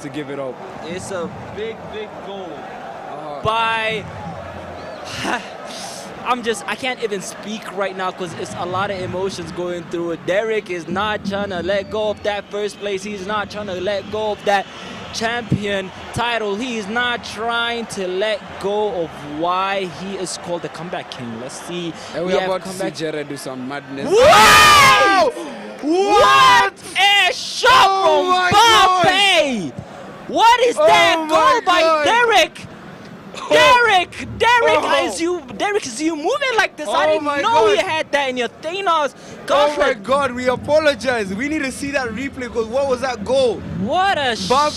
S3: to give it up.
S16: It's a big goal by... I can't even speak right now because it's a lot of emotions going through it. Derek is not trying to let go of that first place. He's not trying to let go of that champion title. He is not trying to let go of why he is called the comeback king. Let's see.
S3: And we're about to see Jared do some madness.
S16: Wow! What a shot from Mbappe! What is that goal by Derek? Derek, is you moving like this? I didn't know you had that in your Thanos.
S3: Oh my God, we apologize. We need to see that replay because what was that goal?
S16: What a shot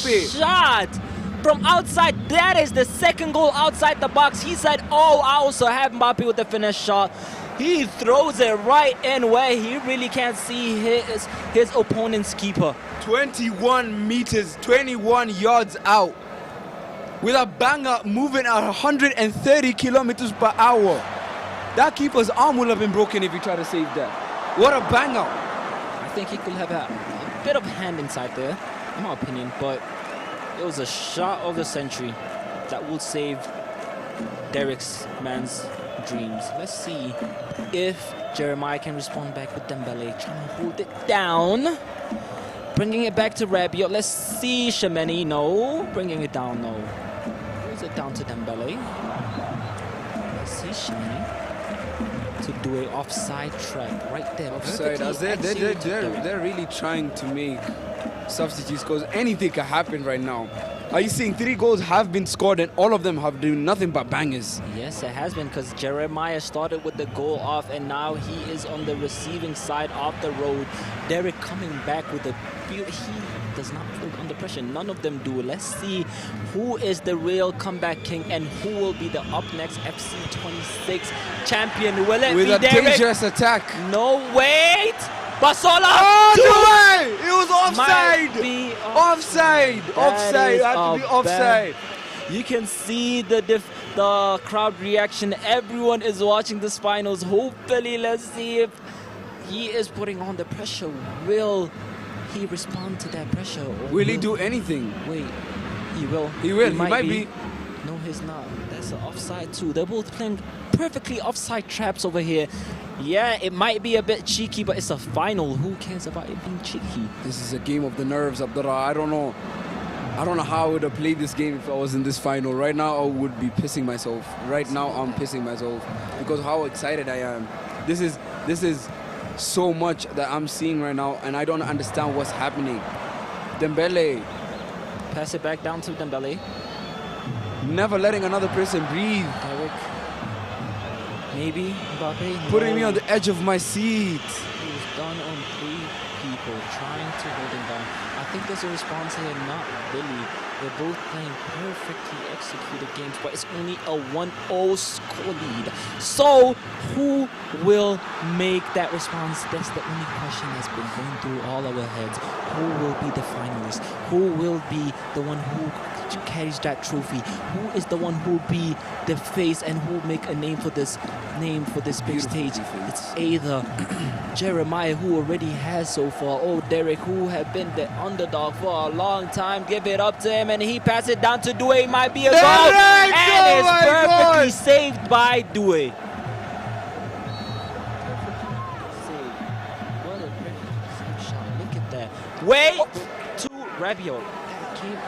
S16: from outside. That is the second goal outside the box. He said, oh, I also have Mbappe with the finish shot. He throws it right in where he really can't see his opponent's keeper.
S3: 21 meters, 21 yards out. With a banger moving at 130 kilometers per hour. That keeper's arm will have been broken if he tried to save that. What a banger.
S16: I think he could have had a bit of hand inside there, in my opinion, but it was a shot of the century that will save Derek's man's dreams. Let's see if Jeremiah can respond back with Dembele trying to hold it down. Bringing it back to Rabiot. Let's see Shemeni. No. Bringing it down. No. Brings it down to Dembele. Let's see Shemeni. To do a offside trap right there.
S3: Offside. They're really trying to make substitutes because anything can happen right now. Are you seeing 3 goals have been scored and all of them have done nothing but bangers?
S16: Yes, it has been because Jeremiah started with the goal off and now he is on the receiving side of the road. Derek coming back with a he does not feel under pressure. None of them do. Let's see who is the real comeback king and who will be the UPNEXT FC26 champion. Will it
S3: with
S16: be
S3: a
S16: Derek?
S3: Dangerous attack.
S16: No, wait! Basola!
S3: Oh, no way! It was offside! Offside!
S16: Offside!
S3: Offside! It had to be offside.
S16: You can see the crowd reaction. Everyone is watching this finals. Hopefully, let's see if he is putting on the pressure. Will he respond to that pressure?
S3: Will he do anything?
S16: Wait, he will.
S3: He will. He might be.
S16: No, he's not. That's an offside too. They're both playing perfectly offside traps over here. Yeah, it might be a bit cheeky, but it's a final. Who cares about it being cheeky?
S3: This is a game of the nerves, Abdullah. I don't know how I would have played this game if I was in this final. Right now, I would be pissing myself. Right now, I'm pissing myself because how excited I am. This is so much that I'm seeing right now, and I don't understand what's happening. Dembele.
S16: Pass it back down to Dembele.
S3: Never letting another person breathe.
S16: Derek. Maybe Mbappe.
S3: Putting me on the edge of my seat.
S16: He was done on 3 people trying to hold him down. I think there's a response here, not really. They're both playing perfectly executed games, but it's only a 1-0 score lead. So, who will make that response? That's the only question that's been going through all our heads. Who will be the finalist? Who will be the one who carries that trophy? Who is the one who will be the face and who will make a name for this big stage? It's either Jeremiah, who already has so far, or Derek, who have been the underdog for a long time. Give it up to him and he passes it down to Due. Might be a goal, and it's perfectly saved by Due. What a perfect shot. Look at that. Wait to Rabiot.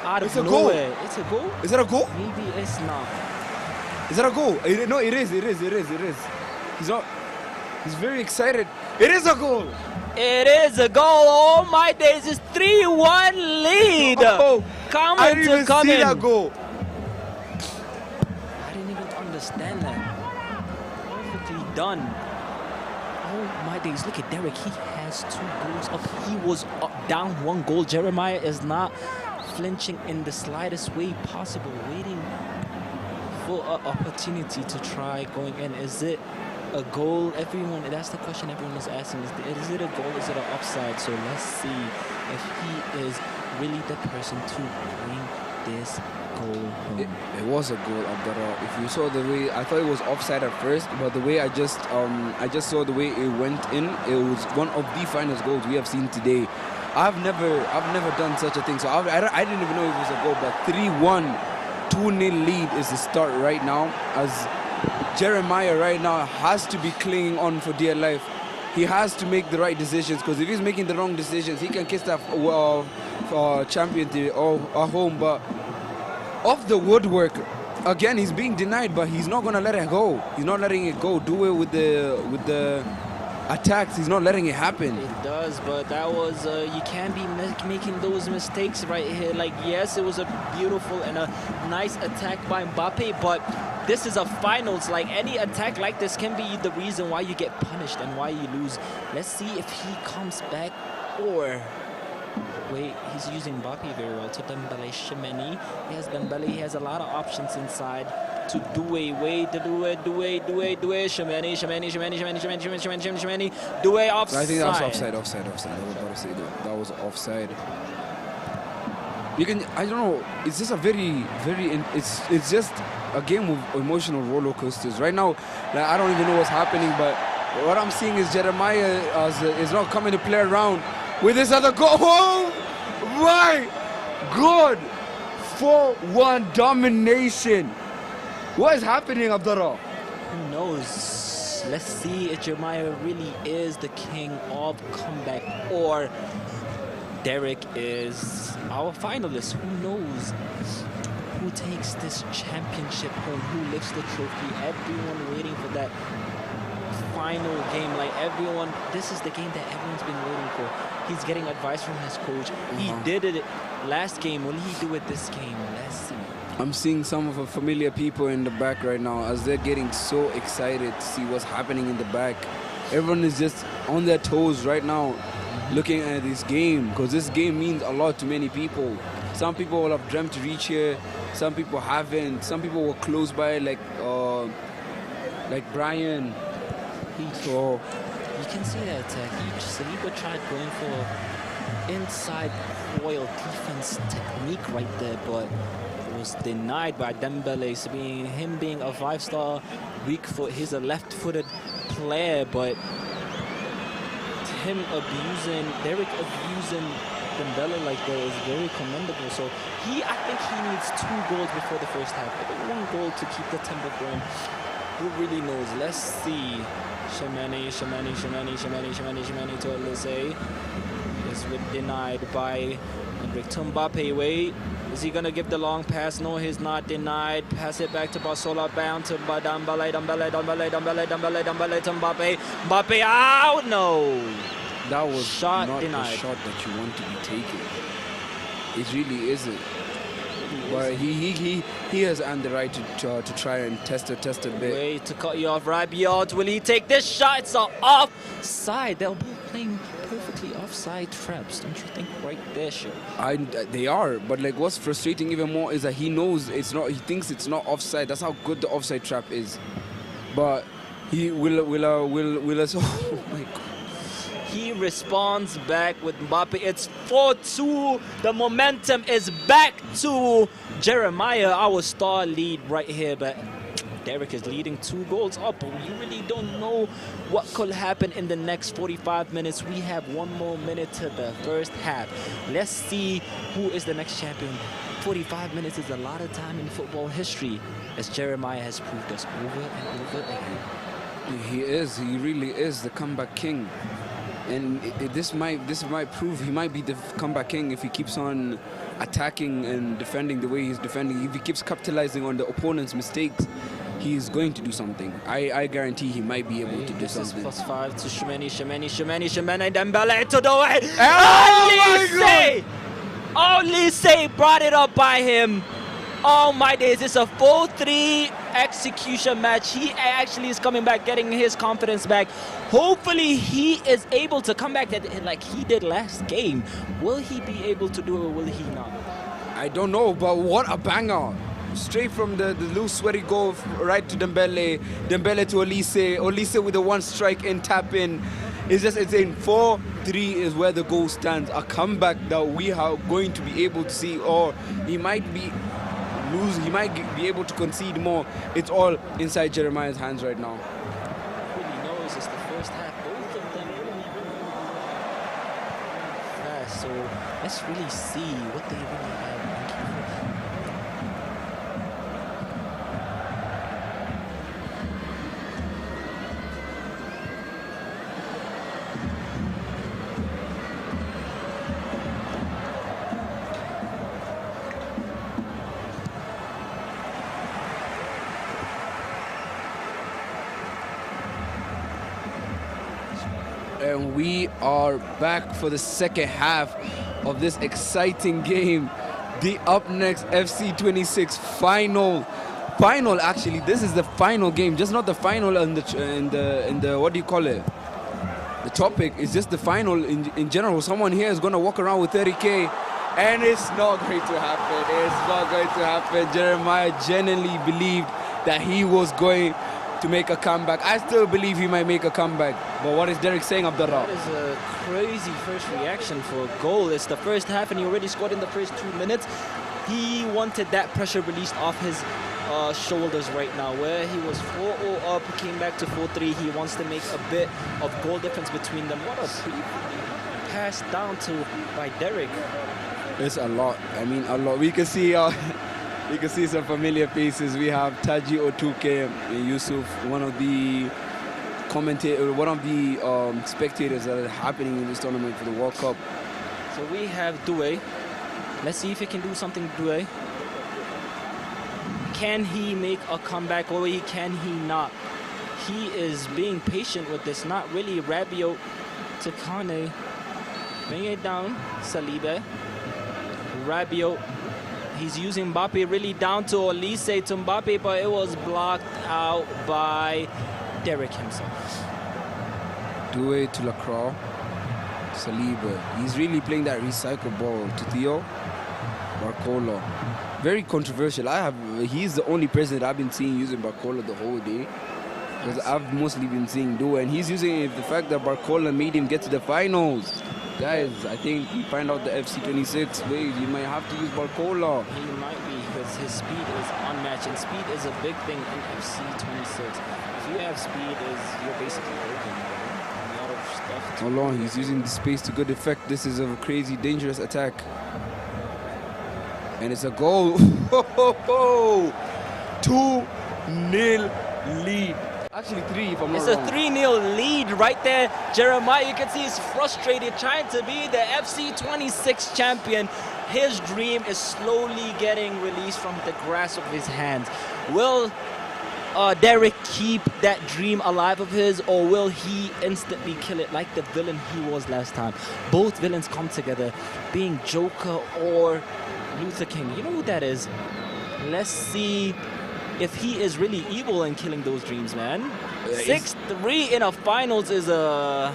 S16: Out of nowhere. It's a goal?
S3: Is that a goal?
S16: Maybe it's not.
S3: Is that a goal? No, it is. He's not. He's very excited. It is a goal.
S16: It is a goal. Oh my days! It's 3-1 lead.
S3: Oh,
S16: I didn't even see
S3: that goal.
S16: I didn't even understand that. Perfectly done. Oh my days! Look at Derek. He has 2 goals up. He was down 1 goal. Jeremiah is not flinching in the slightest way possible, waiting for an opportunity to try going in. Is it a goal? That's the question everyone is asking. Is it a goal? Is it an offside? So let's see if he is really the person to bring this goal home.
S3: It was a goal, Abdullah. If you saw the way, I thought it was offside at first, but the way I just saw the way it went in, it was one of the finest goals we have seen today. I've never done such a thing, so I didn't even know it was a goal. But 3-1, 2-0 lead is the start right now, as Jeremiah right now has to be clinging on for dear life. He has to make the right decisions, because if he's making the wrong decisions, he can kiss that champion at home. But off the woodwork, again, he's being denied, but he's not gonna let it go. He's not letting it go. Do it with the attacks. He's not letting it happen.
S16: It does, but that was you can't be making those mistakes right here. Like, yes, it was a beautiful and a nice attack by Mbappe, but this is a finals. Like, any attack like this can be the reason why you get punished and why you lose. Let's see if he comes back, or wait, he's using Mbappe very well to Dembele. Shemeni, he has Dembele, he has a lot of options inside to Due, wait, Due, Shemeni, Due offside.
S3: I think that was offside. I was about to say that was offside. I don't know, it's just a it's just a game of emotional roller coasters. Right now, like, I don't even know what's happening, but what I'm seeing is Jeremiah is not coming to play around with this other goal. Oh my God! 4-1 domination. What is happening, Abdullah?
S16: Who knows? Let's see if Jeremiah really is the king of comeback, or Derek is our finalist. Who knows who takes this championship home? Who lifts the trophy? Everyone waiting for that final game. Like everyone, this is the game that everyone's been waiting for. He's getting advice from his coach. He did it last game. Will he do it this game? Let's see.
S3: I'm seeing some of the familiar people in the back right now as they're getting so excited to see what's happening in the back. Everyone is just on their toes right now looking at this game, because this game means a lot to many people. Some people will have dreamt to reach here, some people haven't, some people were close by, like Brian.
S16: So you can see that attack. Saliba tried going for inside foil defense technique right there, but was denied by Dembele. So him being a 5-star weak foot, he's a left-footed player, but Derek abusing Dembele like that is very commendable. So I think he needs 2 goals before the first half. I think 1 goal to keep the tempo going. Who really knows? Let's see. Shemani to Olise is denied by Victor Mbappe. Wait, is he gonna give the long pass? No, he's not. Denied. Pass it back to Barcola, bound to Dembele to Mbappe. Mbappe out. No.
S3: That was
S16: shot
S3: not
S16: denied.
S3: the shot that you want to be taking. It really isn't. But he has earned the right to try and test a bit.
S16: Wait to cut you off, Rabiot. Will he take this shot? It's offside. They're both playing perfectly offside traps, don't you think? Right there, sure.
S3: They are, but like what's frustrating even more is that he knows it's not. He thinks it's not offside. That's how good the offside trap is. But he will. Oh my God.
S16: He responds back with Mbappe. It's 4-2. The momentum is back to Jeremiah, our star lead right here. But Derek is leading 2 goals up. But we really don't know what could happen in the next 45 minutes. We have 1 more minute to the first half. Let's see who is the next champion. 45 minutes is a lot of time in football history, as Jeremiah has proved us over and over again.
S3: He is. He really is the comeback king. And this might prove he might be the comeback king if he keeps on attacking and defending the way he's defending. If he keeps capitalizing on the opponent's mistakes, he's going to do something. I guarantee he might be able to do something.
S16: This is +5 to Shemani, Dembele to the way. Olise brought it up by him. Oh my days, it's a 4-3 execution match. He actually is coming back, getting his confidence back. Hopefully he is able to come back like he did last game. Will he be able to do it or will he not?
S3: I don't know, but what a banger. Straight from the loose sweaty goal right to Dembele. Dembele to Olise. Olise with the 1 strike and tap in. It's insane. 4-3 is where the goal stands. A comeback that we are going to be able to see, or he might be be able to concede more. It's all inside Jeremiah's hands right now.
S16: Really knows it's the first half. Both of them really fast. So let's really see what they really have.
S3: And we are back for the second half of this exciting game. The UPNEXT FC26 final. Actually, this is the final game, just not the final in the what do you call it? The topic is just the final in general. Someone here is gonna walk around with 30K, and it's not going to happen. It's not going to happen. Jeremiah genuinely believed that he was going to make a comeback. I still believe he might make a comeback. But what is Derek saying, Abdullah?
S16: That is a crazy first reaction for a goal. It's the first half and he already scored in the first 2 minutes. He wanted that pressure released off his shoulders right now, where he was 4-0 up, came back to 4-3. He wants to make a bit of goal difference between them. What a pass down by Derek.
S3: It's a lot. I mean, a lot. We can see some familiar faces. We have Taji Otuke and Yusuf, one of the spectators that are happening in this tournament for the World Cup.
S16: So we have Doué. Let's see if he can do something, Doué. Can he make a comeback or can he not? He is being patient with this, not really. Rabiot to Kane. Bring it down, Saliba. Rabiot. He's using Mbappe really down to Olise to Mbappe, but it was blocked out by Derek himself.
S3: Doué to Lacroix. Saliba. He's really playing that recycle ball to Theo. Barcola. Very controversial. He's the only person that I've been seeing using Barcola the whole day. Because I've mostly been seeing Doué, and he's using it, the fact that Barcola made him get to the finals. Guys, I think we find out the FC26 way. You might have to use Barcola.
S16: He might be, because his speed is unmatched, and speed is a big thing in FC26. If you have speed, you're basically broken. A lot of stuff.
S3: Hold on, he's using the space to good effect. This is a crazy, dangerous attack. And it's a goal. 2-0 lead. Actually 3 if I'm not wrong.
S16: It's a 3-0 lead right there. Jeremiah, you can see he's frustrated, trying to be the FC26 champion. His dream is slowly getting released from the grasp of his hands. Will Derek keep that dream alive of his, or will he instantly kill it like the villain he was last time? Both villains come together, being Joker or Luther King. You know who that is? Let's see if he is really evil in killing those dreams, man. 6-3 in a finals is a...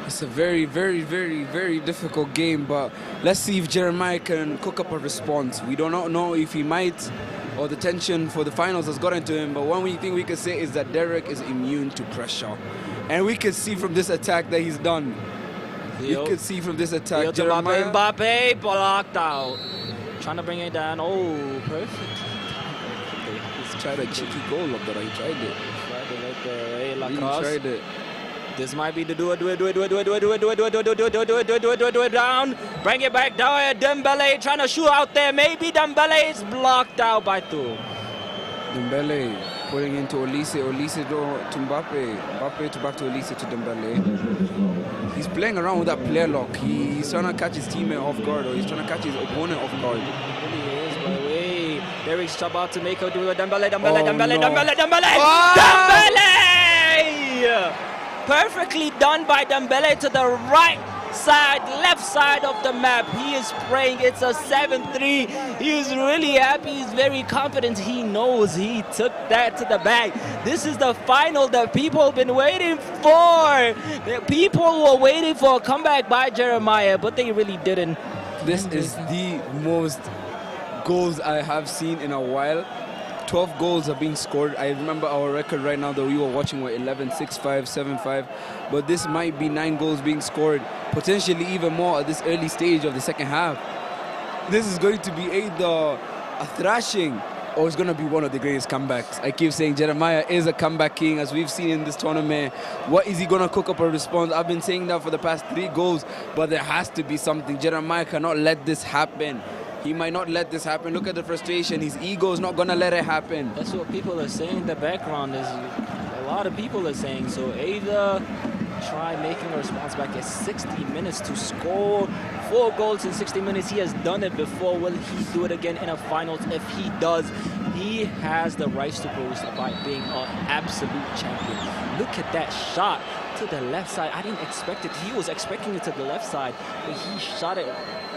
S3: It's a very, very, very, very difficult game, but let's see if Jeremiah can cook up a response. We do not know if he might, or the tension for the finals has gotten to him, but one thing we can say is that Derek is immune to pressure. And we can see from this attack that he's done. You can see from this attack, Jeremiah...
S16: Mbappe blocked out. Trying to bring it down. Oh, perfect.
S3: He's tried a cheeky goal up there. He tried it.
S16: He
S3: tried it.
S16: This might be the do it down. Bring it back down. Dembele trying to shoot out there. Maybe Dembele is blocked out by two.
S3: Dembele putting into Olise. Olise to Mbappe. Mbappe back to Olise to Dembele. He's playing around with that player lock. He's trying to catch his teammate off guard, or he's trying to catch his opponent off guard.
S16: Derek's about to make a do it. Dembele. Perfectly done by Dembele to the right side, left side of the map. He is praying. It's a 7-3. He is really happy. He's very confident. He knows he took that to the bag. This is the final that people have been waiting for. The people were waiting for a comeback by Jeremiah, but they really didn't.
S3: This is the most goals I have seen in a while. 12 goals are being scored. I remember our record right now that we were watching were 11, 6-5, 7-5. But this might be 9 goals being scored, potentially even more at this early stage of the second half. This is going to be either a thrashing or it's going to be one of the greatest comebacks. I keep saying Jeremiah is a comeback king, as we've seen in this tournament. What is he going to cook up a response? I've been saying that for the past 3 goals, but there has to be something. Jeremiah cannot let this happen. He might not let this happen. Look at the frustration. His ego is not going to let it happen.
S16: That's what people are saying in the background. Is a lot of people are saying. So either try making a response back at 60 minutes to score 4 goals in 60 minutes. He has done it before. Will he do it again in a finals? If he does, he has the rights to boast about being an absolute champion. Look at that shot to the left side. I didn't expect it. He was expecting it to the left side, but he shot it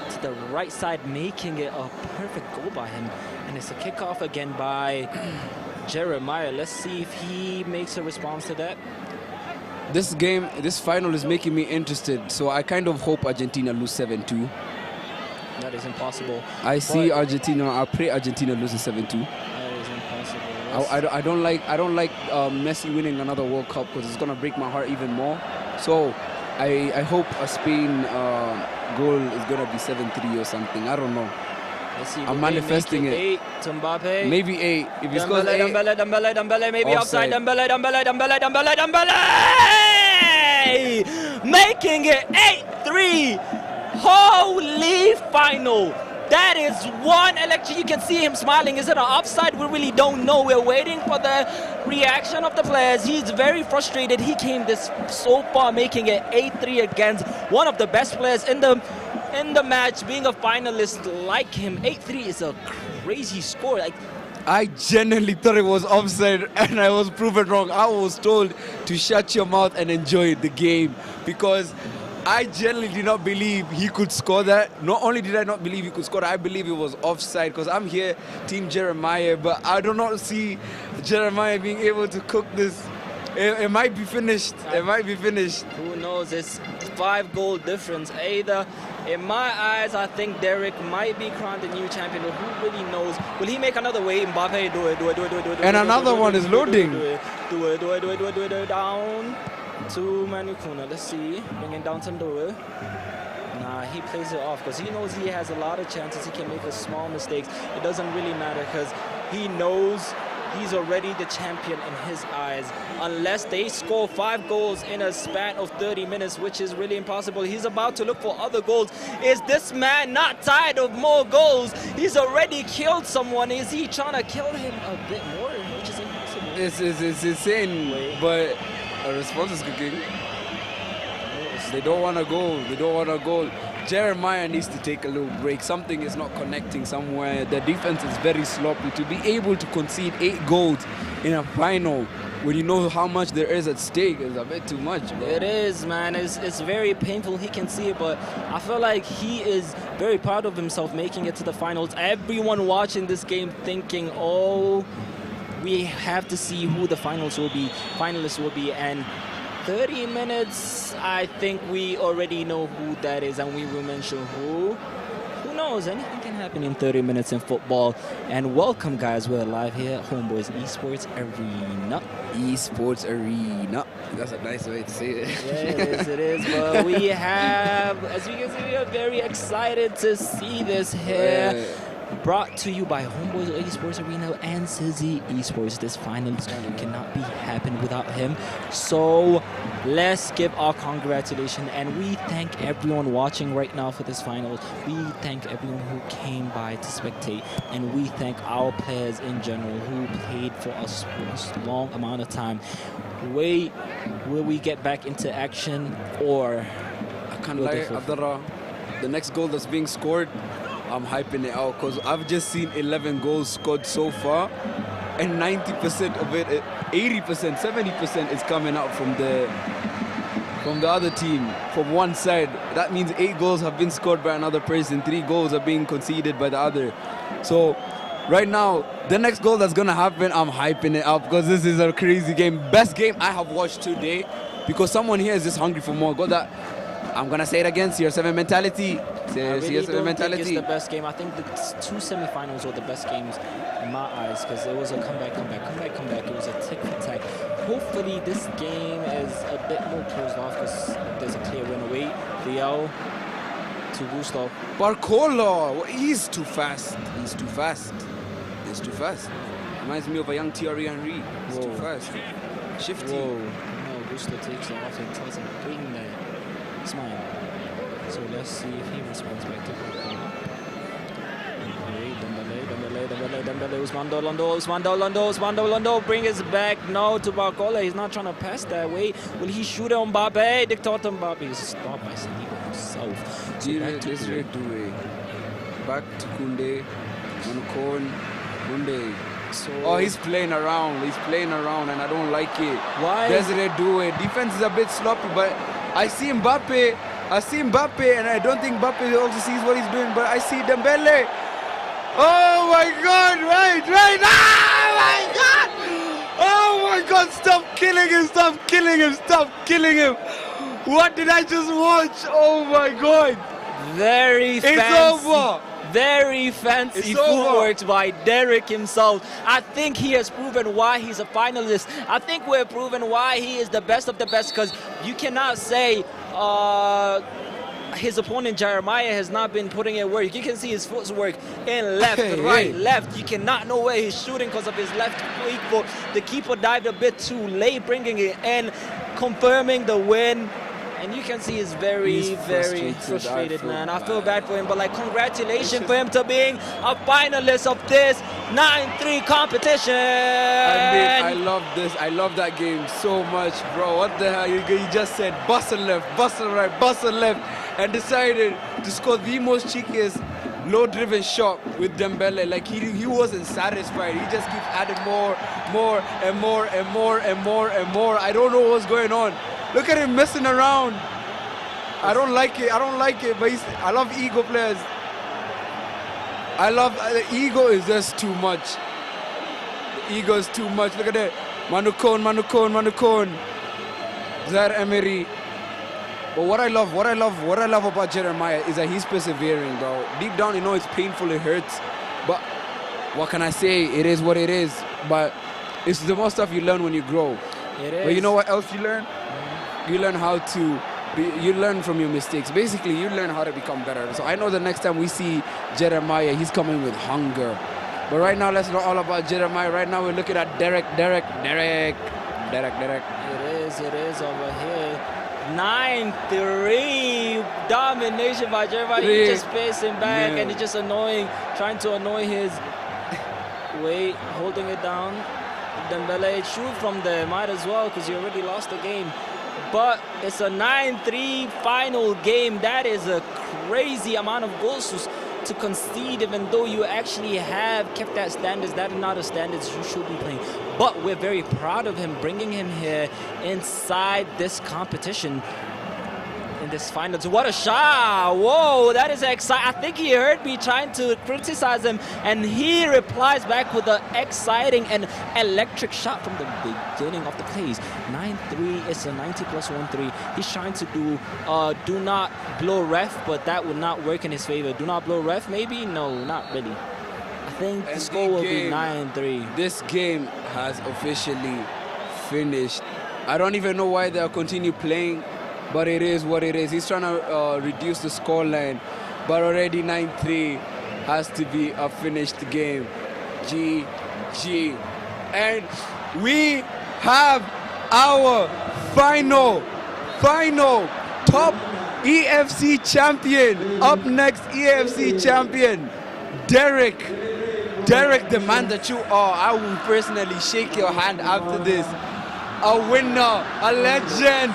S16: to the right side, making it a perfect goal by him. And it's a kickoff again by Jeremiah. Let's see if he makes a response to that.
S3: This game, this final is making me interested. So I kind of hope Argentina lose 7-2.
S16: That is impossible.
S3: I see Argentina. I pray Argentina loses 7-2.
S16: That is impossible.
S3: I don't like Messi winning another World Cup, because it's gonna break my heart even more. So I hope a Spain goal is gonna be 7-3 or something. I don't know.
S16: Let's see,
S3: I'm manifesting it.
S16: 8 to Mbappe.
S3: Maybe 8. If he scores 8.
S16: Dembele, maybe offside. Dembele. Making it 8-3. Holy final. That is one electric. You can see him smiling. Is it an offside? We really don't know. We're waiting for the reaction of the players. He's very frustrated. He came this so far, making it 8-3 against one of the best players in the match, being a finalist like him. 8-3 is a crazy score. Like,
S3: I genuinely thought it was offside and I was proven wrong. I was told to shut your mouth and enjoy the game because I genuinely did not believe he could score that. Not only did I not believe he could score that, I believe it was offside because I'm here, Team Jeremiah, but I do not see Jeremiah being able to cook this. It might be finished. It might be finished.
S16: Who knows? It's 5-goal difference. Either, in my eyes, I think Derek might be crowned the new champion, but who really knows? Will he make another way? Mbappe, do it.
S3: And another one is loading.
S16: Do it. Down to Manu Kuna. Let's see. Bringing down to Ndoe. Nah, he plays it off because he knows he has a lot of chances. He can make a small mistakes. It doesn't really matter because he knows he's already the champion in his eyes. Unless they score 5 goals in a span of 30 minutes, which is really impossible. He's about to look for other goals. Is this man not tired of more goals? He's already killed someone. Is he trying to kill him a bit more? Which is impossible.
S3: It's insane, but a response is cooking. They don't want a goal. They don't want a goal. Jeremiah needs to take a little break. Something is not connecting somewhere. The defense is very sloppy. To be able to concede 8 goals in a final when you know how much there is at stake is a bit too much, bro.
S16: It is, man. It's very painful. He can see it, but I feel like he is very proud of himself making it to the finals. Everyone watching this game thinking, oh, we have to see who the finalists will be, and 30 minutes, I think we already know who that is, and we will mention who. Who knows? Anything can happen in 30 minutes in football. And welcome, guys. We're live here at Homeboyz Esports Arena.
S3: Esports Arena. That's a nice way to say it.
S16: Yeah, it is. But we have, as you can see, we are very excited to see this here. Brought to you by Homeboyz Esports Arena and Sizzy Esports. This final cannot be happen without him. So let's give our congratulations, and we thank everyone watching right now for this final. We thank everyone who came by to spectate, and we thank our players in general who played for us for a long amount of time. Will we get back into action, or
S3: I can't lie, Abdullah, the next goal that's being scored, I'm hyping it out because I've just seen 11 goals scored so far, and 90% of it, 80%, 70% is coming out from the other team, from one side. That means 8 goals have been scored by another person, 3 goals are being conceded by the other. So right now, the next goal that's gonna happen, I'm hyping it up because this is a crazy game. Best game I have watched today, because someone here is just hungry for more. Got that? I'm gonna say it again, CR7 mentality.
S16: I really don't think it's the best game. I think the 2 semi-finals were the best games in my eyes because it was a comeback. It was a tick-for-tack. Hopefully this game is a bit more closed off because there's a clear win away. Liao to Gustav.
S3: Barcola, he's too fast. He's too fast. Reminds me of a young Thierry Henry. He's too fast. Shifty.
S16: Whoa. No, Gustav takes it off and tells him, bring that. Smile. So let's see if he responds back to Barcola. Dembele, Usmando, bring his back. No, to Barcola. He's not trying to pass that way. Will he shoot it on Mbappe? Dictator Mbappe is stopped by Saliba himself. So back to
S3: Due. Back to Kunde. Kunde.
S16: So
S3: oh, he's playing around, and I don't like it.
S16: Why?
S3: Desiree Due. Defense is a bit sloppy, but I see Mbappe, and I don't think Mbappe also sees what he's doing, but I see Dembele. Oh my God, right. Oh my God, stop killing him. What did I just watch? Oh my God.
S16: Very fancy.
S3: It's over.
S16: Very fancy footwork by Derek himself. I think he has proven why he's a finalist. I think we're proven why he is the best of the best, because you cannot say his opponent Jeremiah has not been putting in work. You can see his footwork in left, right, left. You cannot know where he's shooting because of his left weak foot. The keeper dived a bit too late, bringing it in, confirming the win. And you can see he's very, very frustrated, man. I feel bad for him, but like, congratulations for him to being a finalist of this 9-3 competition.
S3: I love this. I love that game so much, bro. What the hell? You just said bustle left, bustle right, bustle left, and decided to score the most cheekiest low-driven shot with Dembele. Like he wasn't satisfied. He just keeps adding more and more and more and more and more. I don't know what's going on. Look at him messing around. I don't like it. I don't like it. But I love ego players. I love the ego is just too much. The ego is too much. Look at that. Manukon. Zaire Emery. But what I love about Jeremiah is that he's persevering, bro. Deep down, you know it's painful, it hurts. But what can I say? It is what it is. But it's the more stuff you learn when you grow.
S16: It is.
S3: But you know what else you learn? You learn how to you learn from your mistakes. Basically, you learn how to become better. So I know the next time we see Jeremiah, he's coming with hunger. But right now, let's not all about Jeremiah. Right now, we're looking at Derek.
S16: It is over here. 9-3 domination by Jeremiah. He's just pacing back and he's just trying to annoy his way, holding it down. Dembele, shoot from there, might as well, because you already lost the game. But it's a 9-3 final game. That is a crazy amount of goals to concede, even though you actually have kept that standards. That are not the standards you should be playing. But we're very proud of him, bringing him here inside this competition in this finals. What a shot! Whoa, that is exciting. I think he heard me trying to criticize him, and he replies back with an exciting and electric shot from the beginning of the plays. 9-3, it's a 90+1-3. He's trying to do not blow ref, but that would not work in his favor. Do not blow ref, maybe? No, not really. I think the score will be 9-3.
S3: This game has officially finished. I don't even know why they'll continue playing, but it is what it is. He's trying to reduce the scoreline, but already 9-3 has to be a finished game. GG. And we have our final top EFC champion. Up next, EFC champion, Derek, the man that you are. I will personally shake your hand after this. A winner, a legend,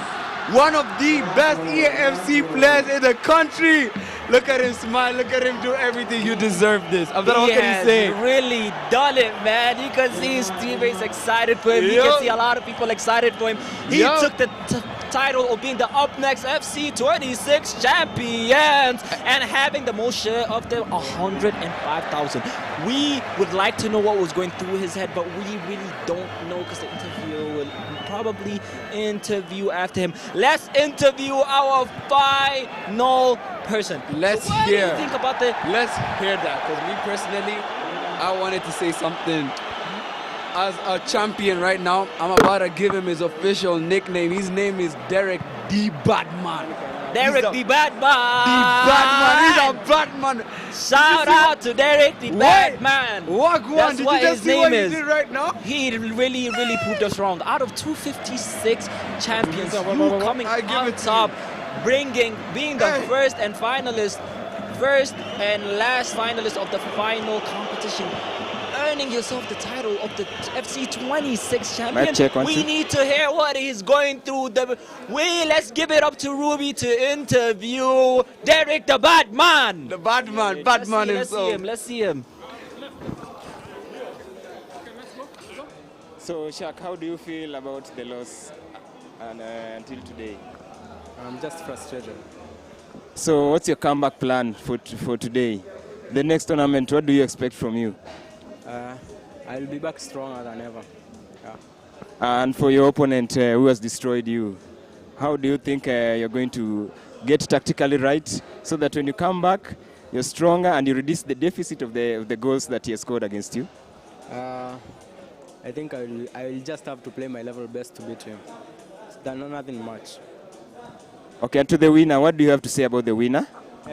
S3: one of the best EFC players in the country. Look at him smile, look at him do everything. You deserve this. What can you say?
S16: He has really done it, man. You can see his teammates excited for him. You can see a lot of people excited for him. He took the title of being the UPNEXT FC26 champions and having the most share of the 105,000. We would like to know what was going through his head, but we really don't know because the interviewer will probably interview after him. Let's interview our final person.
S3: Let's
S16: What do you think about the...
S3: Let's hear that, because me personally, I wanted to say something. As a champion right now, I'm about to give him his official nickname. His name is Derek the Badman.
S16: Derek the Badman.
S3: He's a Batman.
S16: Shout out to Derek the Badman.
S3: Wagwan, did you just see what he did right now?
S16: He really proved us wrong. Out of 256 champions, you coming on top, being the first and last finalist of the final competition, earning yourself the title of the FC26 champion. We need to hear what he's going through. Let's give it up to Ruby to interview Derek the Badman.
S3: The Badman, Badman himself.
S16: Let's see him.
S20: So, Shaq, how do you feel about the loss until today?
S15: I'm just frustrated.
S20: So, what's your comeback plan for today? The next tournament, what do you expect from you?
S15: I'll be back stronger than ever. Yeah.
S20: And for your opponent who has destroyed you, how do you think you're going to get tactically right so that when you come back, you're stronger and you reduce the deficit of the goals that he has scored against you?
S15: I think I will just have to play my level best to beat him. Nothing much.
S20: Okay, and to the winner, what do you have to say about the winner?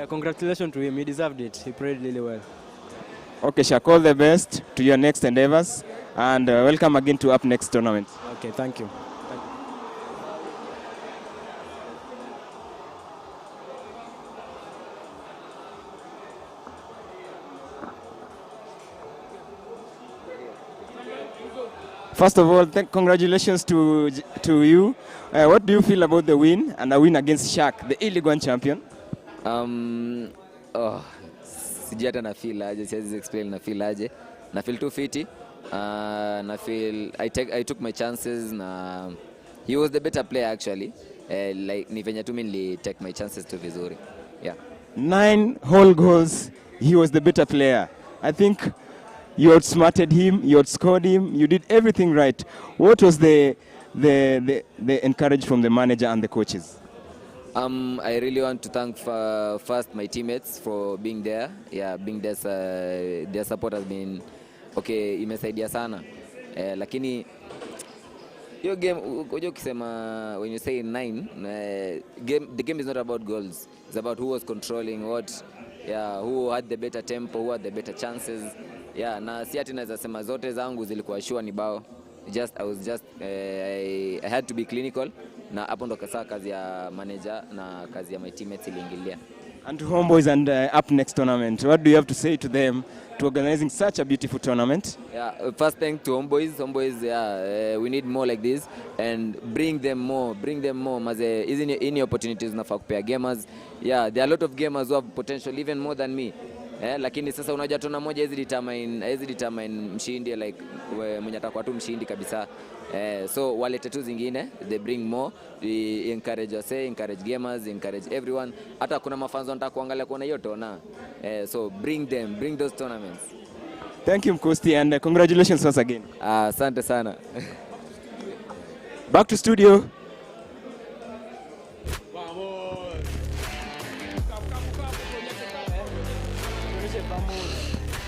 S15: Congratulations to him. He deserved it. He played really well.
S20: Okay, Shaq, all the best to your next endeavors, and welcome again to UPNEXT tournament.
S15: Okay, thank you.
S20: Thank you.
S15: Thank you.
S20: First of all, congratulations to you. What do you feel about the win and a win against Shaq, the League One champion?
S18: Sijui hata na feel aje, siwezi explain na feel aje. Na feel too fiti. Na feel I took my chances na he was the better player actually. Like ni venye tu mimi take my chances tu vizuri. Yeah.
S20: 9 whole goals. He was the better player. I think you outsmarted him, you outscored him, you did everything right. What was the encouragement from the manager and the coaches?
S18: I really want to thank first my teammates for being there. Yeah, being there, their support has been okay, imesaidia sana. Lakini your game, unajua ukisema when you say 9, the game is not about goals. It's about who was controlling what, yeah, who had the better tempo, who had the better chances. Yeah, na si ati naweza sema zote zangu zilikuwa sure ni bao. I had to be clinical na hapo ndo kasa kazi ya manager na kazi ya my teammates iliingilia.
S20: And to Homeboyz and UPNEXT tournament, what do you have to say to them to organizing such a beautiful tournament?
S18: Yeah, first thank to Homeboyz, yeah, we need more like this and bring them more maze hizi opportunities nafaa kupea gamers. Yeah, there are a lot of gamers who have potential even more than me. Lakini sasa unajua tuna moja hizi determine mshindi like mwenye atakuwa tu mshindi kabisa. So walete tu zingine, they bring more, we encourage gamers, encourage everyone. Hata kuna mafans wanataka kuangalia kuona hiyo tona. So bring those tournaments.
S20: Thank you Mkosti and congratulations once again.
S18: Asante sana.
S20: Back to studio.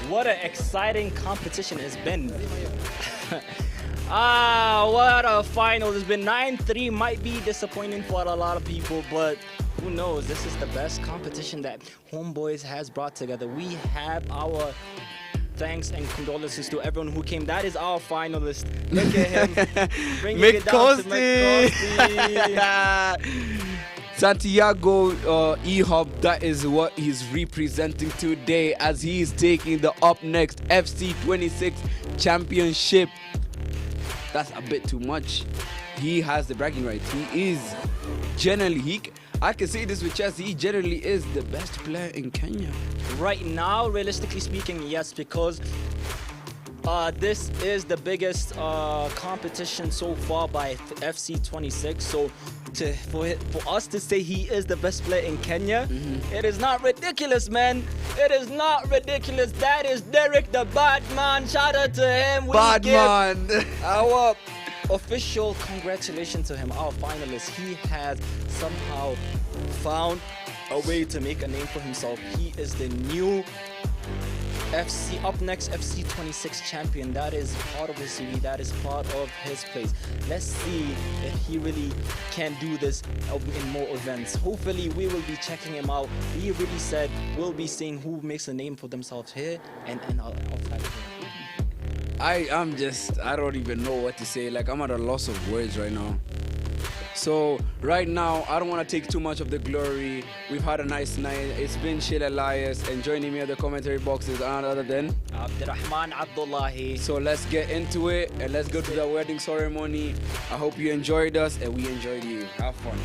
S1: What an exciting competition it's been. What a final. It's been 9-3. Might be disappointing for a lot of people, but who knows? This is the best competition that Homeboyz has brought together. We have our thanks and condolences to everyone who came. That is our finalist. Look at him. Bringing it down to McCosty.
S3: Santiago E-Hub, that is what he's representing today as he is taking the UPNEXT FC26 championship. That's a bit too much. He has the bragging rights. He is generally, I can say this with chest, he generally is the best player in Kenya.
S1: Right now, realistically speaking, yes, because this is the biggest competition so far by FC26. So for us to say he is the best player in Kenya, it is not ridiculous, man. It is not ridiculous. That is Derek the Batman. Shout out to him.
S3: Batman.
S1: Our official congratulations to him, our finalist. He has somehow found a way to make a name for himself. He is the new UPNEXT FC26 champion. That is part of his CV, that is part of his place. Let's see if he really can do this in more events. Hopefully we will be checking him out. He really said we'll be seeing who makes a name for themselves here and outside of here.
S3: I don't even know what to say. Like, I'm at a loss of words right now. So right now, I don't want to take too much of the glory. We've had a nice night. It's been Shil Elias, and joining me at the commentary box is none other than
S1: Abdurrahman Abdullahi.
S3: So let's get into it and let's go to the wedding ceremony. I hope you enjoyed us and we enjoyed you. Have fun.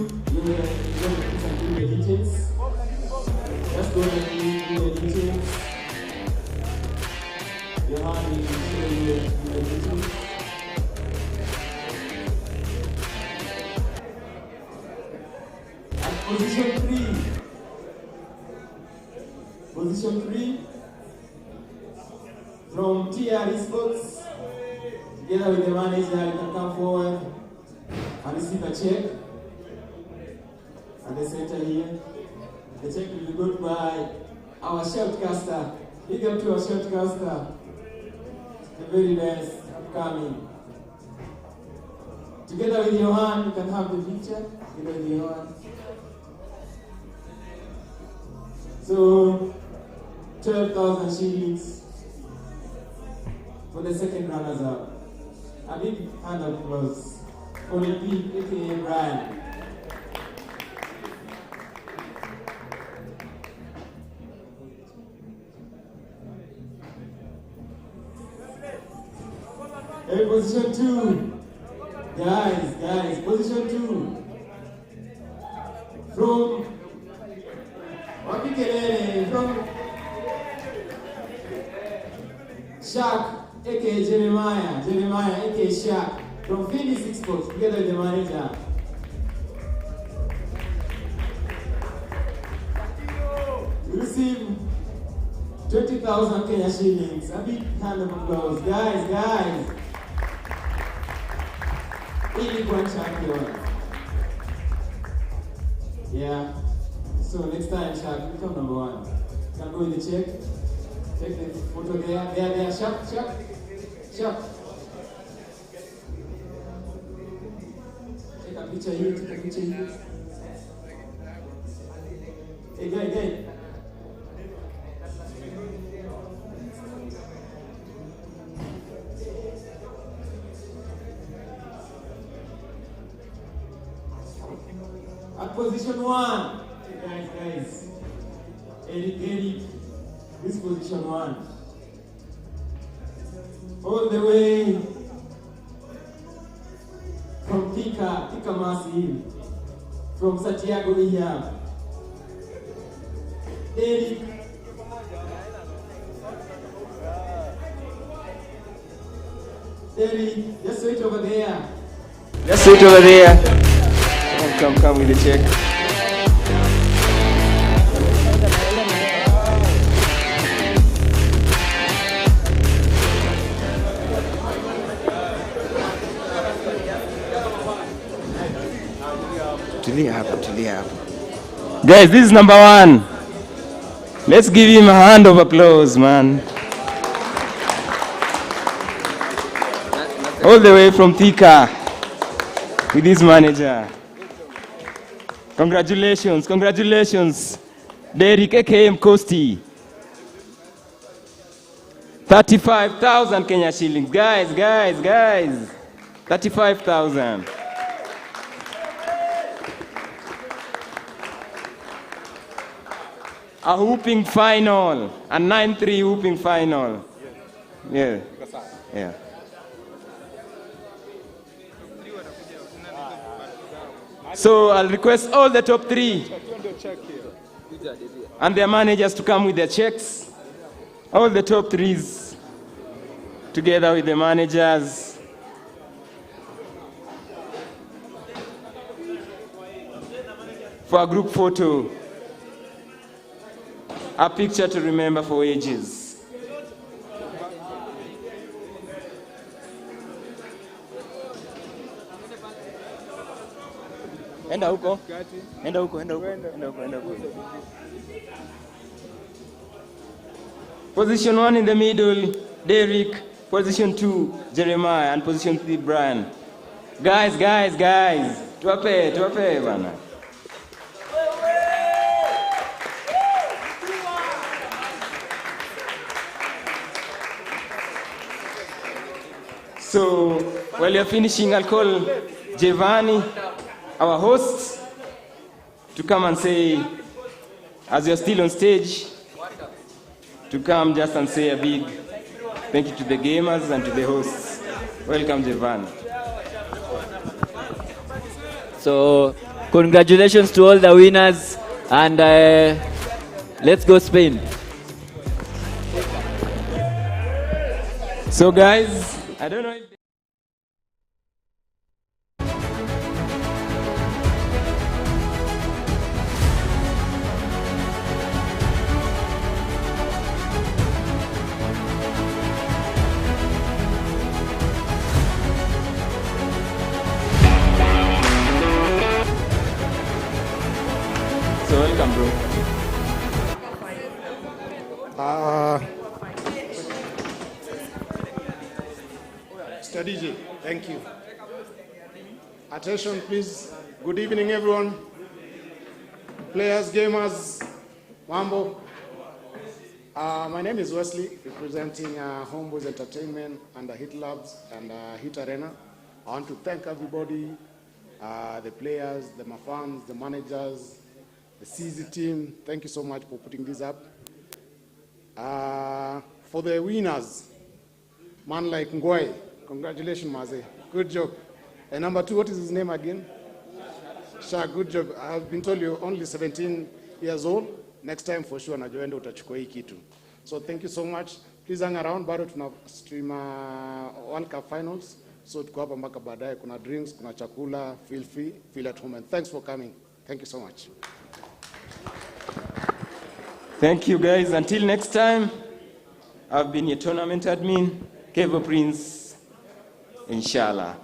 S21: you will do the details. Let's go and do the details. Your hand will show you the details. At position 3. Position 3. From TR Sports, together with the manager, you can come forward and receive a check at the center here. The check will be got by our shoutcaster. Big up to our shoutcaster, the very best upcoming. Together with your hand, you can have the picture. Together with your hand. So, 12,000 shillings. For the second runners-up. A big hand of applause for the P, aka Brian. Hey, position 2. Guys, position 2. From Shaq, aka Jeremiah, aka Shaq, from Phoenix Sports, together with the manager. We receive 20,000 Kenya shillings. A big hand of applause. Guys. Really one champion. Yeah. So next time, Shaq, become number 1. You can go in the check. Take the photo there. Sharp. Take a picture here. Hey, guy. At position 1, guys. Eric. This position 1. All the way from Thika Massive, from Santiago here. Eric, just wait over there. Come with the check. Guys, this is number 1. Let's give him a hand of applause, man. All the way from Thika with his manager. Congratulations. Derek AKM Kosti. 35,000 Kenya shillings. Guys. 35,000. A hooping final. A 9-3 hooping final. Yeah. So I'll request all the top 3 and their managers to come with their checks. All the top 3s together with the managers. For a group photo. A picture to remember for ages. Enda huko. Position 1 in the middle, Derek. Position 2, Jeremiah. And position 3, Brian. Guys. Tuwape bana. So, while you're finishing, I'll call Giovanni, our host, to come and say, as you're still on stage, to come just and say a big thank you to the gamers and to the hosts. Welcome, Giovanni.
S22: So,
S5: Congratulations to all the winners, and let's go Spain.
S20: So guys, I don't know if so welcome, bro.
S22: Mr. DJ, thank you. Attention, please. Good evening, everyone. Players, gamers, Mambo. My name is Wesley, representing Homeboyz Entertainment and the Hit Labs and Hit Arena. I want to thank everybody, the players, the fans, the managers, the CZ team. Thank you so much for putting this up. For the winners, man like Ngong, congratulations, Maze. Good job. And number 2, what is his name again? Sha, good job. I've been told you're only 17 years old. Next time for sure, najoenda utachukua hii kitu. So thank you so much. Please hang around, bado tuna stream World Cup finals. So tuko hapa mpaka baadaye. Kuna drinks, kuna chakula. Feel free, feel at home. And thanks for coming. Thank you so much.
S20: Thank you guys. Until next time, I've been your tournament admin, Kevo Prince, inshallah.